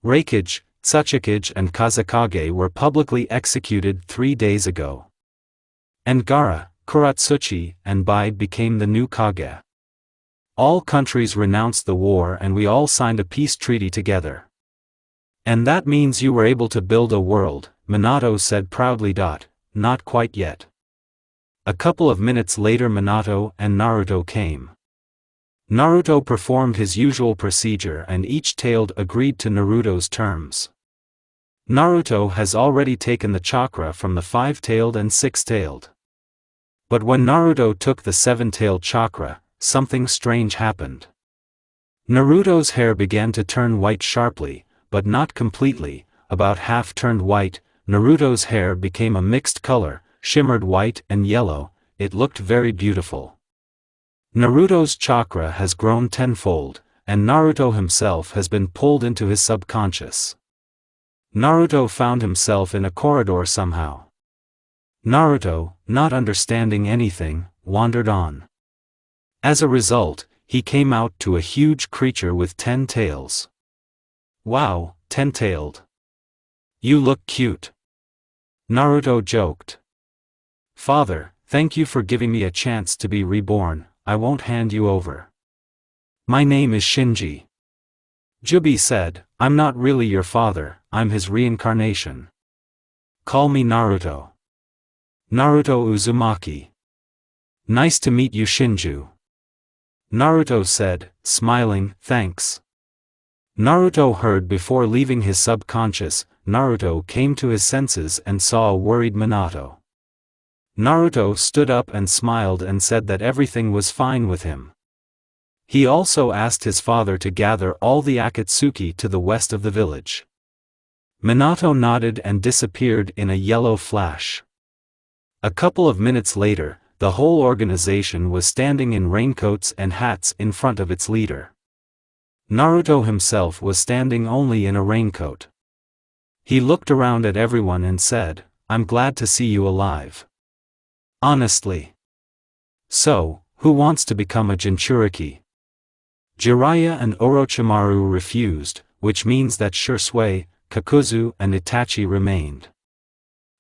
Raikage, Tsuchikage and Kazekage were publicly executed 3 days ago. And Gaara, Kuratsuchi, and Bai became the new Kage. All countries renounced the war and we all signed a peace treaty together. And that means you were able to build a world, Minato said proudly. Not quite yet. A couple of minutes later Minato and Naruto came. Naruto performed his usual procedure and each tailed agreed to Naruto's terms. Naruto has already taken the chakra from the 5-tailed and 6-tailed. But when Naruto took the 7-tailed chakra, something strange happened. Naruto's hair began to turn white sharply, but not completely, about half turned white. Naruto's hair became a mixed color, shimmered white and yellow. It looked very beautiful. Naruto's chakra has grown tenfold, and Naruto himself has been pulled into his subconscious. Naruto found himself in a corridor somehow. Naruto, not understanding anything, wandered on. As a result, he came out to a huge creature with 10 tails. Wow, 10-tailed. You look cute. Naruto joked. Father, thank you for giving me a chance to be reborn, I won't hand you over. My name is Shinji. Jubi said, I'm not really your father, I'm his reincarnation. Call me Naruto. Naruto Uzumaki. Nice to meet you, Shinju. Naruto said, smiling, thanks. Naruto heard before leaving his subconscious. Naruto came to his senses and saw a worried Minato. Naruto stood up and smiled and said that everything was fine with him. He also asked his father to gather all the Akatsuki to the west of the village. Minato nodded and disappeared in a yellow flash. A couple of minutes later, the whole organization was standing in raincoats and hats in front of its leader. Naruto himself was standing only in a raincoat. He looked around at everyone and said, I'm glad to see you alive. Honestly. So, who wants to become a Jinchuriki? Jiraiya and Orochimaru refused, which means that Shisui, Kakuzu and Itachi remained.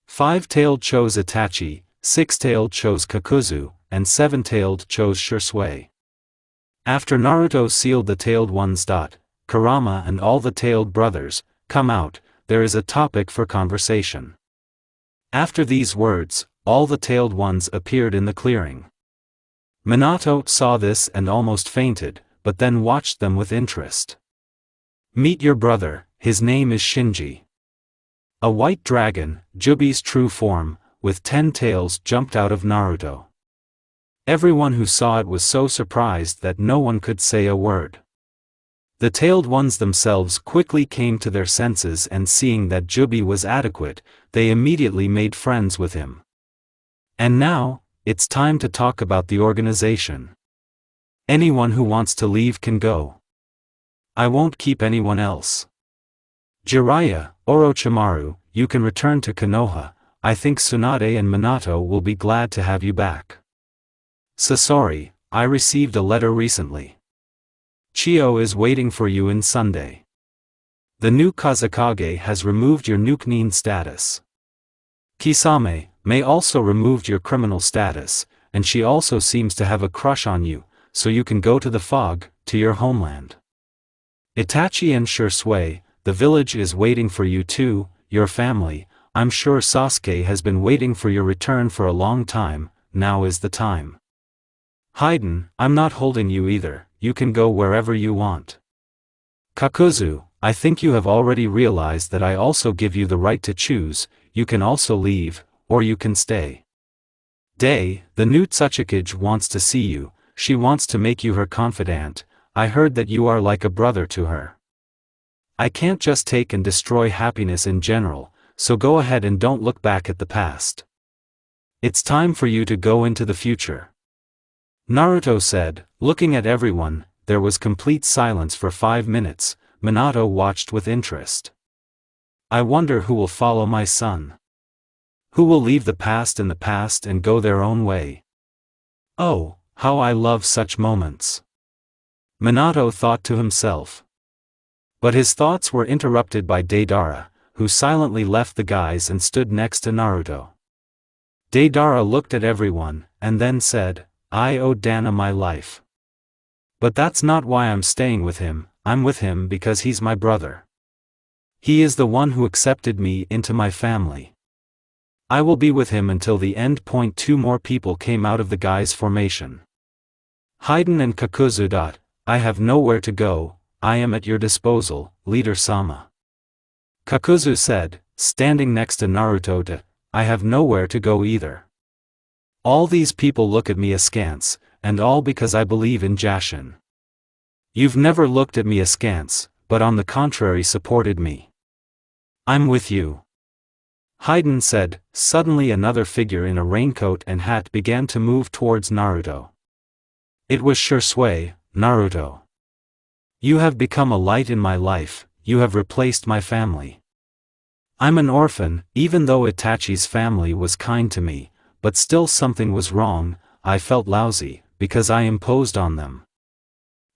Five-tailed chose Itachi, six-tailed chose Kakuzu, and seven-tailed chose Shisui. After Naruto sealed the tailed ones. Kurama and all the tailed brothers, come out, there is a topic for conversation. After these words, all the tailed ones appeared in the clearing. Minato saw this and almost fainted, but then watched them with interest. Meet your brother, his name is Shinji. A white dragon, Jubi's true form, with 10 tails jumped out of Naruto. Everyone who saw it was so surprised that no one could say a word. The tailed ones themselves quickly came to their senses, and seeing that Jubi was adequate, they immediately made friends with him. And now, it's time to talk about the organization. Anyone who wants to leave can go. I won't keep anyone else. Jiraiya, Orochimaru, you can return to Konoha. I think Tsunade and Minato will be glad to have you back. Sasori, I received a letter recently. Chio is waiting for you in Sunday. The new Kazekage has removed your Nukenin status. Kisame, May also removed your criminal status, and she also seems to have a crush on you, so you can go to the fog, to your homeland. Itachi and Shisui, the village is waiting for you too, your family. I'm sure Sasuke has been waiting for your return for a long time, now is the time. Hayden, I'm not holding you either, you can go wherever you want. Kakuzu, I think you have already realized that I also give you the right to choose, you can also leave, or you can stay. Day, the new Tsuchikage wants to see you, she wants to make you her confidant. I heard that you are like a brother to her. I can't just take and destroy happiness in general, so go ahead and don't look back at the past. It's time for you to go into the future. Naruto said, looking at everyone. There was complete silence for 5 minutes. Minato watched with interest. I wonder who will follow my son. Who will leave the past in the past and go their own way? Oh, how I love such moments. Minato thought to himself. But his thoughts were interrupted by Deidara, who silently left the guys and stood next to Naruto. Deidara looked at everyone, and then said, I owe Dana my life. But that's not why I'm staying with him, I'm with him because he's my brother. He is the one who accepted me into my family. I will be with him until the end. 2 more people came out of the guys' formation. Hayden and Kakuzu. I have nowhere to go, I am at your disposal, Leader Sama. Kakuzu said, standing next to Naruto. I have nowhere to go either. All these people look at me askance, and all because I believe in Jashin. You've never looked at me askance, but on the contrary supported me. I'm with you. Hayden said. Suddenly another figure in a raincoat and hat began to move towards Naruto. It was Shisui. Naruto. You have become a light in my life, you have replaced my family. I'm an orphan, even though Itachi's family was kind to me, but still something was wrong. I felt lousy, because I imposed on them.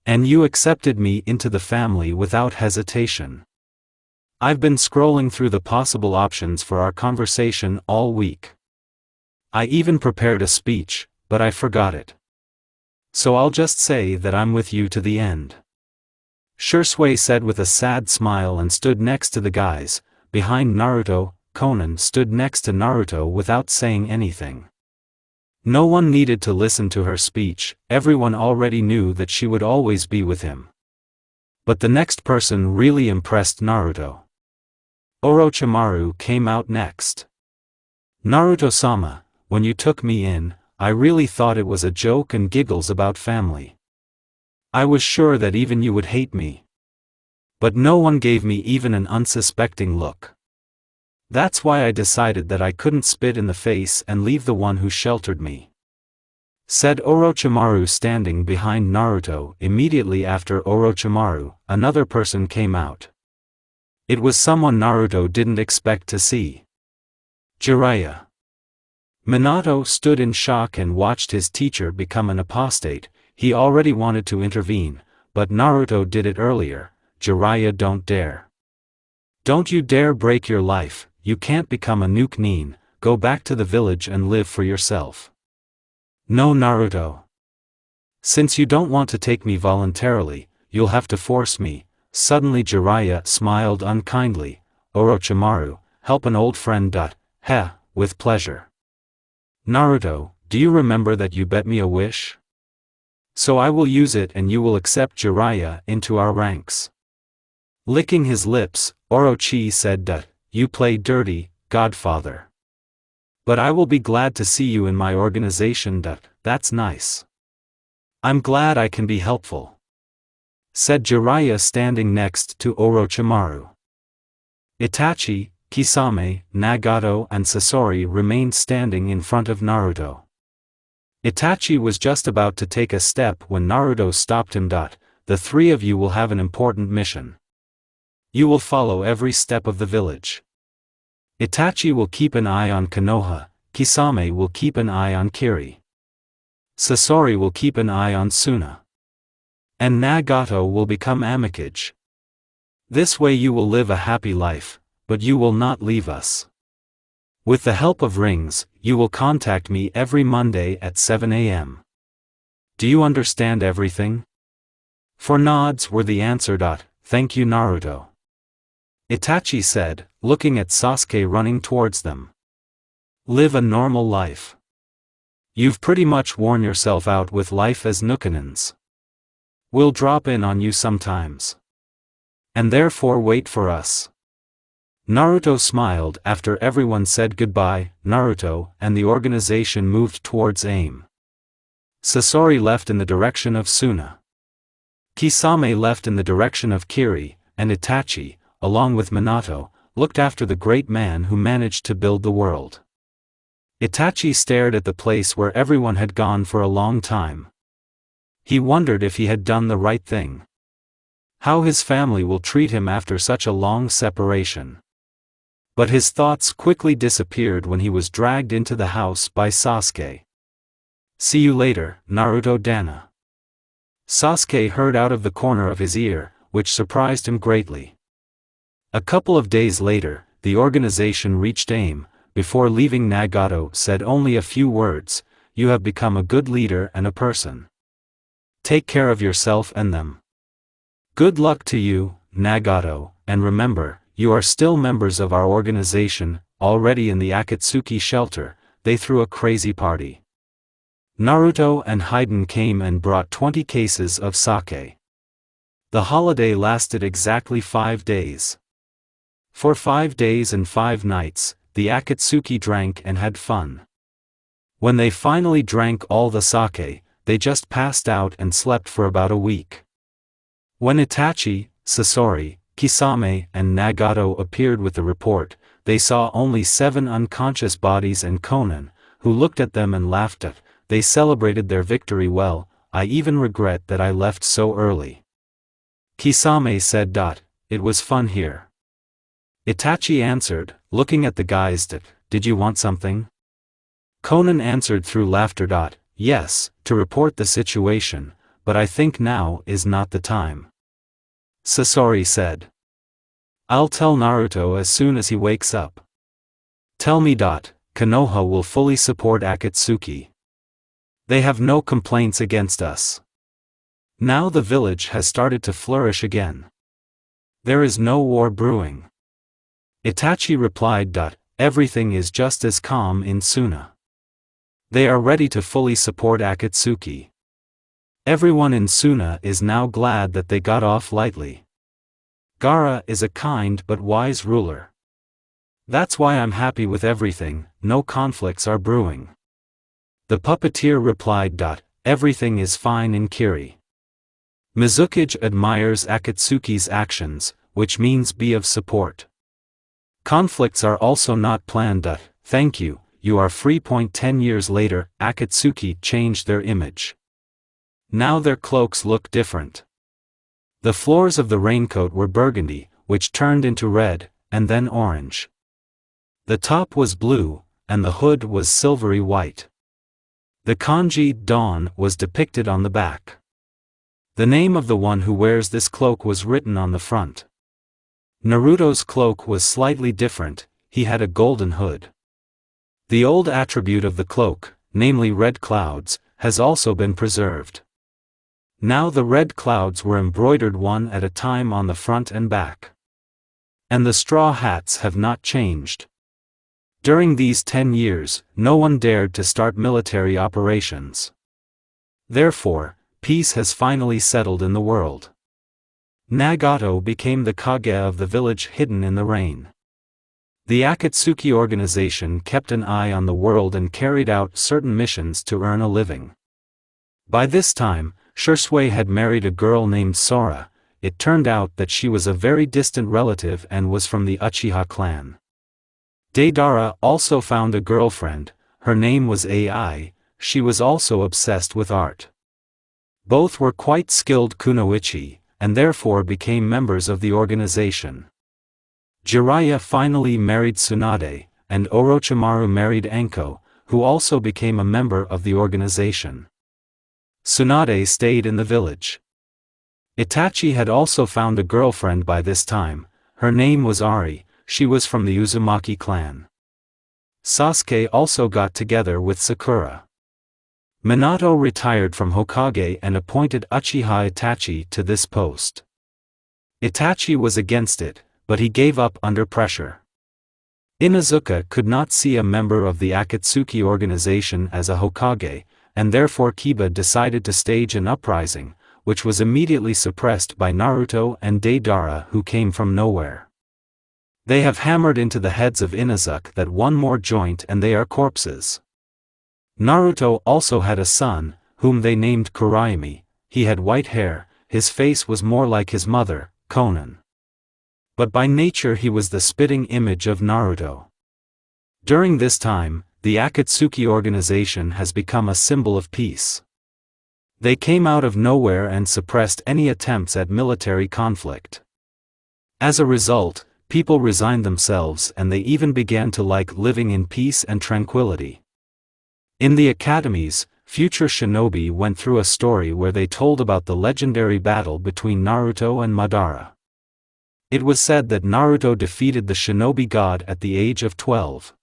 And you accepted me into the family without hesitation. I've been scrolling through the possible options for our conversation all week. I even prepared a speech, but I forgot it. So I'll just say that I'm with you to the end. Shursui said with a sad smile and stood next to the guys. Behind Naruto, Konan stood next to Naruto without saying anything. No one needed to listen to her speech, everyone already knew that she would always be with him. But the next person really impressed Naruto. Orochimaru came out next. Naruto-sama, when you took me in, I really thought it was a joke and giggles about family. I was sure that even you would hate me. But no one gave me even an unsuspecting look. That's why I decided that I couldn't spit in the face and leave the one who sheltered me. Said Orochimaru standing behind Naruto. Immediately after Orochimaru, another person came out. It was someone Naruto didn't expect to see. Jiraiya. Minato stood in shock and watched his teacher become an apostate. He already wanted to intervene, but Naruto did it earlier. Jiraiya, don't dare. Don't you dare break your life, you can't become a nuke nin, go back to the village and live for yourself. No, Naruto. Since you don't want to take me voluntarily, you'll have to force me. Suddenly Jiraiya smiled unkindly. Orochimaru, help an old friend. Heh, with pleasure. Naruto, do you remember that you bet me a wish? So I will use it and you will accept Jiraiya into our ranks. Licking his lips, Orochi said, you play dirty, godfather. But I will be glad to see you in my organization. That's nice. I'm glad I can be helpful. Said Jiraiya standing next to Orochimaru. Itachi, Kisame, Nagato and Sasori remained standing in front of Naruto. Itachi was just about to take a step when Naruto stopped him. The three of you will have an important mission. You will follow every step of the village. Itachi will keep an eye on Konoha, Kisame will keep an eye on Kiri. Sasori will keep an eye on Suna. And Nagato will become Amikage. This way you will live a happy life, but you will not leave us. With the help of rings, you will contact me every Monday at 7 a.m. Do you understand everything? 4 nods were the answer. Thank you, Naruto. Itachi said, looking at Sasuke running towards them. Live a normal life. You've pretty much worn yourself out with life as Nukanins. We'll drop in on you sometimes. And therefore wait for us. Naruto smiled after everyone said goodbye. Naruto and the organization moved towards AIM. Sasori left in the direction of Suna. Kisame left in the direction of Kiri, and Itachi, along with Minato, looked after the great man who managed to build the world. Itachi stared at the place where everyone had gone for a long time. He wondered if he had done the right thing. How his family will treat him after such a long separation. But his thoughts quickly disappeared when he was dragged into the house by Sasuke. See you later, Naruto Dana. Sasuke heard out of the corner of his ear, which surprised him greatly. A couple of days later, the organization reached AIM. Before leaving, Nagato said only a few words, you have become a good leader and a person. Take care of yourself and them. Good luck to you, Nagato, and remember, you are still members of our organization. Already in the Akatsuki shelter, they threw a crazy party. Naruto and Hayden came and brought 20 cases of sake. The holiday lasted exactly 5 days. For 5 days and 5 nights, the Akatsuki drank and had fun. When they finally drank all the sake, they just passed out and slept for about a week. When Itachi, Sasori, Kisame and Nagato appeared with the report, they saw only 7 unconscious bodies and Konan, who looked at them and laughed. They celebrated their victory well. I even regret that I left so early. Kisame said. It was fun here. Itachi answered, looking at the guys. Did you want something? Konan answered through laughter. Yes, to report the situation, but I think now is not the time. Sasori said. I'll tell Naruto as soon as he wakes up. Tell me. Konoha will fully support Akatsuki. They have no complaints against us. Now the village has started to flourish again. There is no war brewing. Itachi replied, everything is just as calm in Suna. They are ready to fully support Akatsuki. Everyone in Suna is now glad that they got off lightly. Gaara is a kind but wise ruler. That's why I'm happy with everything, no conflicts are brewing. The puppeteer replied, everything is fine in Kiri. Mizukage admires Akatsuki's actions, which means be of support. Conflicts are also not planned. Thank you, you are free. 10 years later, Akatsuki changed their image. Now their cloaks look different. The floors of the raincoat were burgundy, which turned into red, and then orange. The top was blue, and the hood was silvery white. The kanji dawn was depicted on the back. The name of the one who wears this cloak was written on the front. Naruto's cloak was slightly different, he had a golden hood. The old attribute of the cloak, namely red clouds, has also been preserved. Now the red clouds were embroidered one at a time on the front and back. And the straw hats have not changed. During these 10 years, no one dared to start military operations. Therefore, peace has finally settled in the world. Nagato became the Kage of the village hidden in the rain. The Akatsuki organization kept an eye on the world and carried out certain missions to earn a living. By this time, Shisui had married a girl named Sora. It turned out that she was a very distant relative and was from the Uchiha clan. Deidara also found a girlfriend, her name was Ai, she was also obsessed with art. Both were quite skilled kunoichi, and therefore became members of the organization. Jiraiya finally married Tsunade, and Orochimaru married Anko, who also became a member of the organization. Tsunade stayed in the village. Itachi had also found a girlfriend by this time, her name was Ari, she was from the Uzumaki clan. Sasuke also got together with Sakura. Minato retired from Hokage and appointed Uchiha Itachi to this post. Itachi was against it, but he gave up under pressure. Inuzuka could not see a member of the Akatsuki organization as a Hokage, and therefore Kiba decided to stage an uprising, which was immediately suppressed by Naruto and Deidara, who came from nowhere. They have hammered into the heads of Inuzuka that one more joint and they are corpses. Naruto also had a son, whom they named Kurama. He had white hair, his face was more like his mother, Konan. But by nature he was the spitting image of Naruto. During this time, the Akatsuki organization has become a symbol of peace. They came out of nowhere and suppressed any attempts at military conflict. As a result, people resigned themselves and they even began to like living in peace and tranquility. In the academies, future shinobi went through a story where they told about the legendary battle between Naruto and Madara. It was said that Naruto defeated the shinobi god at the age of 12.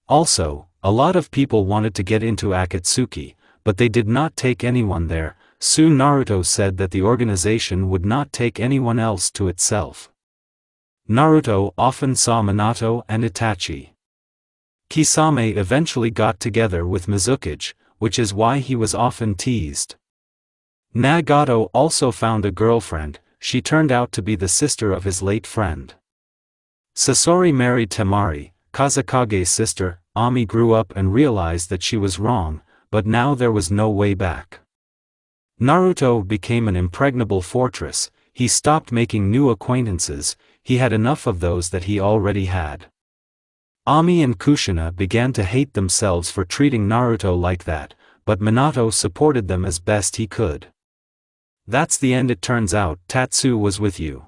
Also, a lot of people wanted to get into Akatsuki, but they did not take anyone there. Soon Naruto said that the organization would not take anyone else to itself. Naruto often saw Minato and Itachi. Kisame eventually got together with Mizukage, which is why he was often teased. Nagato also found a girlfriend, she turned out to be the sister of his late friend. Sasori married Temari, Kazakage's sister. Ami grew up and realized that she was wrong, but now there was no way back. Naruto became an impregnable fortress, he stopped making new acquaintances, he had enough of those that he already had. Ami and Kushina began to hate themselves for treating Naruto like that, but Minato supported them as best he could. That's the end. It turns out Tatsu was with you.